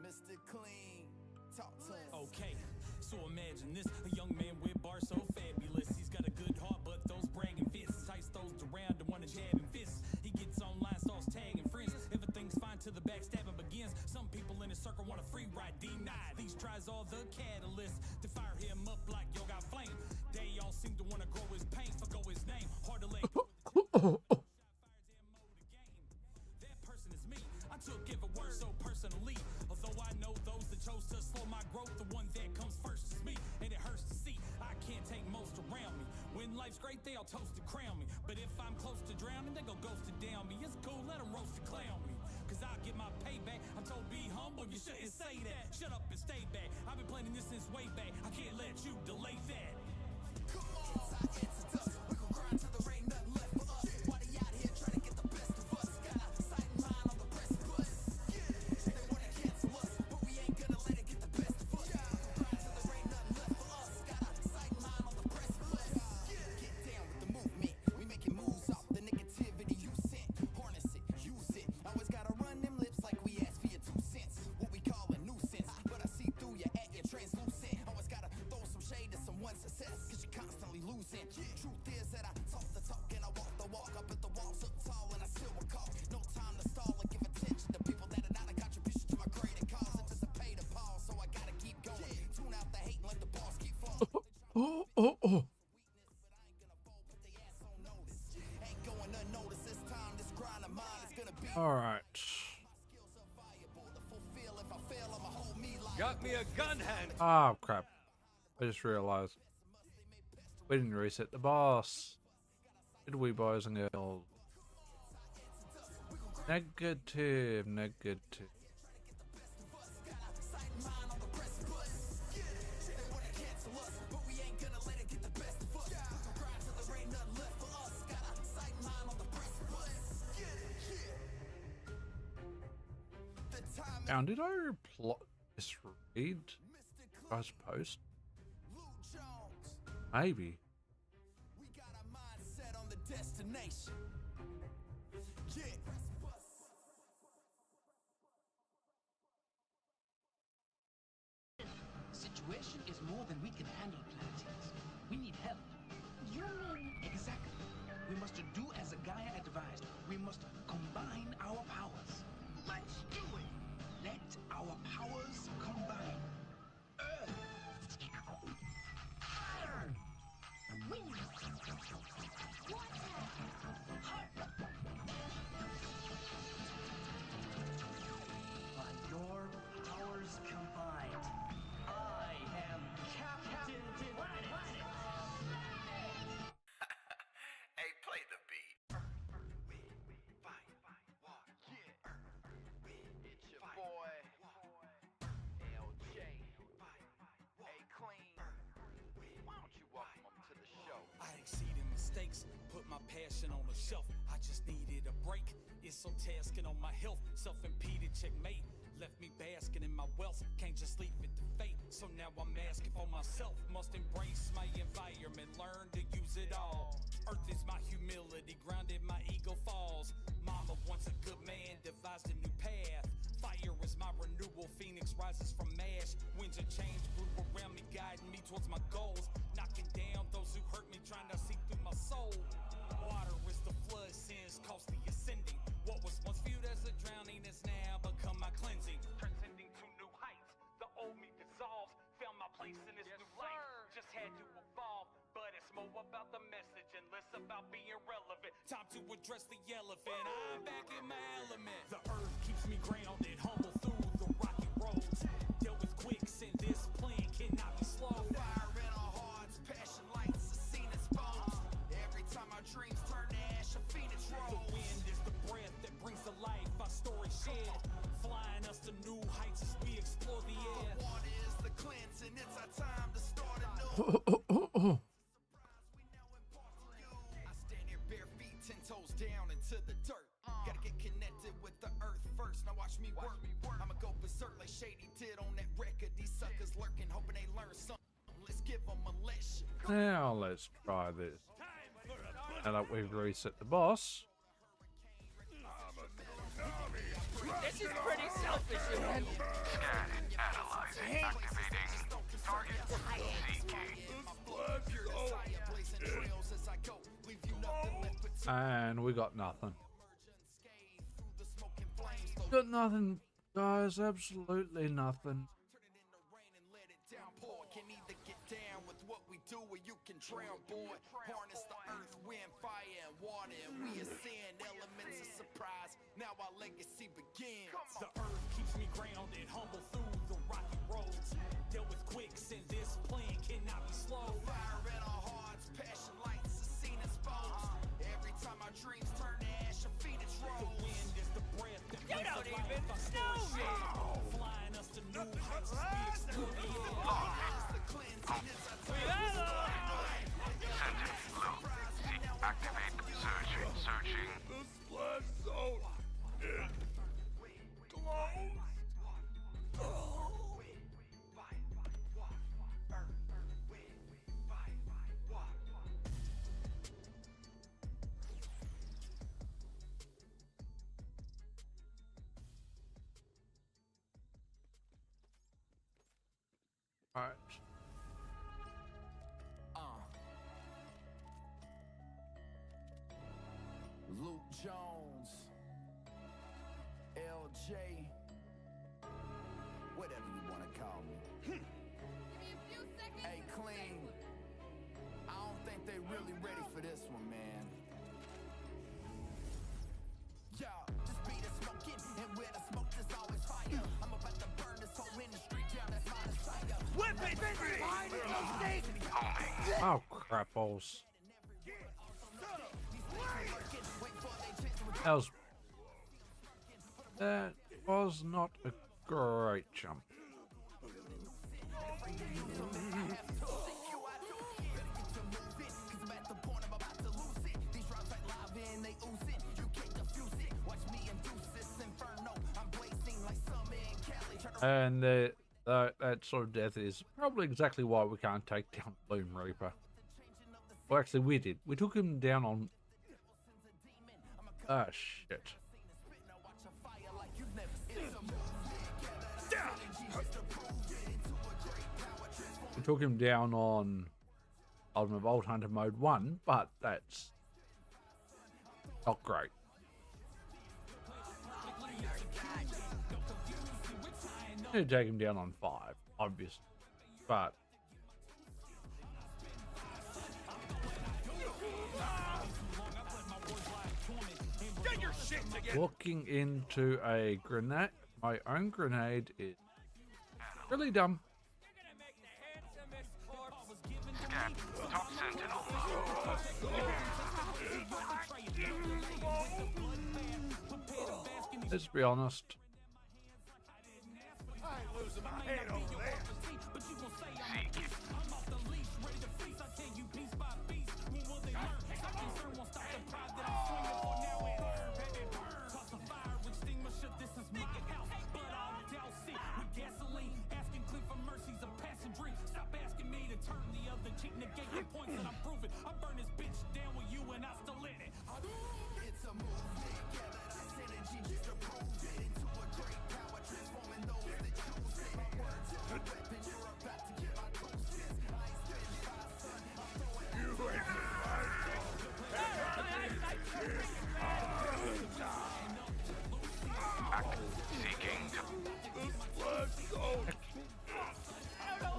Mr. Clean, talk to us. Okay, so imagine this, a young man with bars so fabulous. He's got a good heart, but those bragging fists entice those around to wanna jab and fists. He gets online, starts tagging friends. Everything's fine till the backstabbing begins. Some people in his circle want a free ride, deny. These tries are the catalyst to fire him up like yo got flame. They all seem to wanna grow his pain, forgo his name. Hard to let go. That person is me. I took every word so personally. Although I know those that chose to slow my growth, the one that comes first is me. And it hurts to see I can't take most around me. When life's great, they all toast to crown me. But if I'm close to drowning, they go ghost to down me. It's cool, let them roast and clown me. Cause I'll get my payback. I'm told be humble, you shouldn't say that. Shut up and stay back. I've been planning this since way back. I can't let you delay that. Come on, it's a dust. We gon' grind till there ain't nothing left for us. Why they out here trying to get the best of us? Got a sight and line on the precipice. They wanna cancel us, but we ain't gonna let it get the best of us. Grind till there ain't nothing left for us. Got a sight and line on the precipice. Get down with the movement. We making moves off the negativity you sent. Harness it, use it. Always gotta run them lips like we asked for your 2 cents. What we call a nuisance, but I see through you at your translucent. Always gotta throw some shade to someone's success, cause you're constantly losing. Truth is that I talk the talk and I walk the walk. I bet the walls up tall and I still will call. No time to stall or give attention to people that are not a contribution to my greater cause. It doesn't pay to pause, so I gotta keep going. Tune out the hate and let the balls keep falling. Ain't going unnoticed this time. This grind of mine is gonna be. All right. Got me a gun hand. Oh crap! I just realized we didn't reset the boss. Did we, boys and girls? Negative, negative. Now, did I misread guys' post? Maybe. We got our mind set on the destination. Situation is more than we can handle, Planetians. We need help. You mean exactly? We must do as a Gaia advised. We must combine our powers. Let's do it. Let our powers combine. Fire! Wind! Water! By your powers combined, I am Captain Planet. Hey, play the beat. It's your boy, LJ. Hey, Clean. Why don't you welcome him to the show? I exceeded mistakes, put my passion on the shelf. I just needed a break. It's so tasking on my health. Self-impeded checkmate. Left me basking in my wealth. Can't just leave it to fate. So now I'm asking for myself. Must embrace my environment. Learn to use it all. Earth is my humility. Grounded, my ego falls. Mama wants a good man. Devised a new path. Fire is my renewal. Phoenix rises from ash. Winds of change blew around me, guiding me towards my goals. Knocking down those who hurt me, trying to see through my soul. Water is the flood, sins costly ascending. What was once viewed as a drowning is now become my cleansing. Transcending to new heights, the old me dissolves. Found my place in this new life, just had to evolve. But it's more about the message and less about being relevant. Time to address the elephant. I'm back in my element. The earth keeps me grounded, humble through the rocky roads. Dealt with quicksand, this plan cannot be slowed. Fire in our hearts, passion lights, a scene exposed. Every time our dreams turn to ash, a phoenix The rolls. wind is the breath that brings to life our story shared. Flying us to new heights as we explore the air. The water is the cleansing, it's our time to start anew. Now let's try this. Now that we've reset the boss. This is pretty selfish of you. Scanning, analyzing, activating. Target seeking. And we got nothing. Got nothing, guys. Absolutely nothing. Can either get down with what we do or you can drown, boy. Harness the earth, wind, fire, and water, and we ascend elements of surprise. Now our legacy begins. The earth keeps me grounded, humble through the rocky roads. Dealt with quicks, and this plan cannot be slow. Fire in our hearts, passion lights are seen exposed. Every time our dreams turn to ash, our feet is The rose. wind is the breath that You brings don't the life even our know story me. shares. Flying us to new heights as we explore the air. Sensing, look, seek, activate, searching, searching. The splash zone is Alright. Luke Jones, LJ, whatever you want to call me. Hey, Clean, I don't think they really ready for this one, man. Yo, just be the smoking, and where the smoke is always fire. I'm about to burn this whole industry down, that's my desire. Whip it! Behind it, you snake! Oh, crap balls. That was not a great jump. And that sort of death is probably exactly why we can't take down Bloom Reaper. Well, actually, we did. We took him down on... Ah, shit. We took him down on Ultimate Vault Hunter Mode 1, but that's not great. I'm going to take him down on 5, obviously, but Get your shit together. walking into a grenade, my own grenade, is really dumb. Scan, top sentinel. Let's be honest. I ain't losing my head over there. Seeking. It's a movement, gather that synergy just to prove it. Into a great power, transforming those that choose it. My words are a weapon, you're about to get my 2 cents. I ain't spitting fire, son, I'm throwing You ain't Seeking. the splash zone.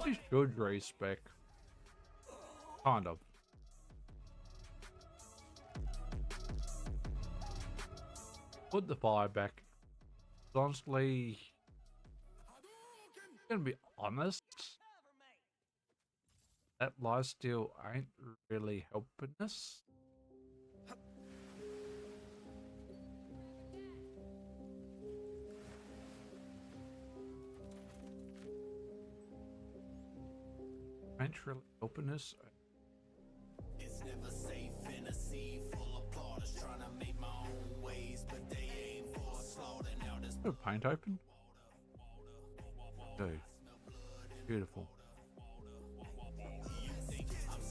We should respec. Kind of. Put the fire back. Honestly, I'm gonna be honest. That lifesteal ain't really helping us. Ain't really helping us. It's never safe in a sea full of plotters trying to make my own ways, but they aim for slaughter. Now there's Is paint open? Dude. Beautiful. you think I'm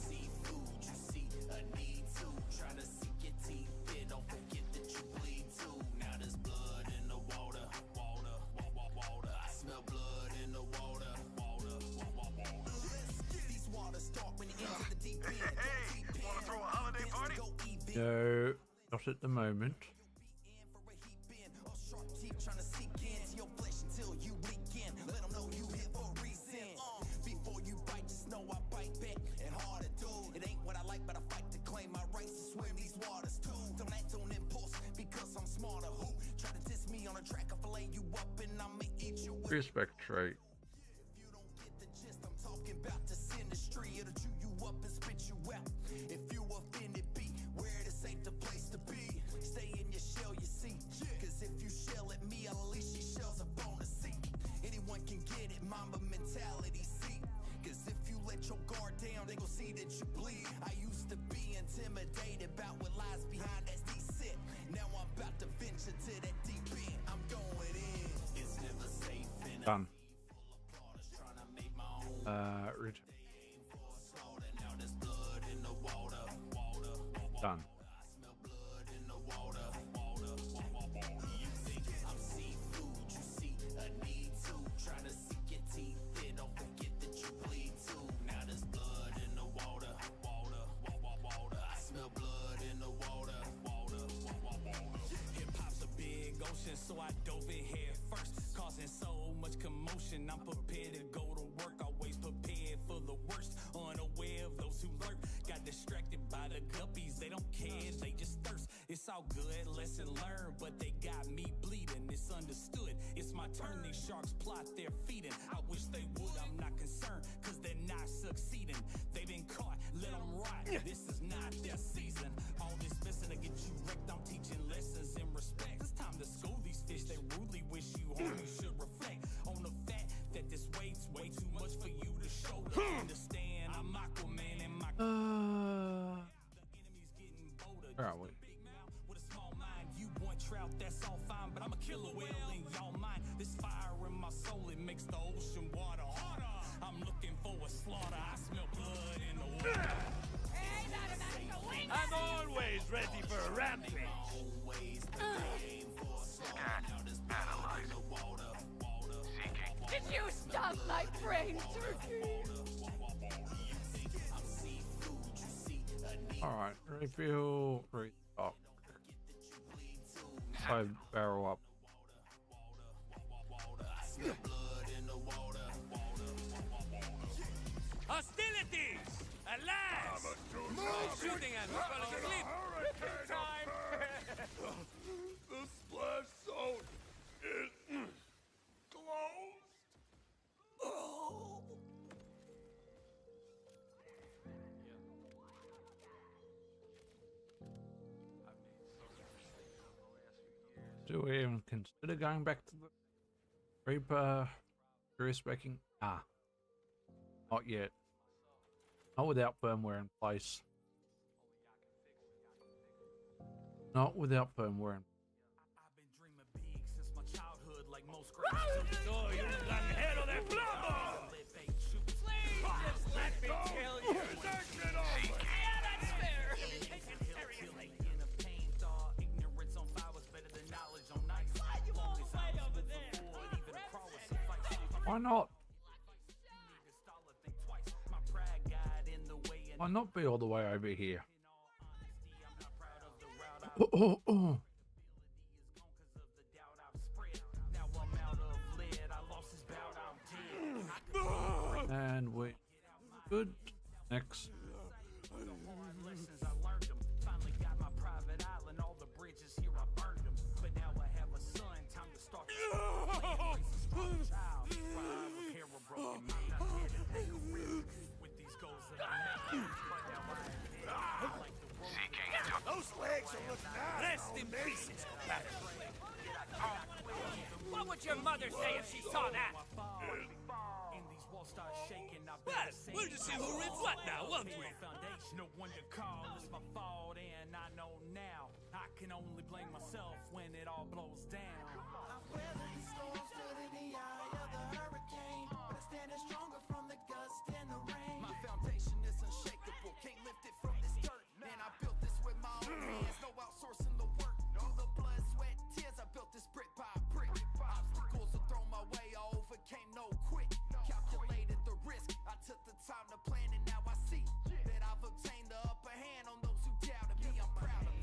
No, not at the moment. Sharp teeth trying to seek into your flesh until you leak in. Let them know you here for a reason. Before you bite, just know I bite back and harder, dude. It ain't what I like, but I fight to claim my rights to swim these waters too. Don't act on impulse because I'm smarter. Who try to diss me on a track? I fillet you up and I'ma eat you. Respect trait. You don't get the gist. I'm talking about this industry. It'll chew you up and spit you out. If you offended, be where it is safe the place to be. Stay in your shell, you see. Cause if you shell at me, I'll unleash your shells up on the seat. Anyone can get it, mamba mentality, see. Cause if you let your guard down, they gon' see that you bleed. I used to be intimidated about what lies behind that set. Now I'm about to venture to that deep end. I'm going in. It's never safe in a Done. trying to make my own. Ret- Now there's blood in the water. done. I smell blood in the water. You think I'm seafood, you see a need to. Try to sink your teeth in, don't forget that you bleed too. Now there's blood in the water. I smell blood in the water. Hip hop's a big ocean, so I dove in head first, causing so much commotion. I'm prepared to go to work, always prepared for the worst. Unaware of those who lurk, got distracted by the guppies. They don't care, they just thirst. It's all good, lesson learned, but they got me bleeding. It's understood, it's my turn. These sharks plot their feeding. I wish they would, I'm not concerned, cause they're not succeeding. They've been caught, let them rot. This is not their season. All this messing to get you wrecked, I'm teaching lessons in respect. It's time to school these fish, they rudely wish you harm. You should reflect on the fact that this weight's way too much for you to shoulder. Understand, I'm Aquaman and my enemy's getting bolder. Where are we? Big mouth with a small mind. You want trout, that's all fine, but I'm a killer whale in y'all mind. This fire in my soul, it makes the ocean water harder. I'm looking for a slaughter. I smell blood in the water. I'm always ready for a rampage. Scan. Analyze. Seeking. Did you stop my brain, Turkey? Alright, refuel, restock. 5 barrel up. Hostilities! Alas! No shooting and we're falling asleep. Time! The splash zone is closed. Do we even consider going back to the Reaper respecking? Ah. Not yet. Not without firmware in place. Not without firmware in I've been dreaming big since my childhood, like most great. So you Langero de Plomo! Please just let me kill you! Yeah, that's fair! Seriously. Ignorance on fire was better than knowledge on night. Slide you all the way over there! Why not? Why not be all the way over here? Oh, oh, oh. And we good. Next. Lessons I learned them. Finally got my private island. All the bridges here I burned them. But now I have a son. Time to start. Child. Hair were broken. Not here to take a risk with these goals that I make. But now I like the world. Seeking. Those legs are looking nice. Rest in pieces, compadre. What would your mother say if she saw that? And these walls start shaking. I Well, we'll just see who rips what now, won't we? Foundation. No one to call. It's my fault, and I know now. I can only blame myself when it all blows down. I weather the storm, stood in the eye of the hurricane, but I standing stronger from the gust and the rain. My foundation is unshakable, can't lift it from this dirt. And I built this with my own hands, no outsourcing the work. Through the blood, sweat, tears, I built this brick by brick. Obstacles are thrown my way, I overcame no quick. Calculated the risk, I took the time to plan, and now I see that I've obtained the upper hand on those who doubted me. I'm proud of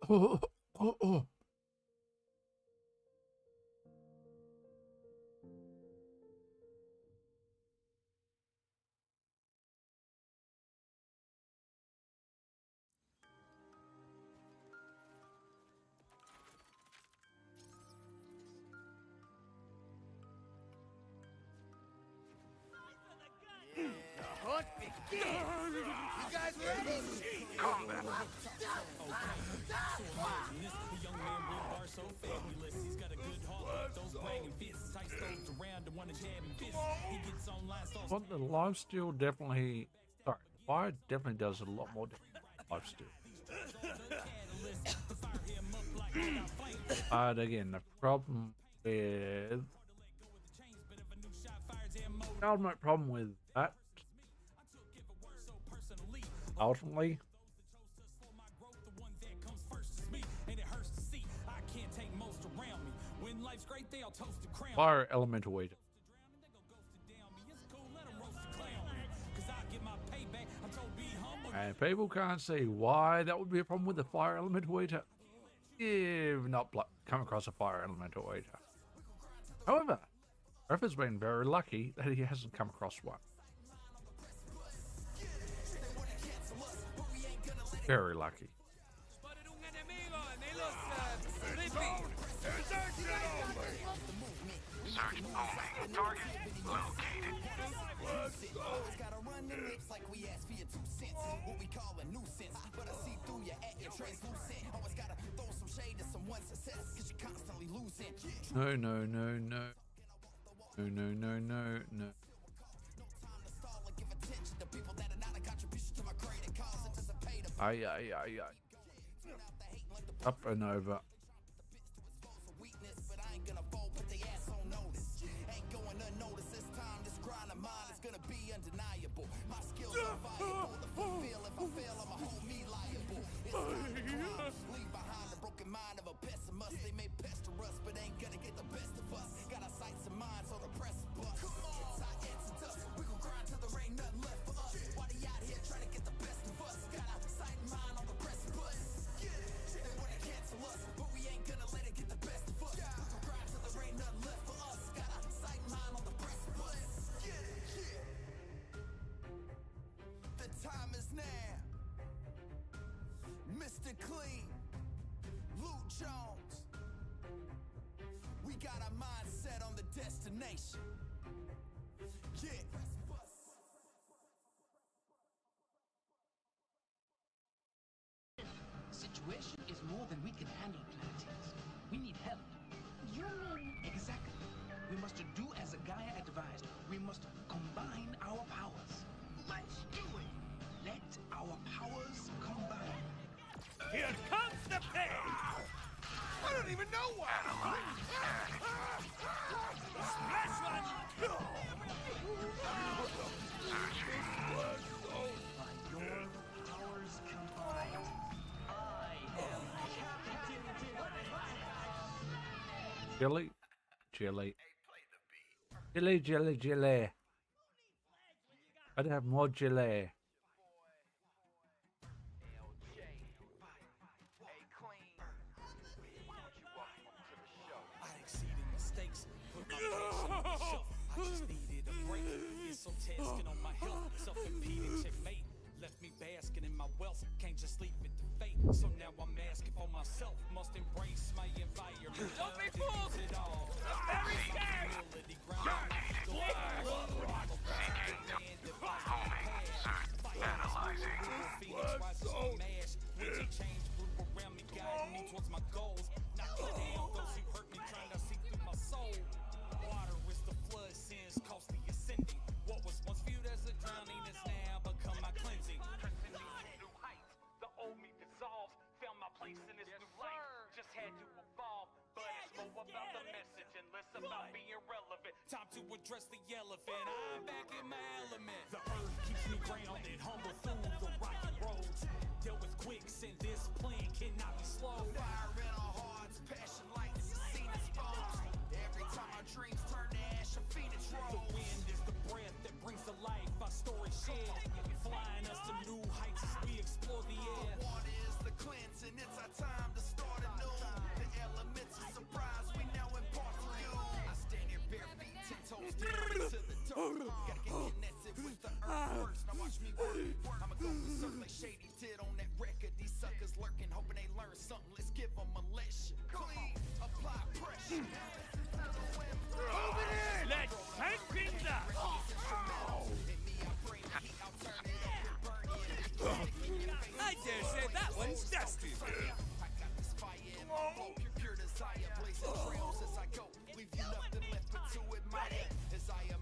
The hunt begins! You guys ready? Combat. The young man with bar so fabulous. He's got a good heart, those banging fists. Tight stoves around and wanna jab and fist. He gets online, starts Well, the lifesteal definitely. Sorry, fire definitely does a lot more damage than lifesteal. But again, the problem with the ultimate problem with that ultimately fire elemental eater. And people can't see why that would be a problem with the fire elemental eater. You've not come across a fire elemental eater. However, Ref has been very lucky that he hasn't come across one. Very lucky. Search only. Target located. Always gotta run them lips like we asked for your 2 cents. What we call a nuisance, but I see through you at your translucent. Always gotta throw some shade to someone's success, cause you're constantly losing. No, no, no, no. No, no, no, no, no. Aye, aye, aye, aye. Up and over. My skills are viable to fulfill. If I fail, I'ma hold me liable. It's time to climb. Leave behind the broken mind of a pessimist. They may pester us, but ain't gonna get the best of us. Got our sights and minds on the precipice. It's our answer to us. We gon' grind till there ain't nothing left for us. Why they out here trying to get the best of us? Got our sight and mind on the precipice. They wanna cancel us, but we ain't gonna let it get the best of us. We gon' grind till there ain't nothing left for us. Got our sight and mind on the precipice. The time is now. Mr. Clean, Luke Jones. We got our mind set on the destination. Yeah. Situation is more than we can handle, Planeteers. We need help. You mean exactly? We must do as a Gaia advised. We must combine our powers. Let's do it. Let our powers combine. Here comes the pain! I don't even know why! Splash one! By your powers combined, I am captain. Jelly, jelly. Jelly, jelly, jelly. I'd have more jelly. I exceeded mistakes, put my passion on the shelf. I just needed a break. It's so tasking on my health. Self-impeding checkmate. Left me basking in my wealth. Can't just leave it to fate. So now I'm asking for myself. Must embrace my environment. Don't be fooled! Very scared! Change grew around me, guiding me towards my goals. Knocking down those who hurt me, trying to see through my soul. Water is the flood, sins costly ascending. What was once viewed as a drowning is now become my cleansing. Pressing these new heights, the old me dissolves. Found my place in this new life. Just had to evolve, but it's more about the message and less about being relevant. Time to address the elephant. I'm back in my element. The earth keeps me grounded, humble through the rocky roads. Dealt with quicksand, this plan cannot be slow. Fire in our hearts, passion lights, seen its bones. Every time our dreams turn to ash, a phoenix The rolls. wind is the breath that brings to life our story shared, flying us to new heights as we explore the air. Water is the cleansing, it's our time to Gotta get connected with the earth first. Now watch me work. I'ma go berserk like Shady did on that record. These suckers lurking, hoping they learn something. Let's give them a lesson. Clean, apply pressure. Move it in! Let's shake things up! I dare say that one's dusty.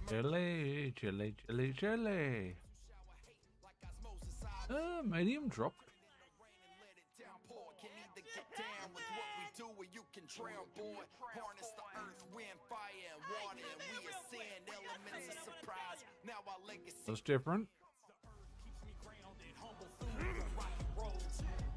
Chili, chili, chili, chili. Medium dropped. That's different.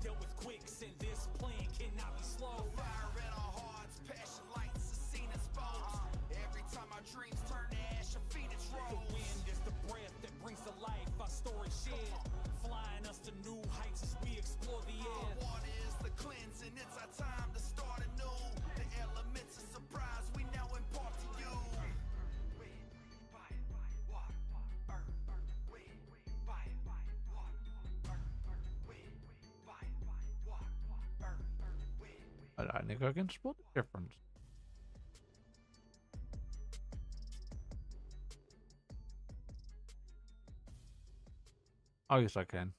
Dealt with quicksand, this plan cannot be slow. Fire in our hearts, passion lights, a scene exposed. Every time our dreams turn to ash, our feet is rolled. The wind is the breath that brings to life our story shared, flying us to new heights as we explore the air. Water is the cleansing, it's our time to start anew. The elements of surprise we now impart to you. I don't think I can spot the difference. I guess I can.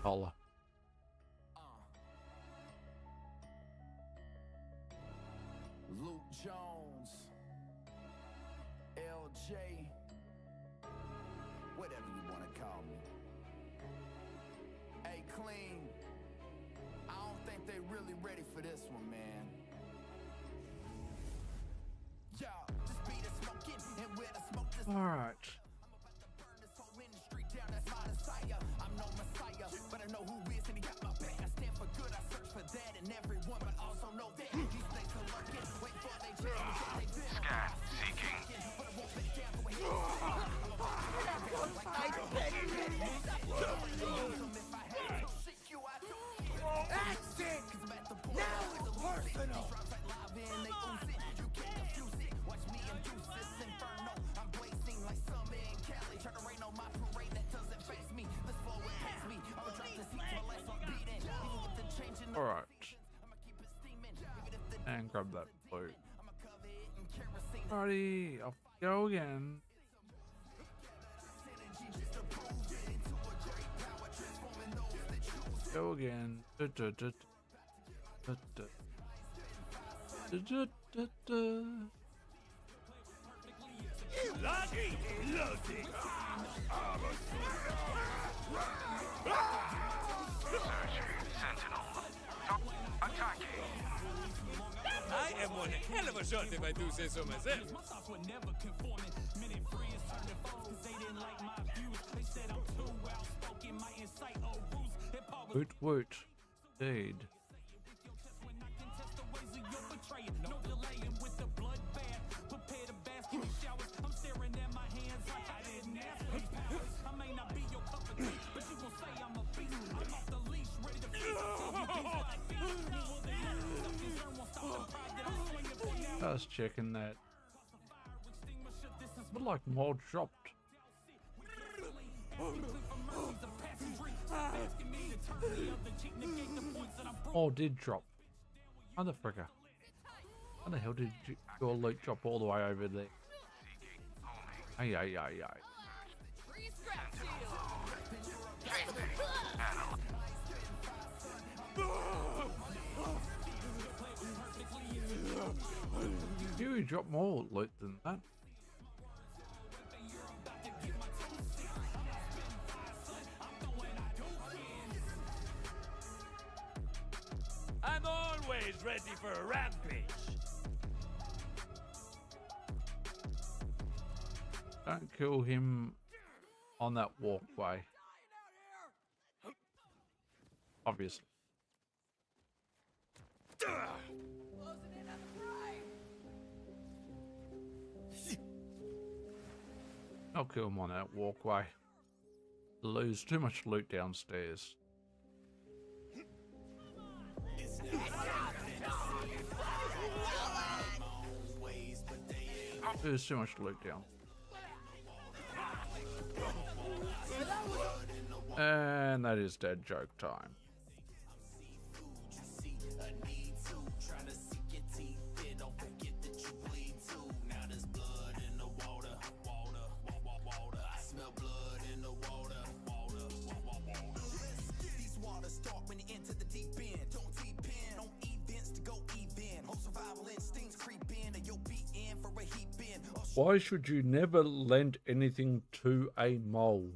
Holla. Luke Jones, LJ, whatever you want to call me. Hey, Clean, I don't think they really ready for this one, man. Yo, just be the smoking and where the smoke is. All right. I'm no messiah, but I know who is and he got my back. I stand for good, I search for that in everyone, but also know that these things are lurking. Wait for they change, Scan, seeking. but I won't back down to a head. That's it! Now it's personal! You can't confuse it. Watch me induce this inferno. I'm blazing like summer in Cali. Try to rain on my parade, that doesn't face me. This flow it hates me. I would drop the seats my lights on beating. Even with the change in the All right. I'ma keep it steaming. Even if the And grab that blue. I'ma cover it in kerosene. Alrighty, off we go again. Go again. Lucky, lucky. Sentinel. Attacking. I am one hell of a shot if I do say so myself. My thoughts were never conforming. Men and friends turned to foes cause they didn't like my views. They said I'm too outspoken, my insight or ruse. That Paul was Woot woot. Indeed. when I can test the ways of your betrayal. No delaying with the bloodbath. Prepare the basket of showers. I'm staring at my hands like I didn't ask for these powers. I may not be your cup of tea, but you gon' say I'm a beast. I'm off the leash, ready to feast. I was checking that. But like more dropped. More did drop. Motherfucker. How the hell did your loot drop all the way over there? Ay, ay, ay, ay. You drop more loot than that. I'm always ready for a rampage. Don't kill him on that walkway. Obviously. I'll kill him on that walkway. Lose too much loot downstairs. There's too much to loot down. And that is dead joke time. Why should you never lend anything to a mole?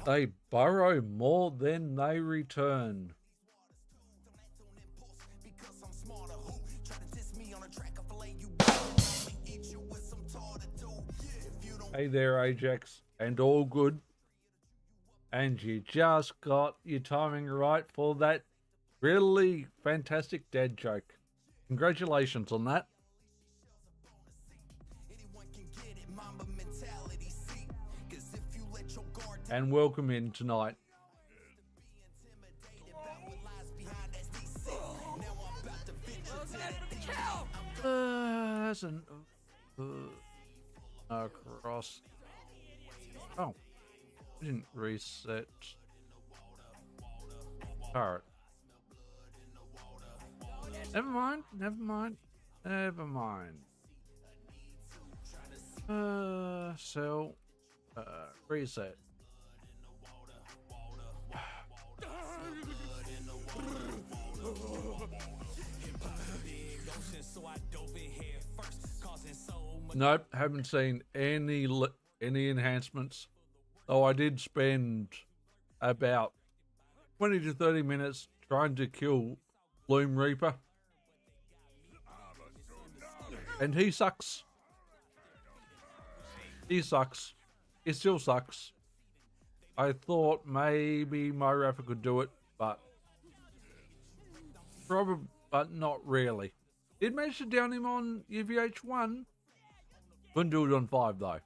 They borrow more than they return. Hey there, Ajax, and all good. And you just got your timing right for that really fantastic dad joke. Congratulations on that. And welcome in tonight. That's an across. Oh, I didn't reset. Alright. Never mind. So, reset. Nope, haven't seen any enhancements. Oh, I did spend about 20 to 30 minutes trying to kill Bloom Reaper. And he sucks. He sucks. He still sucks. I thought maybe my Rafa could do it, but not really. Did manage to down him on UVH1. Couldn't do it on 5 though.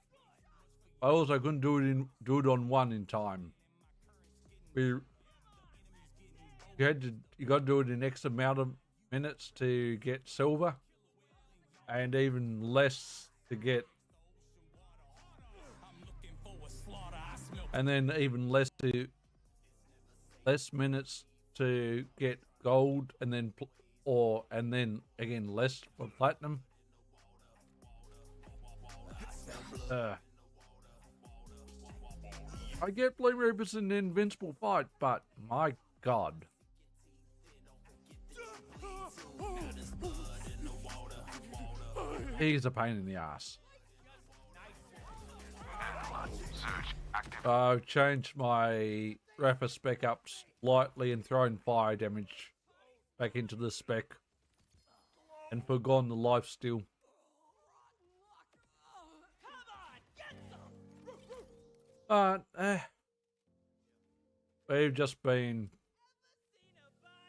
I also couldn't do it on 1 in time. You got to do it in X amount of minutes to get silver, and even less to get, and then even less minutes to get gold, and then again less for platinum. I get Bloom Reaper's an invincible fight, but my god. He's a pain in the ass. I've changed my Rafa spec up slightly and thrown fire damage back into the spec and forgone the lifesteal. We've just been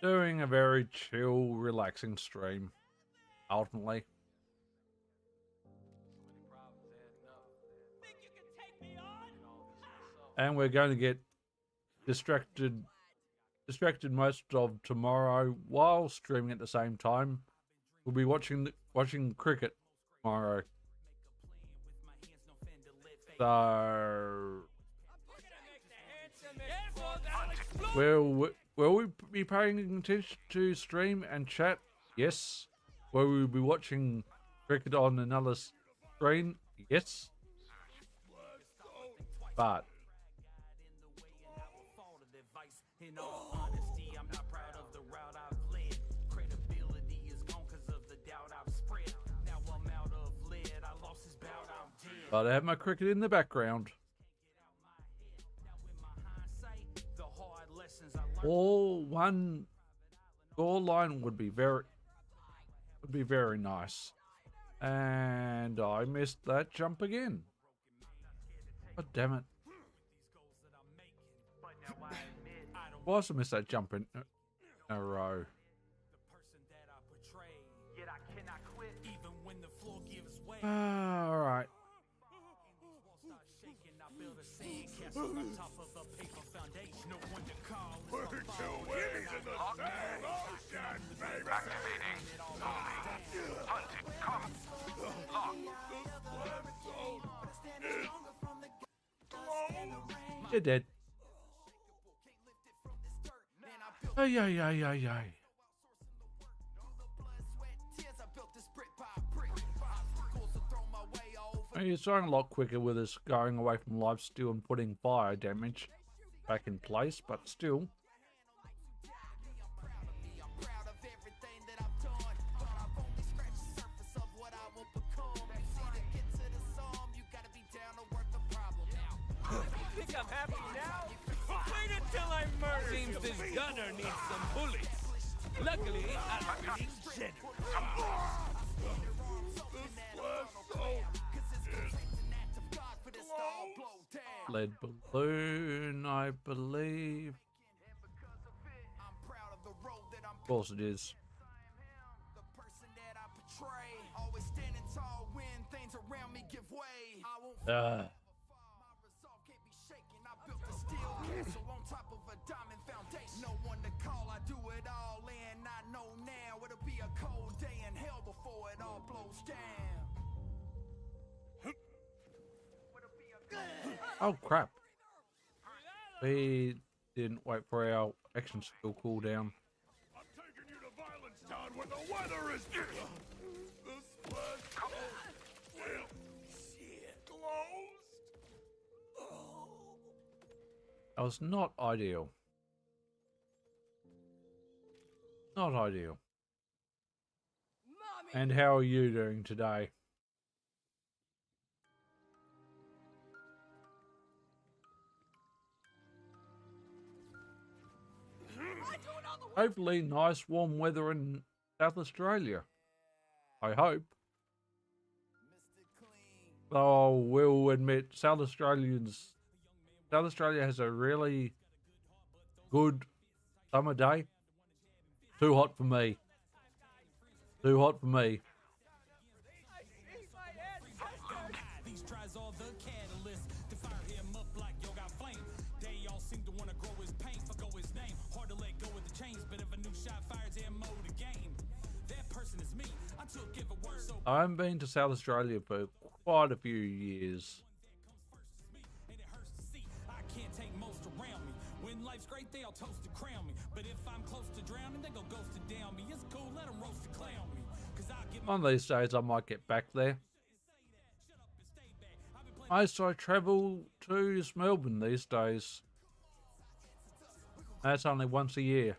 doing a very chill, relaxing stream, ultimately. And we're going to get distracted most of tomorrow while streaming at the same time. We'll be watching cricket tomorrow. So will we be paying attention to stream and chat? Yes. Will we be watching cricket on another screen? Yes. But in all honesty, I'm not proud of the route I've led. Credibility is gone because of the doubt I've spread. Now I'm out of lead. I lost his bout, I'm dead. But I have my cricket in the background. All one score line would be very nice. And I missed that jump again. God damn it. I also missed that jump in a row. Alright. You're dead. Ay, ay, ay, ay, ay. You're starting a lot quicker with us going away from lifesteal and putting fire damage back in place, but still. Think I'm happy now? Wait until I murder you. Seems this gunner needs some bullets. Luckily, I'm pretty generous. Lead balloon, I believe. Of course it is. No one to call, I do it all and I know now it'll be a cold day in hell before it all blows down. Oh crap. We didn't wait for our action skill cooldown. I'm taking you to Violence Town where the weather is shit closed. That was not ideal. Not ideal. And how are you doing today? Hopefully nice warm weather in South Australia. I hope. Oh, we'll admit South Australia has a really good summer day. Too hot for me. Too hot for me. These tries all the catalyst to fire him up like yo got flame. They all seem to want to grow his pain, forgo his name. Hard to let go of the chains, but if a new shot fires ammo the game. That person is me. I took give a word so I haven't been to South Australia for quite a few years. and it hurts to see. I can't take most around me. When life's great, they'll toast to crown me. But if I'm close to drowning, they go ghost to down me. It's cool, let them roast to clown me. Cause I'll get my One of these days I might get back there. Most I travel to is Melbourne these days. That's only once a year.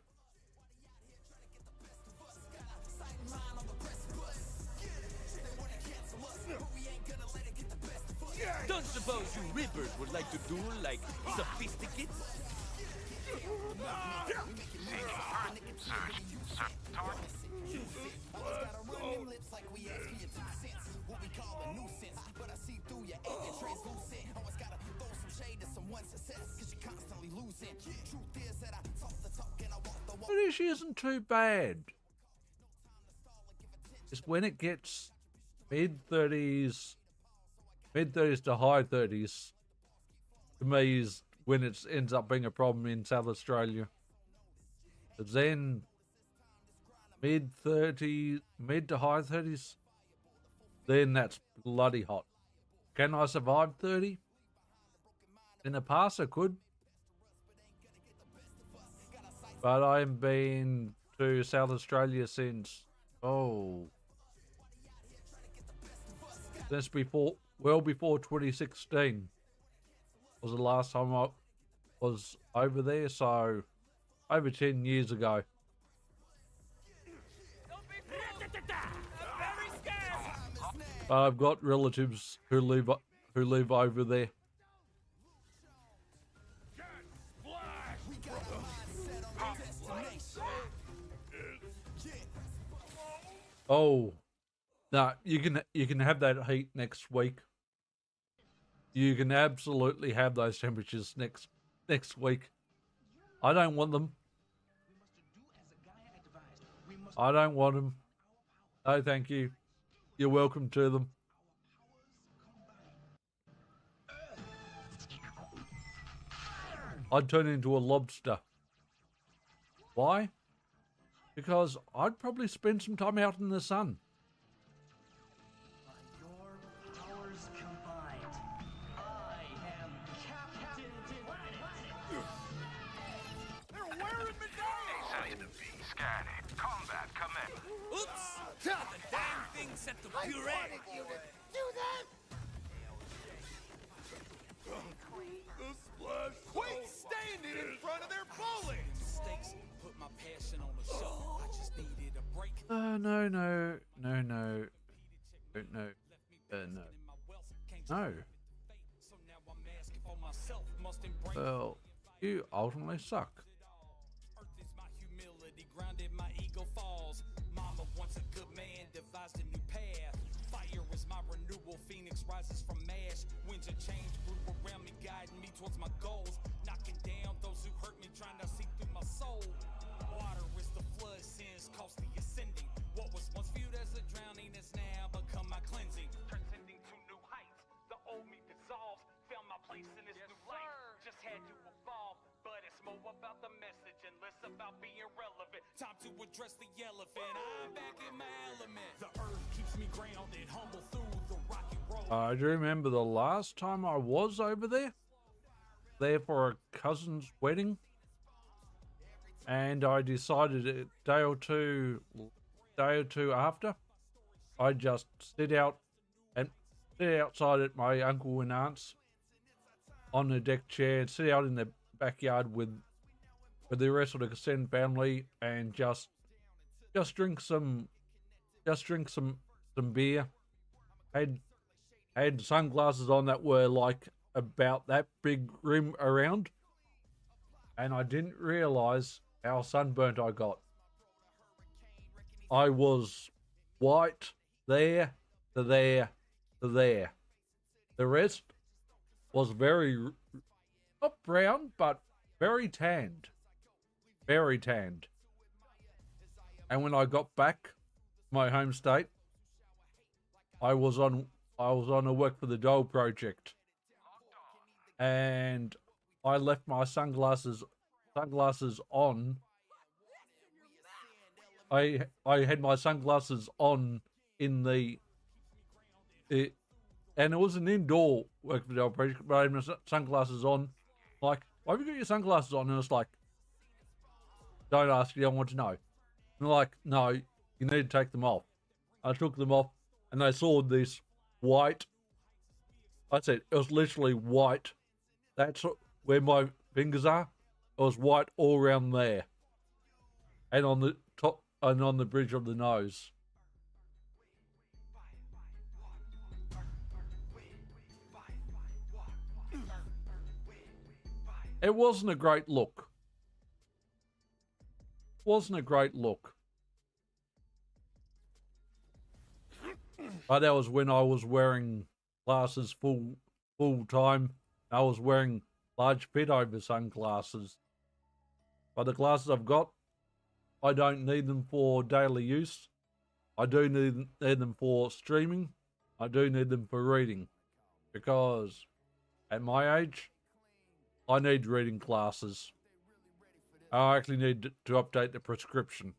Don't suppose you rippers would like to duel like sophisticates? British isn't too bad. It's when it gets mid-30s to high 30s, to me, is when it ends up being a problem in South Australia. But then mid to high 30s, then that's bloody hot. Can I survive 30? In the past I could. But I haven't been to South Australia since, since well before 2016 was the last time I was over there, so over 10 years ago. But I've got relatives who live over there. Oh, no, you can have that heat next week. You can absolutely have those temperatures next week. I don't want them. I don't want them. No, thank you. You're welcome to them. I'd turn into a lobster. Why? Because I'd probably spend some time out in the sun. Your powers combined, I am Captain Planet. Scanning. Combat commence. Oops! The damn thing set the I puree. wanted you to do that! Quit standing in front of their bullets! Mistakes, put my passion on the show. I just needed a break. No, no, no, no, no, no, no. So now I'm asking for myself, must embrace. Well, you ultimately suck. Earth is my humility, grounded my ego falls. Mama wants a good man, devised a new path. Fire is my renewal, phoenix rises from ash. Winds of change grew around me, guiding me towards my goals. Knocking down those who hurt me, trying to see through my soul. Water is the flood, sins costly ascending. What was once viewed as a drowning has now become my cleansing. Transcending to new heights, the old me dissolves. Found my place in this new life, just had to evolve. But it's more about the message and less about being relevant. Time to address the elephant. I'm back in my element. The earth keeps me grounded, humble through the rocky road. I do remember the last time I was over there for a cousin's wedding, and I decided a day or two after, I'd just sit outside at my uncle and aunt's on the deck chair and sit out in the backyard with the rest of the extended family and just drink some beer. Had sunglasses on that were like about that big rim around, and I didn't realize how sunburnt I got. I was white there to there to there. The rest was very, not brown, but very tanned. Very tanned. And when I got back to my home state, I was on a work for the Dole project, and I left my sunglasses on. I had my sunglasses on in and it was an indoor work for the Dole project, but I had my sunglasses on. Like, why have you got your sunglasses on? And it's like, don't ask, you don't want to know. And they're like, no, you need to take them off. I took them off, and they saw this white. I said, it was literally white. That's where my fingers are. It was white all around there. And on the top, and on the bridge of the nose. It wasn't a great look. Wasn't a great look. But that was when I was wearing glasses full time. I was wearing large fit over sunglasses. But the glasses I've got, I don't need them for daily use. I do need them for streaming. I do need them for reading. Because at my age, I need reading glasses. I actually need to update the prescription.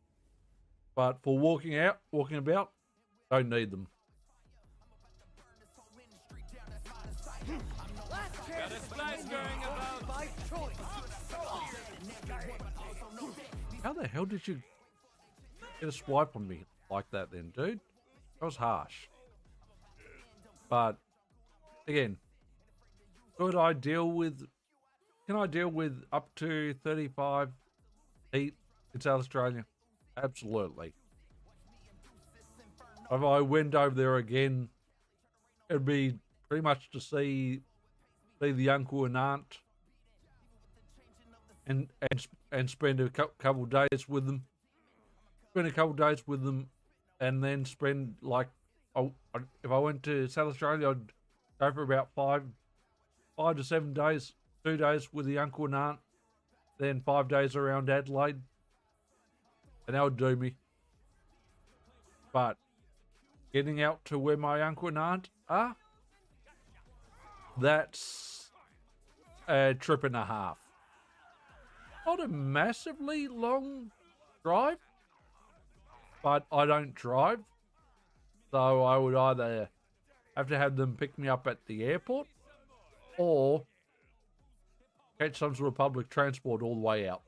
But for walking about, don't need them. Got a splash going about. By choice. How the hell did you get a swipe on me like that then, dude? That was harsh. But, again, can I deal with up to 35 heat in South Australia? Absolutely. If I went over there again, it'd be pretty much to see the uncle and aunt and spend a couple days with them. Spend a couple days with them, and then spend like, if I went to South Australia, I'd go for about 5 to 7 days. 2 days with the uncle and aunt, then 5 days around Adelaide, and that would do me. But getting out to where my uncle and aunt are, that's a trip and a half. Not a massively long drive, but I don't drive, so I would either have to have them pick me up at the airport or catch some sort of public transport all the way out.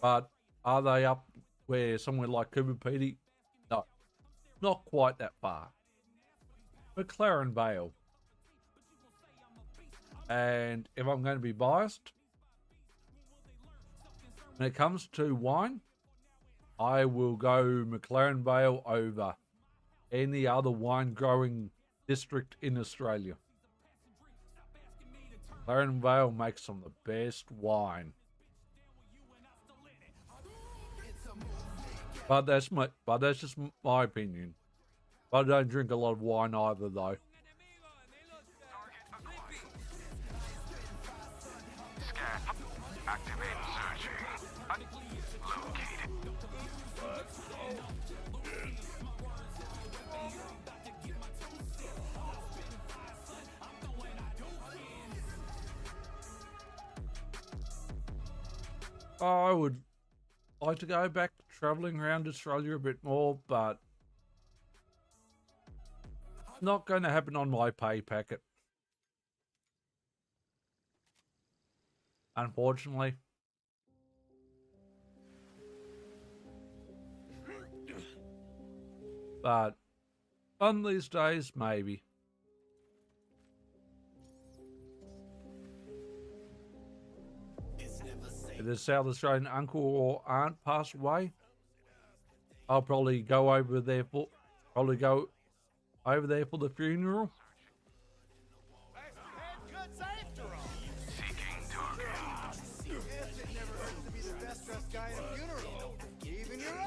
But Are they up where somewhere like Cooper Pedy? No, not quite that far. McLaren Vale. And if I'm going to be biased, when it comes to wine, I will go McLaren Vale over any other wine growing district in Australia. McLaren Vale makes some of the best wine. But that's just my opinion. I don't drink a lot of wine either, though. Scan. Activate searching. Located. I would like to go back traveling around Australia a bit more, but not going to happen on my pay packet. Unfortunately. But on these days, maybe. If the South Australian uncle or aunt pass away, I'll probably go over there for the funeral. Seeking target. Yes, it never hurts to be the best dressed guy at a funeral. Even your own.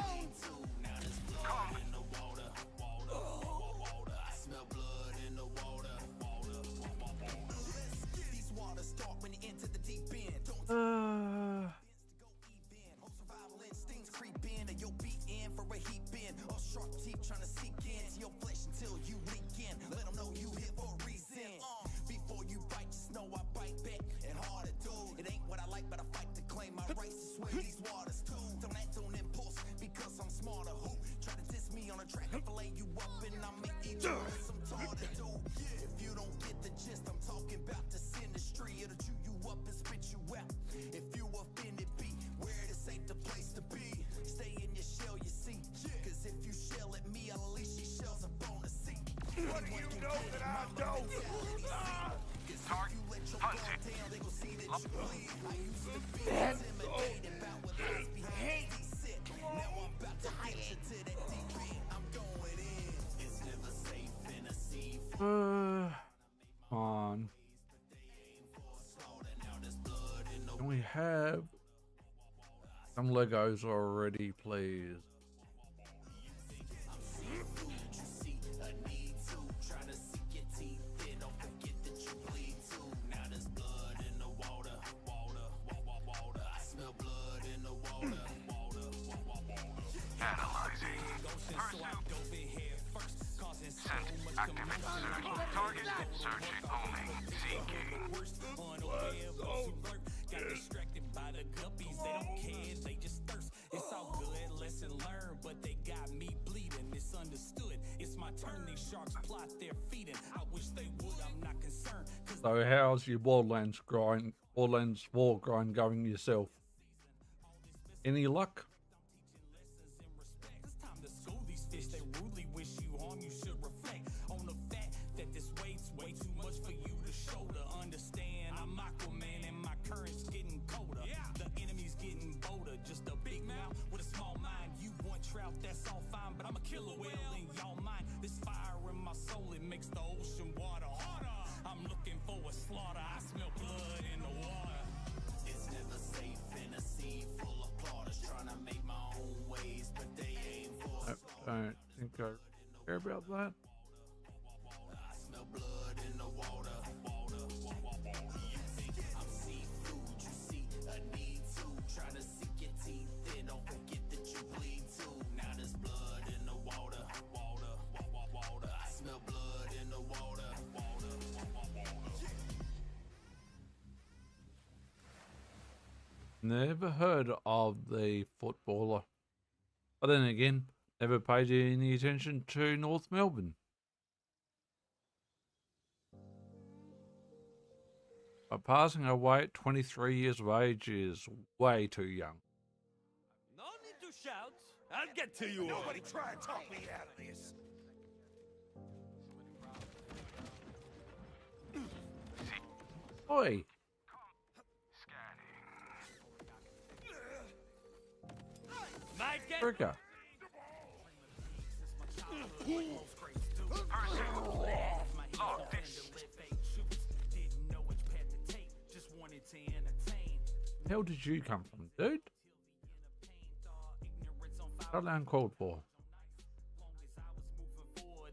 What do you know that I don't? Target hunted. On. Can we have some Legos already, please? Analyzing. Pursuit. Sent. Activate search. Target. Searching only. Seeking. Got distracted by the guppies, they don't care, they just thirst. It's all good, lesson learned, but they got me bleeding. It's understood, it's my turn, these sharks plot their feeding. I wish they would, I'm not concerned. So how's your Borderlands 4 grind going yourself? Any luck? It's time to school these fish, they rudely wish you harm, you should reflect on the fact that this weight's way too much for you to shoulder. Understand, I'm Aquaman and my current's getting colder. The enemy's getting bolder, just a big mouth with a small mind. You want trout, that's all fine, but I'm a killer whale in y'all mind. This fire in my soul, it makes the ocean water harder. I'm looking for a slaughter, I smell blood in the water. It's never safe in a sea full of plotters trying to make my own ways, but they aim for I don't think I care about that. I smell blood in the water. You think I'm seafood, you see a need to try to sink your teeth in. Don't forget that you bleed too. Now there's blood in the water. I smell blood in the water. Never heard of the footballer. But then again, never paid any attention to North Melbourne. But passing away at 23 years of age is way too young. None you shout, I'll get to you all. Nobody try to talk me out of this. Oi! Might get Trigger. Hell did you come from, dude? Got down called for.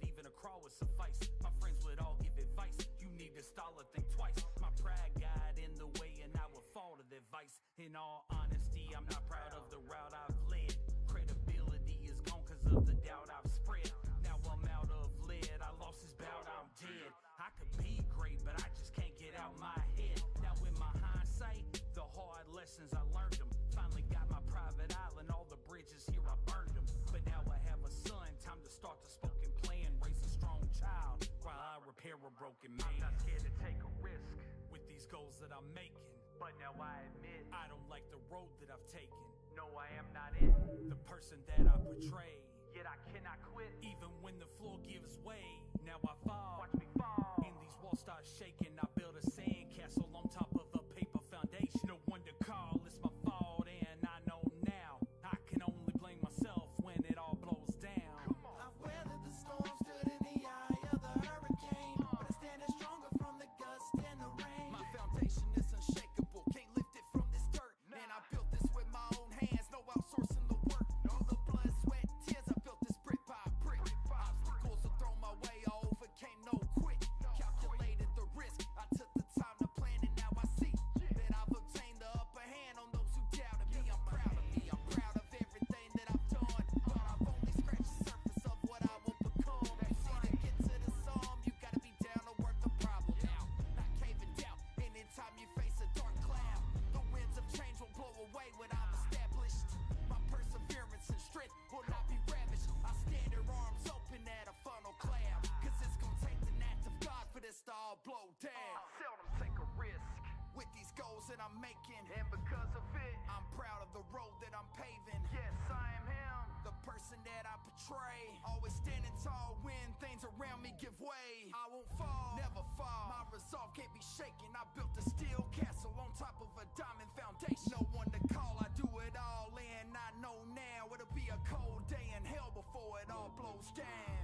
Even a crawl would suffice. My friends would all give advice. You need to stall or think twice. My pride got in the way and I would fall to their vice. In all honesty, I'm not proud of the route I've led. Credibility is gone cause of the doubt I've spread. Now I'm out of lead. I lost this bout, I'm dead. I could be great, but I just can't get out my head. Now in my hindsight, the hard lessons I learned them. Finally got my private island, all the bridges here I burned them. But now I have a son, time to start the spoken plan. Raise a strong child while I repair a broken man. I'm not scared to take a risk with these goals that I'm making. But now I admit I don't like the road that I've taken. No, I am not it, the person that I portray. Yet I cannot quit, even when the floor gives way. Now I fall, watch me fall, and these walls start shaking. I build a sandcastle on top of a paper foundation. No one to call, it's my fault, and I know now I can only blame myself when it all blows down. I've weathered the storm, stood in the eye of the hurricane, but I stand stronger from the gust and the rain. My foundation is unshakable, can't lift it from this dirt. And I built this with my own hands, no outsourcing the work. Through the blood, sweat, tears, I built this brick by brick. Obstacles are thrown my way, I overcame no quick. Calculated the risk, I took the time to plan, and now I see that I've obtained the upper hand on those who doubted me. I'm proud of me, I'm proud of everything that I've done. But I've only scratched the surface of what I will become. You see, to get to the sum, you gotta be down to work the problem out. Not caving down, anytime you face a dark cloud. The winds of change will blow away what I've established. My perseverance and strength will not be ravished. I stand here arms open at a funnel cloud. Cause it's gonna take the act of God for this to all blow down. Seldom take a risk. With these goals that I'm making, And because of it, I'm proud of the road that I'm paving. yes, I am him. The person that I portray, always standing tall when things around me give way. I won't fall, never fall. My resolve can't be shaken. I built a steel castle on top of a diamond foundation. No one to call, I do it all, and I know now it'll be a cold day in hell before it all blows down.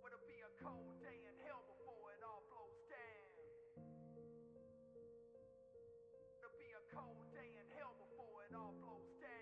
It'll be a cold day in hell before it all blows down. It'll be a cold day in hell before it all blows down.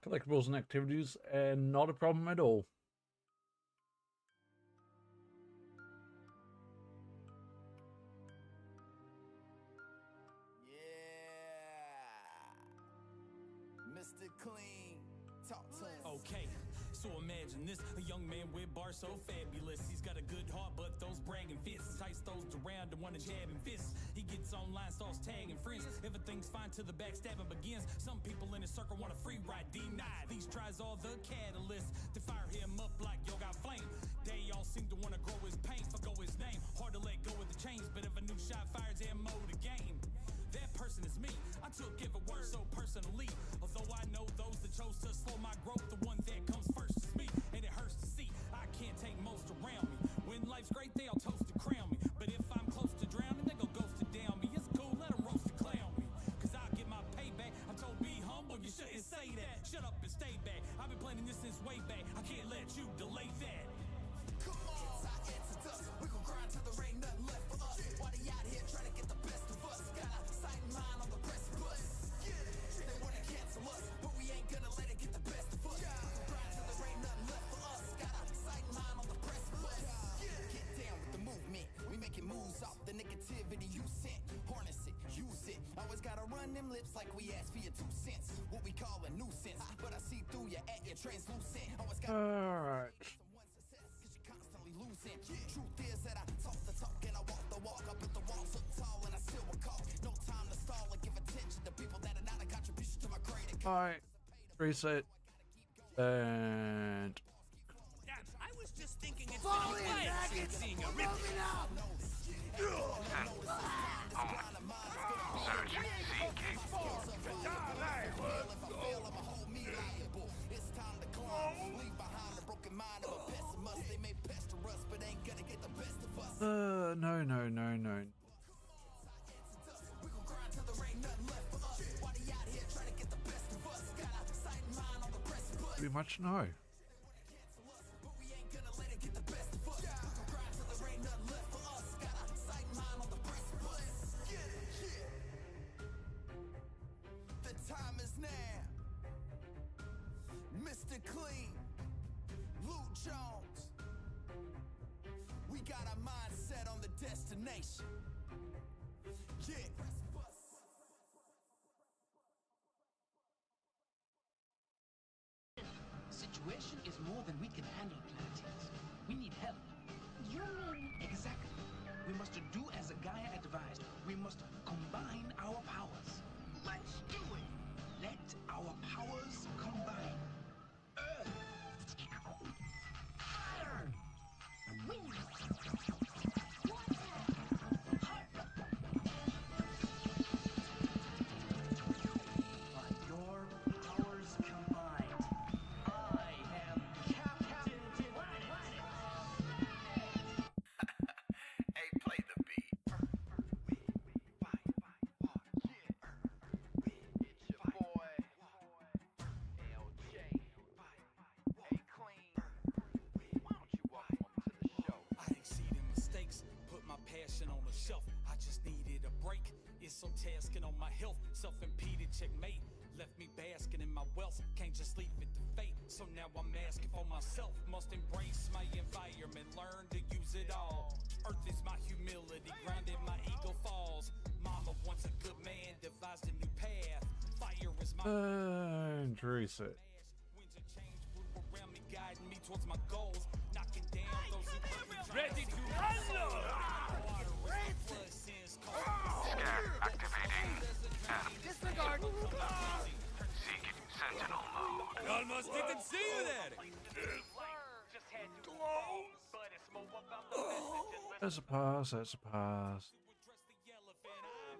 Collectibles and activities, and not a problem at all. Yeah, Mr. Clean, talk to us. Okay, so imagine this, a young man with bars so fabulous. He's got a good heart, but those bragging fists entice those around to want to jab and fists. He gets online, starts tagging friends. Everything's fine till the backstabbing begins. Some people in his circle want a free ride, denied. These tries are the catalyst to fire him up like yo got flame. They all seem to want to grow his pain, forgo his name. Hard to let go of the chains, but if a new shot fires ammo the game. That person is me. I took every word so personally. Although I know those that chose to slow my growth, the one that comes first is me. And it hurts to see I can't take most around me. When life's great, they all toast to crown me. But if I'm close to drowning, they go ghost to down me. It's cool, let them roast and clown me. Cause I'll get my payback. I'm told be humble, you shouldn't say that. Shut up and stay back. I've been planning this since way back. I can't let you delay that. Come on, it's our answer to us. We gon' grind till there ain't nothing left for us. While they out here trying to get the best of us. Got a sight in mind on the precipice. They wanna cancel us, but we ain't gonna let it get the best of us. We gon' grind till there ain't nothing left for us. Got a sight in mind on the precipice. Get down with the movement. We making moves off the negativity you sent. Harness it, use it. Always gotta run them lips like we asked for your 2 cents. What we call a nuisance, but I see through you at your translucent. Always gotta Alright. losing. Truth is that I talk the talk and I walk the walk. I built the walls up tall and I still will call. Alright, reset, and I was just thinking it's been a while since seeing a rip. Searching, seeking. no, no, no, no. Pretty much no. The time is now. Mr. Clean, Luke Jones. We got our mind set on the destination. Yeah. Situation is more than we can handle, Planeteers. We need help. You mean exactly? We must do as a Gaia advised. We must combine our powers. Let's do it. Let our powers combine. Earth. Fire. Wind. By your powers combined, I am Captain Planet. Hey, play the beat. It's your boy, LJ. Hey, Clean. Why don't you welcome him to the show? I exceeded mistakes, put my passion on the shelf. I just needed a break. It's so tasking on my health. Self-impeded checkmate. Left me basking in my wealth. Can't just leave it to fate. So now I'm asking for myself. Must embrace my environment. Learn to use it all. Earth is my humility. Grounded my ego falls. Mama wants a good man. Devised a new path. Fire is my And reset. winds of change blew around me, guiding me towards my goals. Knocking down those who ready to unload. Water is the flood sins cold. Scan activating. And Disregard. seeking sentinel mode. Almost didn't see you there. Just had to evolve, but it's more about the message and That's a pass, that's a pass.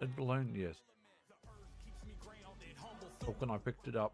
And balloon, yes. Oh, when I picked it up.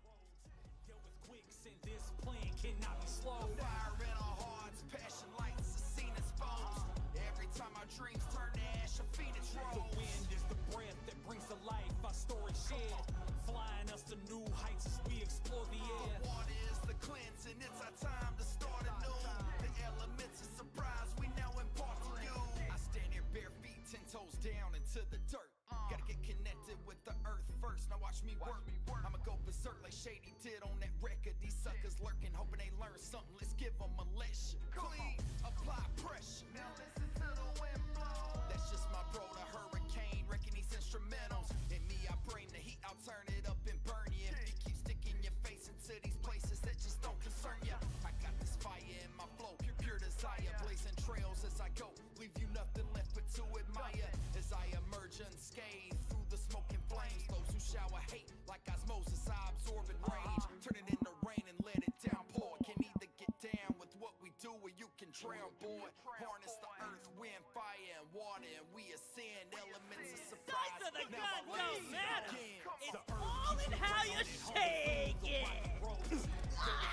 This plan cannot be slowed. Fire in our hearts, passion lights, a scene exposed. Every time our dreams turn to ash, a phoenix The rose. wind is the breath that brings to life our story shared, flying us to new heights as we explore the air. The water is the cleansing, it's our time to start anew. The elements of surprise we now impart to you. I stand here bare feet, 10 toes down into the dirt. Gotta get connected with the earth first, now watch me work. I'ma go berserk like Shady did on that record. These suckers lurking, hoping they learn something. Let's give them a lesson. Clean, apply pressure. Now listen to the wind blow. That's just my bro, the hurricane, wrecking these instrumentals. In me, I bring the heat, I'll turn it up and burn you. If you keep sticking your face into these places that just don't concern you. I got this fire in my flow, pure desire, blazing trails as I go. Leave you nothing left but to admire. As I emerge unscathed through the smoking flames. Those who shower hate like osmosis, I absorb and rage. Turn it into rain and let it downpour. Can either get down with what we do or you can drown, boy. Harness the earth, wind, fire, and water, and we ascend elements of surprise. Size of the Now gun my don't ways matter. begin. It's all in how you shake it.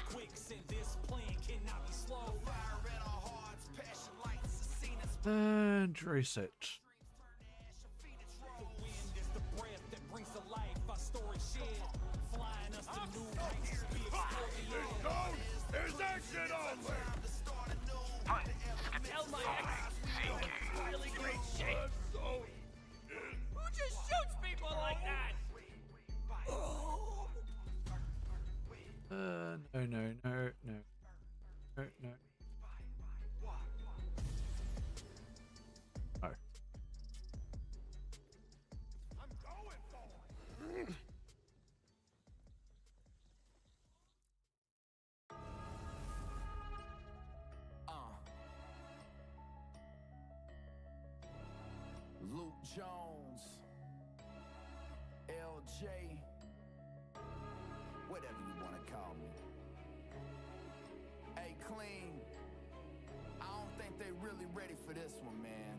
Quicksand, this plan cannot be slowed. Fire in our hearts, passion lights, a scene is And reset. The wind is the breath that brings to life our story shared, flying us to new heights as we explore the air. There's action on there. Hunt. Tell my ex Seeking. really great shape. Who just shoots people like that? No, no, no, no. No, no. No. Luke Jones, LJ, whatever you wanna call me. Hey, Clean, I don't think they really ready for this one, man.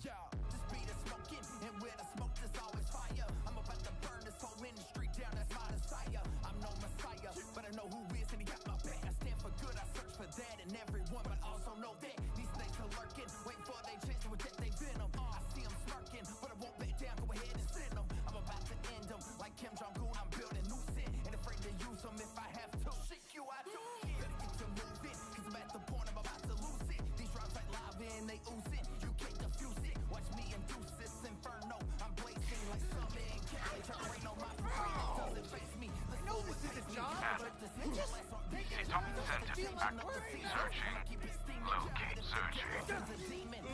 Yo, this beat is smoking, and where the smoke there's always fire. I'm about to burn this whole industry down, that's my desire. I'm no messiah, but I know who is and he got my back. I stand for good, I search for that in everyone, but also know that these snakes are lurking, waiting for their chance to inject their venom. I see them smirking, but I won't back down, go ahead and send them. I'm about to end them, like Kim Jong-un, I'm building new sin, and afraid to use them if I have to. Shit, you, I don't care. Better get to moving, cause I'm at the point I'm about to lose it. These rhymes like lava and they oozing, you can't defuse it. Watch me induce this inferno, I'm blazing like summer in Cali. Try to rain on my brain, it doesn't face me. I know this is a job, but It's on the center. Searching. Locate searching.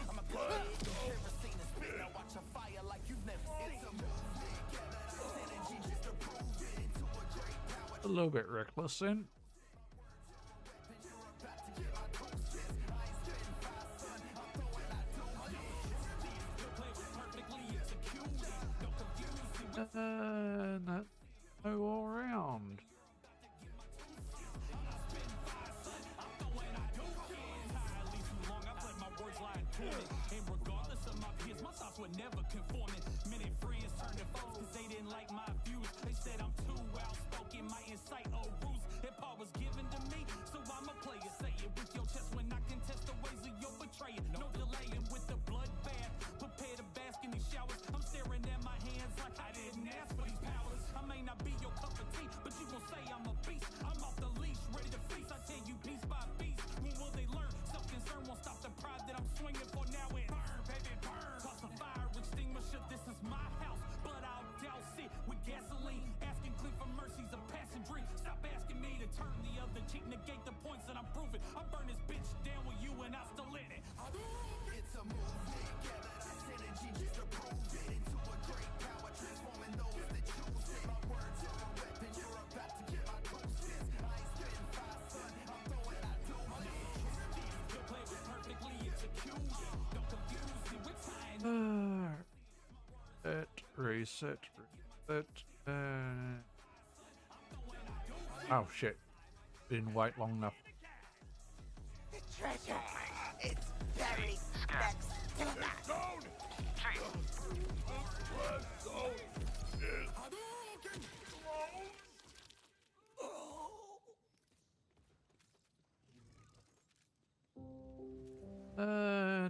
I'm a kerosene and spit, now watch a fire like you've never seen. It's a movement, gather that synergy just to prove it into a great power. A little bit reckless then. No all round. And regardless of my peers, my thoughts were never conforming. Many friends turned to foes cause they didn't like my views. They said I'm too outspoken, might incite a ruse. Hip hop was given to me, so I'ma play it. Say it with your chest when I contest the ways of your betrayal. No delaying with the bloodbath. Prepare to bask in these showers. I'm staring at my hands like I didn't ask for these powers. I may not be your cup of tea, but you gon' say I'm a beast. I'm off the leash, ready to feast. I tell you piece by piece. When will they learn? Self-concern won't stop the pride that I'm swinging for. Now it burn, baby, burn. Toss a fire extinguisher. This is my house, but I'll douse it with gasoline. Asking clean for mercy's a passing dream. Stop asking me to turn the other cheek. Negate the points that I'm proving. I burn this bitch down with you and I still in it. It's a movement, gather that synergy just to prove it into a great power, transforming those that choose it. My words are a weapon, you're about to get my doses. I ain't spitting fire, son, I'm throwing out deuces. Your play was perfectly executed. Don't confuse it with time. Reset. Oh shit. Didn't wait long enough. The treasure. It's buried next to that.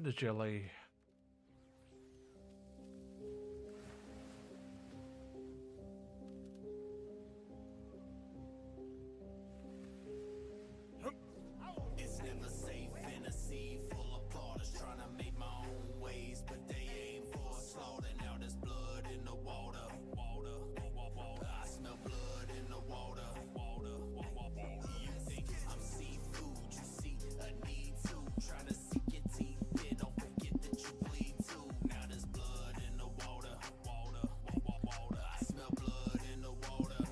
The jelly. It's never safe in a sea full of plotters trying to make my own ways, but they aim for a slaughter. Now there's blood in the water. I smell blood in the water. You think I'm seafood? You see a need to try to sink your teeth in. Don't forget that you bleed too. Now there's blood in the water. I smell blood in the water.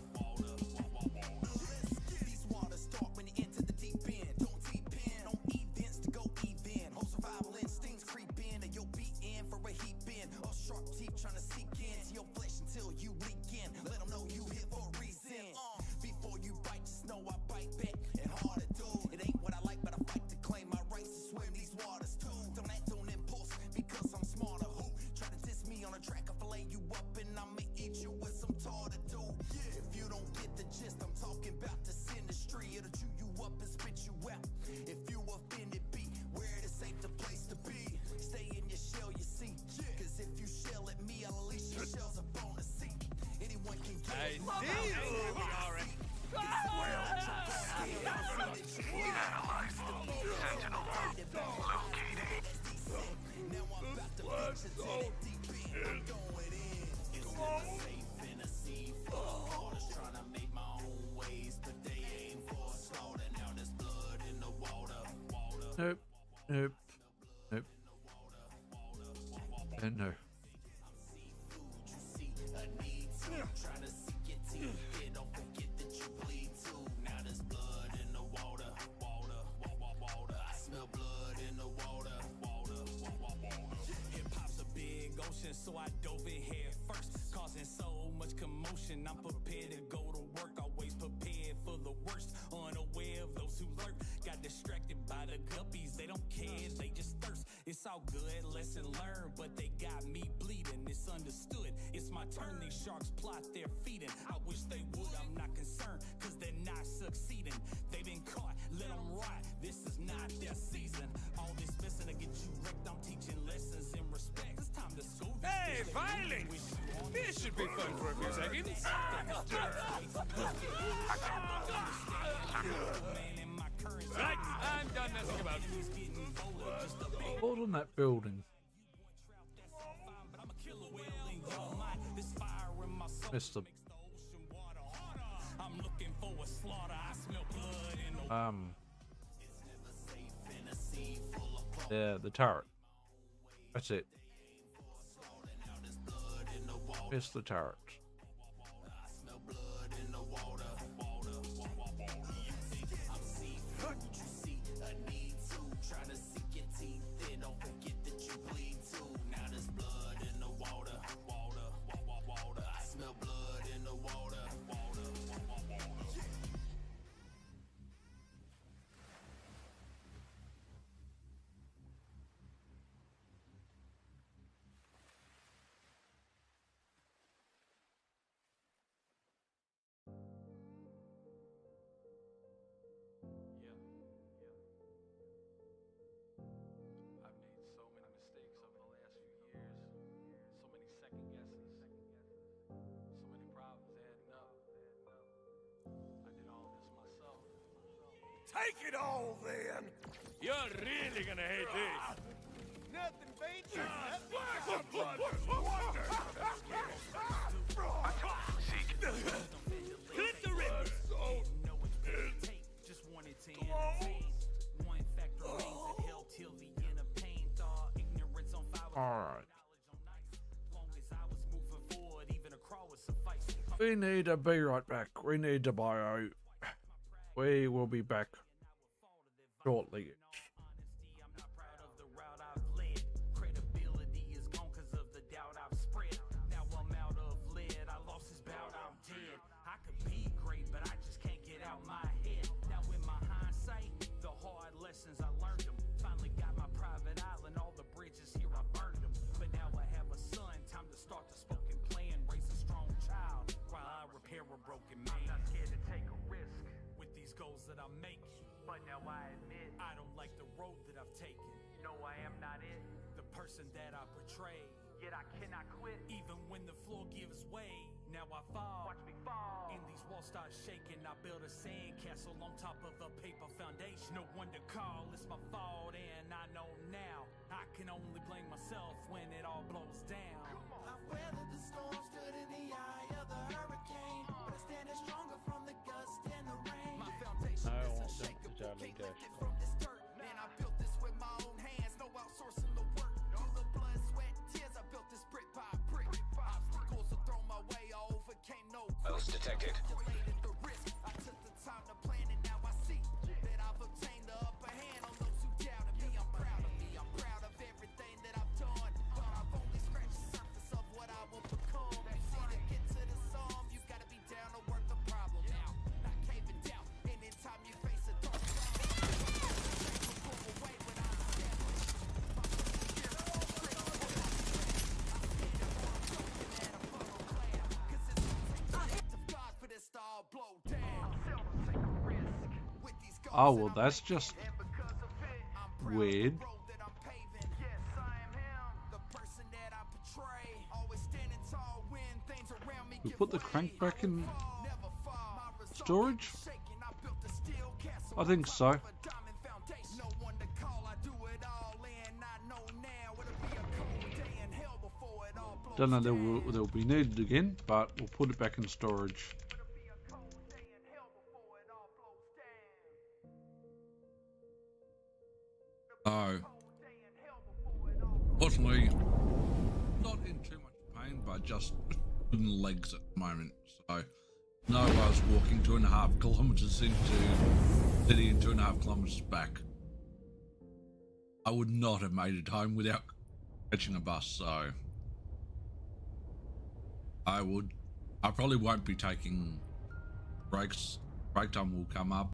These waters start when you enter the deep end. Don't deep in on events to go even. Whole survival instincts creep in, and you'll be in for a heap in. Or sharp teeth trying to seek into your flesh until you leak in. Let them know you here for a reason. Before you bite, just know I bite back and harder, dude. It ain't what I like, but I fight to claim my rights to swim these waters too. Don't act on impulse because I'm smarter. Who try to diss me on a track? I fillet you up and I'ma eat you with some tartar, dude. If you don't get the gist, I'm talking about this industry. It'll chew you up and spit you out. If you offended, be where it ain't the place to be. Stay in your shell, you see. Cause if you shell at me, I'll unleash your shells up on the seat. Anyone can get it. Analyze. Sentinel. Locating. Now I'm about to pitch it to the deep end. I'm going in. It's never safe in a sea full of plotters trying to make my own ways, but they aim for a slaughter. Now there's blood in the water. Nope. And no. Trying to sink your teeth in. Don't forget that you bleed too. Now there's blood in the water. I smell blood in the water. Hip hop's a big promotion, so I dove in head first, causing so much commotion. I'm prepared to go to work, always prepared for the worst, unaware of those who lurk. Got distracted by the guppies, they don't care, they just thirst. It's all good, lesson learned, but they got me bleeding. It's understood, it's my turn. These sharks plot their feeding. I wish they would, I'm not concerned, cause they're not succeeding. They've been caught, let them rot. This is not their season. All this messing to get you wrecked, I'm teaching lessons in respect. It's time to school. Hey, violence! This should be fun for a few seconds. Right, I'm done messing about. Hold on that building. Mr. I'm looking for a slaughter. I smell blood in the Yeah, the turret. That's it. It's the turret. I've made so many mistakes over the last few years. So many second guesses. So many problems adding up. I did all this myself. Take it all, then! You're really gonna hate this. Nothing beats you. Flash of blood and wonder! Clip the ribbon! just wanted to entertain. One factor remains that held till the end of pain. Thought ignorance on fire. Alright. Long as I was moving forward, even a crawl would suffice. We need to be right back. We need to buy out. We will be back shortly. I'm not proud of the route I've led. Credibility is gone cause of the doubt I've spread. Now I'm out of lead. I lost this bout, I'm dead. I could be great, but I just can't get out my head. Now in my hindsight, the hard lessons I learned them. Finally got my private island, all the bridges here I burned them. But now I have a son, time to start the spoken plan. Raise a strong child while I repair a broken man. I'm not scared to take a risk with these goals that I'm making. But now I admit I don't like the road that I've taken. No, I am not it. The person that I portray. Yet I cannot quit. Even when the floor gives way, now I fall. Watch me fall. And these walls start shaking. I build a sandcastle on top of a paper foundation. No one to call, it's my fault, and I know now I can only blame myself when it all blows down. I've weathered the storm, stood in the eye of the hurricane, but I stand stronger from the gust and the rain. My foundation is unshakable, can't lift it from this dirt. Man, I built this with my own hands, no outsourcing the work. Through the blood, sweat, tears, I built this brick by brick. Obstacles are thrown my way, I overcame no Host detected. calculated the risk. I took the time to plan and now I see that I've obtained the upper hand on those who doubted me. I'm proud of me, I'm proud of everything that I've done. But I've only scratched the surface of what I will become. You see, to get to the sum, you gotta be down to work the problem out, not caving down. Anytime you face a dark Oh, well, that's just weird. We put the crank back in storage? I think so. Don't know that they'll be needed again, but we'll put it back in storage. So, fortunately, not in too much pain, but just in legs at the moment. So, no, I was walking 2.5 kilometers into city and 2.5 kilometers back. I would not have made it home without catching a bus, so I would. I probably won't be taking breaks. Break time will come up.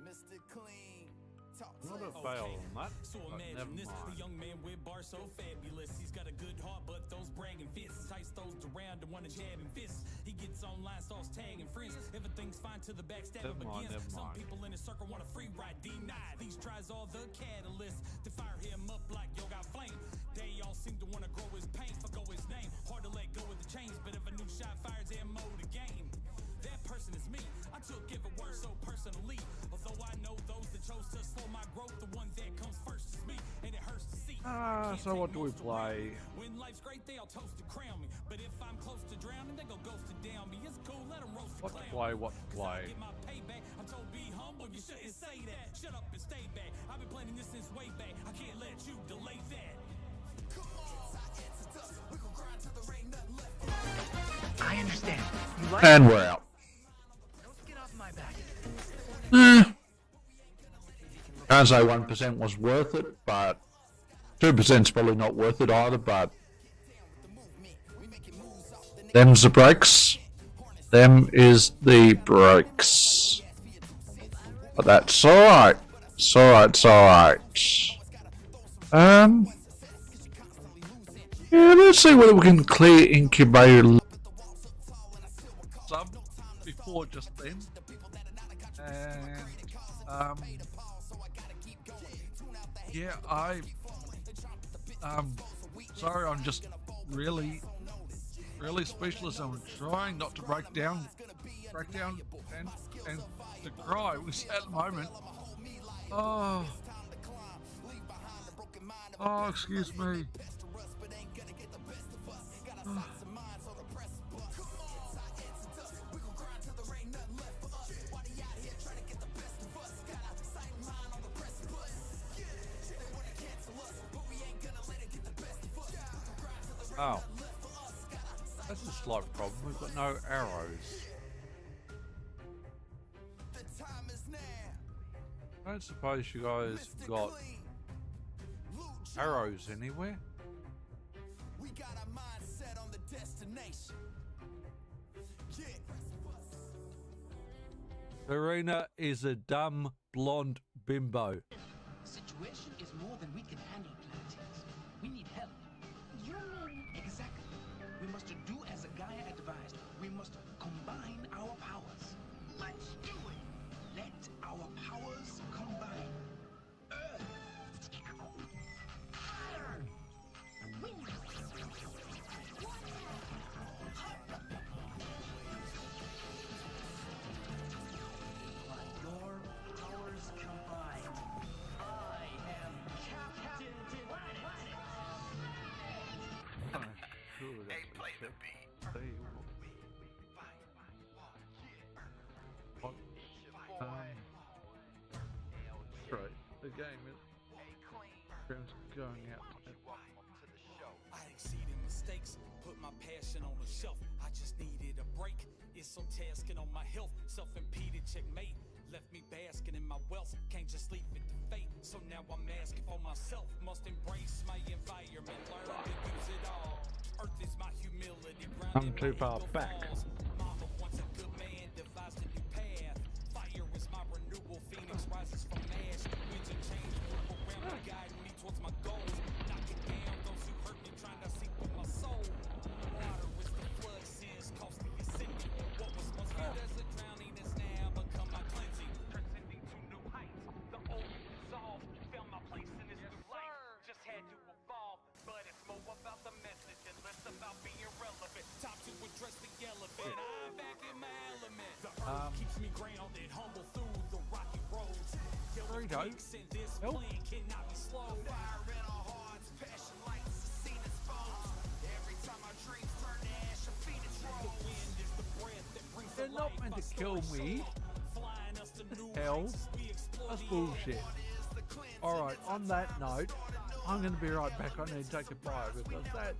Mr. Clean, talk Not a to fail on that. So But never imagine this, mind. a young man with bars so fabulous. He's got a good heart, but those bragging fists tights those around and wanna jab and fists. He gets online, starts tagging friends. Everything's fine till the backstabber Never mind, begins. never Some mind. people in the circle want a free ride, denied. These tries are the catalyst to fire him up like yo got flame. They all seem to wanna grow his pain, forgo his name. Hard to let go of the chains, but if a new shot fires ammo the game. That person is me. I took every word so personally. Although I know those that chose to slow my growth, the one that comes first is me, and it hurts to see. So what do we play? When life's great, they all toast to crown me. But if I'm close to drowning, they go ghost to down me. It's cool, let them roast the What to clown. play? What to 'Cause I play? get my payback. I'm told be humble, you shouldn't say that. Shut up and stay back. I've been planning this since way back. I can't let you delay that. I understand. You like And we're out. Don't get off my back. Can't say 1% was worth it, but 2%'s probably not worth it either, but them's the breaks. Them is the breaks. But that's alright. It's alright, it's alright. Yeah, let's see whether we can clear incubator sub before just then. And yeah, sorry, I'm just really speechless. I'm trying not to break down and to cry was at the moment. Oh, excuse me. Oh, that's a slight problem. We've got no arrows. I don't suppose you guys got arrows anywhere. We got our mind set on the destination. Serena is a dumb blonde bimbo. The situation is more than we can handle, Planeteers. We need help. You mean exactly? We must do as a Gaia advised. We must combine our powers. Let's do it. Let our powers combine. Your powers combined. I am Captain Planet. Hey, play the beat. Right, the game is going out. I exceeded mistakes, put my passion on the shelf. I just needed a break. It's so tasking on my health. Self-impeded checkmate. Left me basking in my wealth. Can't just leave it to fate. So now I'm asking for myself. Must embrace my environment. Learn to use it all. Earth is my humility. I'm too far back. Mama wants a good man, devised a new path. Fire is my renewal. Phoenix rises from ash. Winds of change move around me, guiding me towards my goals. Knocking down those who hurt me, trying to see through my soul. Water is the flood, sins cost the ascending. What was once viewed as a drowning has now become my cleansing. Transcending to new heights. The old dissolved. Found my place in this new light. Just had to evolve. But it's more about the message and less about being relevant. Time to address the elephant. I'm back in my element. The earth keeps me grounded, humble through the rocky roads. Burrito. This Nope. plan cannot be slowed. Fire in our hearts, passion lights, the scene exposed. Every time our dreams turn to ash, a phoenix The rolls. wind is the breath that brings They're the not life. meant to My kill story me. so long, flying us to new Hell, heights. We explore that's the bullshit. Alright, on that note, I'm going to be right back. I need to take a fire because that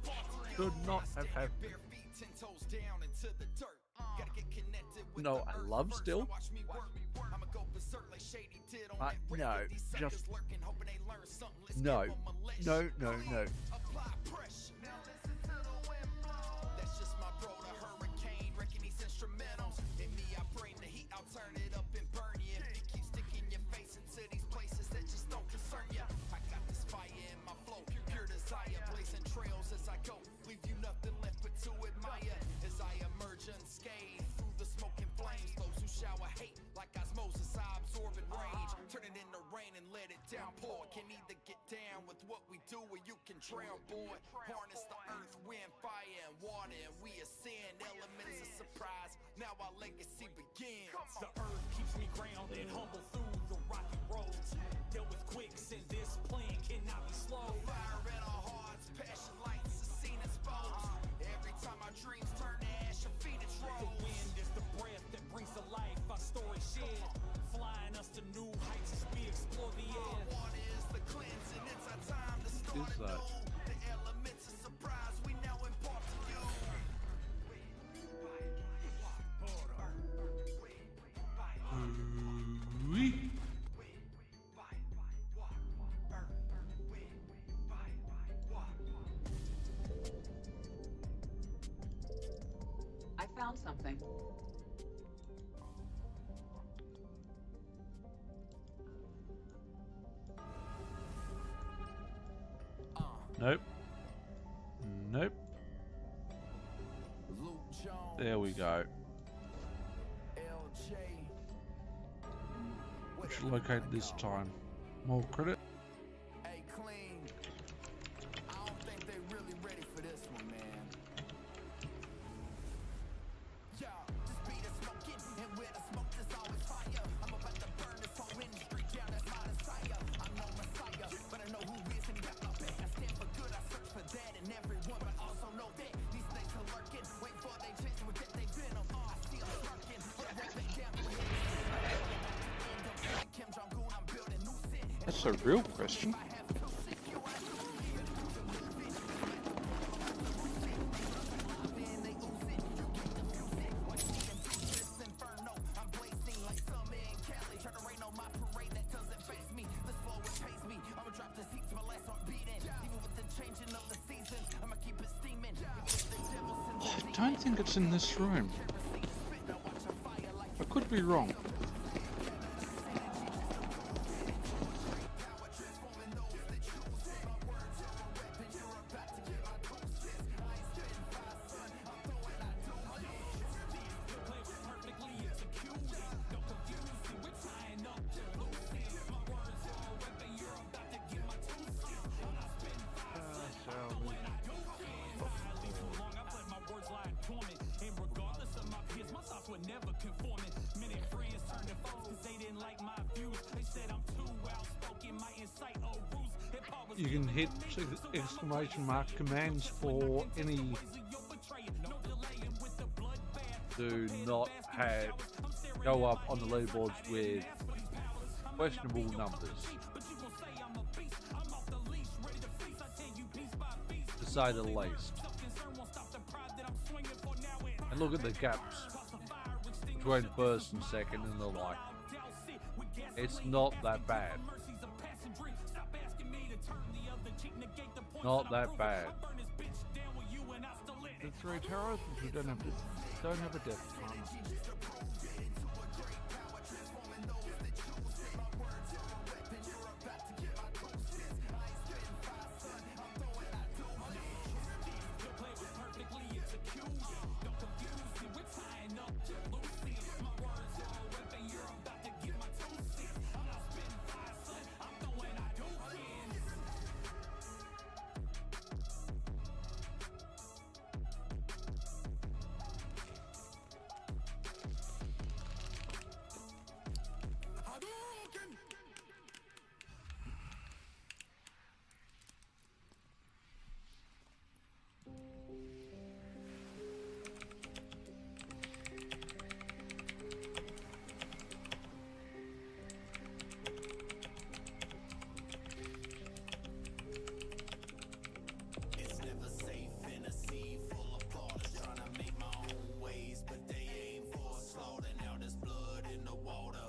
should not have happened. Bare feet, 10 toes down into the dirt. Gotta get connected with No, the I earth love first. still. Watch me work. I'ma go berserk like Shady did on No, that record. These suckers just lurking, hoping they learn something. Let's no, give 'em a lesson. no, no, no. Apply pressure. Now listen to the wind blow. That's just my bro, the hurricane, wrecking these instrumentals. In me, I bring the heat, I'll turn it up and burn you. If you keep sticking your face into these places that just don't concern you. I got this fire in my flow, pure desire, blazing trails as I go. Leave you nothing left but to admire. As I emerge unscathed through the smoking flames. Those who shower hate like osmosis, I absorb and rage. Turn it into rain and let it downpour. Can either get down with what we do or you can drown, boy. Harness the earth, wind, fire, and water, and we ascend. Elements of surprise. Now our legacy begins. The earth keeps me grounded, humble through the rocky roads. Dealt with quicksand, this plan cannot be slow. Fire in our hearts, passion lights, the scene exposed. Every time our dreams turn to ash, our feet is The rose. wind is the breath that brings to life our story shared, flying us to new heights as we explore the air. Water is the cleansing, it's our time to start Is that? anew. The elements of surprise we now impart to you. I found something. Nope. Nope. Luke Jones, There we go. LJ. Which located this time. More credit. Hey, clean. I don't think they really ready for this one, man. Yeah, this beat is smoking, and where the smoke is always fire. I'm about to burn this whole industry down, that's my desire. I'm no messiah, but I know who is and got my back. I stand for good, I search for that in everyone, but also know that these snakes are lurking. Wait for they chase and get they venom. I see them lurking, but right back down to it. Kim Jong-un, I'm building new sin. That's a real question. I don't think it's in this room. I could be wrong. You can hit exclamation mark commands for any. Do not have go up on the leaderboards with questionable numbers, to say the least. And look at the gaps between first and second, and they're like, it's not that bad. Not that bad. The three terrorists who don't have a death timer. It's never safe in a sea full of plotters trying to make my own ways, but they aim for slaughter. Now there's blood in the water.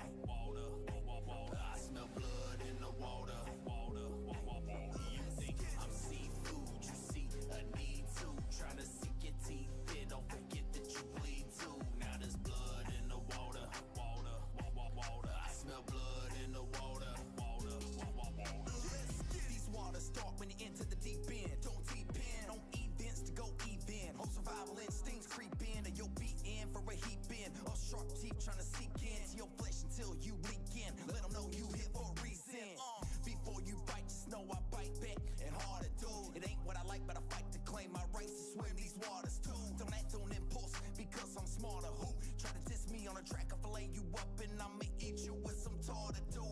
fillet you up and I'ma eat you with some tartar do.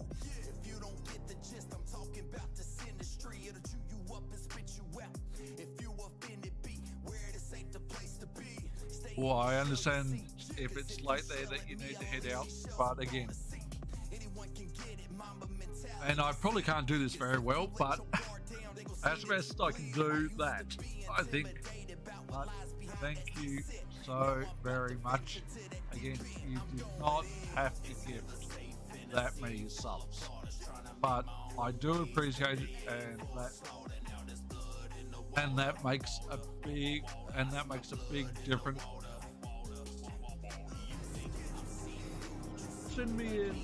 If you don't get the gist, I'm talking about this industry. It'll chew you up and spit you out. If you offended, be where this ain't the place to be. Well, I understand if it's late there that you need to head out, but again, and I probably can't do this very well, but as best I can do that, I think. But thank you so very much. Again, you did not have to give that many subs, but I do appreciate it, and that makes a big difference. Send me in.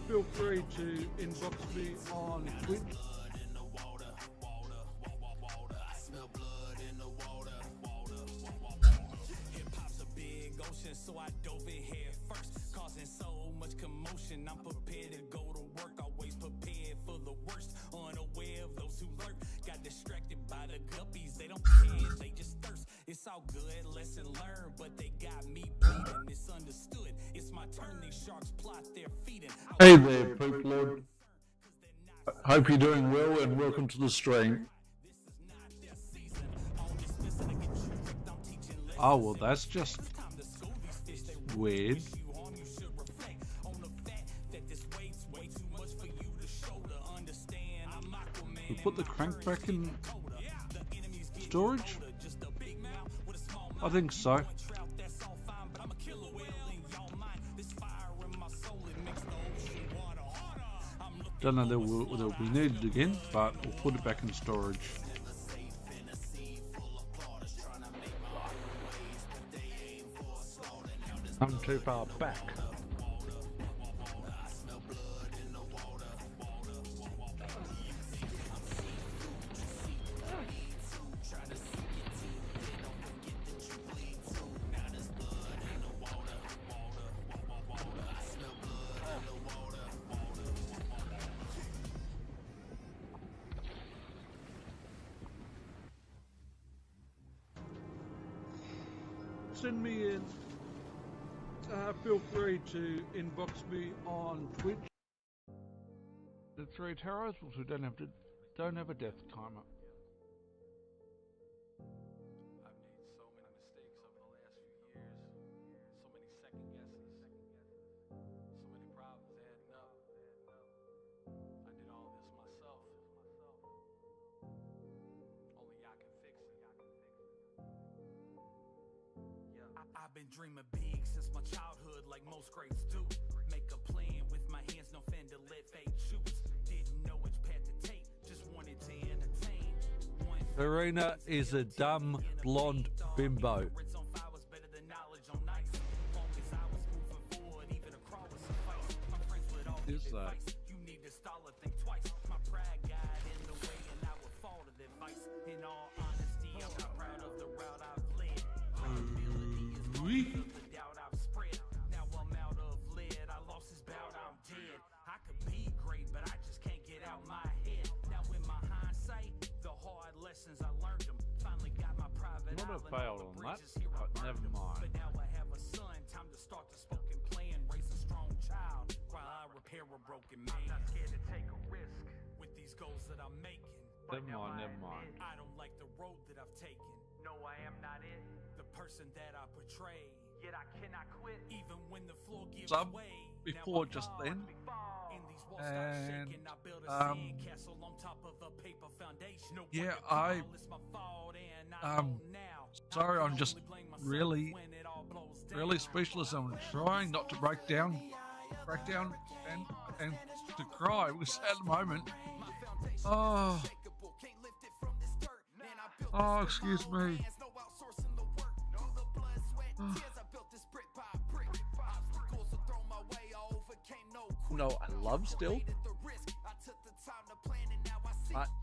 Feel free to inbox me on Twitch. Hip-hop's a big ocean, so I dove in head first, causing so much commotion. I'm prepared to go to work, always prepared for the worst, unaware of those who lurk. Got distracted by the guppies, they don't care, they just thirst. It's all good, lesson learned, but they got me bleeding. Misunderstood, it's my turn, these sharks plot their feeding. Hey there, Poop Lord. Hope you're doing well and welcome to the stream. Oh, well, that's just weird. We put the crank back in storage? I think so. Don't know that will be needed again, but we'll put it back in storage. I'm too far back. Send me in. Feel free to inbox me on Twitch. The 3 taros, which we don't have a death timer. I've made so many mistakes over the last few years, so many second guesses, so many problems adding up. I did all this myself. Only I can fix it. I've been dreaming big since my childhood, like most greats do. Make a plan with my hands, no fan to let fate choose. Didn't know which path to take, just wanted to entertain. Serena is a dumb blonde bimbo. Is that? You need to stall or think twice. My pride got in the way and I would fall to the advice. In all honesty, I'm not proud of the route I've led. The doubt I've spread. Now I'm out of lead. I lost this bout, I'm dead. I could be great, but I just can't get out my head. Now in my hindsight, the hard lessons I learned them. Finally got my private Would have island, failed all the on that, bridges here, I but burned never them. mind. But now I have a son, time to start the spoken plan. Raise a strong child while I repair a broken man. I'm not scared to take a risk. With these goals that I'm making, Never mind. I don't like the road that I've taken. No, I am not it. The person that I portray, Yet I cannot quit. even when the floor gives Sub way. before Now I just fall. then. And these walls start And shaking. I build a sandcastle on top of a paper foundation. No yeah, wonder call, it's my fault and I know now. sorry, I I'm can just only blame myself really when it all blows down. really speechless. I'm trying not to break down and to cry because at the moment. Oh, excuse me. No, I love still.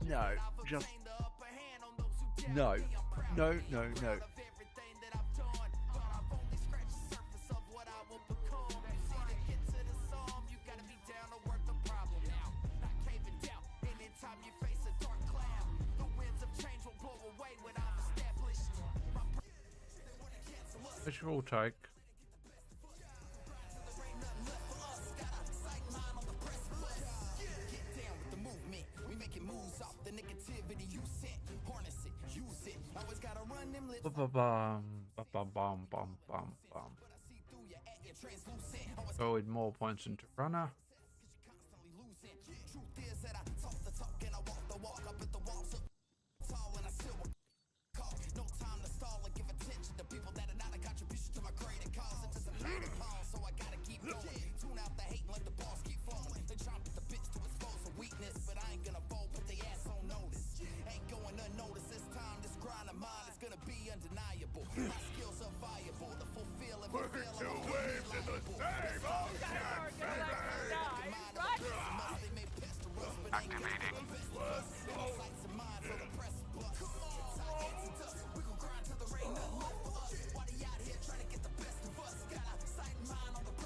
No, just no. Visual take. Ba-ba-bum, ba-bum-bum, bum, bum, bum. Go with more points into runner.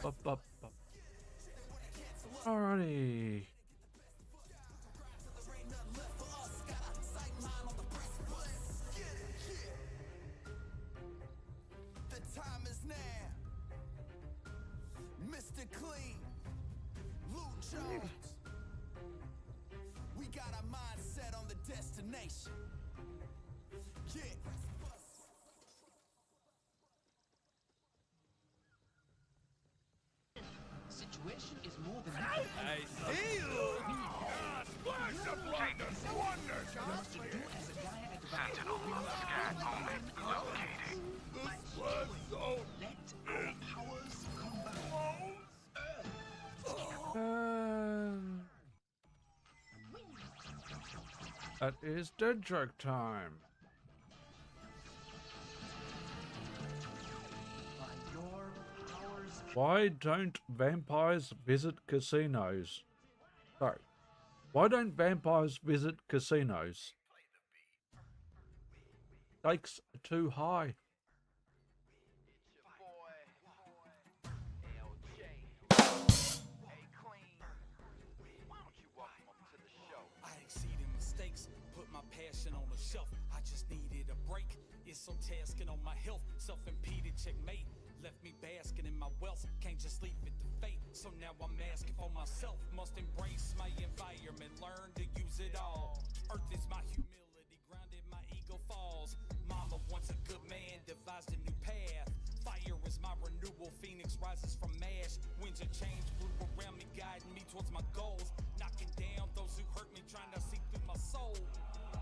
Ba-ba-ba. Alrighty. The time is now. Mr. Clean, Luke Jones. We got our mind set on the destination. Yeah. Situation is more than I see you! Splash of London wonder! Sentinel on the scan moment locating. This was so... Let our powers That is dead joke time. Why don't vampires visit casinos? Sorry. Why don't vampires visit casinos? Stakes are too high. I exceeded mistakes, put my passion on the shelf. I just needed a break. It's so tasking on my health. Self-impeded checkmate. Left me basking in my wealth. Can't just leave it to fate. So now I'm asking for myself. Must embrace my environment. Learn to use it all. Earth is my humility. Grounded my ego falls. Mama once a good man devised a new path. Fire is my renewal. Phoenix rises from ash. Winds of change blew around me, guiding me towards my goals. Knocking down those who hurt me, trying to see through my soul.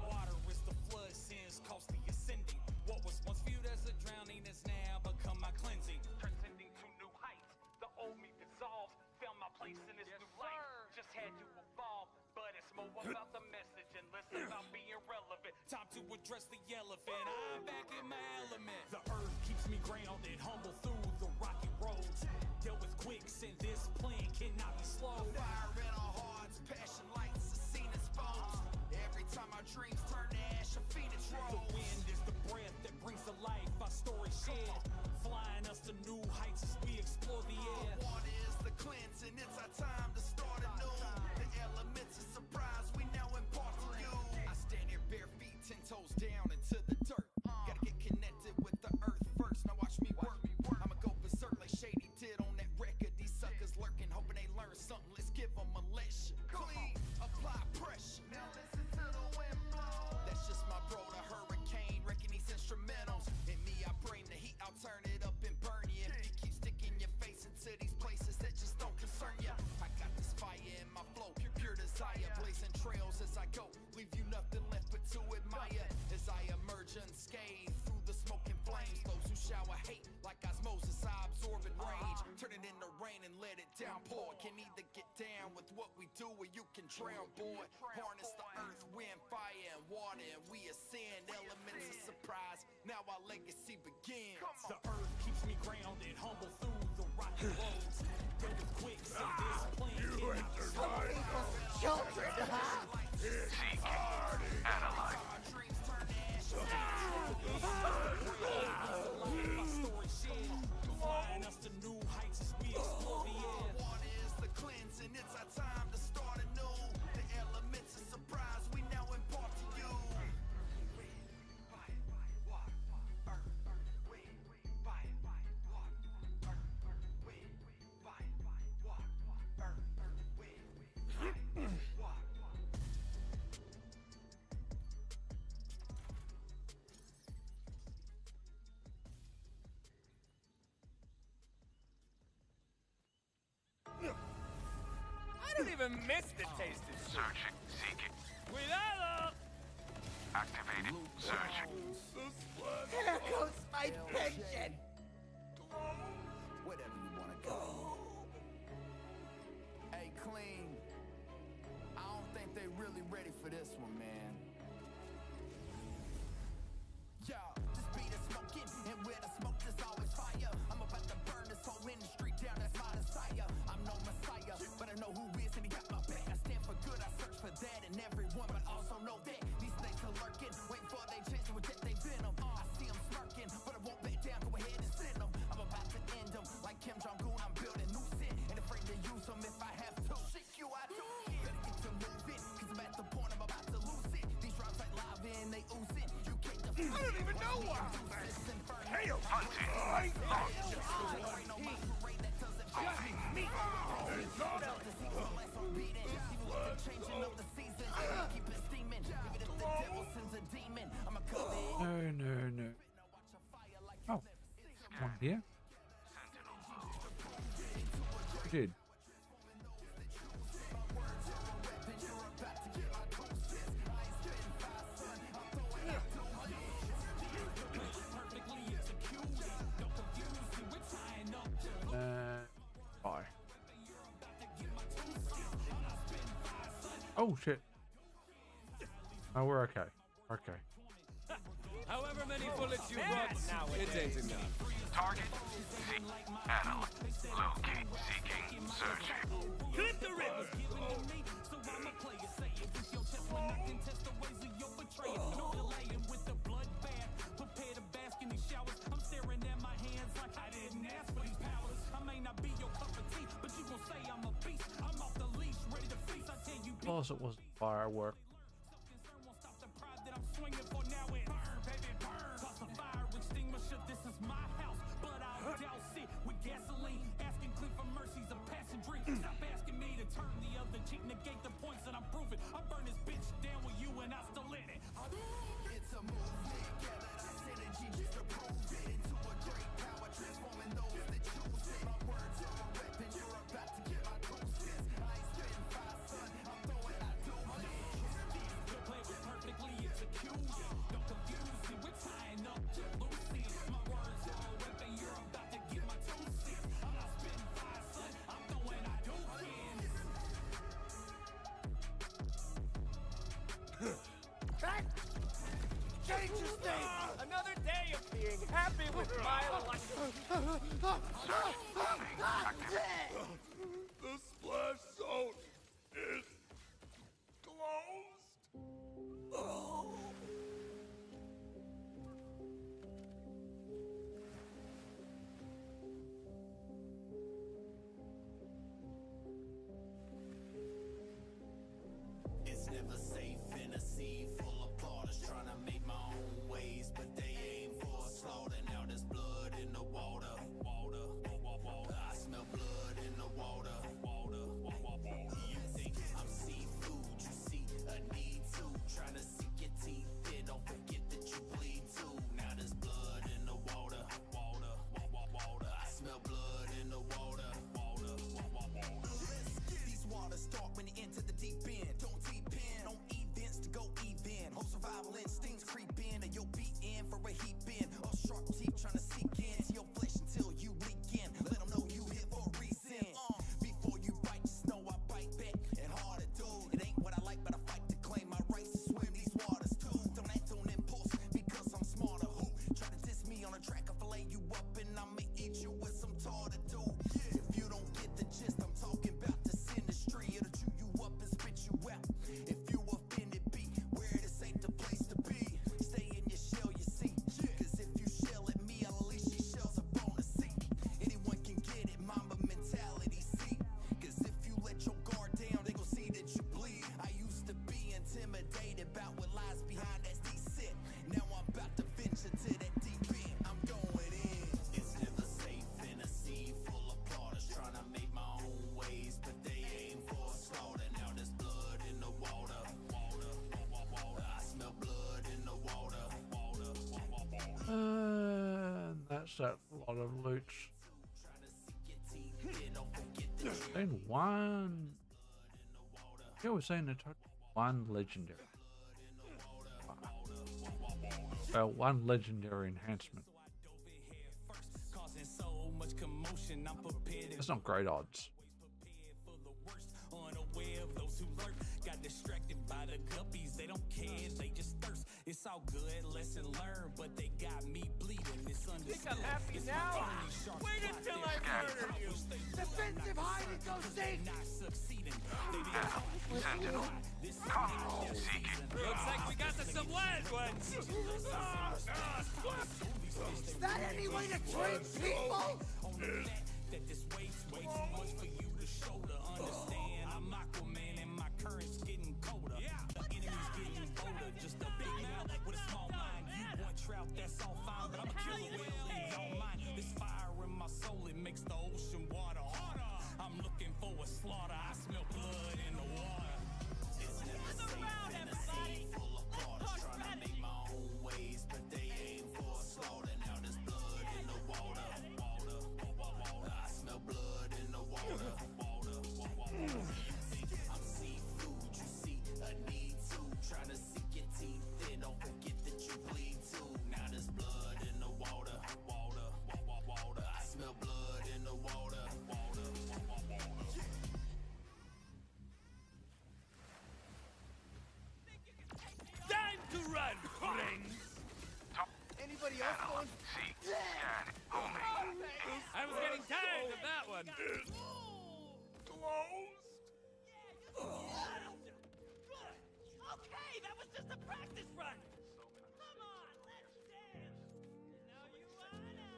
Water is the flood, sins cost the ascending. What was once viewed as a drowning is now become my cleansing. Transcending to new heights, the old me dissolved. Found my place in this new light. Just had to evolve, but it's more about the message and less about being relevant. Time to address the elephant. I'm back in my element. The earth keeps me grounded, humble through the rocky roads. Dealt with quicksand, this plan cannot be slowed. Fire in our hearts, passion lights, a scene exposed. Every time our dreams turn to ash, a phoenix The rolls. wind is the breath that brings to life our story shared. Flying us to new heights as we explore the air. Water is the cleansing, it's our time to start anew. The elements of surprise we now impart to you. I stand here bare feet, 10 toes down into the dirt. Gotta get connected with the earth first, now watch me work. I'ma go berserk like Shady did on that record. These suckers lurking, hoping they learn something. Let's give them a lesson. Clean, apply pressure. Now listen to the wind blow. That's just my bro, the hurricane, wrecking these instrumentals. In me, I bring the heat, I'll turn it up and burn you. If you keep sticking your face into these places that just don't concern you. I got this fire in my flow, pure desire, blazing trails as I go. Leave you nothing left but to admire. As I emerge unscathed through the smoking flames. Those who shower hate like osmosis, I absorb and rage. Turn it into rain and let it downpour. Can either get down with what we do or you can drown, boy. Harness the earth, wind, fire, and water, and we ascend. Elements of surprise, now our legacy begins. The earth keeps me grounded, humble through the rocky roads. Dealt with quicksand, this plan cannot be slowed. Children, Seeking. Analyze. Flying us to new heights as we explore the air. Water is the cleansing, it's our time to start anew. The elements of surprise we now impart to you. I don't even miss the taste of shit. Searching, seeking. Cuidado! Activated, searching. There goes my pension! Whatever you wanna go. Hey, Clean. I don't think they really ready for this one, man. Yo, this beat is smoking, and where the smoke there's always fire. I'm about to burn this whole industry down, that's my desire. I'm no messiah, but I know who is, and he got my back. I stand for good, I search for that in everyone, but also know that these snakes are lurking, waiting for they chance to reject they venom. I see them smirking, but I won't back down, go ahead and send them. I'm about to end them, like Kim Jong-un, I'm building new sin, and afraid to use them if I have to. Shit you, I don't care. Better get to moving, cause I'm at the point I'm about to lose it. These drops like lava and they oozing, you can't defuse it. I don't even know why! Hail, hunting. No. Oh, one here. We did. Bye. Oh shit. Oh, we're okay. Okay. However many bullets you brought now, it ain't enough. Target, seek, analyze. Locate, seeking, searching. Clip the river! Of course it wasn't firework. Stop asking me to turn the other cheek, negate the points that I'm proving. I burn this bitch down with you and I still in it. It's a movement, gathered our synergy just to prove it. Into a great power, transforming those that choose it. My words are a weapon, you're about to get my doses. I ain't spitting fire, son, I'm throwing out doses. Your play was perfectly executed. Don't confuse it, we're tying up loose ends. My words are a weapon, you're about to get my 2 cents. I'm not spitting fire, son, I'm throwing out doses. Change your state! Another day of being happy with my life! The splash zone is closed. It's never safe in a sea full of plotters trying to make my own ways, but they aim for a slaughter. Now there's blood in the water. I smell blood in the water. You think I'm seafood? You see a need to trying to sink your teeth in. Don't forget that you bleed too. Now there's blood in the water. I smell blood in the water. These waters start when you enter the deep end. Don't deep in on events to go even. Whole survival instincts creep in, and you'll be in for a heap in. Or sharp teeth trying to seek into your flesh until you leak in. Let them know you here for a reason. Before you bite, just know I bite back and hard to do. It ain't what I like, but I fight to claim my rights to swim these waters too. Don't act on impulse because I'm smarter. Who try to diss me on a track? I'll fillet you up and I'ma eat you with some tartar too. If you don't get the gist, I'm talking about this industry. It'll chew you up and spit you out. If you offended, be where this ain't the place to be. Stay in your shell, you see. Cause if you shell at me, I'll unleash these shells up on the seat. Anyone can get it, mama mentality, see. Cause if you let your guard down, they gon' see that you bleed. I used to be intimidated about what lies behind that deceit. Now I'm about to venture to that deep end. I'm going in. It's never safe in a sea full of plotters trying to make my own ways, but they aim for a slaughter. Now there's blood in the water. I smell blood in the water. And that's that lot of loot. Then one. Yeah, we're saying it's one legendary. Well, one legendary enhancement. That's not great odds. Unaware of those who lurk, got distracted by the guppies. They don't care, they just thirst. It's all good, lesson learned, but they got me bleeding. Misunderstood. Think I'm happy now? Wait until I murder you. Defensive hide and go seek. Not succeeding. Sentinel, come seeking. Looks like we got the some land ones. Is that any way to treat people? That this waits way too much for you to shoulder. Understand, I'm Aquaman and my current's getting colder. The enemy's getting bolder. Just a big mouth with a small mind. You want trout, that's all fine, but I'm a killer whale in your mind. This fire in my soul, it makes the ocean water harder. I'm looking for a slaughter. I smell blood in the water. It's never safe in a sea full of waters. Trying to make my own ways, but they aim for a slaughter. Now there's blood in the water. I smell blood in the water. I'm seafood, you see, a need to. Trying to sink your teeth in, don't forget that you bleed too. Now there's blood in the water. I smell blood in the water. Time to run, friends. Anybody else going? Scan, homing. I was getting tired of that one. Okay, that was just a practice run. Come on, let's dance. Now you wanna.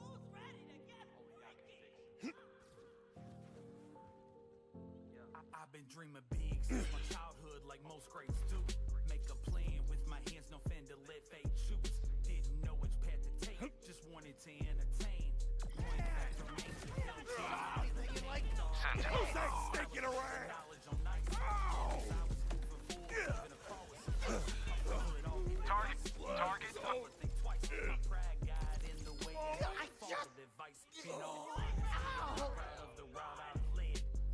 Who's ready to get freaky? I've been dreaming big since my childhood, like most greats do. Make a plan with my hands, no fan to let fate choose. Didn't know which path to take, just wanted to entertain. One factor remains to Sentinel, sticking around. Target.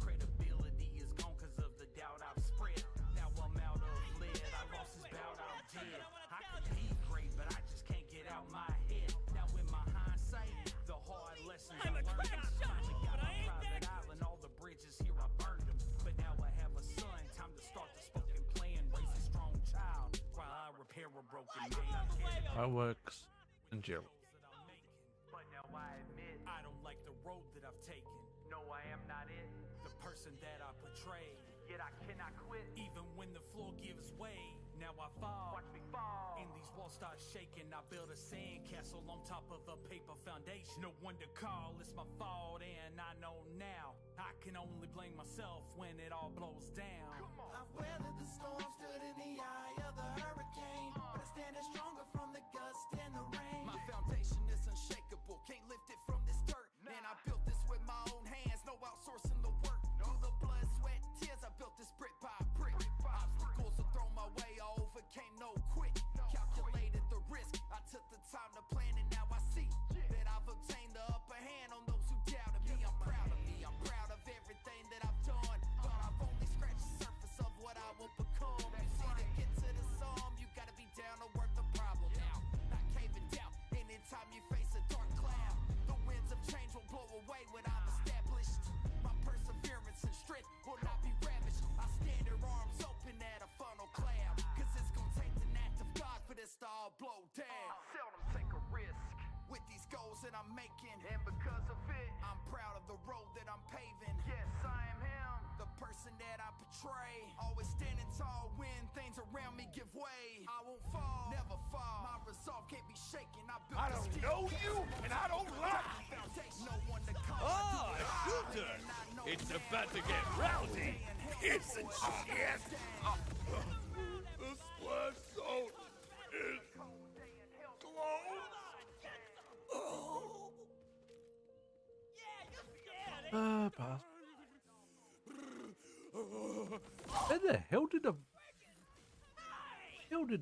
Credibility is gone cause of the doubt I've spread. Now I'm out of lead. I lost his bout out dead. I could be great, but I just can't get out my head. Now in my hindsight, the hard lessons I'm a great shot, but I ain't that island, all the bridges here I burned them. But now I have a son, time to start the spoken plan. Raise a strong child while I repair a broken man. Fireworks and jelly. But now I admit I don't like the road that I've taken. No, I am not it. The person that I portray. Yet I cannot quit. Even when the floor gives way. Now I fall. Watch me fall. And these walls start shaking. I build a sandcastle on top of a paper foundation. No one to call, it's my fault, and I know now. I can only blame myself when it all blows down. I've weathered the storm, stood in the eye of the hurricane, but I stand stronger from the gust and the rain. My foundation is unshakable, can't lift it from this dirt. And I built this with my own hands, no outsourcing the work. Through the blood, sweat, tears, I built this brick by brick. Obstacles are thrown my way, I overcame no quick. Calculated the risk, I took the time to plan, and now I see that I've obtained the upper hand on those who doubted me. I'm proud of me, I'm proud of everything that I've done, but I've only scratched the surface of what I will become. You see, to get to the sum, you gotta be down to work the problem out, not caving down. Anytime you face a dark cloud, the winds of change will blow away what I've established. My perseverance and strength will not be ravished. I stand here arms open at a funnel cloud, cause it's gonna take an act of God for this to all blow down. I seldom take a risk with these goals that I'm making, and because of it, I'm proud of the road that I'm paving. Yes, I am him, the person that I portray. Always standing tall when things around me give way. I won't fall, never fall. My resolve can't be shaken. I don't know you, and I don't like you. No one to call. Ah, shooter! It's about to get rowdy, isn't it? The splash zone is close. Pass. Where the hell did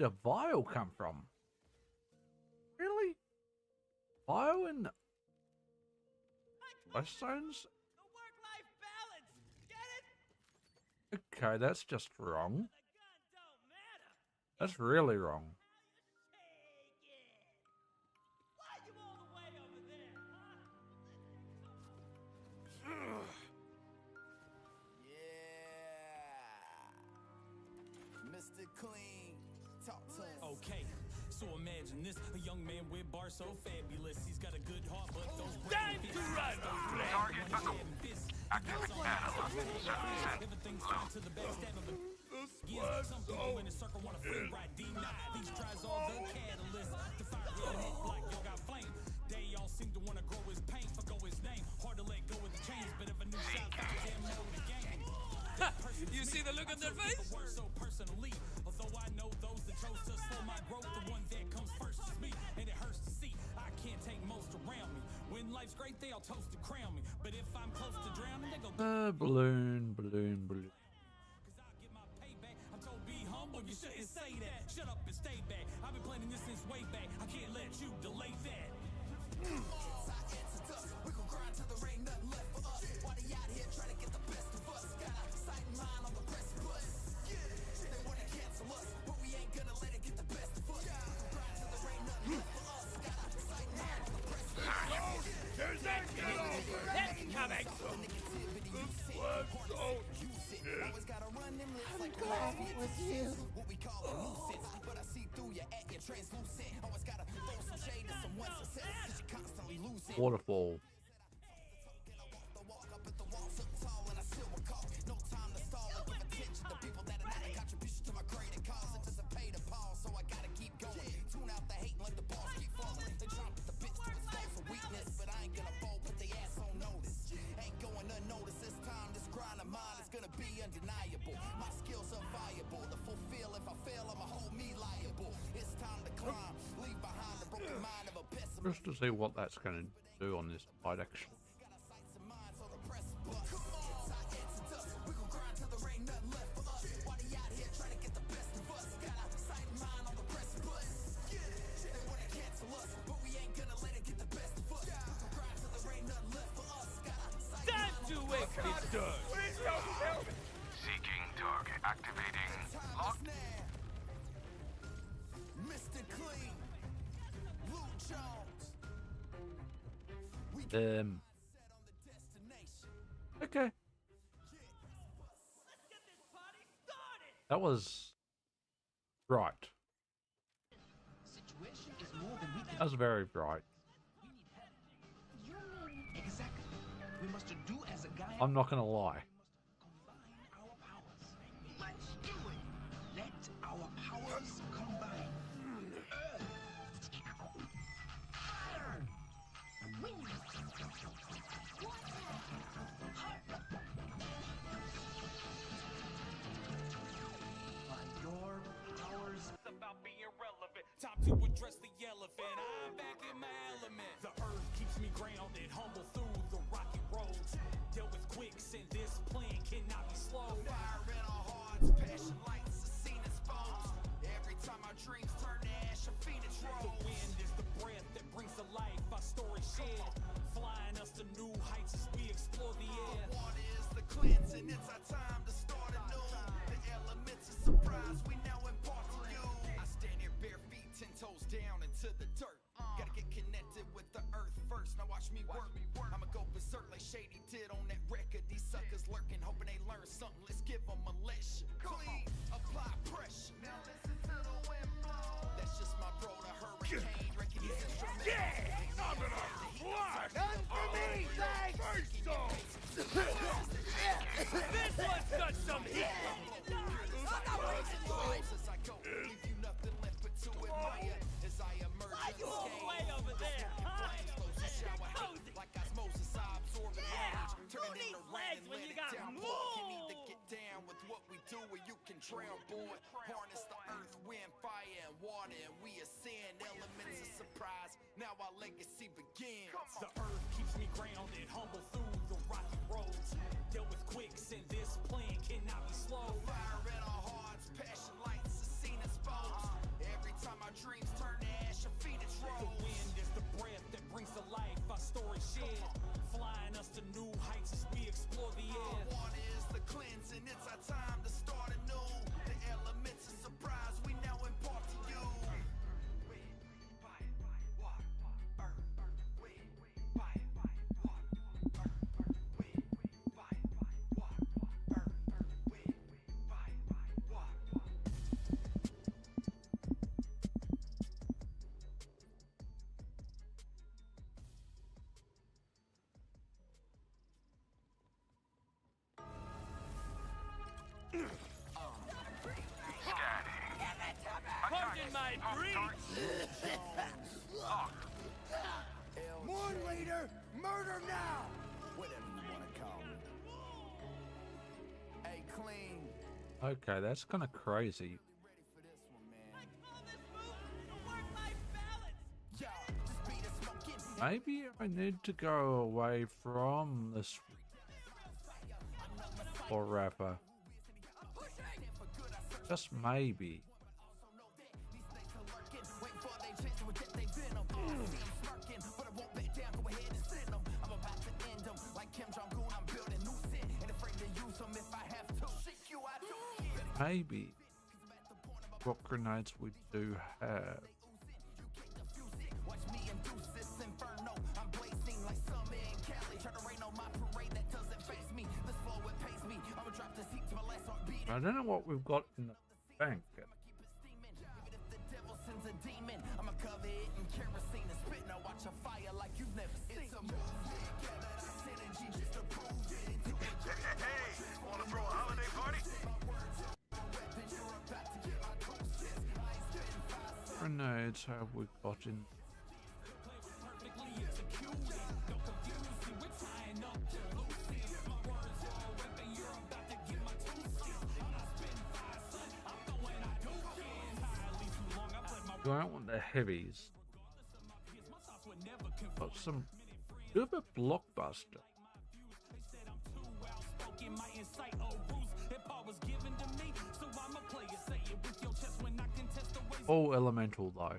a vial come from? Really? Bio and West Zones? Okay, that's just wrong. That's really wrong. Mr. Clean, talk to us. Okay, so imagine this, a young man with bars so fabulous. He's got a good heart, but those Time to run! Target active analog. Service everything's fine to the backstab of a some people in the circle want to free ride D9. These tries all the catalyst to fire real hit like yo got flame. They all seem to want to grow his pain, forgo his name. Hard to let go of the chains, but if a new shot fires, damn know the game. You see the look on their face? So personally, although I know those that chose to slow my growth, the one that comes first is me, and it hurts to see. I can't take most around me. When life's great, they all toast to crown me. But if I'm close to drowning, they go Balloon. Cause I'll get my payback. I'm told be humble, you shouldn't say that. Shut up and stay back. I've been planning this since way back. I can't let you delay that. We gon' grind till there ain't nothing left for us. Why they out here trying to get the best of us? Got a sight and mind on the precipice. They wanna cancel us, but we ain't gonna let it get the best of us. We gon' grind till there ain't nothing left for us. Got a sight and mind on the precipice. There's that kid over! That's coming! Always gotta run them lips like the last was you. What we call a nuisance, but I see through you at your translucent. Always gotta throw some shade to someone's success, cause you're constantly losing. Waterfall. The walk up at the wall, so tall and I still recall. No time to stall or give attention to people that are not a contribution to my greater cause. It doesn't pay to pause, so I gotta keep going. Tune out the hate and let the balls keep falling. They drop the bitch to its false for weakness, but I ain't gonna fold, put they ass on notice. Ain't going unnoticed this time. This grind of mine is gonna be undeniable. My skills are viable to fulfill. If I fail, I'ma hold me liable. It's time to climb, leave behind the broken mind of a pessimist. Just to see what that's going to do on this fight, actually. Time to wake this done! Seeking target. Activating lock. Mr. Clean, Luke Jones. Okay. That was right. Situation is more than we can. That was very right. You mean exactly? We must do as a guy. I'm not gonna lie. Combine our powers. Let's do it. Let our powers combine. Fire. Wind. By your powers. It's about being relevant. Time to address the elephant. I'm back in my element. The earth keeps me grounded, humble through the rocky roads. Dealt with quicksand. This plan cannot be slowed. Fire in our hearts, passion lights, the scene exposed. Every time our dreams turn to ash, a phoenix The rose. wind is the breath that brings to life our story shared, flying us to new heights as we explore the air. Water is the cleansing, it's our time to start anew. The elements of surprise we now impart to you. I stand here bare feet, 10 toes down into the dirt. Gotta get connected with the earth first, now watch me work. I'ma go berserk like Shady did on that record. These suckers lurking, hoping they learn something. Let's give them a lesson. Clean, apply pressure. Now listen to the wind blow. That's just my bro, the hurricane. Wrecking these instruments. Yeah! I'm gonna fly! None for me, thanks! First off! This one's got some heat! As I go, leave you nothing left but to admire. As I emerge unscathed. Way over there. Like osmosis, I absorb the rage. Turn Who it needs into rain legs and when let you it got down. Boy, you need to get down with what we do, or you can drown, boy. Harness the earth, wind, fire, and water, and we ascend. Elements of surprise. Now our legacy begins. The earth keeps me grounded, humble through the rocky roads. Dealt with quicksand. This plan cannot be slowed. Fire in our hearts, passion lights, the scene exposed. Every time our dreams turn to ash, a phoenix The rose. wind is the breath that brings Mourn later, murder now! Whatever you want to call me. Hey, Clean. Okay, that's kind of crazy. Maybe I need to go away from this poor rapper. Just maybe. Maybe what grenades we do have. I don't know what we've got in the bank. Wanna throw a holiday party? Grenades have we got in? I don't want the heavies. Got some bit of a blockbuster. All elemental though.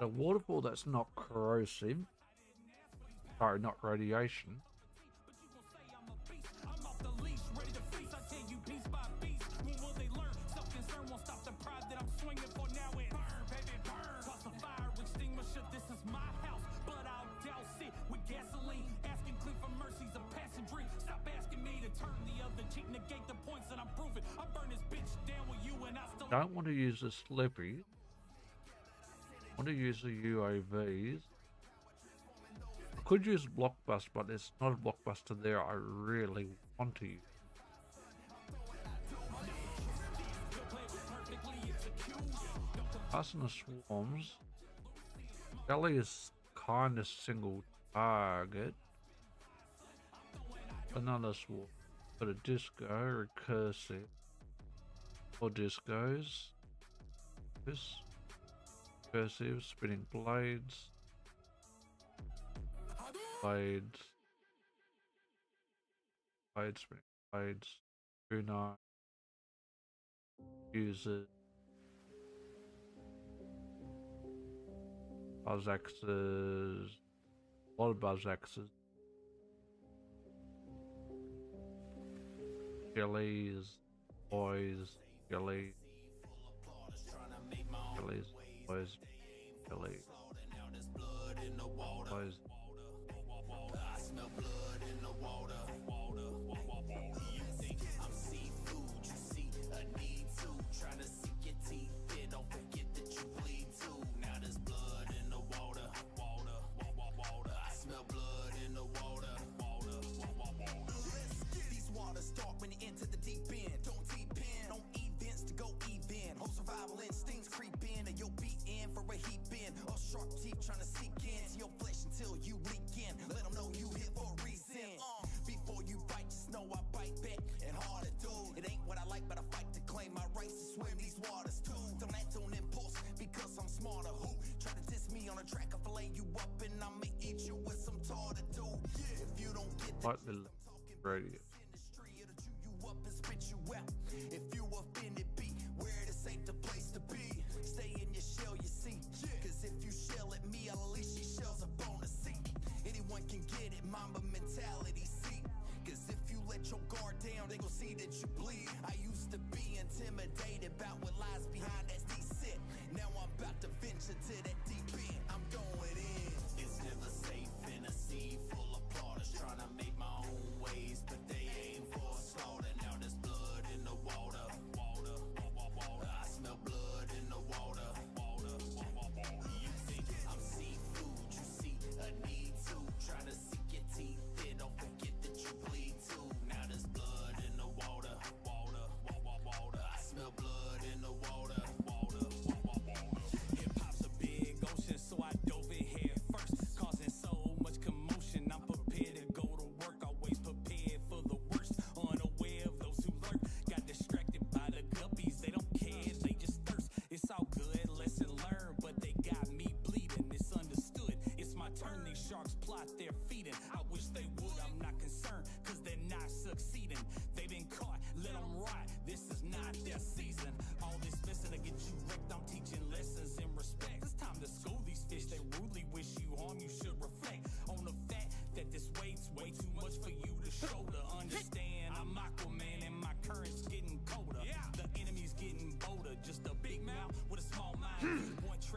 A waterfall that's not corrosive. Sorry, not radiation. Don't want to use the Slippy. I want to use the UAVs. I could use Blockbuster, but there's not a Blockbuster there I really want to use. Passing the swarms. Shelly is kind of single target. Another swarm. Got a disco, recursive. Or discos. This. Recursive, spinning blades. Blades. Blades, spinning blades. Kunai. Uses. Buzz axes. A lot of buzz axes. Jellies. Boys. Jellies. Jellies. Boys. Jellies. Boys. I smell blood in the water. You think I'm seafood, you see a need to. Trying to sink your teeth in, don't forget that you bleed too. Now there's blood in the water. I smell blood in the water. These waters dark when you enter the deep end. Don't depend on events to go even. Whole survival instincts creep in, and you'll be in for a heap in. Or sharp teeth trying to seek into your flesh until you leak in. Let them know you here for a reason. Before you bite, just know I bite back and hard to do. It ain't what I like, but I fight to claim my rights to swim these waters too. Don't act on impulse because I'm smarter. Who try to diss me on a track? I fillet you up and I'ma eat you with some tar to do. If you don't get Like the radio. up and spit you out. If you offended, be where it is safe the place to be. Stay in your shell, you see. Cause if you shell at me, I'll at least she shells up on the seat. Anyone can get it, mamba mentality, see. Cause if you let your guard down, they gon' see that you bleed. I used to be intimidated about what lies behind that decent. Now I'm about to venture to that deep end. I'm going in. It's never safe in a sea full of plotters trying to make my own ways, but they aim for a slaughter. Now there's blood in the water. I smell blood in the water. You think I'm seafood, you see a need to. Trying to sink your teeth in, don't forget that you bleed too. Now there's blood in the water.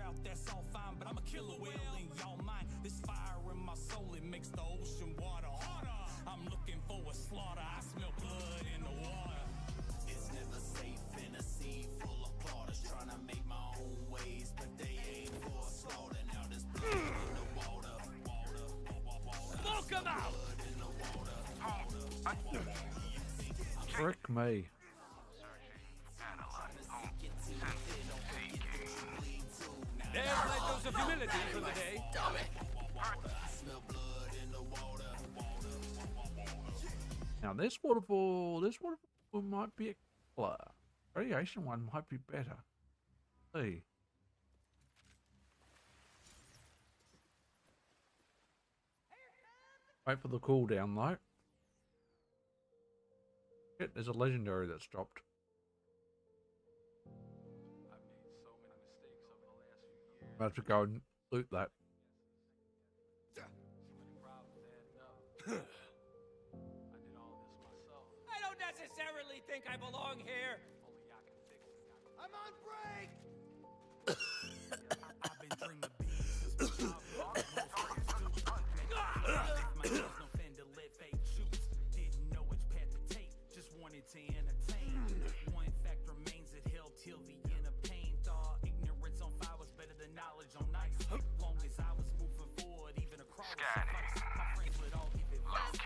route, that's all fine, but I'm a killer whale in y'all mind. This fire in my soul, it makes the ocean water harder. I'm looking for a slaughter, I smell blood in the water. It's never safe in a sea full of plotters trying to make my own ways, but they aim for a slaughter. Now there's blood in the water. Smoke 'em out! Frick me. There's my dose of humility for the day. Now this waterfall might be a colour. Variation one might be better. See. Wait for the cooldown though. Shit, there's a legendary that's dropped. I've made so many mistakes over the last few years. I have to go and loot that. So many problems adding up. I did all this myself. I don't necessarily think I belong here. Only y'all can fix it. I'm on break! I've been dreaming big since my childhood. My heels no fin to live fake shoots. Didn't know which path to take, just wanted to entertain. One fact remains, it held till the end of pain. Thought ignorance on fire was better than knowledge on ice. Long as I was moving forward, even across the suffice. My friends would all give advice.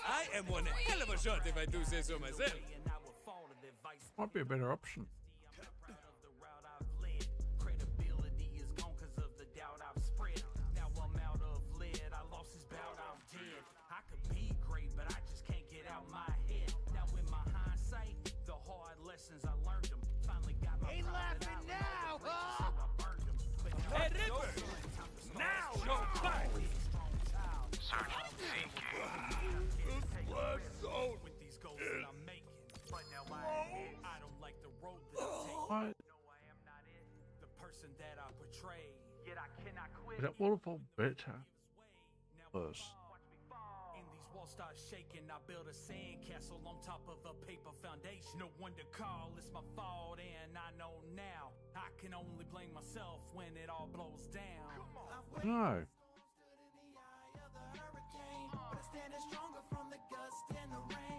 I am one hell of a shot if I do say so myself. And I would fall to their vice. Might be a better option. I'm not proud of the route I've led. Credibility is gone cause of the doubt I've spread. Now I'm out of lead, I lost this bout, I'm dead. I could be great, but I just can't get out my head. Now in my hindsight, the hard lessons I learned them. Finally got my Ain't pride that laughing I now, remember, huh? so I burned them. But now Hey, I know Ripper! it's time to start Now strong. you're back! Strong child. Searching, seeking. With these goals that I'm making. But now I don't like the road that I'm taking. What? No, I am not it. The person that I portray. Yet I cannot quit. Is that waterfall better? Worse. And these walls start shaking. I build a sandcastle on top of a paper foundation. No one to call, it's my fault, and I know now. I can only blame myself when it all blows down. No.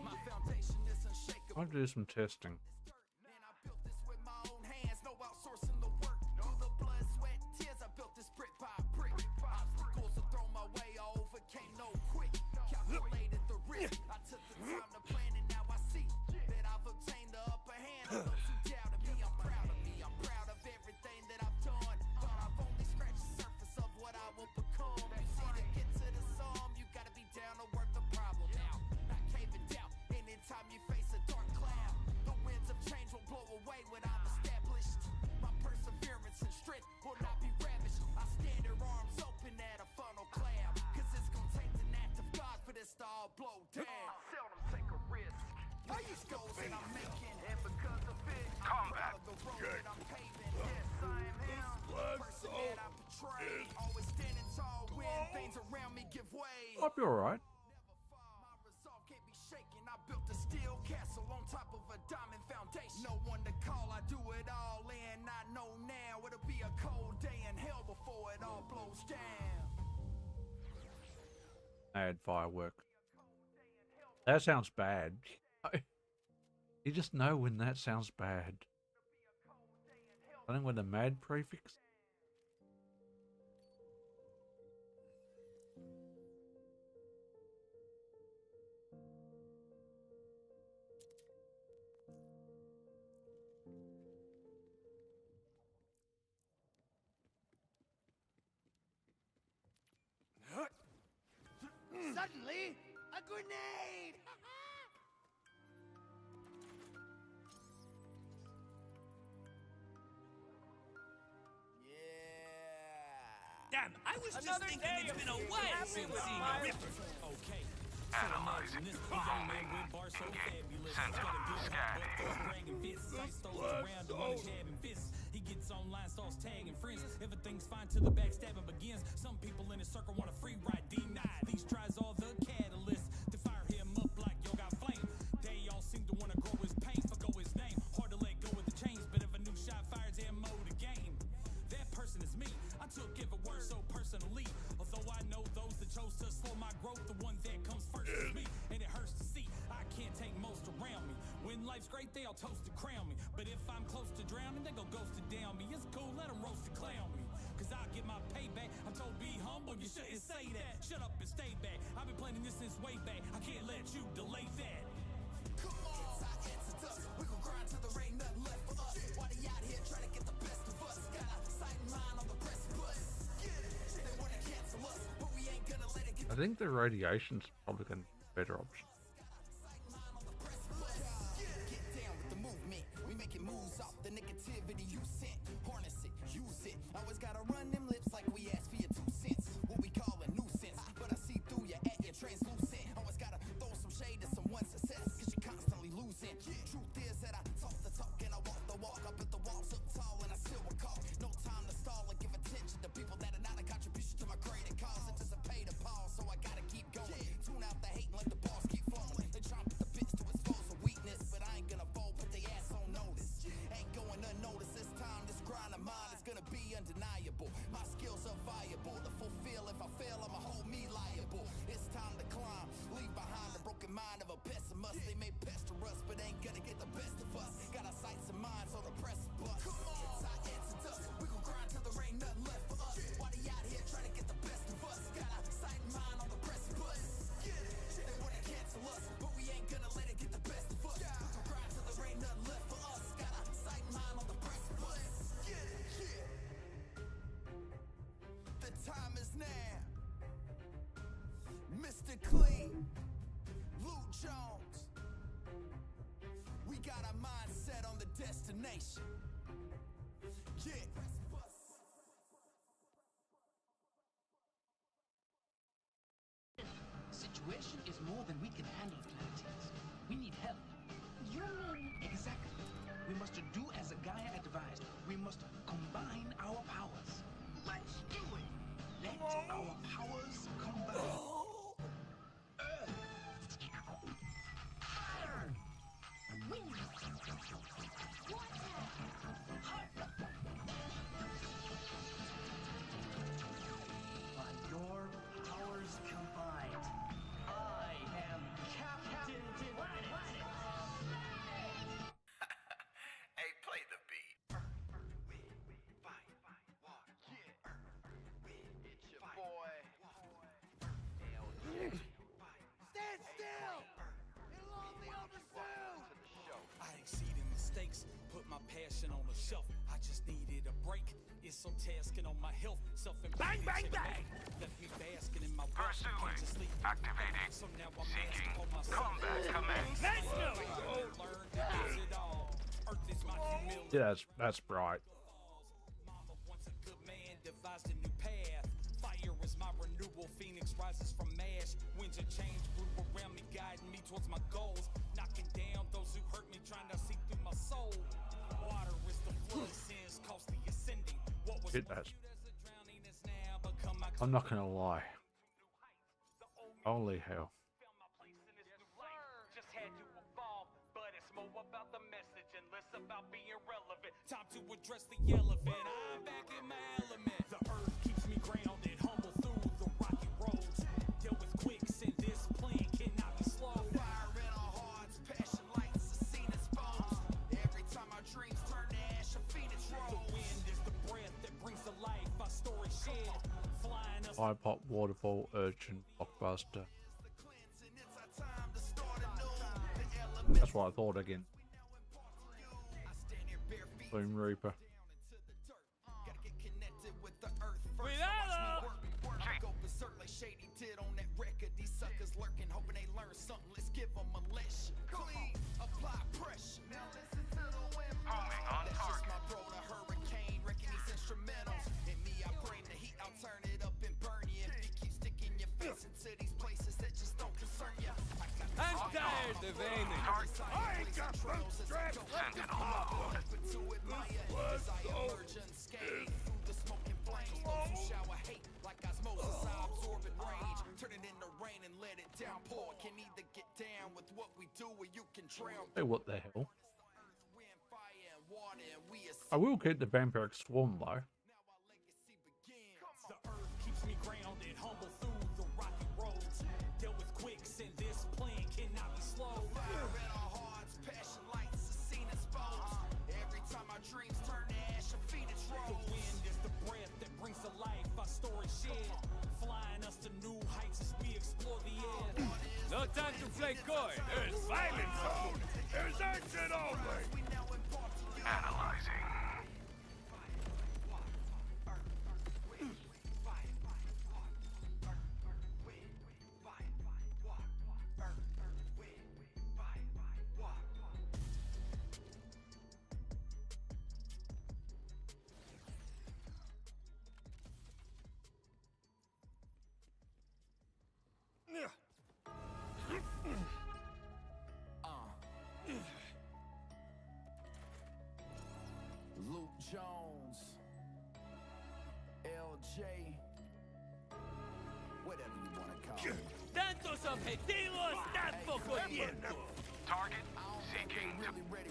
My foundation is unshakable. I'll do some testing. And I built this with my own hands, no outsourcing the work. Through the blood, sweat, tears, I built this brick by brick. Obstacles are thrown my way, I overcame no quick. Calculated the risk, I took the time to plan, and now I see that I've obtained the upper hand of those who doubted me. I'm proud of me, I'm proud of everything that I've done. Thought I've only scratched the surface of what I will become. You see, to get to the sum, you gotta be down to work the problem out. Not caving down anytime you face a dark cloud. The winds of change will blow away what I've established. My perseverance and strength will not be ravished. I stand here arms open at a funnel cloud. Cause it's gonna take the act of God for this to all blow down. Seldom take a risk. All these goals that I'm making, and because of it, I'm Combat. proud of the road that I'm paving. Yes, I am him. The person that I portray. Always standing tall when things around me give way. I'll be alright. My resolve can't be shaken. I built a steel castle on top of a diamond foundation. No one to call, I do it all in. I know now it'll be a cold day in hell before it all blows down. Add firework. That sounds bad. You just know when that sounds bad. I think with the mad prefix. Suddenly, a grenade! Damn, I was just Another thinking day it's of been a being while happy since with seeing my- a Ripper. Okay. Analyzing. This young man with bars so fabulous. Sensor Got a good scanning. but those bragging fists. Ice stones around the money jabbing fists. He gets online, starts tagging friends. Everything's fine till the backstabbing begins. Some people in the circle want a free ride denied. These tries are the catalyst to fire him up like yo got flame. They all seem to want to grow his pain, forgo his name. Hard to let go of the chains, but if a new shot fires ammo the game. That person is me. drowning, they gon' ghost it down me. It's cool, let them roast and clown me. Cause I'll get my payback. I'm told be humble, you shouldn't say that. Shut up and stay back. I've been planning this since way back. I can't let you delay that. Come on, it's our answer to us. We gon' grind till there ain't nothing left for us. Why they out here trying to get the best of us? Got a sight and mind on the precipice. They wanna cancel us, but we ain't gonna let it get I think the radiation's probably going to be a better option. Get down with the movement. We making moves off the negativity you sent. Harness it, use it. Always gotta run them lips like we asked for your 2 cents. What we call a nuisance, but I see through you at your translucent. Always gotta throw some shade to someone's success, cause you're constantly losing. Truth is that I talk the talk and I walk the walk. I built the walls up tall and I still recall. No time to stall or give attention to people that are not a contribution to my greater cause. It doesn't pay to pause, so I gotta keep going. Tune out the hate and let the balls keep flowing. They chomp at the bits to expose a weakness, but I ain't gonna fold, put they ass on notice. Ain't going unnoticed this time. This grind of mine is gonna be undeniable. My skills are viable to fulfill. If I fail, I'ma hold me liable. It's time to climb, leave behind the broken mind of a pessimist. They may pester us, but ain't gonna get the best of us. Got our sights and minds on the precipice. Come on, it's our answer to us. We gon' grind till there ain't nothing left for us. Why they out here trying to get the best of us? Got our sight and mind on the precipice. They wanna cancel us, but we ain't gonna let it get the best of us. We gon' grind till there ain't nothing left for us. Got our sight and mind on the precipice. The time is now. Mr. Clean, Luke Jones. We got our mind set on the destination. Yeah. Situation is more than we can handle, Atlanteans. We need help. You mean exactly? We must do as a Gaia advised. We must combine our powers. Let's do it. Let our powers combine. Fire! Wind! Water! By your powers combined, I am Captain Planet. Hey, play the beat. It's your boy. Stand still! It'll all be over soon! I exceeded mistakes, put my passion on the shelf. I just needed a break. It's so tasking on my health. Bang, bang, bang! Left me basking in my work. Can't just sleep. Activating. So now I'm Seeking. asking for myself. Combat commence. Let's go! Learn to use it all. Earth is my humility. Yeah, that's bright. Mama once a good man devised a new path. Fire is my renewal. Phoenix rises from ash. Winds of change grew around me, guiding me towards my goals. Knocking down those who hurt me, trying to see through my soul. Water is the flood, sins cost the ascending. What was Hit that. viewed as a drowning is now become my I'm not gonna lie. Holy hell. Found my place in this new life. Just had to evolve, but it's more about the message and less about being relevant. time to address the elephant. I'm back in my element. The earth keeps me grounded, humble through the rocky roads. Deal with quicksand, this plan cannot be slowed. Fire in our hearts, passion lights, a scene exposed. Every time our dreams turn to ash, a phoenix The rolls. wind is the breath that brings to life our story shared. Flying us High pop, waterfall, urchin, blockbuster. That's what I thought again. Boom Reaper. Gotta get connected with the earth first. Cuidado! Go berserk like Shady did on that record. These suckers lurking, hoping they learn something. Let's give them a lesson. Clean, apply pressure. Now listen to the wind. Homing on That's just target. my bro, the hurricane, wrecking these instrumentals. And me, I bring the heat, I'll turn it up and burn you. If you keep sticking your face into these places that just don't concern you. I'm tired of aiming. I ain't got bootstraps. Send it on load. Hey, what the hell? I will keep the vampiric swarm though. The earth keeps me grounded, humble through the rocky roads. Deal with quicksand, this plan cannot be slowed. Fire in our hearts, passion lights, a scene exposed. Every time our dreams time to play coy. There's violence zone. There's action only. Analyzing. Luke Jones, LJ, whatever you want to call me. Tantos objetivos, tan poco tiempo. Target seeking.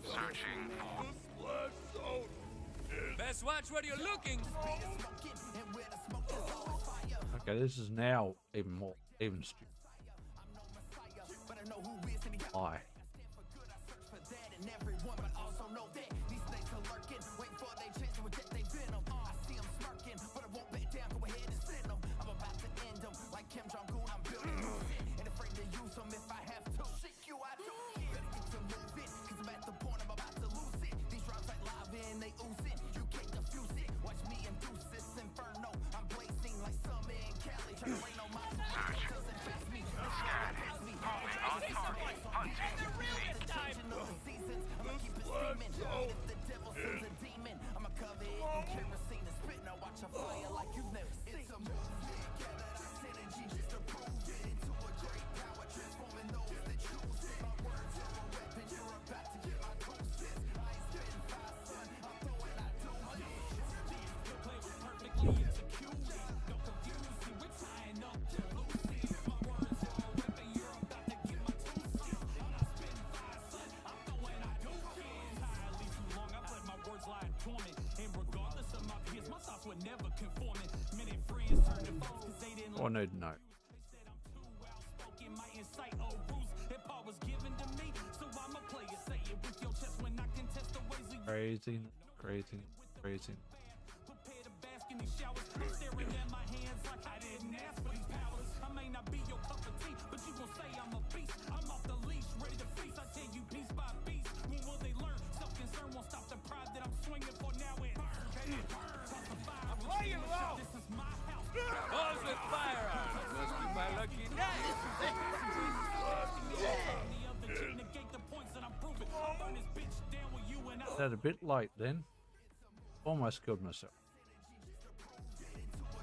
Searching for. Best watch where you're looking. Okay, this is now even stupid. Why? I need to know. Crazy, crazy, crazy. Balls with firearms must be my lucky day. Is that a bit late then? Almost killed myself.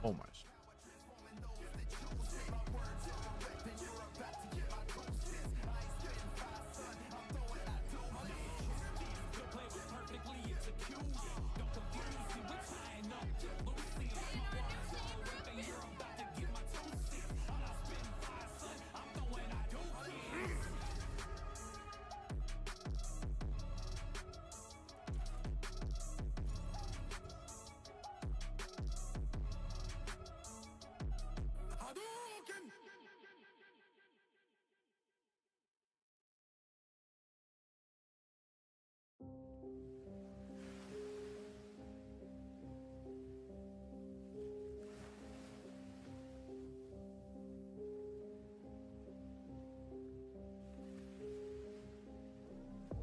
Almost.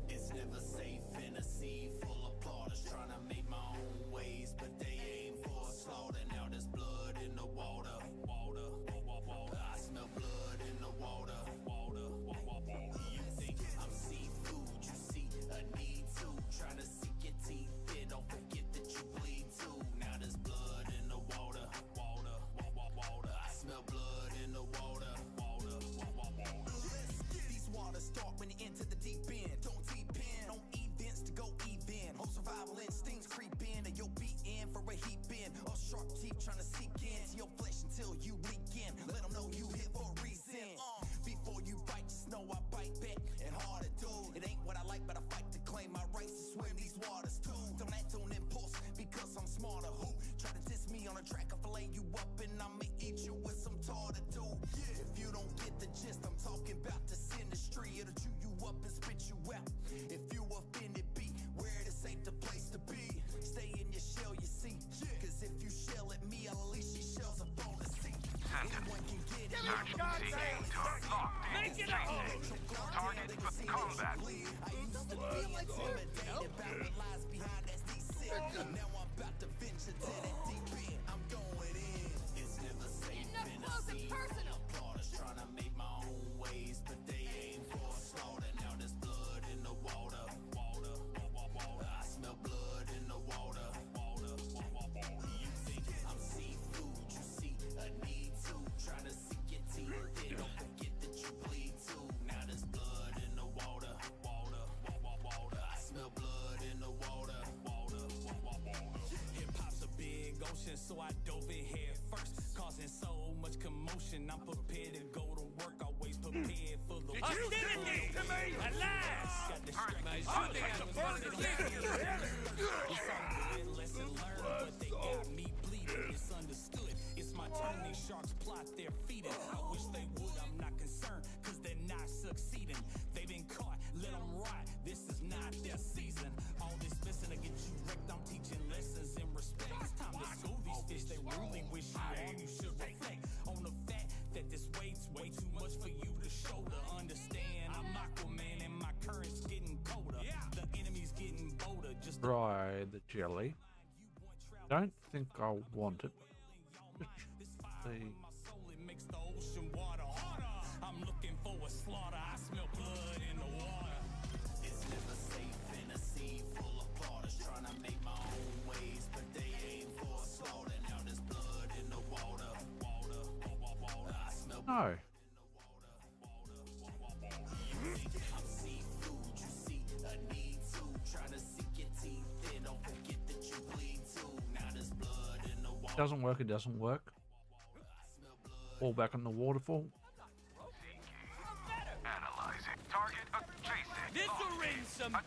It's never safe in a sea full of plotters trying to make my own ways, but they aim for slaughter. Now there's blood in the water. I smell blood in the water. You think I'm seafood? You see a need to trying to sink your teeth in. Don't forget that you bleed too. Now there's blood in the water. I smell blood in the water. These waters start when you enter the deep end. Don't deep in on events to go even. Whole survival instincts creep in, and you'll be in for a heap in. Or sharp teeth trying to seek into your flesh until you leak in. Let them know you here for a reason. Before you bite, just know I bite back and hard to do. It ain't what I like, but I fight to claim my rights to swim these waters too. Don't act on impulse because I'm smarter. Who try to diss me on a track? I'll fillet you up and I'ma eat you with some tartar too. If you don't get the gist, I'm talking about this industry. It'll chew you up and spit you out. If you offended, be where it ain't the place to be. Stay in your shell, you see. Cause if you shell at me, I'll unleash these shells up on the sea. Anyone can get it. Search seeking. Locked in. Make it chasing. Target combat. Trying to make my own ways, but they aim for slaughter. Now there's blood in the water. I smell blood in the water. You think I'm seafood? You see a need to try to sink your teeth. Then don't forget that you bleed too. Now there's blood in the water. I smell blood in the water. Hip hop's a big ocean, so I dove in head first, causing so much commotion. I'm prepared to go to work, always prepared for the Hostility to me! At last! Got the strength. I think I was one of the It's all good, lesson learned, but they got me bleeding. Misunderstood. It's my turn. These sharks plot their feeding. I wish they would. I'm not concerned, cause they're not succeeding. They've been caught. Let them rot. This is not their season. All this missing to get you wrecked. I'm teaching lessons in respect. It's time to school these fish. They really wish you on. You should reflect on the fact that this weight's way too much for you to shoulder. Understand, I'm Aquaman and my current's getting colder. The enemy's getting bolder. Just Try the jelly. Don't think I want it. See. it makes the ocean water harder. I'm looking for a slaughter. I smell blood in the water. It's never safe in a sea full of plotters trying to make my own ways, but they aim for slaughter. Now there's blood in the water. I smell No. You think I'm seafood? You see a need to try to sink your teeth. Then don't forget that you bleed too. Now there's blood in the water. Doesn't work, it doesn't work. All back on the waterfall. Analyzing. Target chasing. This'll ring some bells.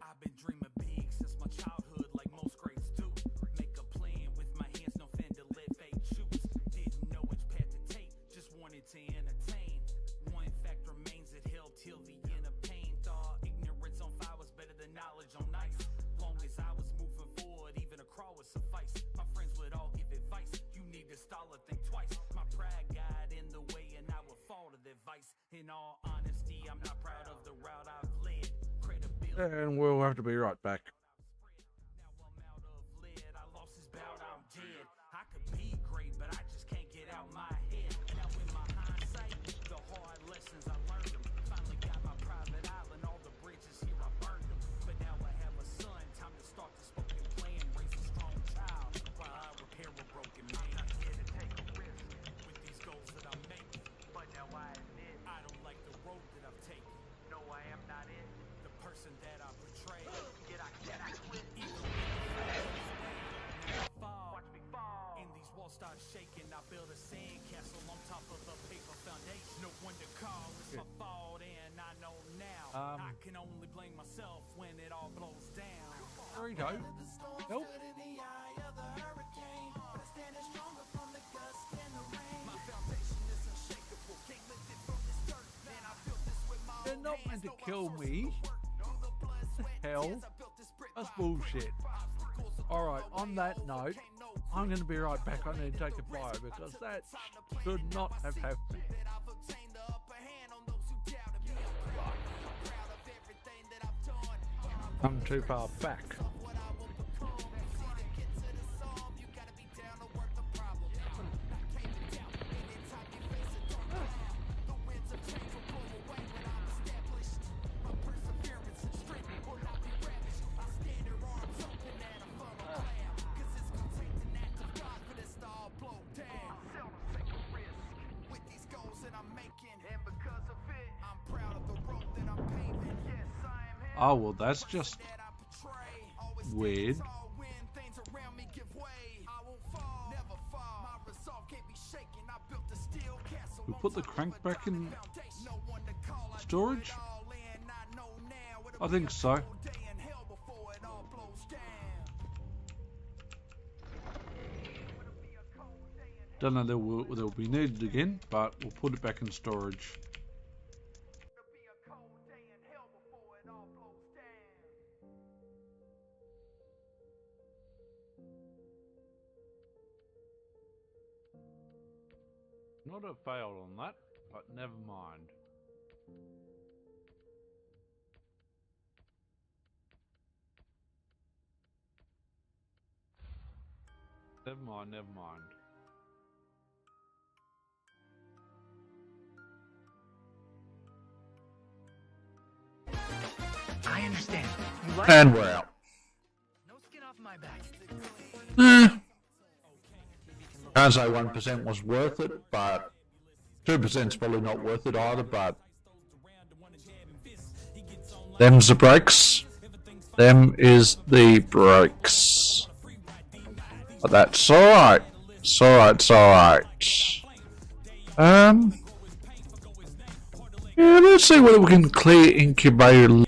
I've been dreaming big since my childhood, like most greats do. Make a plan with my hands, no fan to let fate choose. Didn't know which path to take, just wanted to entertain. One fact remains, it held till the end of pain. Thought ignorance on fire was better than knowledge on ice. Long as I was moving forward, even a crawl would suffice. My friends would all give advice, you need to stall or think twice. My pride got in the way and I would fall to their vice. In all honesty, I'm not proud of the route I've led. And we'll have to be right back. Now I'm out of lead. I lost this bout, I'm dead. I could be great, but I just can't get out my head. Now in my hindsight, the hard lessons I learned them. Finally got my private island, all the bridges here I burned them. But now I have a son, time to start the spoken plan. Raise a strong child while I repair a broken man. I'm not here to take a risk with these goals that I'm making. But now I admit I don't like the road that I've taken. No, I am not it. The person that I portray. Yet I quit. Even fall. Watch me fall. And these walls start shaking. I build a sandcastle on top of a paper foundation. No one to call. It's my fault, and I know now. I can only blame myself when it all blows down. There you go. Nope. My foundation is unshakable. Can't lift it from this dirt. Man, I built this with my They're not meant to kill me. Hell, that's bullshit. Alright, on that note, I'm going to be right back. I need to take a bio because that should not have happened. I'm too far back. Oh, well, that's just weird. Never fall. My resolve can't be shaken. We put the crank back in storage? I think so. Don't know they'll be needed again, but we'll put it back in storage. Not a fail on that, but never mind. Never mind, never mind. I understand. You like And we're out. no skin off my back. Can't say 1% was worth it, but 2% is probably not worth it either, but them's the breaks. Them is the breaks. But that's alright. It's alright, it's alright. Yeah, let's see whether we can clear incubator.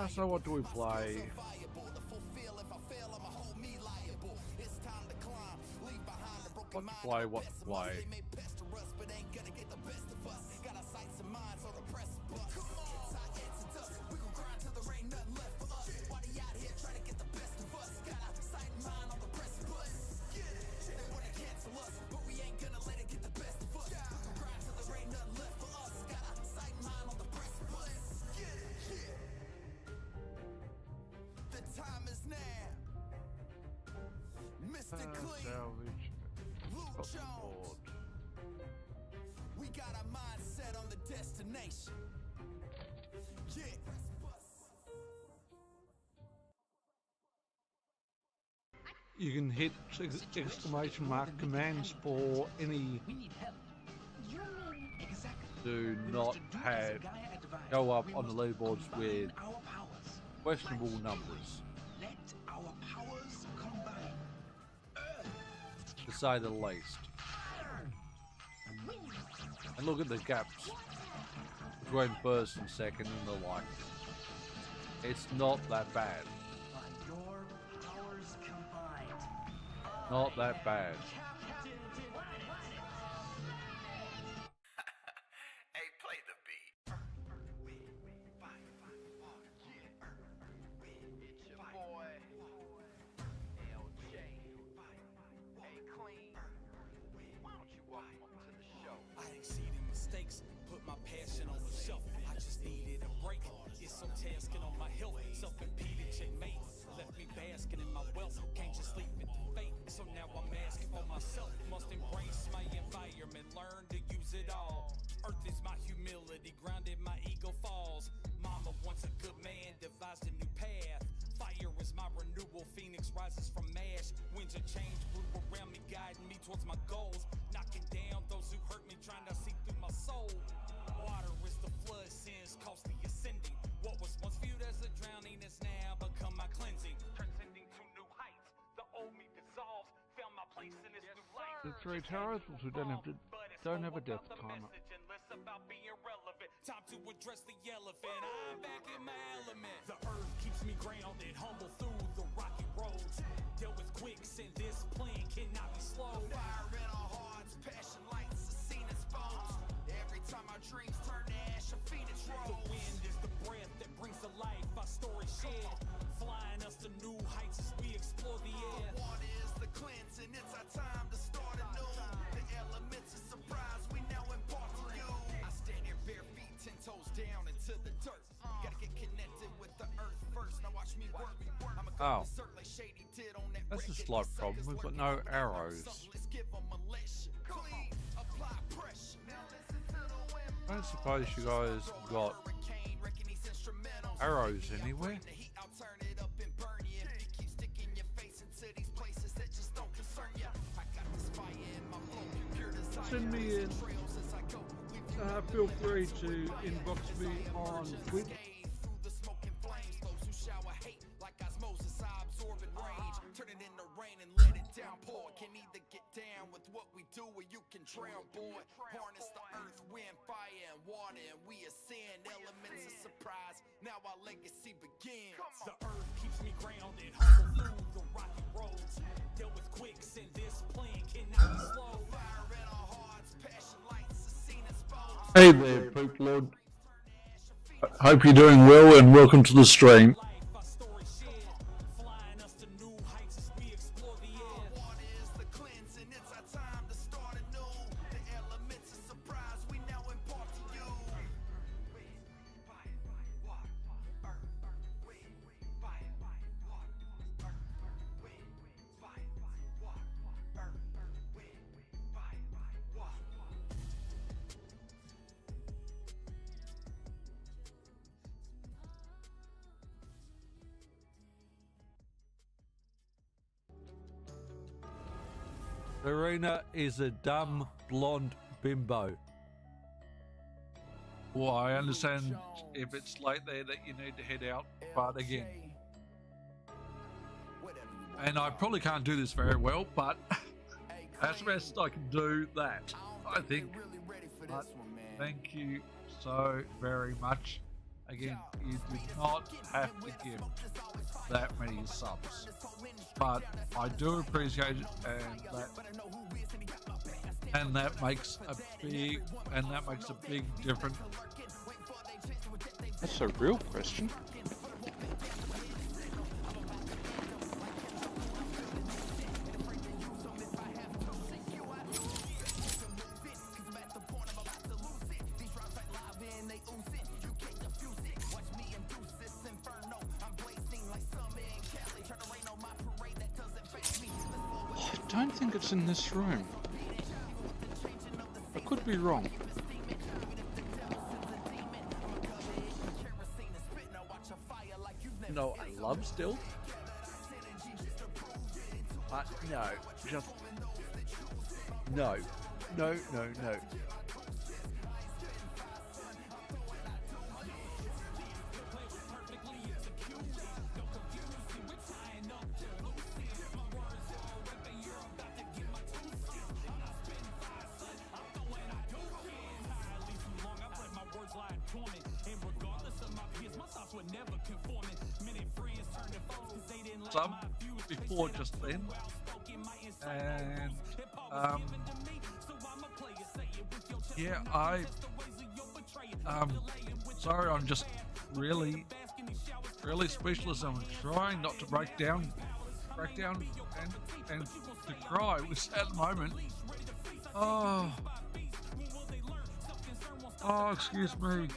So what do we play? What to play, what to play? Salvage. We got our mindset on the destination. Yeah. You can hit exclamation mark commands for any. Do not have go up on the leaderboards with questionable numbers. Let our powers combine. To say the least. And look at the gaps between first and second and the like. It's not that bad. By your powers combined. Not that bad. Hey, play the beat. It's your boy, LJ. Hey, Clean. Why don't you welcome him to the show? I exceeded mistakes, put my passion on the shelf. I just needed a break. It's so tasking on my health. Self-impeded checkmate. Left me basking in my wealth. Can't just sleep in the fate. So now I'm asking for myself. Must embrace my environment. Learn to use it all. Earth is my humility. Grounded, my ego falls. Mama wants a good man. Devised a new path. Fire is my renewal. Phoenix rises from ash. Winds of change blew around me, guiding me towards my goals. Knocking down those who hurt me, trying to see through my soul. Water is the flood, sins costly ascending. What was once viewed as a drowning is now become my cleansing. Transcending to new heights. The old me dissolves. Found my place in this new light. The three towers, which we don't have to don't have a death timer. Time to address the elephant. I'm back in my element. The earth keeps me grounded, humble through the rocky roads. Dealt with quicksand, this plan cannot be slowed. Fire in our hearts, passion lights, a scene exposed. Every time our dreams turn to ash, a phoenix The rose. wind is the breath that brings to life our story shared, flying us to new heights as we explore the air. The water is the cleanse, and it's our time to start anew. The elements of surprise we now impart to you. I stand here bare feet, 10 toes down into the dirt. Gotta get connected with the earth first. Now watch me work. I'ma go Oh. berserk like Shady did on that That's a record. slight These problem. suckers We've got working no hard, arrows. so let's give 'em a lesson. Clean, apply pressure. Now listen to the wind. I don't suppose you guys got Hurricane, wrecking these instrumentals. arrows anywhere. The heat, I'll turn it up and burn you. If you keep sticking your face into these places that just don't concern you. I got this fire in my flow, pure desire. Send me in. Trails as I go. Feel free to inbox me on Twitter. Through the smoking flames, those who shower hate like osmosis, I absorb and rage. Turn it into rain and let it downpour. Can either get down with what we do or you can drown, boy. Harness the earth, wind, fire, and water, and we ascend. Elements of surprise. Now our legacy begins. The earth keeps me grounded, humble through the rocky roads. Dealt with quicksand, this plan cannot be slowed. Fire in our hearts, passion lights, a scene exposed. Hey there, Poop Lord. Hope you're doing well and welcome to the stream. Life, our story shared, flying us to new heights as we explore the air. Water is the cleanse, and it's our time to start anew. The elements of surprise we now impart to you. Serena is a dumb blonde bimbo. Well, I understand if it's late there that you need to head out, but again, and I probably can't do this very well, but as best I can do that, I think. But thank you so very much. Again, you do not have to give that many subs, but I do appreciate it, and that makes a big difference. That's a real question. I don't think it's in this room. I could be wrong. No, I love still, but no, just no. Some before just then, and yeah, sorry, I'm just really speechless. I'm trying not to break down and to cry. It was at the moment. Oh, excuse me.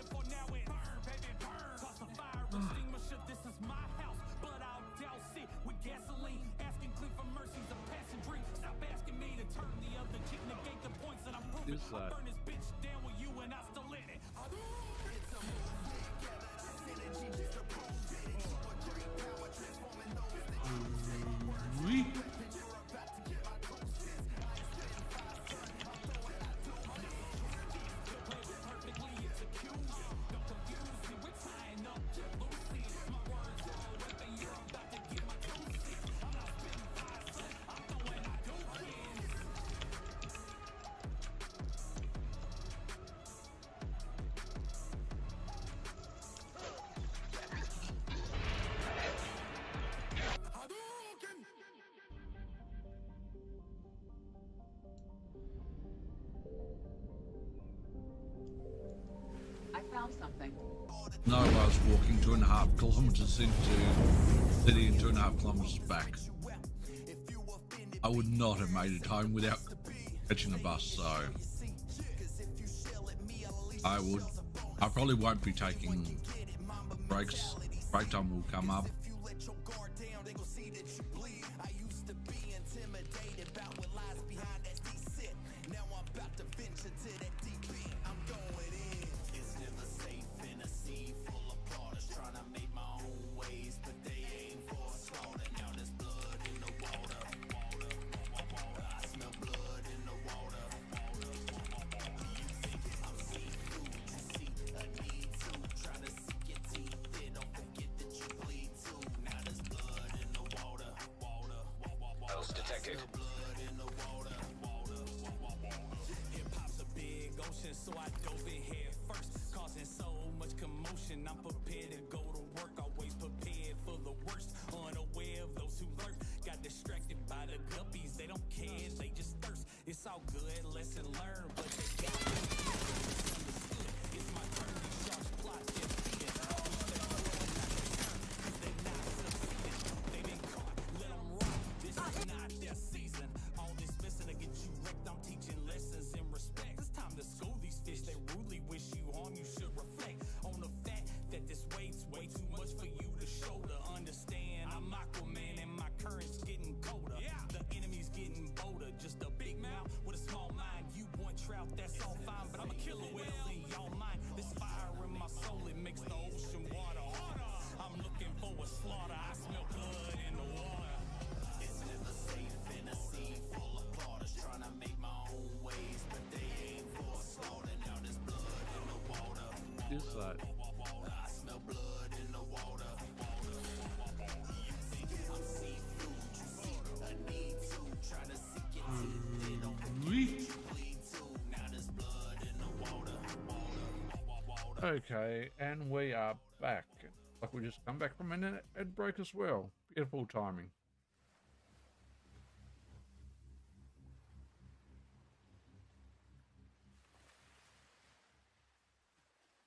Is that? something. No, I was walking 2.5 kilometers into the city and 2.5 kilometers back. I would not have made it home without catching a bus, so I probably won't be taking breaks. Break time will come up. Detected. Hip-hop's a big ocean, so I dove in head first, causing so much commotion. I'm prepared to go to work, always prepared for the worst, unaware of those who lurk. Got distracted by the guppies, they don't care, they just thirst. It's all good, lesson learned, but they got me misunderstood. It's my turn, these sharks plot their feeding. Wish that world not return, cause they not succeeding. They been caught, let them rock, this is not their season. All this messing to get you wrecked, I'm teaching lessons in respect. It's time to school these fish, they rudely wish you harm. You should reflect on the fact that this weight's way too much for you to shoulder. Understand, I'm Aquaman and my current's getting colder. The enemy's getting bolder, just a big mouth with a small mind. You want trout, that's all fine, but I'm a killer whale in y'all mind. This fire in my soul, it makes the ocean water harder. I'm looking for a slaughter, I smell blood in the water. It's never safe in a sea full of plotters trying to make my own ways, but they aim for slaughter. Now there's blood in the water. Is that? I smell blood in the water. You think I'm seafood? You see, I need to try to sink your teeth. They don't forget that you bleed too. Now there's blood in the water. Okay, and we are back. Like we just come back from an ad break as well. Beautiful timing.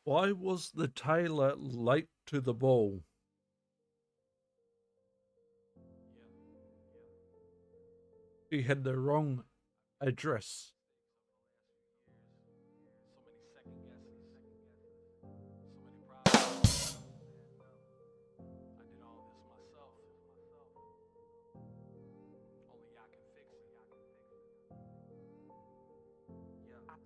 Why was the tailor late to the ball? He had the wrong address. So many second guesses, so many problems. I did all this myself. Only y'all can fix it.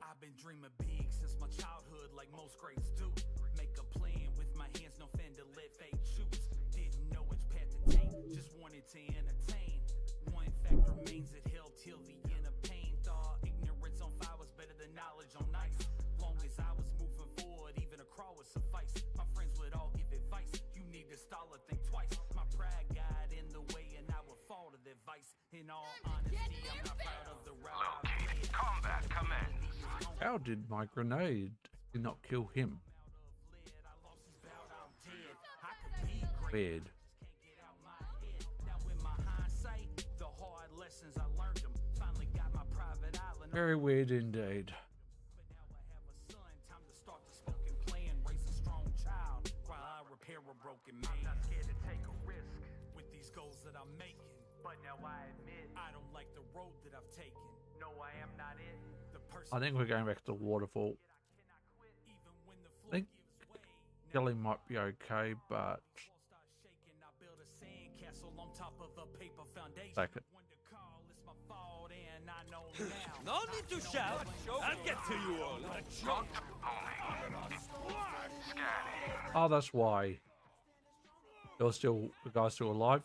I've been dreaming big since my childhood, like most greats do. Make a plan with my hands, no fan to let fate choose. Didn't know which path to take, just wanted to entertain. One fact remains, it held till the end of pain. Thought ignorance on fire was better than knowledge on ice. Long as I was moving forward, even a crawl would suffice. My friends would all give advice, you need to stall or think twice. My pride got in the way and I would fall to their vice. In all honesty, I'm not proud of the route I've led. Combat commence. How did my grenade not kill him? Weird. Very weird indeed. I'm not scared to take a risk with these goals that I'm making. But now I admit I don't like the road that I've taken. No, I am not it. I think we're going back to the waterfall. I think Kelly might be okay, but take it. No need to shout. I'll get to you all. Oh, that's why. There was still the guy's still alive.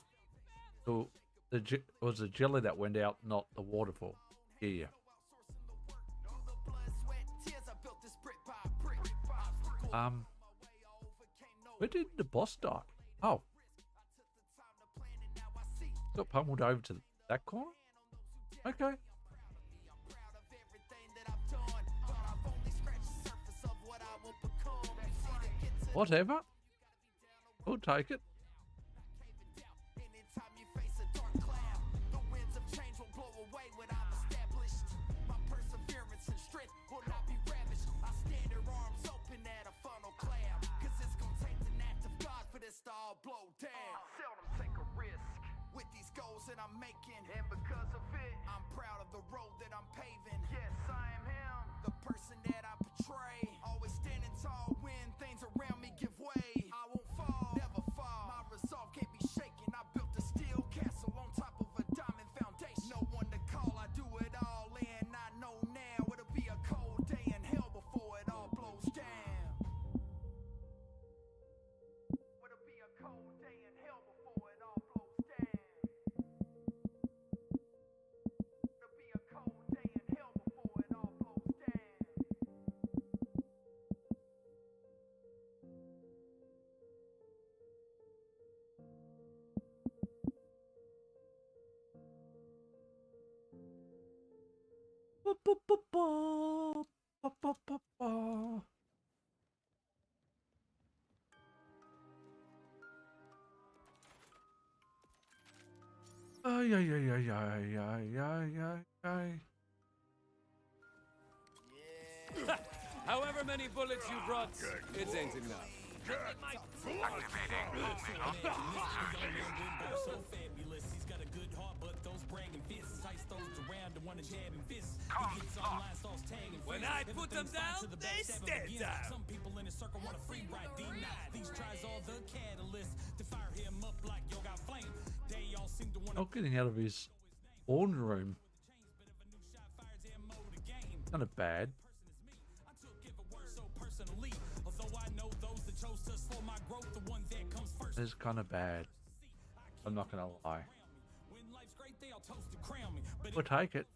So it was the jelly that went out, not the waterfall. Yeah. Where did the boss die? Oh. Got pummeled over to that corner? Okay. Whatever. We'll take it. all blow down. Seldom take a risk With these goals that I'm making, and because of it, I'm proud of the road that I'm paving. yes, I am him. The person that I portray, always standing tall when things around me give way. I won't fall, never fall. My resolve can't be shaken. I built a steel castle on top of a diamond foundation. No one to call, I do it all, and I know now it'll be a cold day in hell before it all blows down. It'll be a cold day in hell before it all blows down. It'll be a cold day in hell before it all blows down. Ay, ay, ay, ay, ay, ay, ay, ay, ay. However many bullets you brought, it ain't enough. Activating moving object. So fabulous, he's got a good heart, but those bragging fists, ice those around and wanna jab and fist. He gets online, starts tagging When friends. I put them Everything's fine down, till the they backstab stand begins. down. Some people in the circle want a free ride, denied. These tries are the catalyst to fire him up like yo got flame. They all seem to wanna Not getting out of his spawn room. Kind of bad. I took every word so personally. Although I know those that chose to slow my growth, the one that comes first. It's kind of bad. I'm not gonna lie. When life's great, they all toast to crown me. But We'll take it.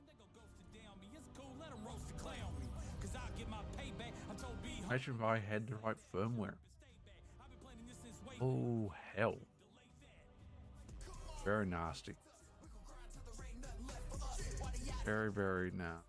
they go ghost to down me. It's cool, let them roast to clown me. Cause I'll get my payback. I told B Imagine if I had the right firmware. I've been playing this since way Oh hell. Very nasty. Very, very nasty.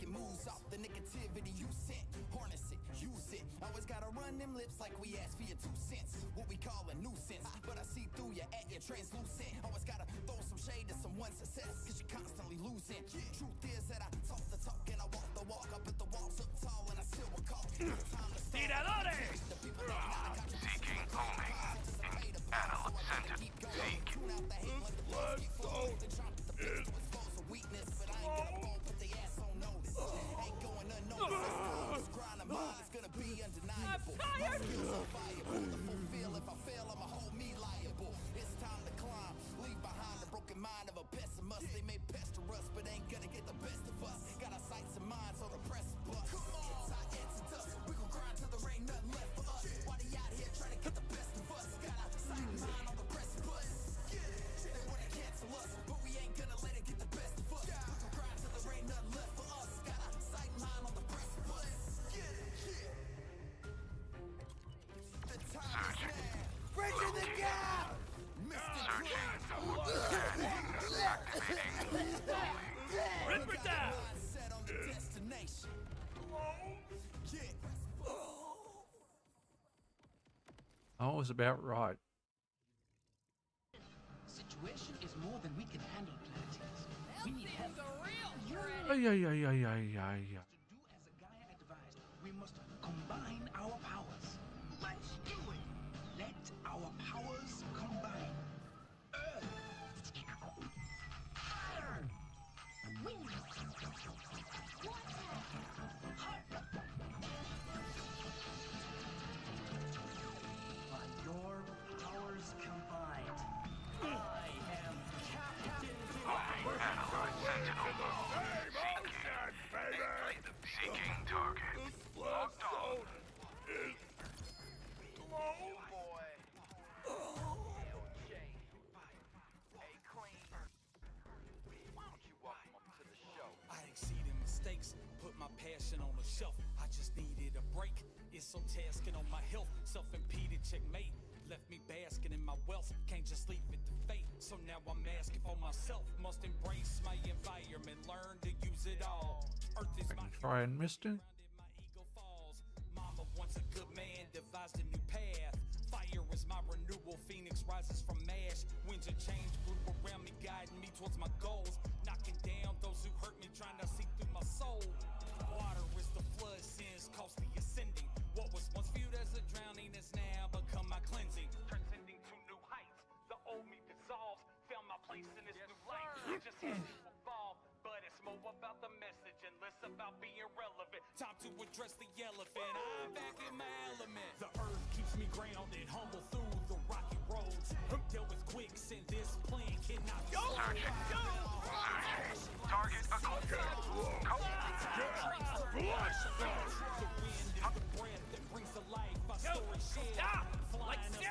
Moves off the negativity you sent. Harness it, use it. Always gotta run them lips like we asked for your 2 cents. What we call a nuisance, but I see through you at your translucent. Always gotta throw some shade to someone's success, cause you're constantly losing. Truth is that I talk the talk and I walk the walk. I put the walls up tall and I still recall. Time to start. The people that I got you Seeking homing. Analyst sentence. Seeking. tune out the hate like the boss keep flowing. The trumpet, the bitch was exposed a weakness, but I ain't gonna fall, put the ass on notice. Ain't going unnoticed. This grind of mine is gonna be undeniable. My skills are viable to fulfill. If I fail, I'ma hold me liable. It's time to climb. Leave behind the broken mind of a pessimist. They may pester us, but ain't gonna get the best of us. Got our sights and minds on the precipice. It's our exodus. We gon' grind till there ain't nothing left for us. Why they out here trying to get the best of us? Got our sight and mind on the precipice. They wanna cancel us, but we ain't gonna let it get the best of us. We gon' grind till there ain't nothing left for us. Got our sight and mind on the precipice. The time is now. Bridging the gap. Mr. Rip it down! Set on the destination. I was about right. Situation is more than we can handle, Planeteers. We need help. Ay, ay, ay, ay, ay, ay, ay. To do as a Gaia advised, we must combine our powers. Let's do it. Let our powers combine. Earth. Fire. Wind. By your powers combined, I am Captain Analyze sentinel mode. Seeking target. Locked on. Boy. LJ. Hey, Clean. Why don't you welcome him to the show? I exceeded mistakes, put my passion on the shelf. I just needed a break. It's so tasking on my health. Self-impeded checkmate. Left me basking in my wealth. Can't just leave it to fate. So now I'm asking for myself. Must embrace my environment. Learn to use it all. Earth is I my can try and missed it. my ego falls. Mama once a good man, devised a new path. Fire is my renewal, phoenix rises from ash. Winds of change, brew me, guiding me towards my goals. Knocking down those who hurt me, trying to see through my soul. Water is the flood, sins costly ascending. What was once viewed as a drowning has now become my cleansing. Transcending to new heights, the old me dissolves. Found my place in this new light. Just had to evolve, but it's more about the message and less about being relevant. Time to address the elephant. I'm back in my element. The earth keeps me grounded, humble through the rocky roads. Dealt with quicksand, this plan cannot be solved. Searching. Target acquired. The wind is the breath that brings to life our story shared. Flying up to new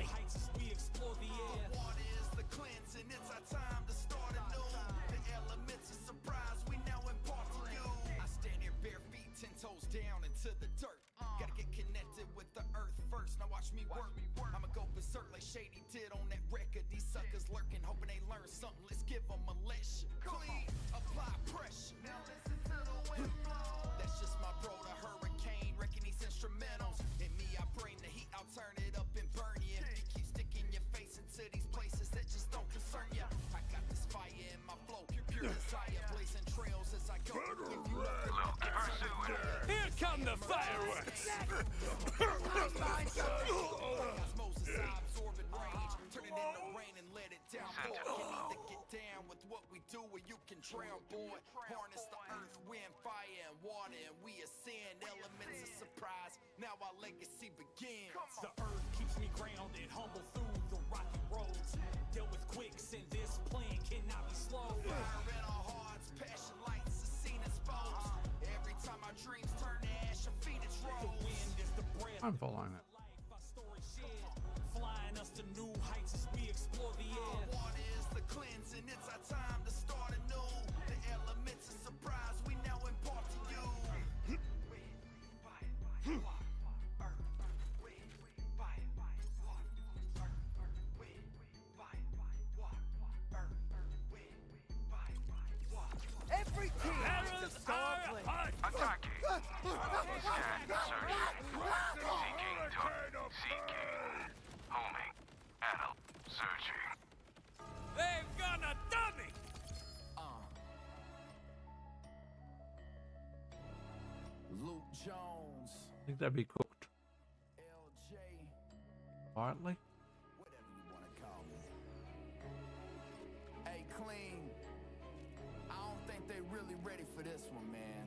heights as we explore the air. Water is the cleansing, it's our time to start anew. The elements of surprise we now impart to you. I stand here bare feet, 10 toes down into the dirt. Gotta get connected with the earth first, now watch me work. I'ma go berserk like Shady did on that record. These suckers lurking, hoping they learn something. Let's give them a lesson. Clean, apply pressure. Now listen to the wind blow. That's just my bro, the hurricane, wrecking these instrumentals. In me, I bring the heat, I'll turn it up and burn you. If you keep sticking your face into these places that just don't concern you. I got this fire in my flow, pure desire, blazing trails as I go. Here come the fireworks! Moses, I absorb and rage, turn it into rain and let it down. Boy, can either get down with what we do or you can drown, boy. Harness the earth, wind, fire, and water, and we ascend. Elements of surprise, now our legacy begins. The earth keeps me grounded, humble through the rocky roads. Dealt with quicksand, this plan cannot be slowed. Fire in our hearts, passion lights, the scene exposed. Every time our dreams turn to ash, our feet is The rose. wind is the breath. I'm following it. Our story shared, flying us to new heights as we explore the air. Water is the cleansing, it's our time to start anew. The elements of surprise we now impart to you. Every team needs a star player. Attacking. Scan. Searching. Seeking target. Seeking. Homing. Adult. Searching. They've got a dummy! Luke Jones, I think that'd be cooked LJ, quietly. whatever you want to call me. Hey, Clean, I don't think they really ready for this one, man.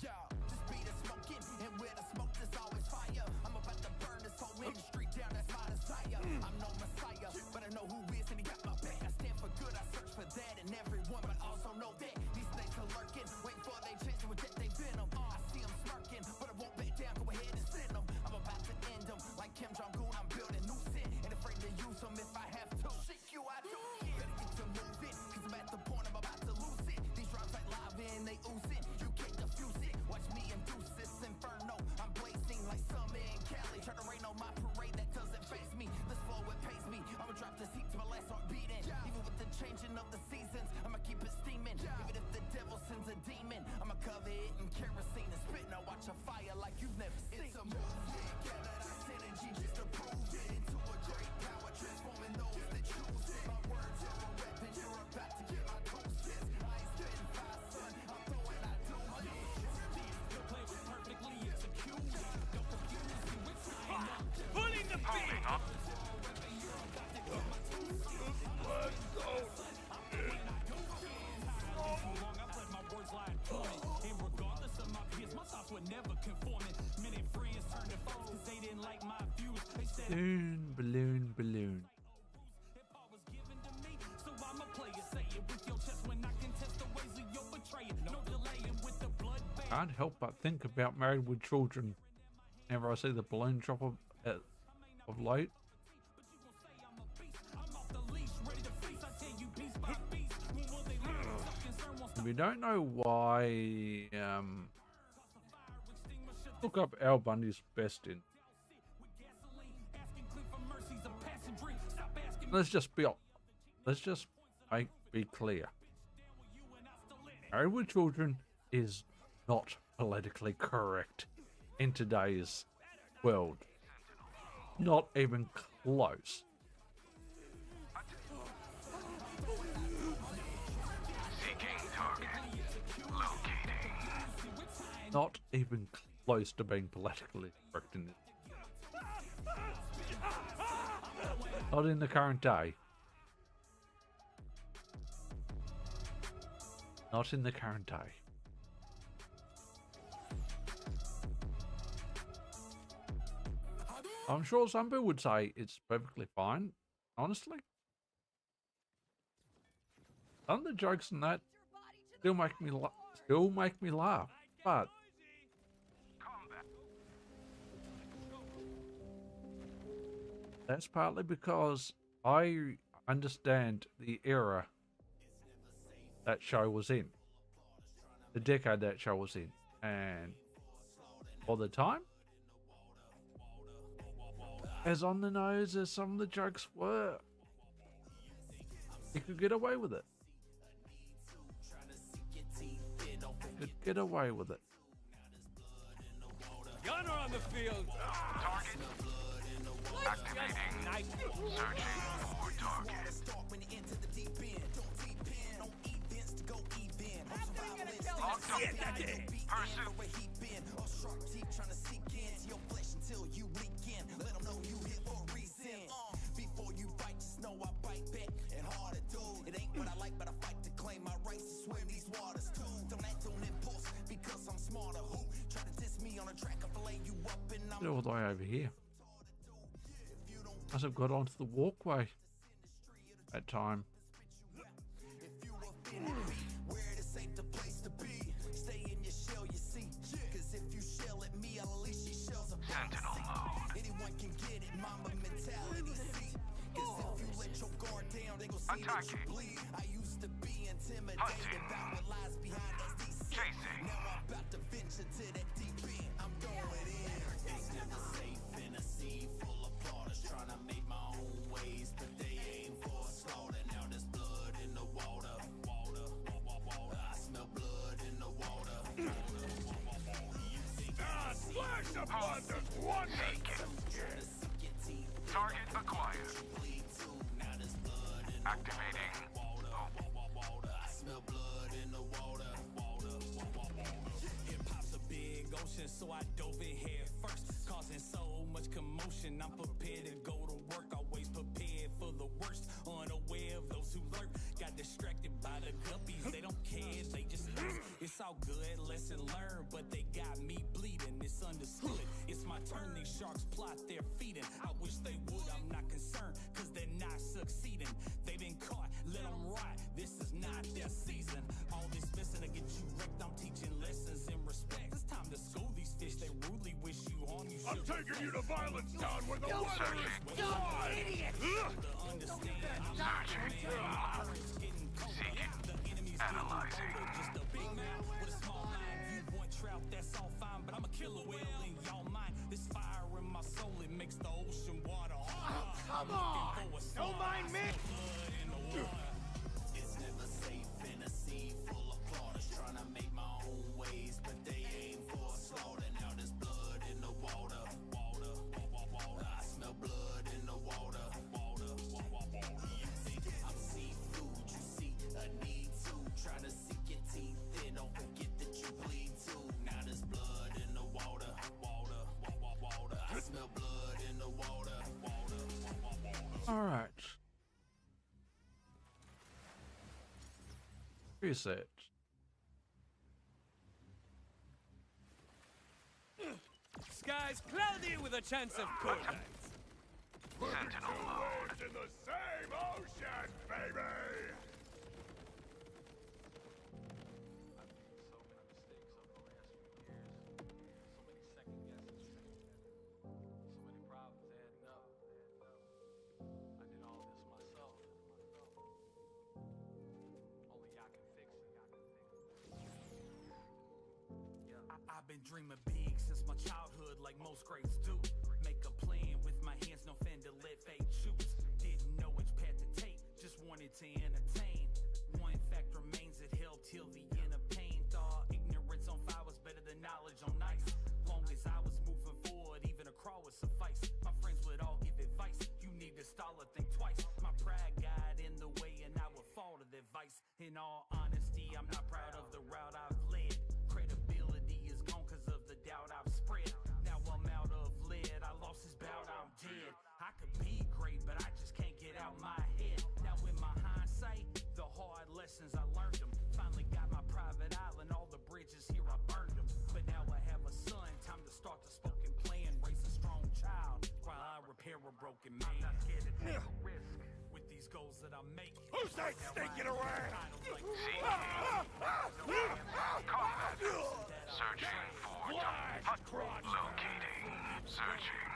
Yo, just be the smoking, and where the smoke there's always fire. I'm about to burn this whole industry down, that's my desire. I'm no messiah, but I know who is and he got my back. I stand for good, I search for that in everyone, but also know that these snakes are lurking, waiting for they chance to reject they venom. I see them smirking, but I won't back down, go ahead and send them. I'm about to end them, like Kim Jong-un, I'm building new sin, and afraid to use them if I have to. Shake you, I don't care. Better get to moving, cause I'm at the point I'm about to lose it. These rhymes like lava and they oozing, you can't defuse it. Watch me induce this inferno, I'm blazing like summer in Cali. Try to rain on my parade, that doesn't faze me. This flow, it pays me, I'ma drop this heat to my last heart beating. Even with the changing of the seasons, I'ma keep it steaming. Even if the devil sends a demon, I'ma cover it in kerosene and spit. Now watch a fire like you've never seen. It's a movement, gather that synergy just to prove it. Into a great power, transforming those that choose it. My words are a weapon, you're about to get my doses. I ain't spitting fire, son, I'm throwing I do this. The plan was perfectly executed. Don't confuse me with time. Pulling the beat! Up. Balloon, balloon, balloon. Can't help but think about Married with Children whenever I see the balloon drop of late. If you don't know why, look up Al Bundy's Best In. Let's just be clear. Married with Children is not politically correct in today's world. Not even close. not even close to being politically correct in this. Not in the current day. Not in the current day. I'm sure some people would say it's perfectly fine, honestly. Some of the jokes in that still make me laugh, but that's partly because I understand the era that show was in, the decade that show was in, and for the time, as on the nose as some of the jokes were, you could get away with it. Could get away with it. Gunner on the field. Target. Activating. Searching for target. Before you bite, just know I bite back and hard to do. It ain't what I like, but I fight to claim my rights to swim these waters too. Don't act on impulse because I'm smarter. Who try to diss me on a track? I fillet you up and I'm Get all the way over here. Must have got onto the walkway at time. where it is safe the place to be. Stay in your shell, you see. Cause if you shell at me, I'll unleash these shells of Sentinel mode. anyone can get it, mama mentality, see. Cause if you let your guard down, they gon' see that you bleed. I used to be intimidated about what lies behind SDC. Chasing. Now I'm about to venture to that deep end. I'm going in. It's never safe in a sea full of plotters trying to make my own ways, but they aim for slaughter. Now there's blood in the water. I smell blood in the water. Flash of blood does wonders. Target acquired. Activating. I smell blood in the water. Hip hop's a big ocean, so I dove in head first, causing so much commotion. I'm prepared to go to work, always prepared for the worst. Unaware of those who lurk, got distracted by the guppies. They don't care, they just lurk. It's all good, lesson learned, but they got me bleeding. It's understood. It's my turn. These sharks plot their feeding. I wish they would. I'm not concerned, cause they're not succeeding. They've been caught, let them rot. This is not their season. All this messing to get you wrecked. I'm teaching lessons in respect. It's time to school these fish. They rudely wish you harm. You I'm taking you to Violence Town where the weather is gone! idiot. Understand. Searching. Seeking. Analyzing. Just a big man with a small mind. You want trout, that's all fine, but I'm a killer whale in y'all mind. This fire in my soul, it makes the ocean water harder. Come on! Don't mind me! It's never safe in a sea full of plotters trying to make my own ways, but they aim for slaughter. Now there's blood in the water. I smell blood in the water. You think I'm seafood? You see a need to try to sink your teeth in. Don't forget that you bleed too. Now there's blood in the water. I smell blood in the water. All right. Reset. Skies cloudy with a chance of cold nights. Sentinel mode. In the same ocean, baby! I've been dreaming big since my childhood, like most greats do. Make a plan with my hands, no fan to let fate choose. Didn't know which path to take, just wanted to entertain. One fact remains, it held till the end of pain. Thought ignorance on fire was better than knowledge on ice. Long as I was moving forward, even a crawl would suffice. My friends would all give advice, you need to stall or think twice. My pride got in the way and I would fall to their vice. In all honesty, I'm not proud of the route I've led. Credibility is gone hair a broken man. I'm not scared to take a risk with these goals that I make. Who's that stinking around? Combat. Searching for target. Locating. Searching.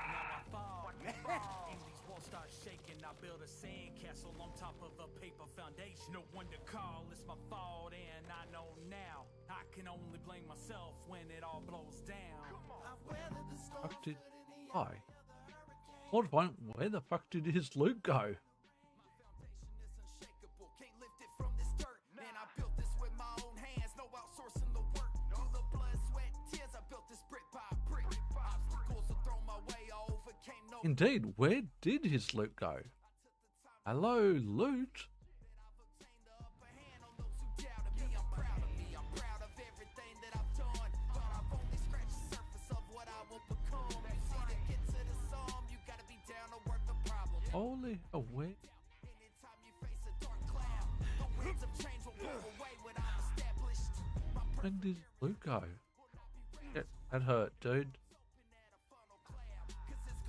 And these walls start shaking. I build a sandcastle on top of a paper foundation. No one to call, it's my fault, and I know now. I can only blame myself when it all blows down. Fuck did I? What one? Where the fuck did his loot go? Can't lift it from this dirt. Man, I built this with my own hands, no outsourcing the work. Through the blood, sweat, tears, I built this brick by brick. Obstacles to throw my way, I overcame no. Indeed, where did his loot go? Hello, loot. Holy, oh wait. When did loot go? Yeah, that hurt, dude.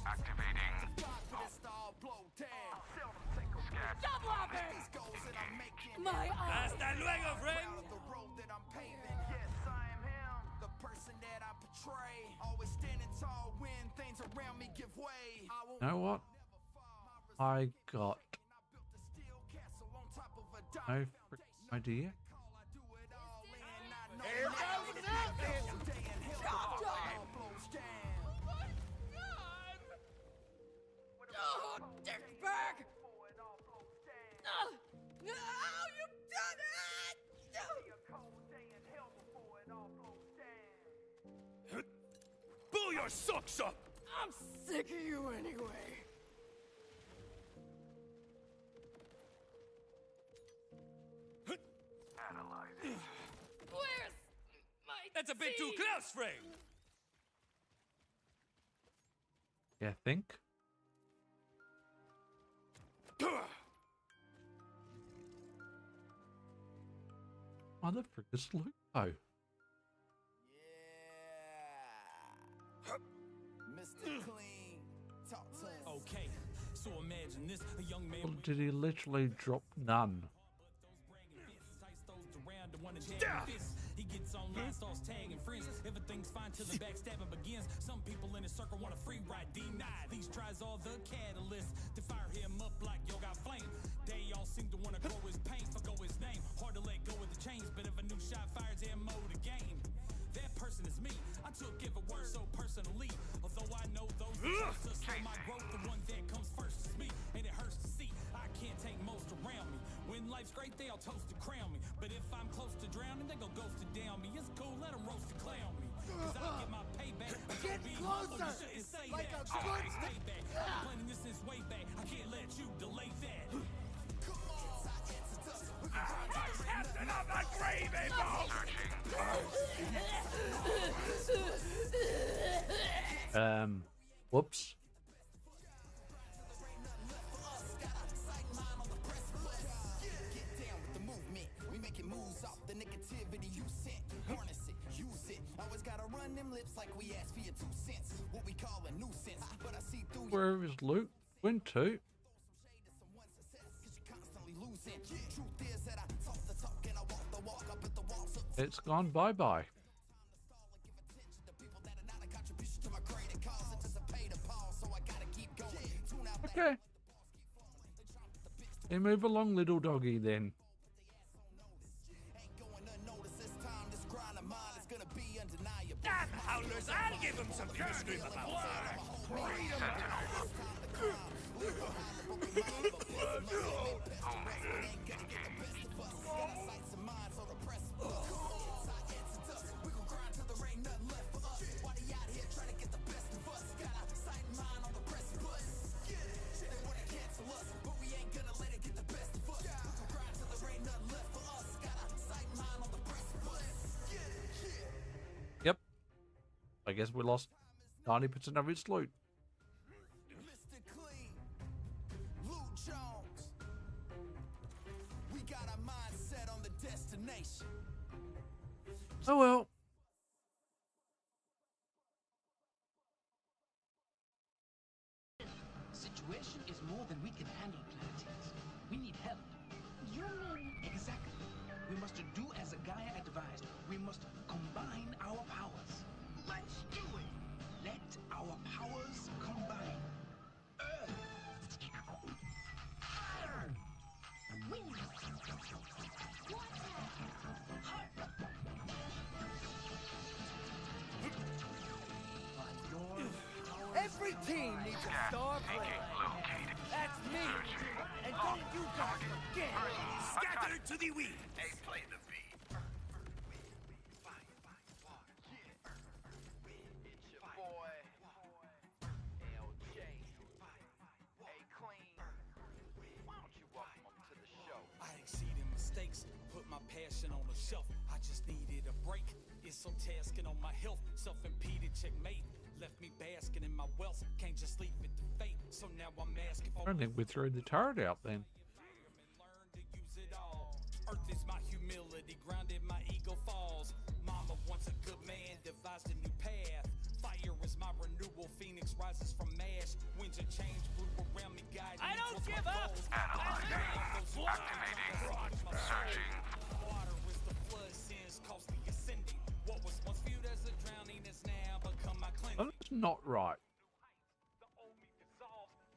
Activating. My eyes. Hasta luego, friend. The person that I portray, always standing tall when things around me give way. You know what? I got no freaking idea. Here goes nothing! Oh, dickbag! No, you've done it! Pull your socks up! I'm sick of you anyway. Analyzing. Where's my That's a bit too tea? close, friend! Yeah, think. Mother frickers loot go. Mr. Clean, talk to us. Okay, so imagine this, a young man Or did he literally drop none? He gets online, starts tagging friends. Everything's fine till the backstabbing begins. Some people in his circle want a free ride, denied. These tries are the catalyst to fire him up like yo got flame. They all seem to want to grow his pain, forgo his name. Hard to let go of the chains, but if a new shot fires ammo the game. That person is me. I took every word so personally. Although I know those to slow my growth, the one that comes first is me. And it hurts to see. I can't take most around me. When life's great, they all toast to crown me. But if I'm close to drowning, they go ghost to down me. It's cool, let them roast to clown me. Cause I'll get my payback. Get closer! Say Like that. a good Stay back. I'm planning this since way back. I can't let you delay that. Captain of the Gravy Boat! Whoops. We making moves off the negativity you sent. Harness it, use it. Always gotta run them lips like we asked for your 2 cents. What we call a nuisance, but I see through you. Where his loot went to? Truth is that I talk the talk and I walk the walk up at the wall. So It's gone bye-bye. Okay. You move along, little doggy, then. Damn howlers, I'll give them something to scream about. Yep. I guess we lost 90% of its loot. Mr. Clean, Lou Jones. We got our mind set on the destination. Oh well. Exactly. We must do as Gaia advised. We must combine our powers. Let's do it. Let our powers combine. Earth. Fire. Wind. Every team needs a star player. That's me. And don't you guys forget. Scatter to the wind. Hey, play the beat. It's your boy, LJ. Hey, Clean. Why don't you welcome him to the show? I exceeded mistakes, put my passion on the shelf. I just needed a break. It's so tasking on my health. Self-impeded checkmate. Left me basking in my wealth. Can't just leave it to fate. So now I'm asking for I don't think we threw the turret out then. Earth is my humility, grounded my ego falls. Mama wants a good man, devised a new path. Fire is my renewal, phoenix rises from ash. Winds of change blew around me, guiding I don't towards my give up. goals. Analyzing. Activating. Searching. Water is the flood, sins costly ascending. What was once viewed as a drowning is now become my cleansing. That's not right.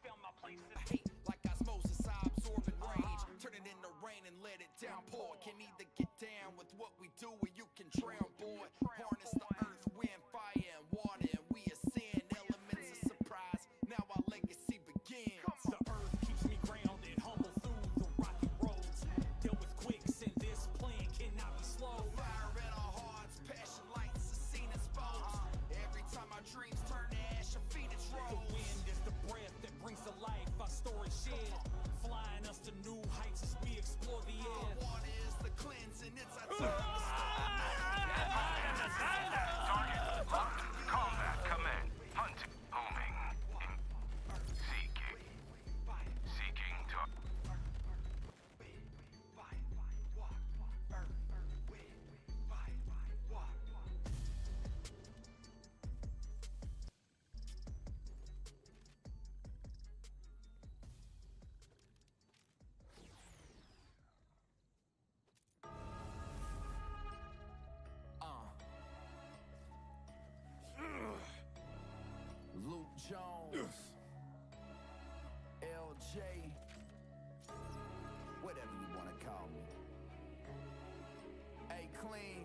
Found my place in Hate like osmosis, I absorb and rage. Turn it into rain and let it downpour. Can either get down with what we do or you can drown, boy. Harness the earth, wind, fire, and water, and we ascend. Elements of surprise. Now our legacy begins. The earth keeps me grounded, humble through the rocky roads. Dealt with quicksand, this plan cannot be slow. Fire in our hearts, passion lights are seen exposed. Every time our dreams turn to ash, a phoenix The rose. wind is the breath that brings to life our story shared, flying us to new heights as we explore the air. Water is the cleansing, it's our turn to start. Target locked. Combat command. Hunting. Homing. Seeking. Seeking to. Luke Jones, LJ, whatever you want to call me. Hey, Clean.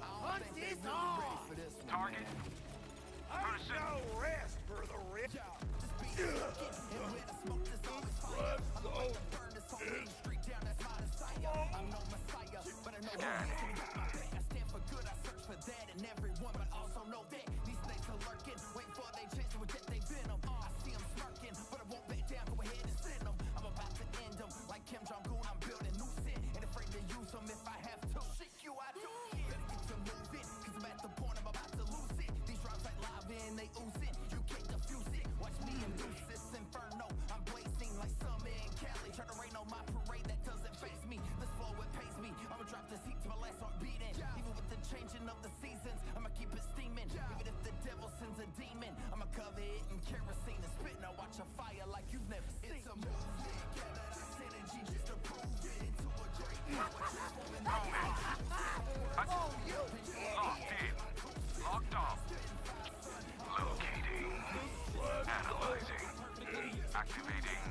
I don't think they really ready for this one. Target. Ain't no rest for the rich. Just be looking, and where the smoke is always fire. I'm about to burn this whole main street down, that's my desire. I'm no messiah, but I know who is and got my back. I stand for good, I search for that in everyone, but also know that these snakes are lurking, waiting for they chance to reject they venom. I see them smirking, but I won't back down, go ahead and send them. I'm about to end them, like Kim Jong-un, I'm building new sin, and afraid to use them if I have to. Shit you, I don't care. Better get to moving, cause I'm at the point I'm about to lose it. These rhymes like lava and they oozing, you can't defuse it. Watch me induce this inferno, I'm blazing like summer in Cali. Try to rain on my parade, that doesn't face me. This flow, it pays me, I'ma drop this heat to my last heart beating. Even with the changing of the seasons, I'ma keep it steaming. Even if the devil sends a demon, I'ma cover it in kerosene and spit. Now watch a fire like you've never seen. It's a movement, gather that synergy just to prove it into a great power. Locked in. Locked off. Locating. Analyzing. Activating.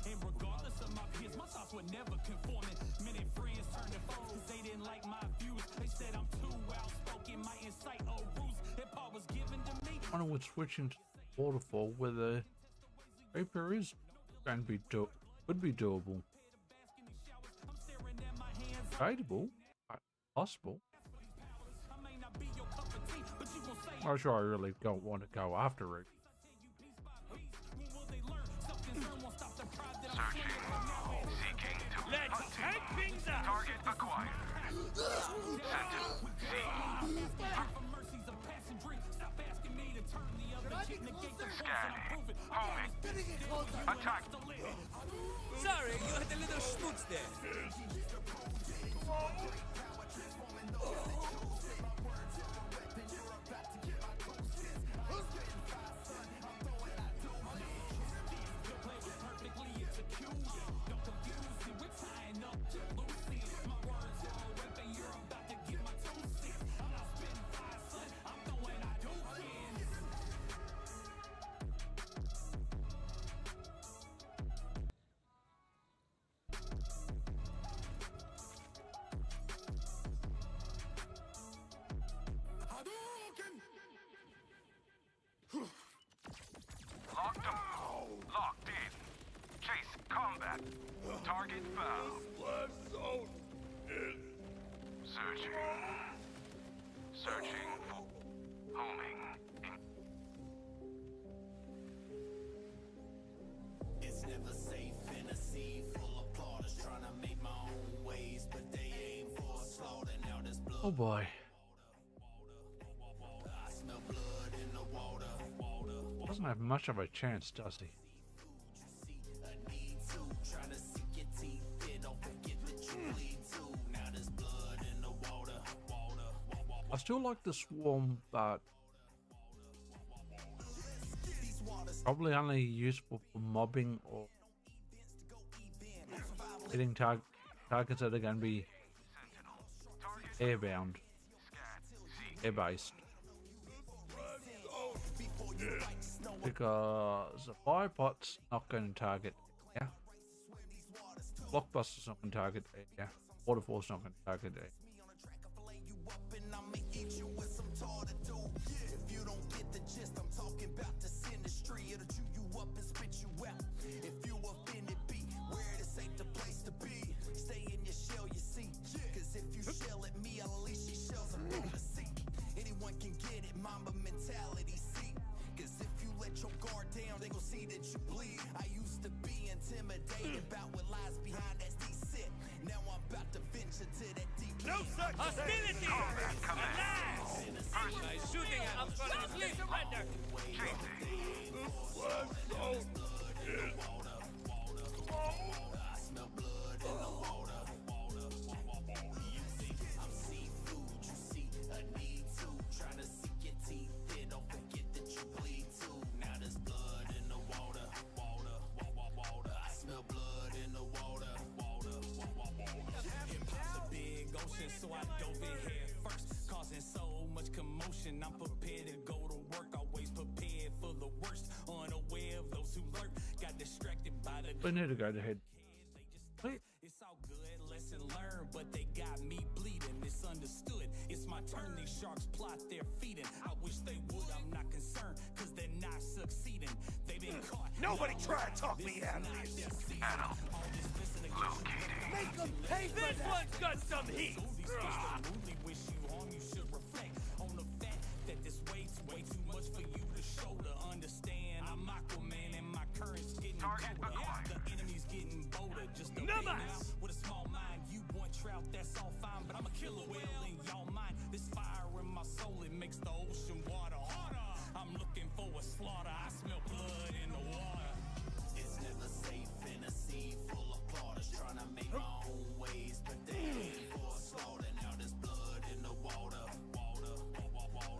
And regardless of my peers, my thoughts were never conforming. Many friends turned to foes because they didn't like my views. They said I'm too outspoken, my insight or ruse. Hip hop was given to me. I would switch into waterfall where the paper is going to be would be doable. Debatable, but possible. I'm sure I really don't want to go after it. Searching. Seeking to. Let's take things out. Target acquired. Sentinel. Scanning. Homing. Attack. Sorry, you had a little schmutz there. Searching for homing. It's never safe in a sea full of plotters trying to make my own ways, but they aim for slaughter. Now there's blood. Oh boy. I smell blood in the water. Doesn't have much of a chance, does he? I need to try to sink your teeth in. Don't forget that you bleed too. Now there's blood in the water. I still like the swarm, but probably only useful for mobbing or hitting targets that are going to be airbound, air-based. Because the firepot's not going to target air, blockbuster's not going to target air, waterfall's not going to target air. If you don't get the gist, I'm talking about this industry. It'll chew you up and spit you out. If you offended, be where it is ain't the place to be. Stay in your shell, you see. Cause if you shell at me, I'll unleash these shells up on the sea. Anyone can get it, Mamba mentality, see. Cause if you let your guard down, they gon' see that you bleed. I used to be intimidated about what lies behind that set. Now I'm about to venture to that deep. No such hostility! Alas! By shooting absolutely surrender! I smell blood in the water. You think I'm seafood, you see a need to. Trying to sink your teeth in, don't forget that you bleed too. Now there's blood in the water. I smell blood in the water. Impact's a big ocean, so I dove in head first, causing so much commotion. I'm prepared to go to work, always prepared for the worst, unaware of those who lurk. Got distracted by the. We need to go to head. Wait. It's all good, lesson learned, but they got me bleeding. It's understood. It's my turn. These sharks plot their feeding. I wish they would. I'm not concerned, cause they're not succeeding. They've been caught. Nobody try to talk me out of this. Adam. Locating. Make them pay for this one's got some heat. Wish you harm, you should reflect on the fact that this weight's way too much for you to shoulder. Understand, I'm Aquaman and my current's getting colder. The enemy's getting bolder. Just a big mouth with a small mind. You want trout, that's all fine, but I'm a killer whale in y'all mind. This fire in my soul, it makes the ocean water harder. I'm looking for a slaughter. I smell blood in the water. It's never safe in a sea full of plotters trying to make my own ways, but they aim for slaughter. Now there's blood in the water.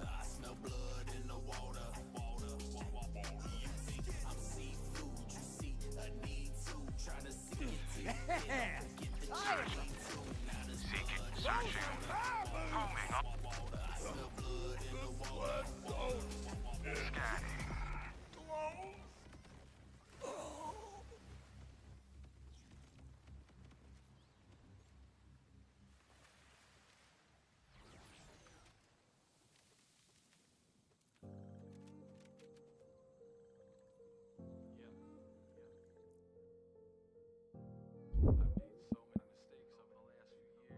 I smell blood in the water. You think I'm seafood, you see a need to. Trying to see your teeth. Seeking, searching, homing. I smell blood in the water. Scanning. I've made so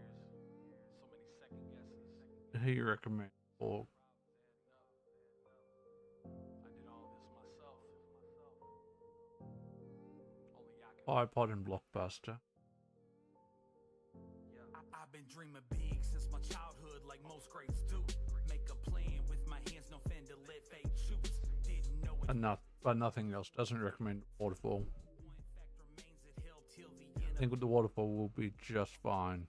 many mistakes over the last few years, so many second guesses. Who you recommend? Or I did all this myself. Only I can. iPod and Blockbuster. I've been dreaming big since my childhood, like most greats do. Make a plan with my hands, no fan to let fate choose. Didn't know it. But nothing else. Doesn't recommend Waterfall. I think the Waterfall will be just fine.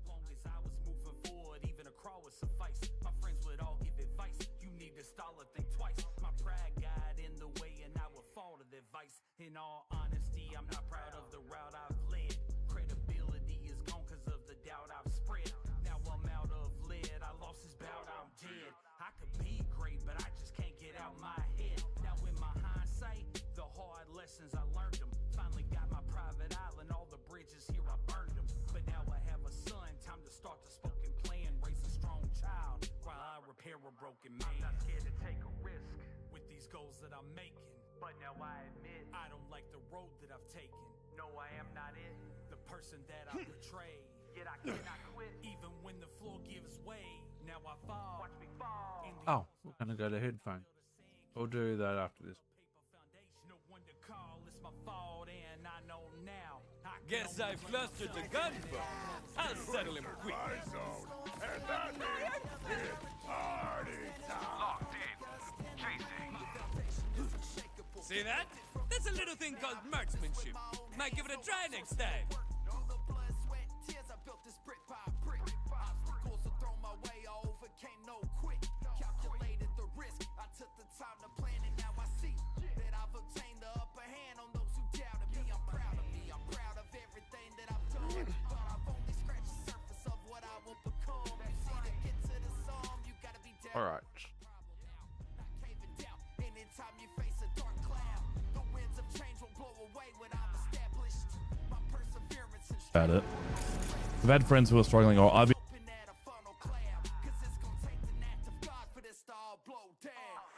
Long as I was moving forward, even a crawl would suffice. My friends would all give advice. You need to stall or think twice. My pride got in the way and I would fall to their vice. In all honesty, I'm not proud of the route I've led. Credibility is gone cause of the doubt I've spread. Now I'm out of lead. I lost this bout, I'm dead. I could be great, but I just can't get out my head. Now in my hindsight, the hard lessons I learned them. Finally got my private island, all the bridges here I burned them. But now I have a son, time to start the spoken plan. Raise a strong child while I repair a broken man. I'm not scared to take a risk with these goals that I'm making. But now I admit I don't like the road that I've taken. No, I am not it, the person that I portray. Yet I cannot quit, even Oh, we're gonna go to headphones. We'll do that after this. Guess I flustered the gunboat. I'll settle him quick. And that means it's party time. Locked in. Chasing. See that? That's a little thing called marksmanship. Might give it a try next time. Tears, I built this brick by brick. Obstacles to throw my way, I overcame no quick. Calculated the risk, I took the time to plan it. Now I see that I've obtained the upper hand on those who doubted me. I'm proud of me, I'm proud of everything that I've done. But I've only scratched the surface of what I will become. You see, to get to the sum, you gotta be down. All right. Not caving down. Anytime you face a dark cloud, the winds of change will blow away what I've established. My perseverance and About it. I've had friends who are struggling, or I've been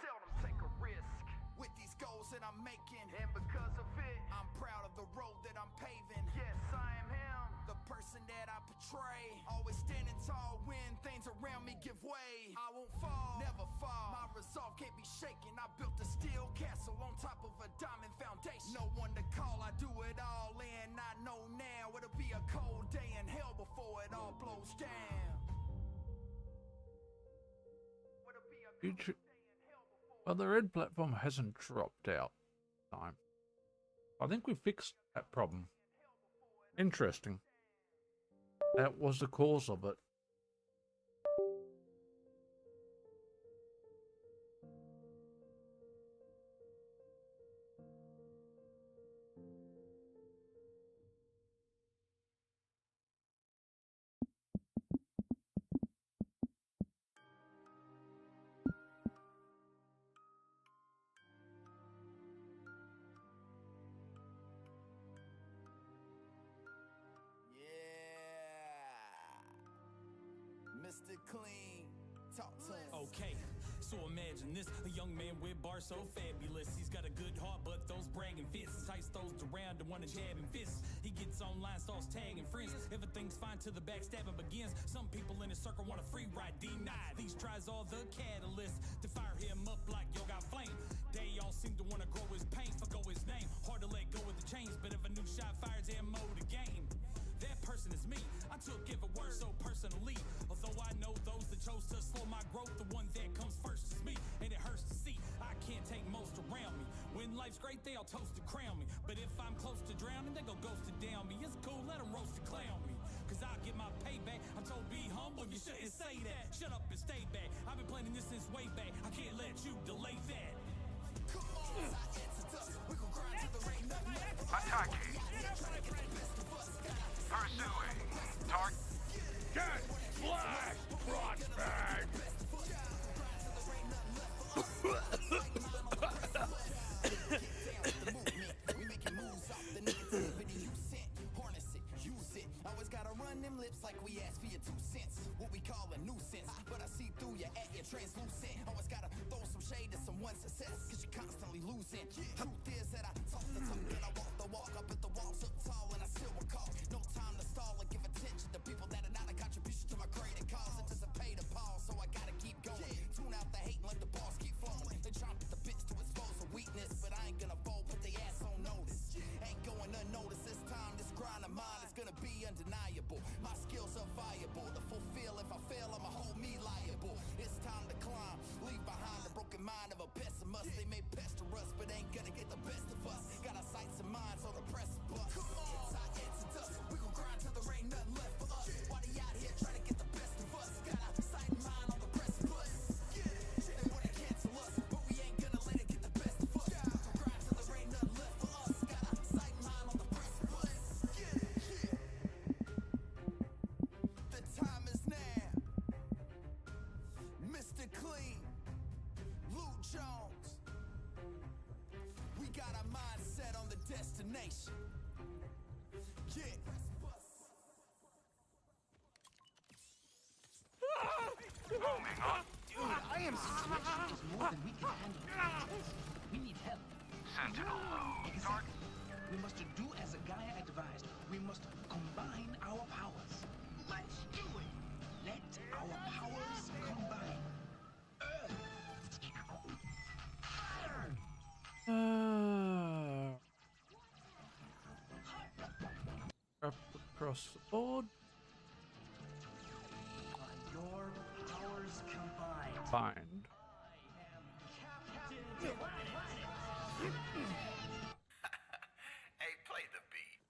seldom take a risk with these goals that I'm making, and because of it, I'm proud of the road that I'm paving. Yes, I am him, the person that I portray. Always standing tall when things around me give way. I won't fall, never fall. My resolve can't be shaken. I built a steel castle on top of a diamond foundation. No one to call, I do it all, and I know now it'll be a cold day in hell before it all blows down. YouTube. Well, the red platform hasn't dropped out this time. I think we fixed that problem. Interesting. That was the cause of it. Mr. Clean, talk to us. Okay, so imagine this, a young man with bars so fabulous. He's got a good heart, but those bragging fists entice those around to want to jab and fists. He gets online, starts tagging friends. Everything's fine till the backstabbing begins. Some people in his circle want a free ride, denied. These tries are the catalyst to fire him up like yo got flame. They all seem to want to grow his pain, forgo his name. Hard to let go of the chains, but if a new shot fires ammo the game. That person is me. I took every word so personally. Although I know those that chose to slow my growth, the one that comes first is me. And it hurts to see I can't take most around me. When life's great, they all toast to crown me. But if I'm close to drowning, they go ghost to down me. It's cool, let them roast to clown me. Cause I'll get my payback. I'm told be humble, you shouldn't say that. Shut up and stay back. I've been planning this since way back. I can't let you delay that. Come on, we gon' grind till there ain't nothing left. Attacking. Pursuing. Target. Get flash, rock bag. We making moves off the negativity you sent. Harness it, use it. Always gotta run them lips like we asked for your 2 cents. What we call a nuisance, but I see through you at your translucent. Always gotta throw some shade to someone's success, cause you're constantly losing. Truth is that I talk the talk and I walk the walk. I put the walls up tall and I still recall. No time to stall and give attention to people that are not a contribution to my greater cause. It doesn't pay to pause, so I gotta keep going. Tune out the hate and let the balls keep flowing. They try to the bitch to expose a weakness, but I ain't gonna fold, put the ass on notice. Ain't going unnoticed this time. This grind of mine is gonna be undeniable. My skills are viable to fulfill. If I fail, I'ma hold me liable. It's time to climb, leave behind the broken mind of a pessimist. They may pester us, but ain't gonna get the best of us. Got our sights and minds on the precipice. Come on, it's our exodus. We gon' grind till there ain't nothing left for us. Why they out here trying to get the best of us? Got our sight and mind on the precipice. They wanna cancel us, but we ain't gonna let it get the best of us. We gon' grind till there ain't nothing left for us. Got our sight and mind on the precipice. The time is now. Mr. Clean, Luke Jones. We got our mind set on the destination. Yeah. Moving on. I am situation is more than we can handle. We need help. Sentinel low. Exactly. We must do as a Gaia advised. We must combine our powers. Let's do it. Let our powers combine. across the board. Your powers combined. Find. Hey, play the beat.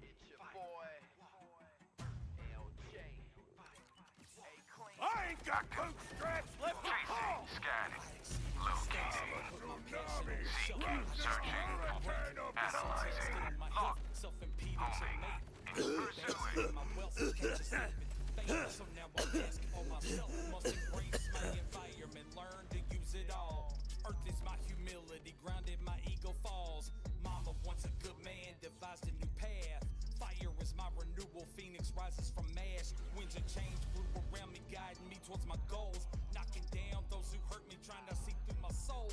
It's your boy, LJ. Hey, clean. I ain't got bootstraps left to pull. Scanning. Locating. Seeking. Searching. Analyzing. Locked. Homing. Pursuing. My wealth can't just live it. So now I'm asking for myself. Must embrace my environment. Learn to use it all. Earth is my humility. Grounded, my ego falls. Mama once a good man devised a new path. Fire is my renewal. Phoenix rises from ash. Winds of change blew around me, guiding me towards my goals. Knocking down those who hurt me, trying to see through my soul.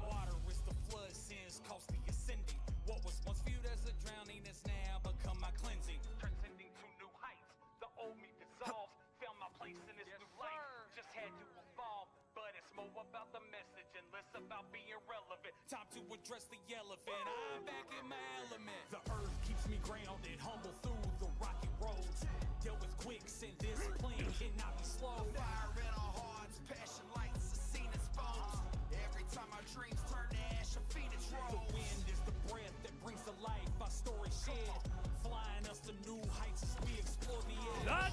Water is the flood, sins cost the ascending. What was once viewed as a drowning has now become my cleansing. Transcending to new heights. The old me dissolves. Found my place in this new light. Just had to evolve. But it's more about the message and less about being relevant. Time to address the elephant. I'm back in my element. The earth keeps me grounded, humble through the rocky roads. Dealt with quicksand, this plane cannot be slowed. Fire in our hearts, passion lights, a scene exposed. Every time our dreams turn to ash, a phoenix The rolls. wind is the breath that brings to life our story shared. Flying us to new heights as we explore the air.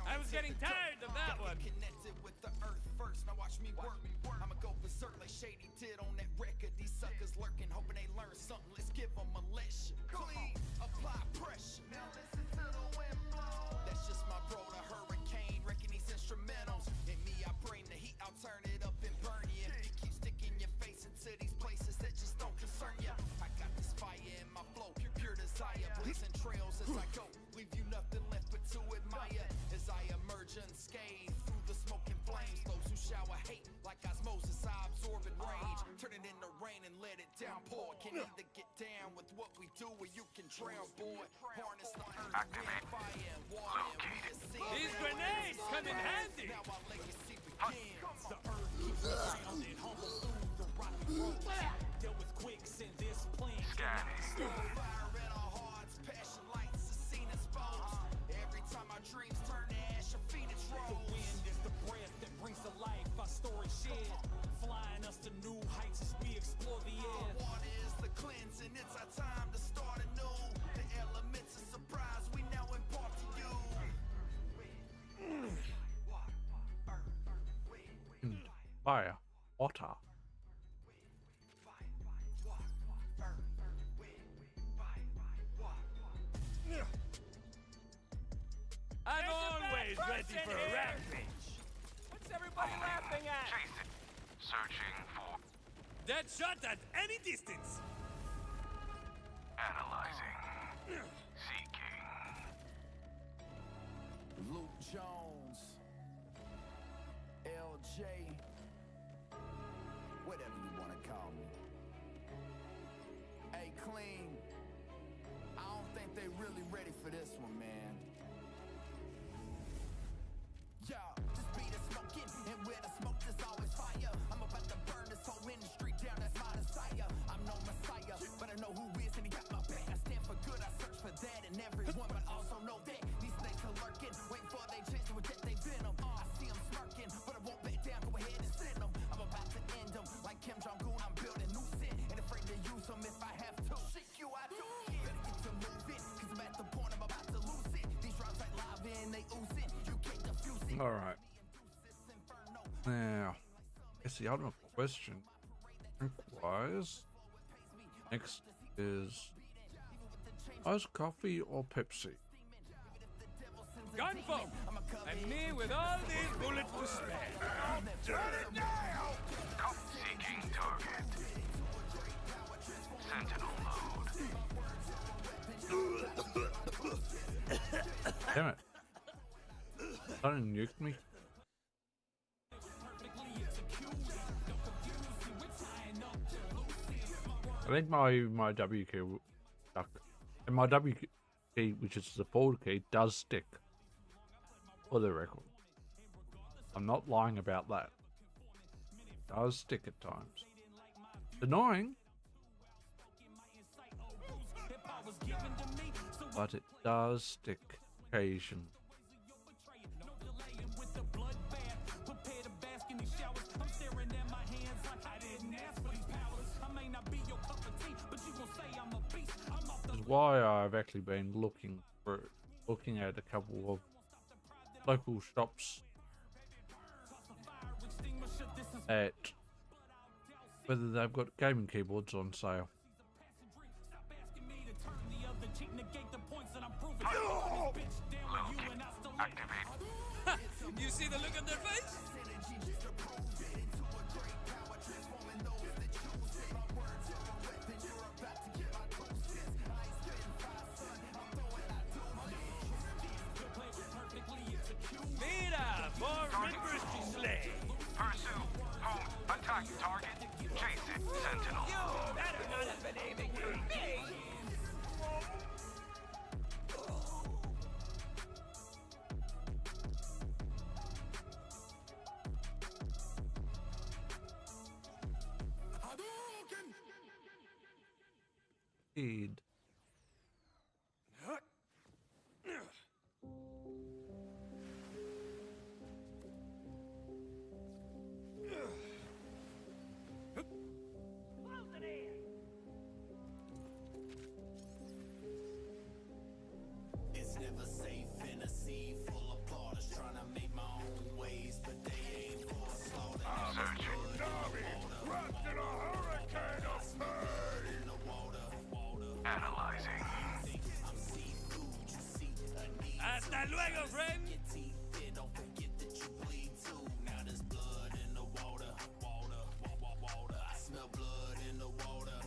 I was getting tired of that one. Connected with the earth first. Now watch me work. I'ma go berserk like Shady did on that record. These suckers lurking, hoping they learn something. Let's give them a lesson. Clean, apply pressure. Now listen to the wind blow. That's just my bro, the hurricane. Wrecking these instrumentals. In me, I bring the heat. I'll turn it up and burn you. If you keep sticking your face into these places that just don't concern you. I got this fire in my flow, pure desire. Blazing trails as I go. Leave you nothing left but to admire. As I emerge unscathed through the smoking flames. Those who shower hate like osmosis, I absorb and rage. Turn it into rain and let it downpour. Can either get down with what we do or you can drown, boy. Harness the earth, wind, fire, and water. And we ascend. These grenades come in handy. Now our legacy begins. The earth keeps me grounded, humble through the rocky roads. Dealt with quicksand, this plane cannot be slowed. Fire in our hearts, passion lights, a scene exposed. Every time our dreams turn to ash, a phoenix The rolls. wind is the breath that brings to life our story shared. Flying us to new heights as we explore the air. Water is the cleansing, it's our time to start anew. The elements of surprise we now impart to you. Fire. Water. I'm always ready for a rampage. What's everybody laughing at? Chasing. Searching for. Dead shot at any distance. Analyzing. Seeking. Luke Jones, LJ, whatever you want to call me. Hey, Clean, I don't think they really ready for this one, man. Yeah, just be the smoking, and where the smoke is always fire. I'm about to burn this whole industry down, that's my desire. I'm no messiah, but I know who is, and he got my back. I stand for good, I search for that in everyone, but also know that these snakes are lurking, waiting for they chance to reject they venom. I see them smirking, but I won't back down, go ahead and send them. I'm about to end them, like Kim Jong-un, I'm building new sin, and afraid to use them if I have to. Shit, you, I don't care. Better get to moving, cause I'm at the point I'm about to lose it. These drops like lava and they oozing, you can't defuse it. All right. Now, it's the ultimate question. Drink-wise, next is iced coffee or Pepsi? Gunfolk, and me with all these bullets to spare. Turn it down! Seeking target. Sentinel mode. Damn it. That nuked me. I think my W key will stuck. And my W key, which is the forward key, does stick. For the record. I'm not lying about that. It does stick at times. It's annoying, but it does stick occasionally. Which is why I've actually been looking at a couple of local shops at whether they've got gaming keyboards on sale. You see the look on their face? Mira, more rippers to slay. Pursue. Home. Attack target. Chase it. Sentinel. You better not have been aiming at me. Indeed. It's never safe in a sea full of plotters trying to make my own ways, but they aim for slaughter. Searching Nami, wrapped in a hurricane of pain. Analyzing. Hasta luego, friend. Don't forget that you bleed too. Now there's blood in the water. I smell blood in the water.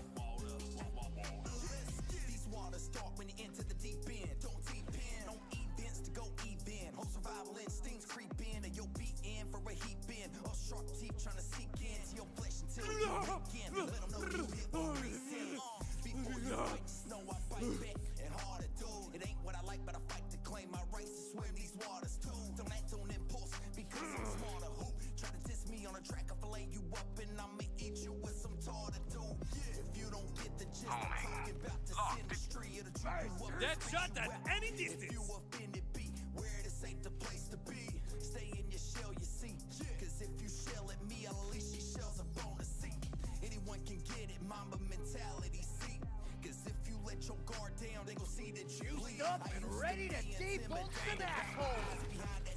These waters start when you enter the deep end. Don't depend on events to go even. Whole survival instincts creep in, and you'll be in for a heap in. Or sharp teeth trying to seek into your flesh until you begin. Let them know you hit or reset. Before you fight, just know I fight back and hard to do. It ain't what I like, but I fight to claim my rights to swim these waters too. Don't act on impulse because I'm smarter. Who try to diss me on a track? I fillet you up and I'ma eat you with some tartar too. If you don't get the gist, I'm talking about the industry. It'll trip you up. Dead shot at any distance. If you offended, be where it ain't the place to be. Stay in your shell, you see. Cause if you shell at me, I'll unleash these shells up on the seat. Anyone can get it, Mamba mentality, see. Cause if you let your guard down, they gon' see that you bleed. Up and ready to debolt the asshole.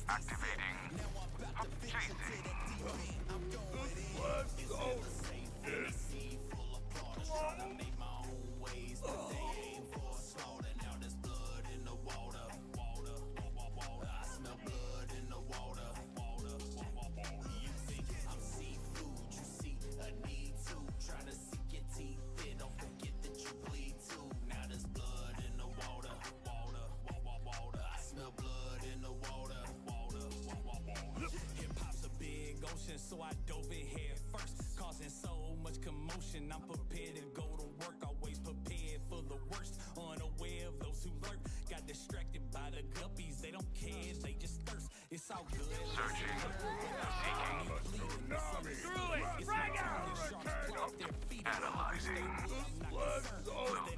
Activating. Chasing. Let's go. So I dove in head first, causing so much commotion. I'm prepared to go to work, always prepared for the worst. Unaware of those who lurk, got distracted by the guppies. They don't care, they just thirst. It's all good. Searching. Tsunami. Screw it, frag out! Analyzing. Locating.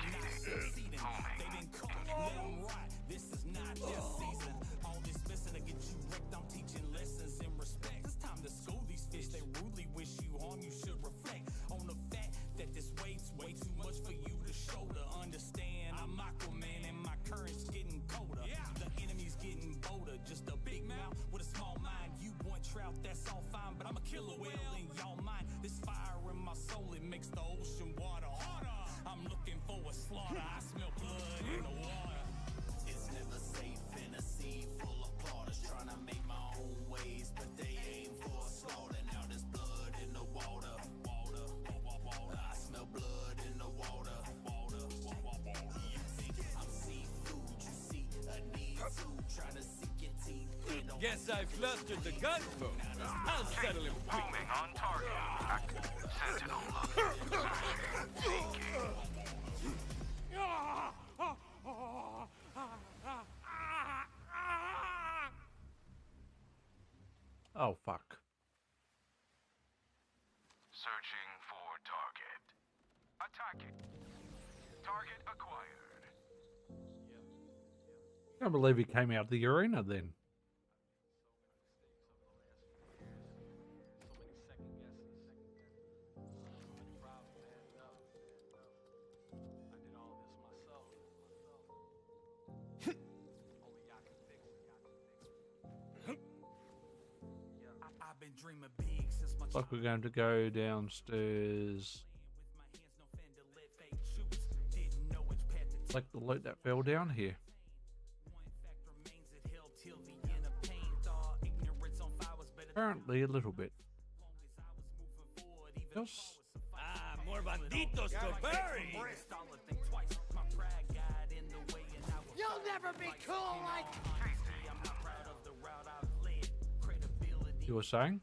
They've been caught, let them rot. This is not their season. All this messing to get you wrecked. I'm teaching lessons in respect. It's time to school these fish. They rudely wish you harm. You should reflect on the fact that this weight's way too much for you to shoulder. Understand, I'm Aquaman and my current's getting colder. The enemy's getting bolder. Just a big mouth with a small mind. You want trout, that's all fine, but I'm a killer whale in y'all mind. This fire in my soul, it makes the ocean water harder. I'm looking for a slaughter. I smell blood in the water. It's never safe in a sea full of plotters trying to make my own ways, but they aim for slaughter. Now there's blood in the water. I smell blood in the water. You think I'm seafood? You see a need to trying to sink your teeth. Guess I flustered the gunboat. I'll settle him quick. Homing on target. Sentinel. Oh, fuck. Searching for target. Attack it. Target acquired. I can't believe he came out of the arena then. I've been dreaming big since my Like we're going to go downstairs. Like the loot that fell down here. Apparently a little bit. Yes. Ah, more banditos to bury! You'll never be cool like... You were saying?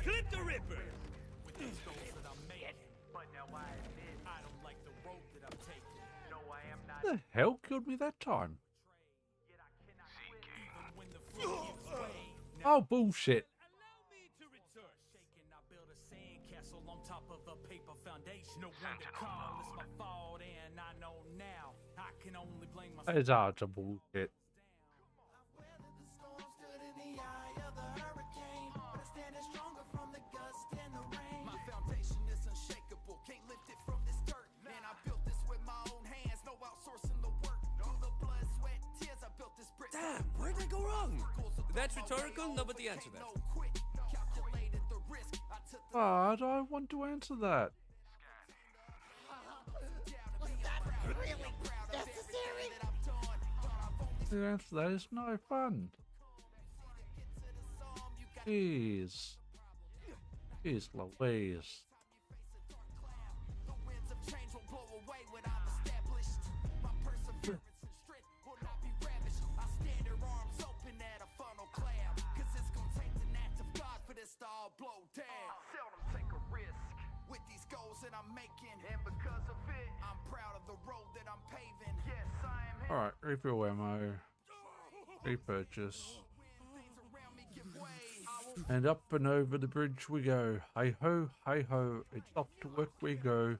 Clip the Ripper! The hell killed me that time? Oh, bullshit. That is hard to bullshit. My foundation is unshakable, can't lift it from this dirt. Man, I built this with my own hands, no outsourcing the work. Through the blood, sweat, tears, I built this brick. Damn, where'd I go wrong? That's rhetorical, nobody answer that. But I want to answer that. Was that really necessary? The answer to that is no fun. Jeez. Jeez Louise. The winds of change will blow away what I've established. My perseverance and strength will not be ravished. I stand here arms open at a funnel clam. Cause it's gonna take an act of God for this to all blow down. Seldom take a risk with these goals that I'm making. And because of it, I'm proud of the road that I'm paving. Yes, I am here. Alright, refill ammo. Repurchase. And up and over the bridge we go. Hey ho, it's off to work we go.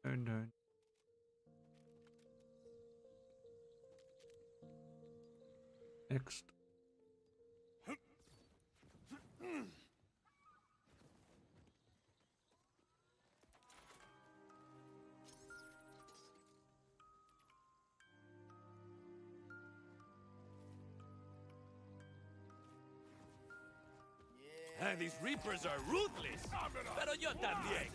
No. Next. Ah, these Reapers are ruthless. Pero yo también.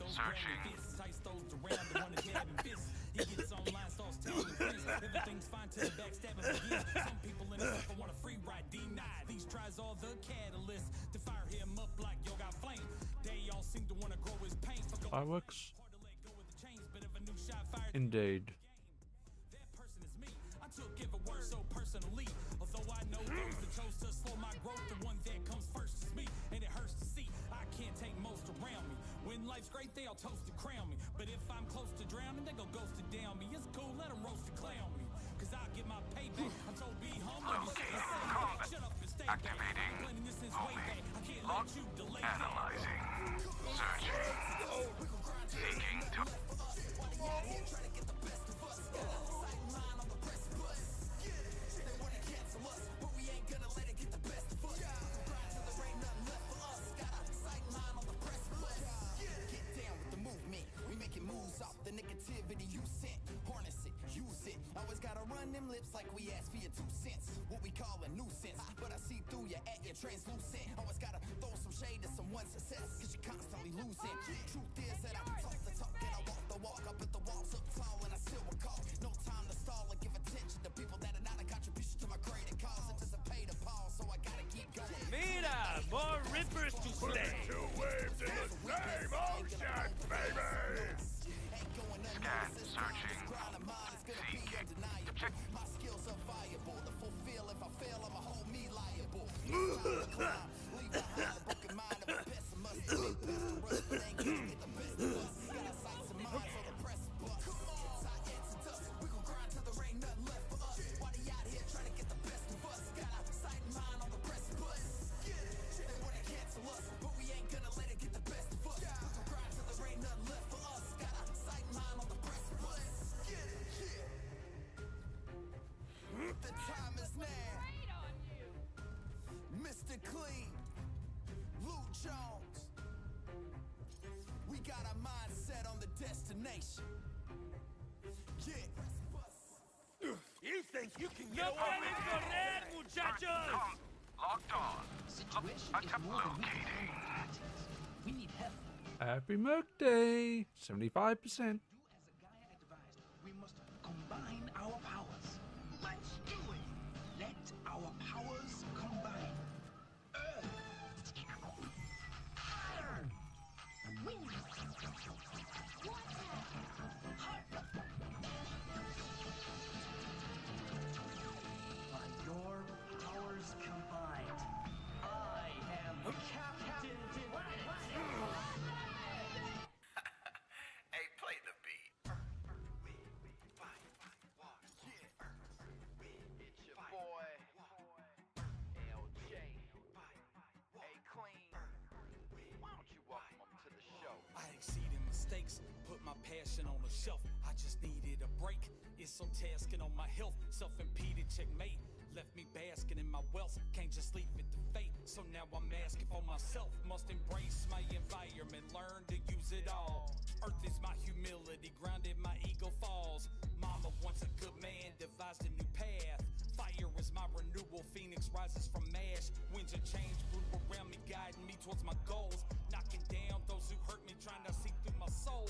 Searching. Everything's fine till the backstabbing begins. Some people in the circle want a free ride, deny. These tries are the catalyst to fire him up like yo got flame. They all seem to want to grow his pain. Fireworks. Indeed. Took every word so personally. Although I know those that chose to slow my growth, the one that comes first is me, and it hurts to see. I can't take most around me. When life's great, they all toast to crown me. But if I'm close to drowning, they go ghost to down me. It's cool, let them roast to clown me. Cause I'll get my payback. I'm told be humble. Shut up and stay back. Planning this since way back. I can't let you delay that. Analyzing. Searching. Seeking to. The negativity you sent, harness it, use it. Always gotta run them lips like we asked for your 2 cents. What we call a translucent. Always gotta throw some shade to someone's success, cause you're constantly losing. Truth is that I talk the talk and I walk the walk. I put the walls up tall and I still recall. No time to stall and give attention to people that are not a contribution to my greater cause. Anticipate a pause, so I gotta keep going. Mira, more rippers to slay. Two waves in the same ocean, baby! Scan, searching. Seeking. Check. My skills are viable to fulfill. If I fail, I'ma hold me liable. Leave behind a broken mind of a pessimist. Big best to rush, but ain't gonna get the best of us. Got our sights and minds for the press bus. It's our exodus. We gon' grind till there ain't nothing left for us. Why they out here trying to get the best of us? Got our sight and mind on the precipice. They wanna cancel us, but we ain't gonna let it get the best of us. We gon' grind till there ain't nothing left for us. Got our sight and mind on the precipice. The time is now. Mr. Clean, Luke Jones. We got our mind set on the destination. Yeah. You think you can get away with that, muchachos? Locked on. Situation is more than we can handle, Atlanteans. We need help. Happy Merc Day! 75%. We must combine our powers. Let's do it. Let our powers combine. Earth. Fire. Wind. By your powers combined, I am Captain Hey, play the beat. It's your boy, LJ. Hey, Clean. Why don't you welcome him to the show? I exceeded mistakes, put my passion on the shelf. I just needed a break. It's so tasking on my health. Self-impeded checkmate. Left me basking in my wealth. Can't just leave it to fate. So now I'm asking for myself. Must embrace my environment. Learn to use it all. Earth is my humility. Grounded, my ego falls. Mama, once a good man, devised a new path. Fire is my renewal. Phoenix rises from ash. Winds of change blew around me, guiding me towards my goals. Knocking down those who hurt me, trying to see through my soul.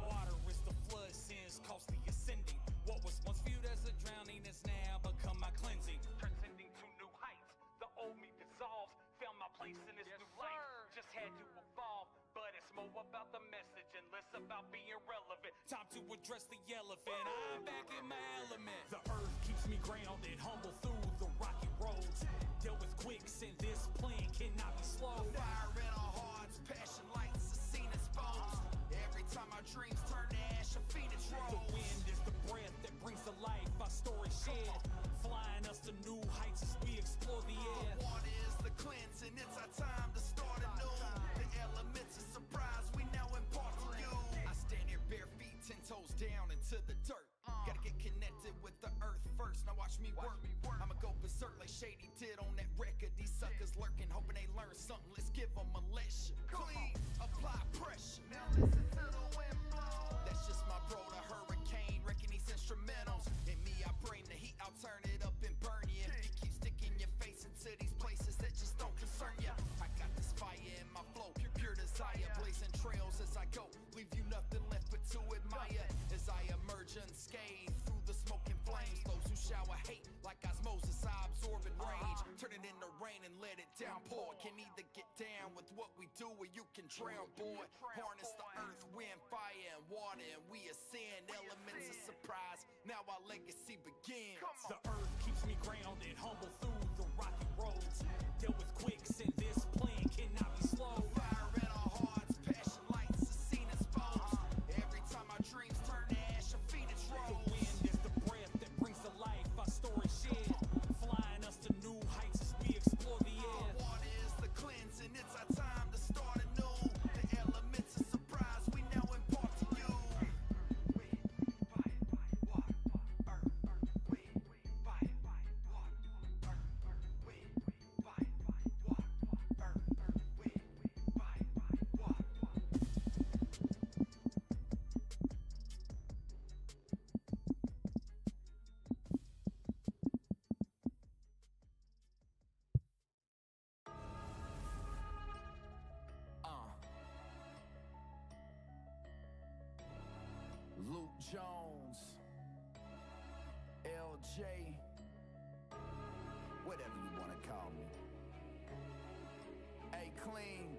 Water is the flood, sins costly ascending. What was once viewed as a drowning has now become my cleansing. Transcending to new heights, the old me dissolves. Found my place in this new life, just had to evolve. But it's more about the message and less about being relevant. Time to address the elephant, I'm back in my element. The earth keeps me grounded, humble through the rocky roads. Dealt with quicksand, this plan cannot be slowed. Fire in our hearts, passion lights, the scene exposed. Every time our dreams turn to ash, a phoenix rolls. The wind is the breath that brings to life our story shared. Flying us to new heights as we explore the air. The water is the cleansing, it's our time to start anew. The elements of surprise we now impart to you. I stand here bare feet, 10 toes down into the dirt. Gotta get connected with the earth first, now watch me work. I'ma go berserk like Shady did on that record. These suckers lurking, hoping they learn something. Let's give them a lesson. Clean, apply pressure. Now listen to the wind blow. That's just my bro, the hurricane, wrecking these instrumentals. In me, I bring the heat, I'll turn it up and burn you. If you keep sticking your face into these places that just don't concern you. I got this fire in my flow, pure desire, blazing trails as I go. Leave you nothing left but to admire. As I emerge unscathed through the smoking flames. Those who shower hate like osmosis, I absorb and rage. Turn it into rain and let it downpour. Can either get down with what we do or you can drown, boy. Harness the earth, wind, fire, and water, and we ascend. Elements of surprise, now our legacy begins. The earth keeps me grounded, humble through the rocky roads. Dealt with quicksand, this plan cannot be slowed. Fire in our hearts, passion lights, the scene exposed. Every time our dreams turn to ash, a phoenix rolls. The wind is the breath that brings to life our story shared. Flying us to new heights as we explore the air. The water is the cleansing, it's our time to start anew. The elements of surprise we now impart to you. Jones, LJ, whatever you want to call me. Hey, Clean,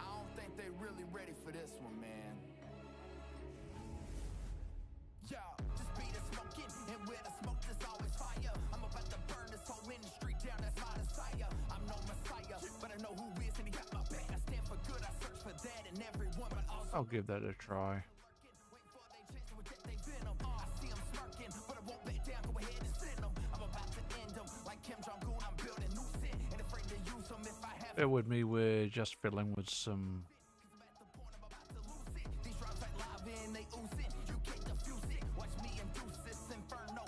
I don't think they really ready for this one, man. Yo, just be the smoking, and where the smoke there's always fire. I'm about to burn this whole industry down, that's my desire. I'm no messiah, but I know who is, and he got my back. I stand for good, I search for that in everyone, but also I'll give that a try. Bear with me, we're just filling with some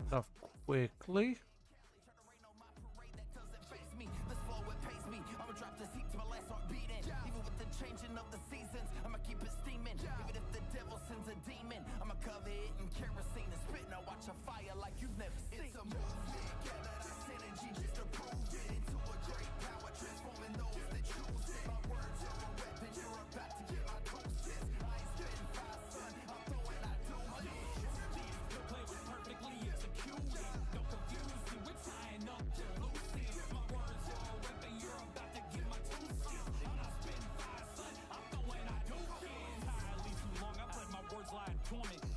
stuff quickly.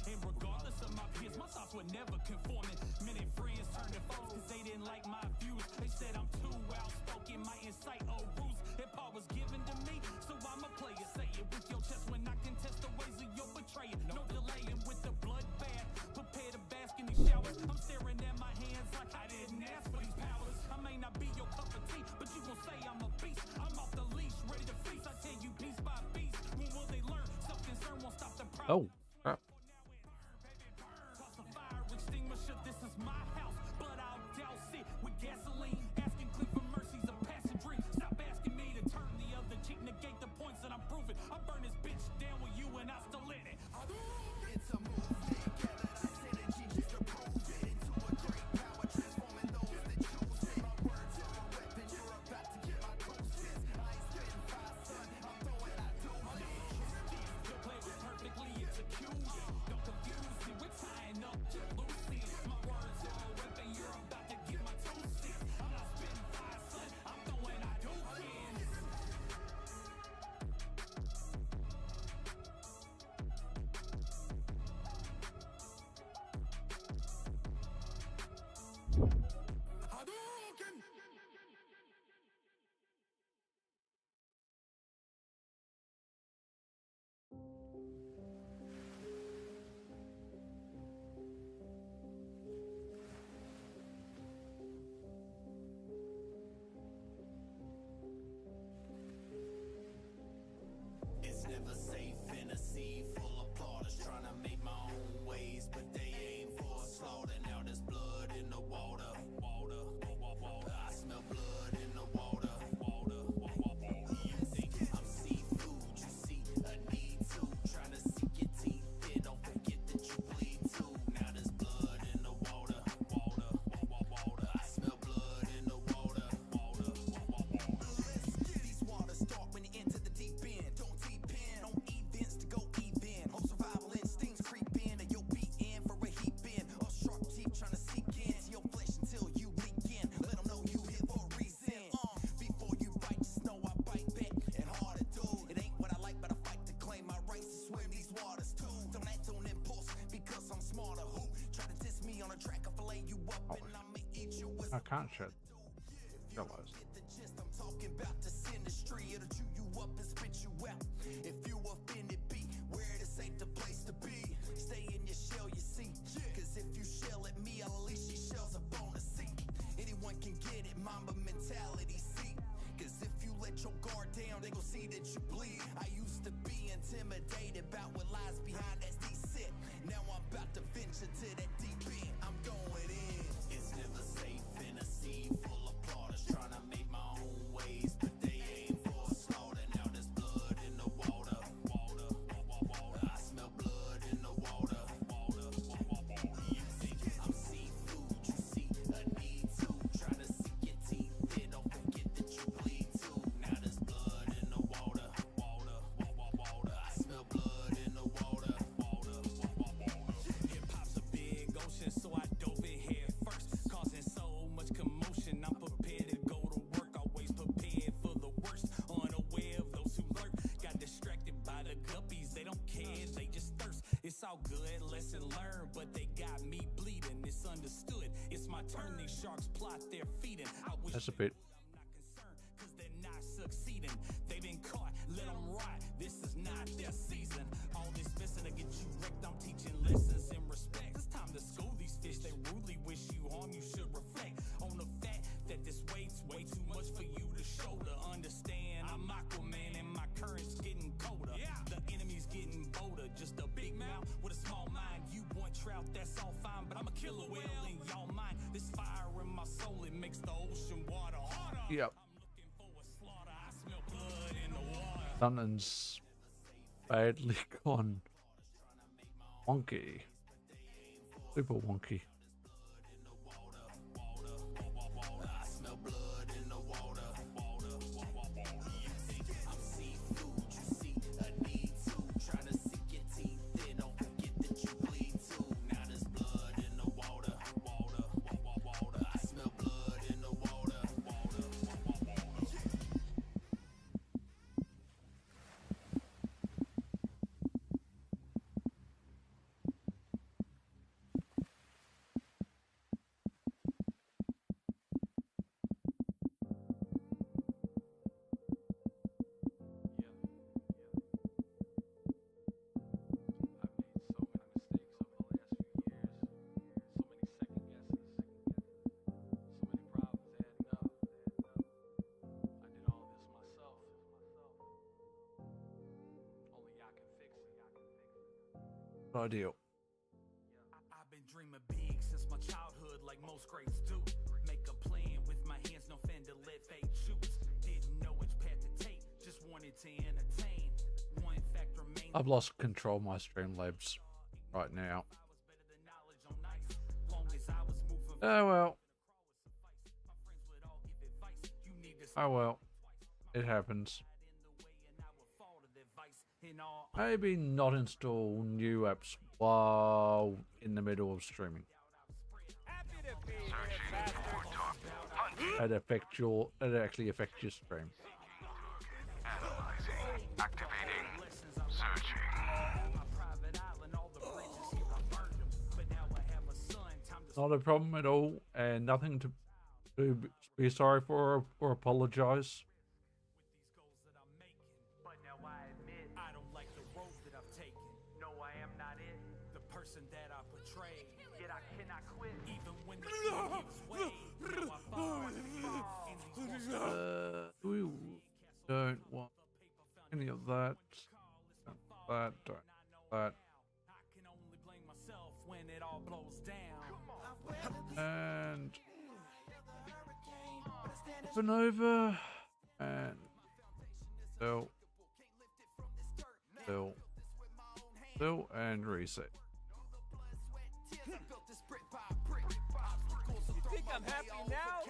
And regardless of my peers, my thoughts were never conforming. Many friends turned to foes cause they didn't like my views. They said I'm too outspoken, my incite ruse. Hip hop was given to me, so I'ma play it. Say it with your chest when I contest the ways of your betrayal. No delaying with the bloodbath, prepare to bask in these showers. I'm staring at my hands like I didn't ask for these powers. I may not be your cup of tea, but you gon' say I'm a beast. I'm off the leash, ready to feast. I tell you piece by piece. When will they learn? Self-concern won't stop the problem. Oh, crap. This is my house, but I'll douse it with gasoline. Asking clean for mercy's a passing dream. Stop asking me to turn the other cheek, negate the points that I'm proving. I burn this bitch down with you and I still in it. It's a movement, gather that synergy just to prove it. Into a great power, transforming those that choose it. My words are a weapon, you're about to get my doses. I ain't spitting fire, son, I'm throwing out doses. Your play was perfectly executed. Don't confuse it, we're tying up to loose ends. My words are a weapon, you're about to get my 2 cents. I'm not spitting fire, son, I'm throwing out doses. It's never safe in a sea full of plotters trying to make my own ways, but they aim for slaughter. Now there's blood in the water. I smell blood in the water. You think I'm seafood? You see a need to trying to sink your teeth in. Don't forget that you bleed too. Now there's blood in the water. I smell blood in the water. These waters start when you enter the deep end. Don't depend on events to go even. Hope survival instincts creep in, and you'll be in for a heap in. Or sharp teeth trying to seek into your flesh until you leak in. Let them know you here for a reason. Before you bite, just know I bite back and hard to do. It ain't what I like, but I fight to claim my rights to swim these waters too. Don't act on impulse because I'm smarter. Who try to diss me on a track? I fillet you up and I'ma eat you with I can't shut. Realize. the gist. I'm talking about this industry. It'll chew you up and spit you out. If you offended, be where it is ain't the place to be. Stay in your shell, you see. Cause if you shell at me, I'll unleash these shells up on the seat. Anyone can get it, Mamba mentality, see. Cause if you let your guard down, they gon' see that you bleed. I used to be intimidated about what lies behind that deceit. Now I'm about to venture to that deep end. I'm going in. It's never safe in a sea full of plotters trying to make my own ways, but they aim for slaughter. Now there's blood in the water. I smell blood in the water. You think I'm seafood? You see a need to trying to sink your teeth in. Don't forget that you bleed too. Now there's blood in the water. I smell blood in the water. they're feeding. I wish That's a bit. cause they're not succeeding. They've been caught, let them rot. This is not their season. All this messing to get you wrecked. I'm teaching lessons in respect. It's time to school these fish. They rudely wish you harm. You should reflect on the fact that this weight's way too much for you to shoulder. Understand, I'm Aquaman and my current's getting colder. The enemy's getting bolder. Just a big mouth with a small mind. You want trout, that's all fine, but I'm a killer whale in y'all mind. This fire in my soul, it makes the ocean water harder. Yep. Something's badly gone wonky. Super wonky. I smell blood in the water. You think I'm seafood, you see a need to. Try to sink your teeth in, don't forget that you bleed too. Now there's blood in the water. I smell blood in the water. Ideal. I've been dreaming big since my childhood, like most greats do. Make a plan with my hands, no fan to let fate choose. Didn't know which path to take, just wanted to entertain. One fact remains. I've lost control of my Streamlabs right now. Oh well. Oh well. It happens. Maybe not install new apps while in the middle of streaming. That actually affects your stream. Analyzing. Activating. Searching. Not a problem at all, and nothing to be sorry for or apologize. But now I admit I don't like the road that I've taken. No, I am not it. The person that I portray. Yet I cannot quit. Even when the sun gives way. Now I fall in these walls. We don't want any of that. That. I can only blame myself when it all blows down. And open over and fill and reset. You think I'm happy now?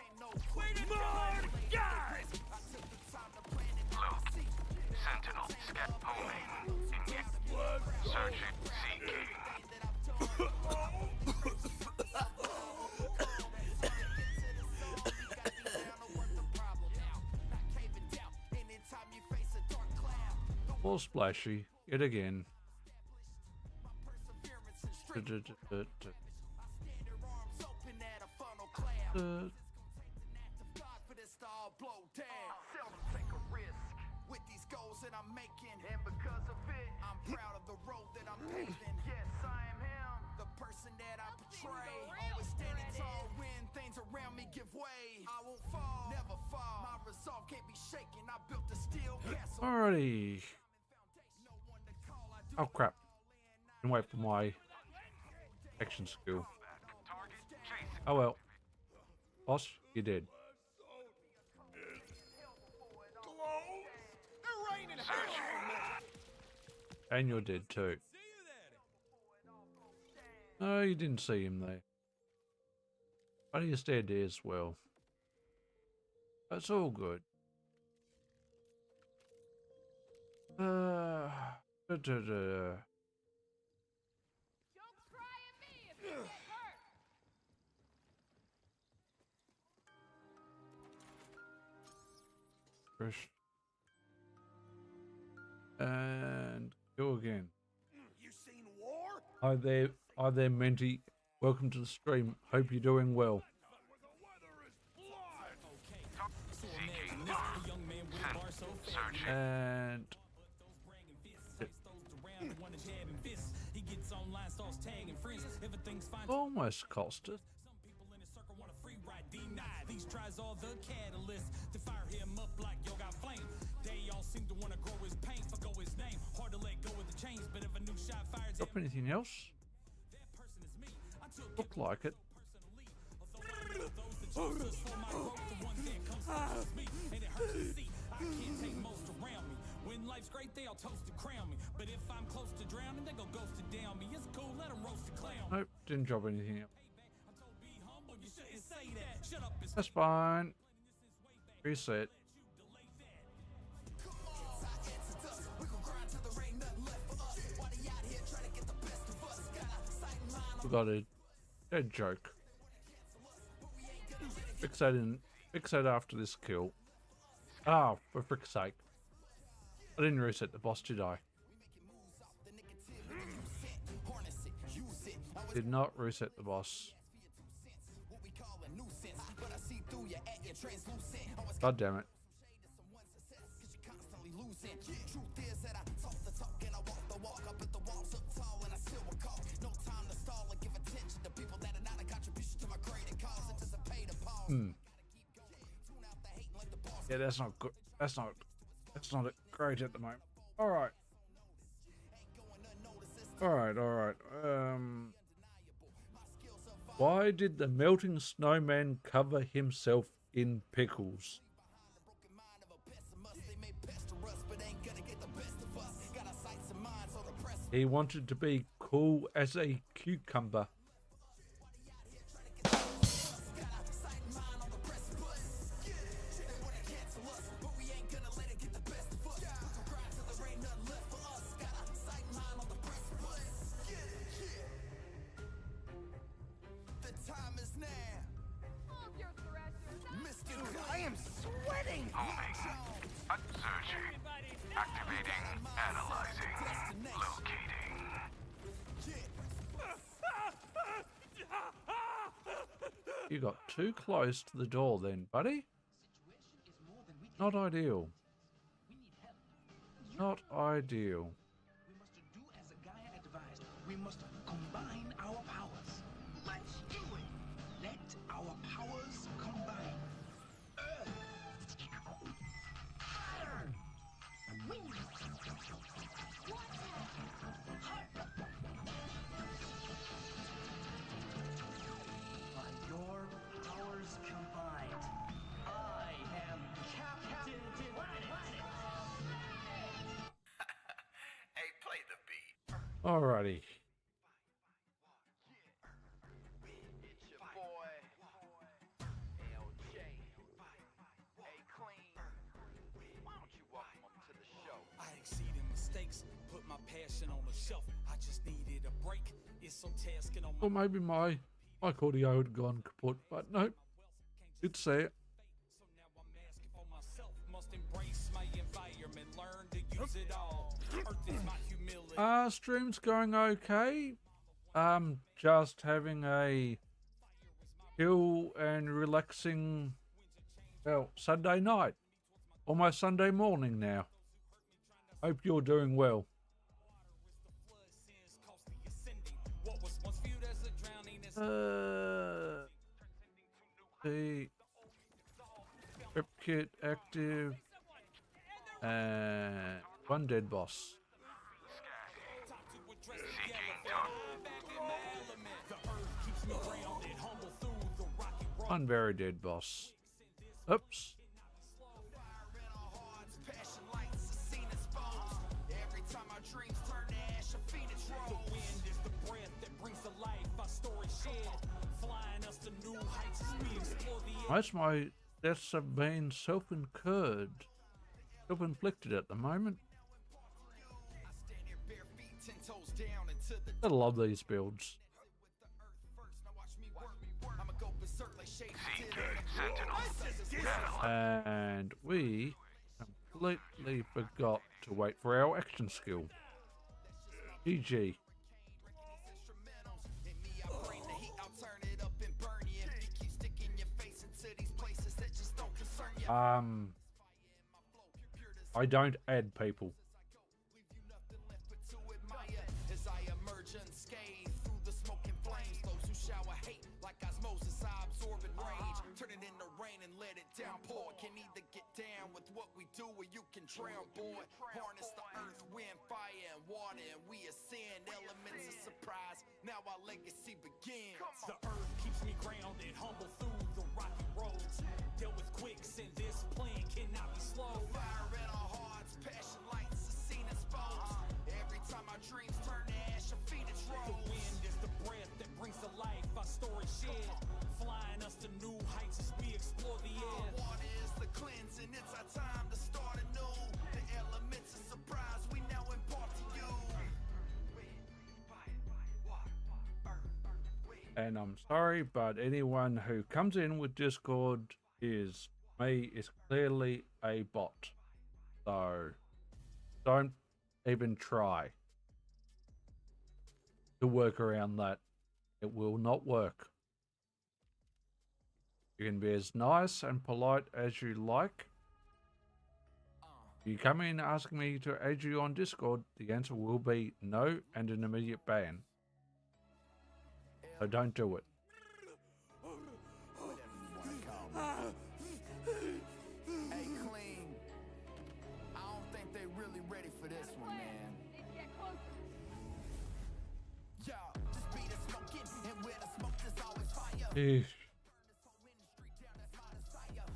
Wait a minute! God! Look. Sentinel. Scan. Homing. Engage. Searching. Seeking. Full splashy yet again. With these goals that I'm making, and because of it, I'm proud of the road that I'm paving. Yes, I am him, the person that I portray. Always standing tall when things around me give way. I won't fall, never fall. My resolve can't be shaken. I built a steel castle. Alrighty. Oh crap. Can wait for my action skill. Oh well. Boss, you did. And you're dead too. No, you didn't see him there. But he's dead as well. That's all good. Fresh. And go again. You seen war? Hi there, Menti. Welcome to the stream. Hope you're doing well. And almost cost us. These tries all the catalyst to fire him up like yo got flame. They all seem to want to grow his pain, forgo his name. Hard to let go of the chains, but if a new shot fires, Drop anything else? Look like it. I can't take most around me. When life's great, they all toast to crown me. But if I'm close to drowning, they go ghost to down me. It's cool, let them roast the clown. Nope, didn't drop anything else. You shouldn't say that. Shut up. That's fine. Reset. We got a dead joke. Fixate after this kill. Ah, for frick's sake. I didn't reset the boss, did I? Did not reset the boss. God damn it. Yeah, that's not good. That's not great at the moment. Alright. Alright. Why did the melting snowman cover himself in pickles? He wanted to be cool as a cucumber. I am sweating! Searching. Activating. Analyzing. Locating. You got too close to the door then, buddy. Not ideal. Not ideal. We must do as the Gaia advised. We must combine our powers. Let's do it. Let our powers combine. Fire! Wind! By your powers combined, I am Captain Hey, play the beat. Alrighty. It's your boy, LJ. Hey, Clean. Why don't you welcome him to the show? I exceeded mistakes, put my passion on the shelf. I just needed a break. It's so tasking on Or maybe my audio had gone kaput, but nope. Did say it. must embrace my environment, learn to use it all. Earth is my humility. Stream's going okay. Just having a chill and relaxing, well, Sunday night. Almost Sunday morning now. Hope you're doing well. The Rip kit active and one dead boss. One very dead boss. Oops. Most of my deaths have been self-incurred, self-inflicted at the moment. I love these builds. And we completely forgot to wait for our action skill. GG. I don't add people. As I emerge unscathed through the smoking flames, those who shower hate like osmosis, I absorb and rage, turn it into rain and let it downpour. Can either get down with what we do or you can drown, boy. Harness the earth, wind, fire, and water, and we ascend. Elements of surprise, now our legacy begins. The earth keeps me grounded, humble through the rocky roads. Dealt with quicksand, this plan cannot be slow. Fire in our hearts, passion lights, the scene exposed. Every time our dreams turn to ash, our phoenix The rose. wind is the breath that brings to life our story shared, flying us to new heights as we explore the air. Water is the cleansing, it's our time to start anew. The elements of surprise we now impart to you. And I'm sorry, but anyone who comes in with Discord is clearly a bot. So don't even try to work around that. It will not work. You can be as nice and polite as you like. If you come in asking me to add you on Discord, the answer will be no and an immediate ban. So don't do it. Hey, Clean. I don't think they really ready for this one, man. Yo, just be the smoking, and where the smoke there's always fire. Eesh.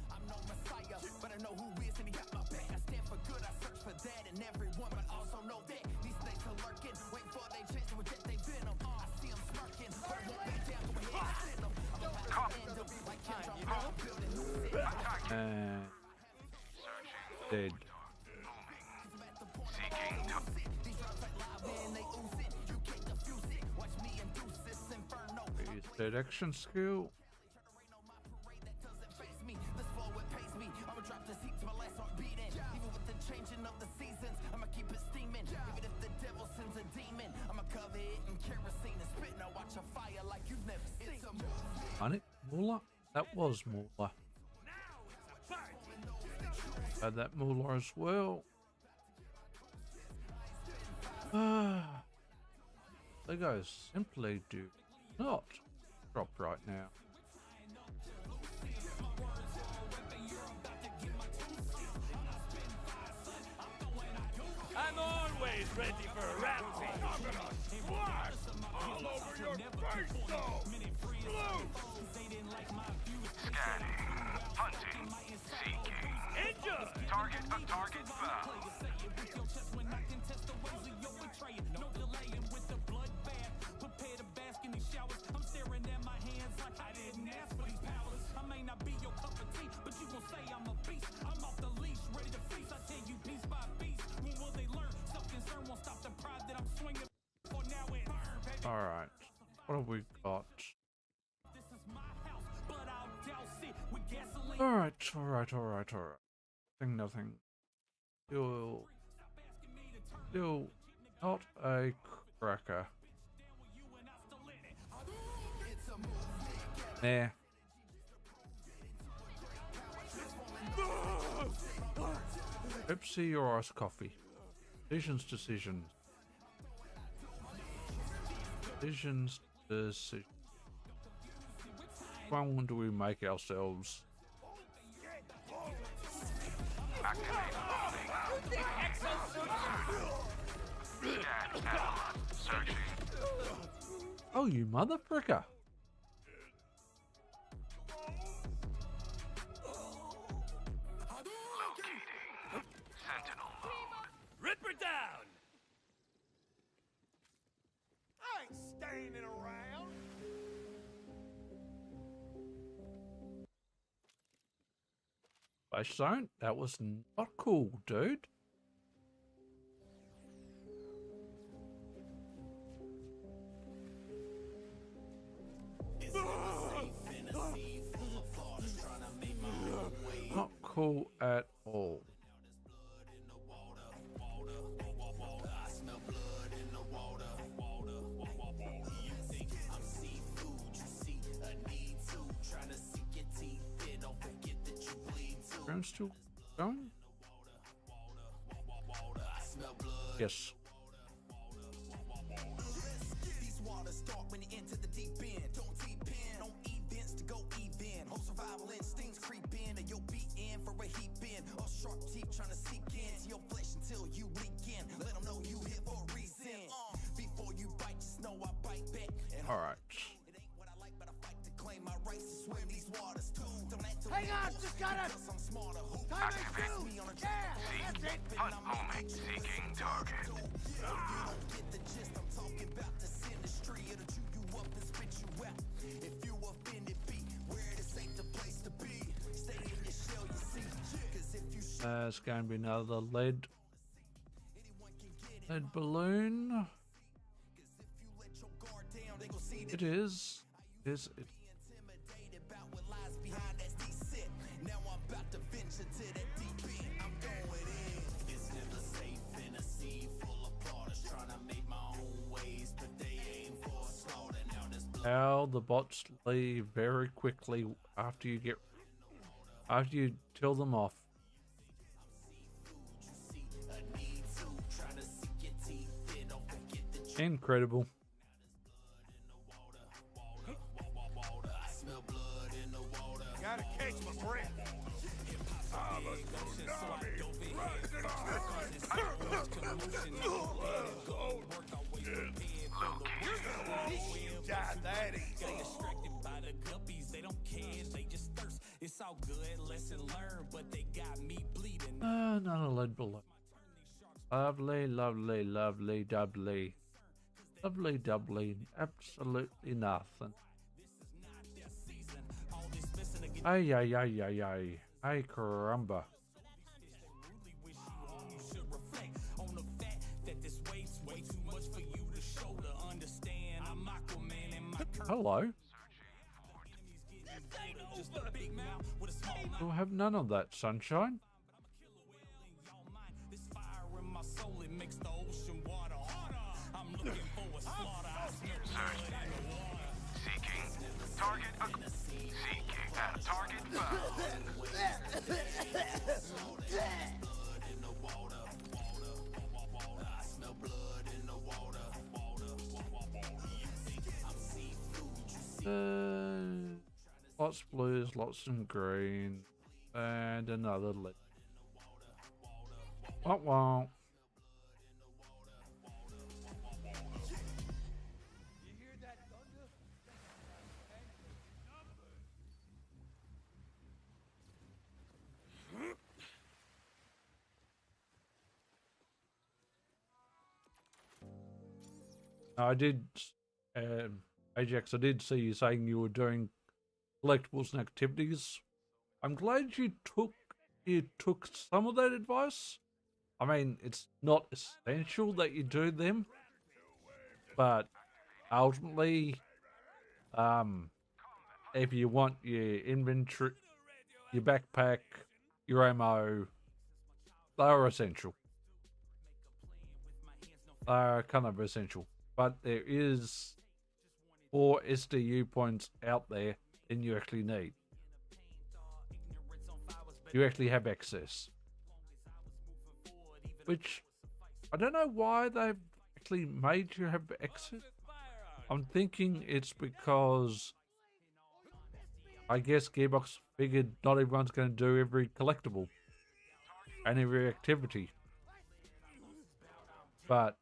I'm no messiah, but I know who is and he got my back. I stand for good, I search for that in everyone, but also know that these snakes are lurking, wait for they chance to reject they venom. I see them smirking, but I won't back down, go ahead and send them. I'm about to end them like Kendra, I'm building new cities. And dead. These drugs like lava and they ooze it. You can't defuse it. Watch me induce this inferno. Use that action skill. Doesn't face me. This flow it pays me. I'ma drop this heat to my last heart beating. Even with the changing of the seasons, I'ma keep it steaming. Even if the devil sends a demon, I'ma cover it in kerosene and spit. Now watch a fire like you've never seen. It's a movie. Honey, Moolah? That was Moolah. Had that Moolah as well. They guys simply do not drop right now. I'm always ready for a rap beat. What? All over your face, though! Blue! Scanning. Hunting. Seeking. Enjoy! Target found. Alright. What have we got? Alright. Nothing. Still not a cracker. Nah. Pepsi or iced coffee? Decisions. Which one do we make ourselves? Searching. Oh, you mother fricker. Locating. Sentinel mode. Ripper down! I ain't standing around. Flash zone? That was not cool, dude. Not cool at all. stream still going? Yes. These waters start when you enter the deep end. Don't depend on events to go even. Whole survival instincts creep in, and you'll be in for a heap in. Or sharp teeth trying to seek into your flesh until you leak in. Let them know you here for a reason. Before you bite, just know I bite back. All right. It ain't what I like, but I fight to claim my rights to swim these waters too. Don't act to Hang on, just got it. I'm smarter. Who Time me on a yeah, that's it. Hot moment. Seeking target. get the gist. I'm talking about this industry. It'll chew you up and spit you out. If you offended, be where this ain't the place to be. Stay in your shell, you see. Cause if you It's going to be another lead balloon. It is. It is. It. intimidated about what lies behind that decent. Now I'm about to venture to that deep end. I'm going in. It's never safe in a sea full of plotters trying to make my own ways, but they aim for slaughter. Now there's How the bots leave very quickly after you tell them off. Incredible. Gotta catch my breath. I'm a tsunami. Die that easy. Distracted by the guppies, they don't care, they just thirst. It's all good, lesson learned, but they got me bleeding. Another lead balloon. Lovely, lovely, lovely, doubly. Lovely, doubly. Absolutely nothing. Ay, ay, ay, ay, ay. Ay, caramba. On the fact that this weight's way too much for you to shoulder. Understand, I'm Aquaman and my Hello. just a big mouth with a small mouth. We'll have none of that, sunshine. This fire in my soul, it makes the ocean water harder. I'm looking for a slaughter. I smell blood in the water. Seeking target. Seeking target Lots of blues, lots of green, and another lead. Womp womp. I did, Ajax, I did see you saying you were doing collectibles and activities. I'm glad you took some of that advice. I mean, it's not essential that you do them, but ultimately, if you want your inventory, your backpack, your ammo, they're essential. They're kind of essential. But there is 4 SDU points out there than you actually need. You actually have access. Which, I don't know why they've actually made you have access. I'm thinking it's because, I guess Gearbox figured not everyone's going to do every collectible and every activity. But,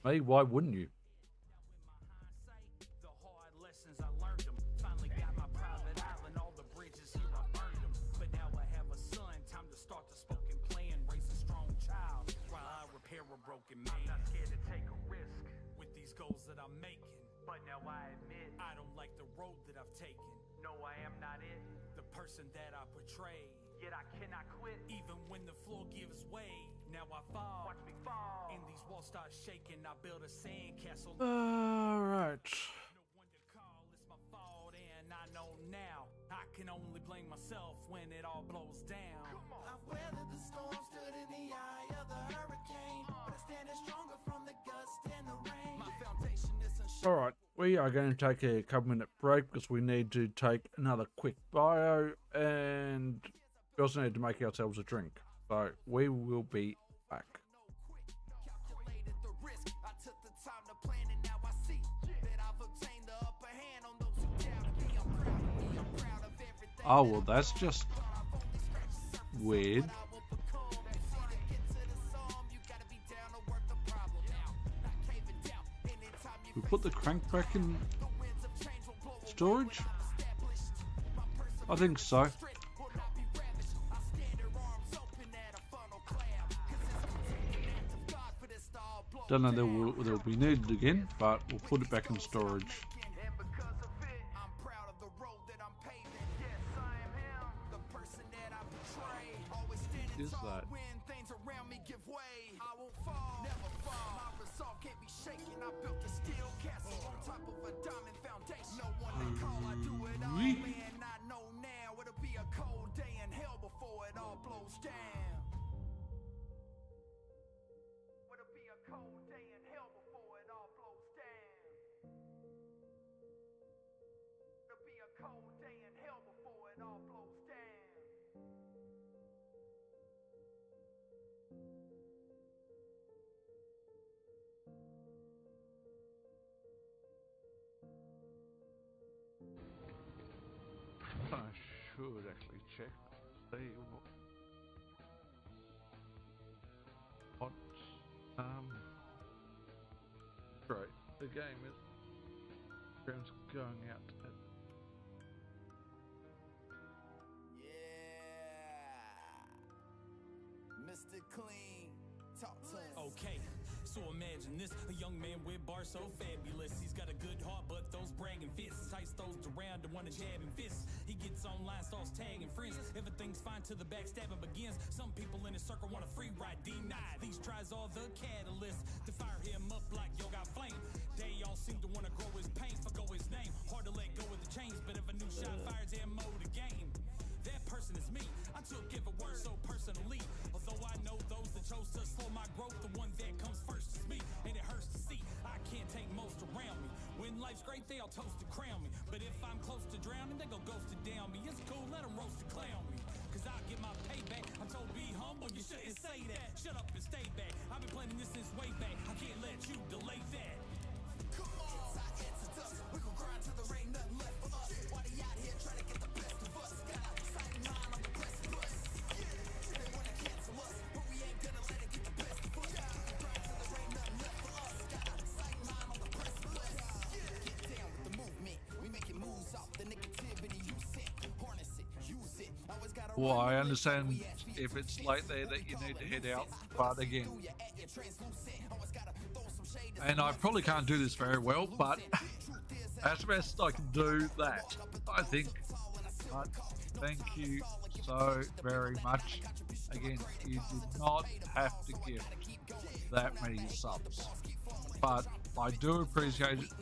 me, why wouldn't you? The hard lessons I learned them. Finally got my private island, all the bridges here I burned them. But now I have a son, time to start the spoken plan. Raise a strong child while I repair a broken man. I'm not scared to take a risk, With these goals that I'm making, but now I admit, I don't like the road that I've taken. no, I am not it. The person that I portray, Yet I cannot quit. even when the floor gives way. Now I fall, Watch me fall. and these walls start shaking. I build a sandcastle. Alright. No one to call, it's my fault, and I know now I can only blame myself when it all blows down. I've weathered the storm, stood in the eye of the hurricane, but I stand stronger from the gust and the rain. My foundation is unshaken. Alright, we are going to take a couple minute break because we need to take another quick bio and We also need to make ourselves a drink. So we will be back. Oh, well, that's just weird. We put the crank back in storage? I think so. Don't know that they'll be needed again, but we'll put it back in storage. Is that? I should actually check. See what right, the game is going out at Mr. Clean, talk to us. Okay, so imagine this, a young man with bars so fabulous. He's got a good heart, but those bragging fists. Tights those around and wanna jab and fist. He gets online, starts tagging friends. Everything's fine till the backstabbing begins. Some people in his circle want a free ride, denied. These tries are the catalyst to fire him up like yo got flame. They all seem to wanna grow his pain, forgo his name. Hard to let go of the chains, but if a new shot fires, ammo the game. That person is me. I took every word so personally. Although I know those that chose to slow my growth, the one that comes first is me. And it hurts to see I can't take most around me. When life's great, they all toast to crown me. But if I'm close to drowning, they go ghost to down me. It's cool, let them roast to clown me. Cause I'll get my payback. I'm told be humble, you shouldn't say that. Shut up and stay back. I've been planning this since way back. I can't let you delay that. Come on, we gon' grind till there ain't nothing left for us. Why they out here trying to get the best of us? Got a sight line on the precipice. They wanna cancel us, but we ain't gonna let it get the best of us. Grind till there ain't nothing left for us. Got a sight line on the precipice. Get down with the movement. We making moves off the negativity you sent. Harness it, use it. Always gotta well, I understand if it's late there that you need to head out, but again, and I probably can't do this very well, but as best I can do that, I think. But thank you so very much. Again, you did not have to give that many subs, but I do appreciate it,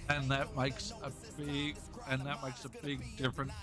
and that makes a big difference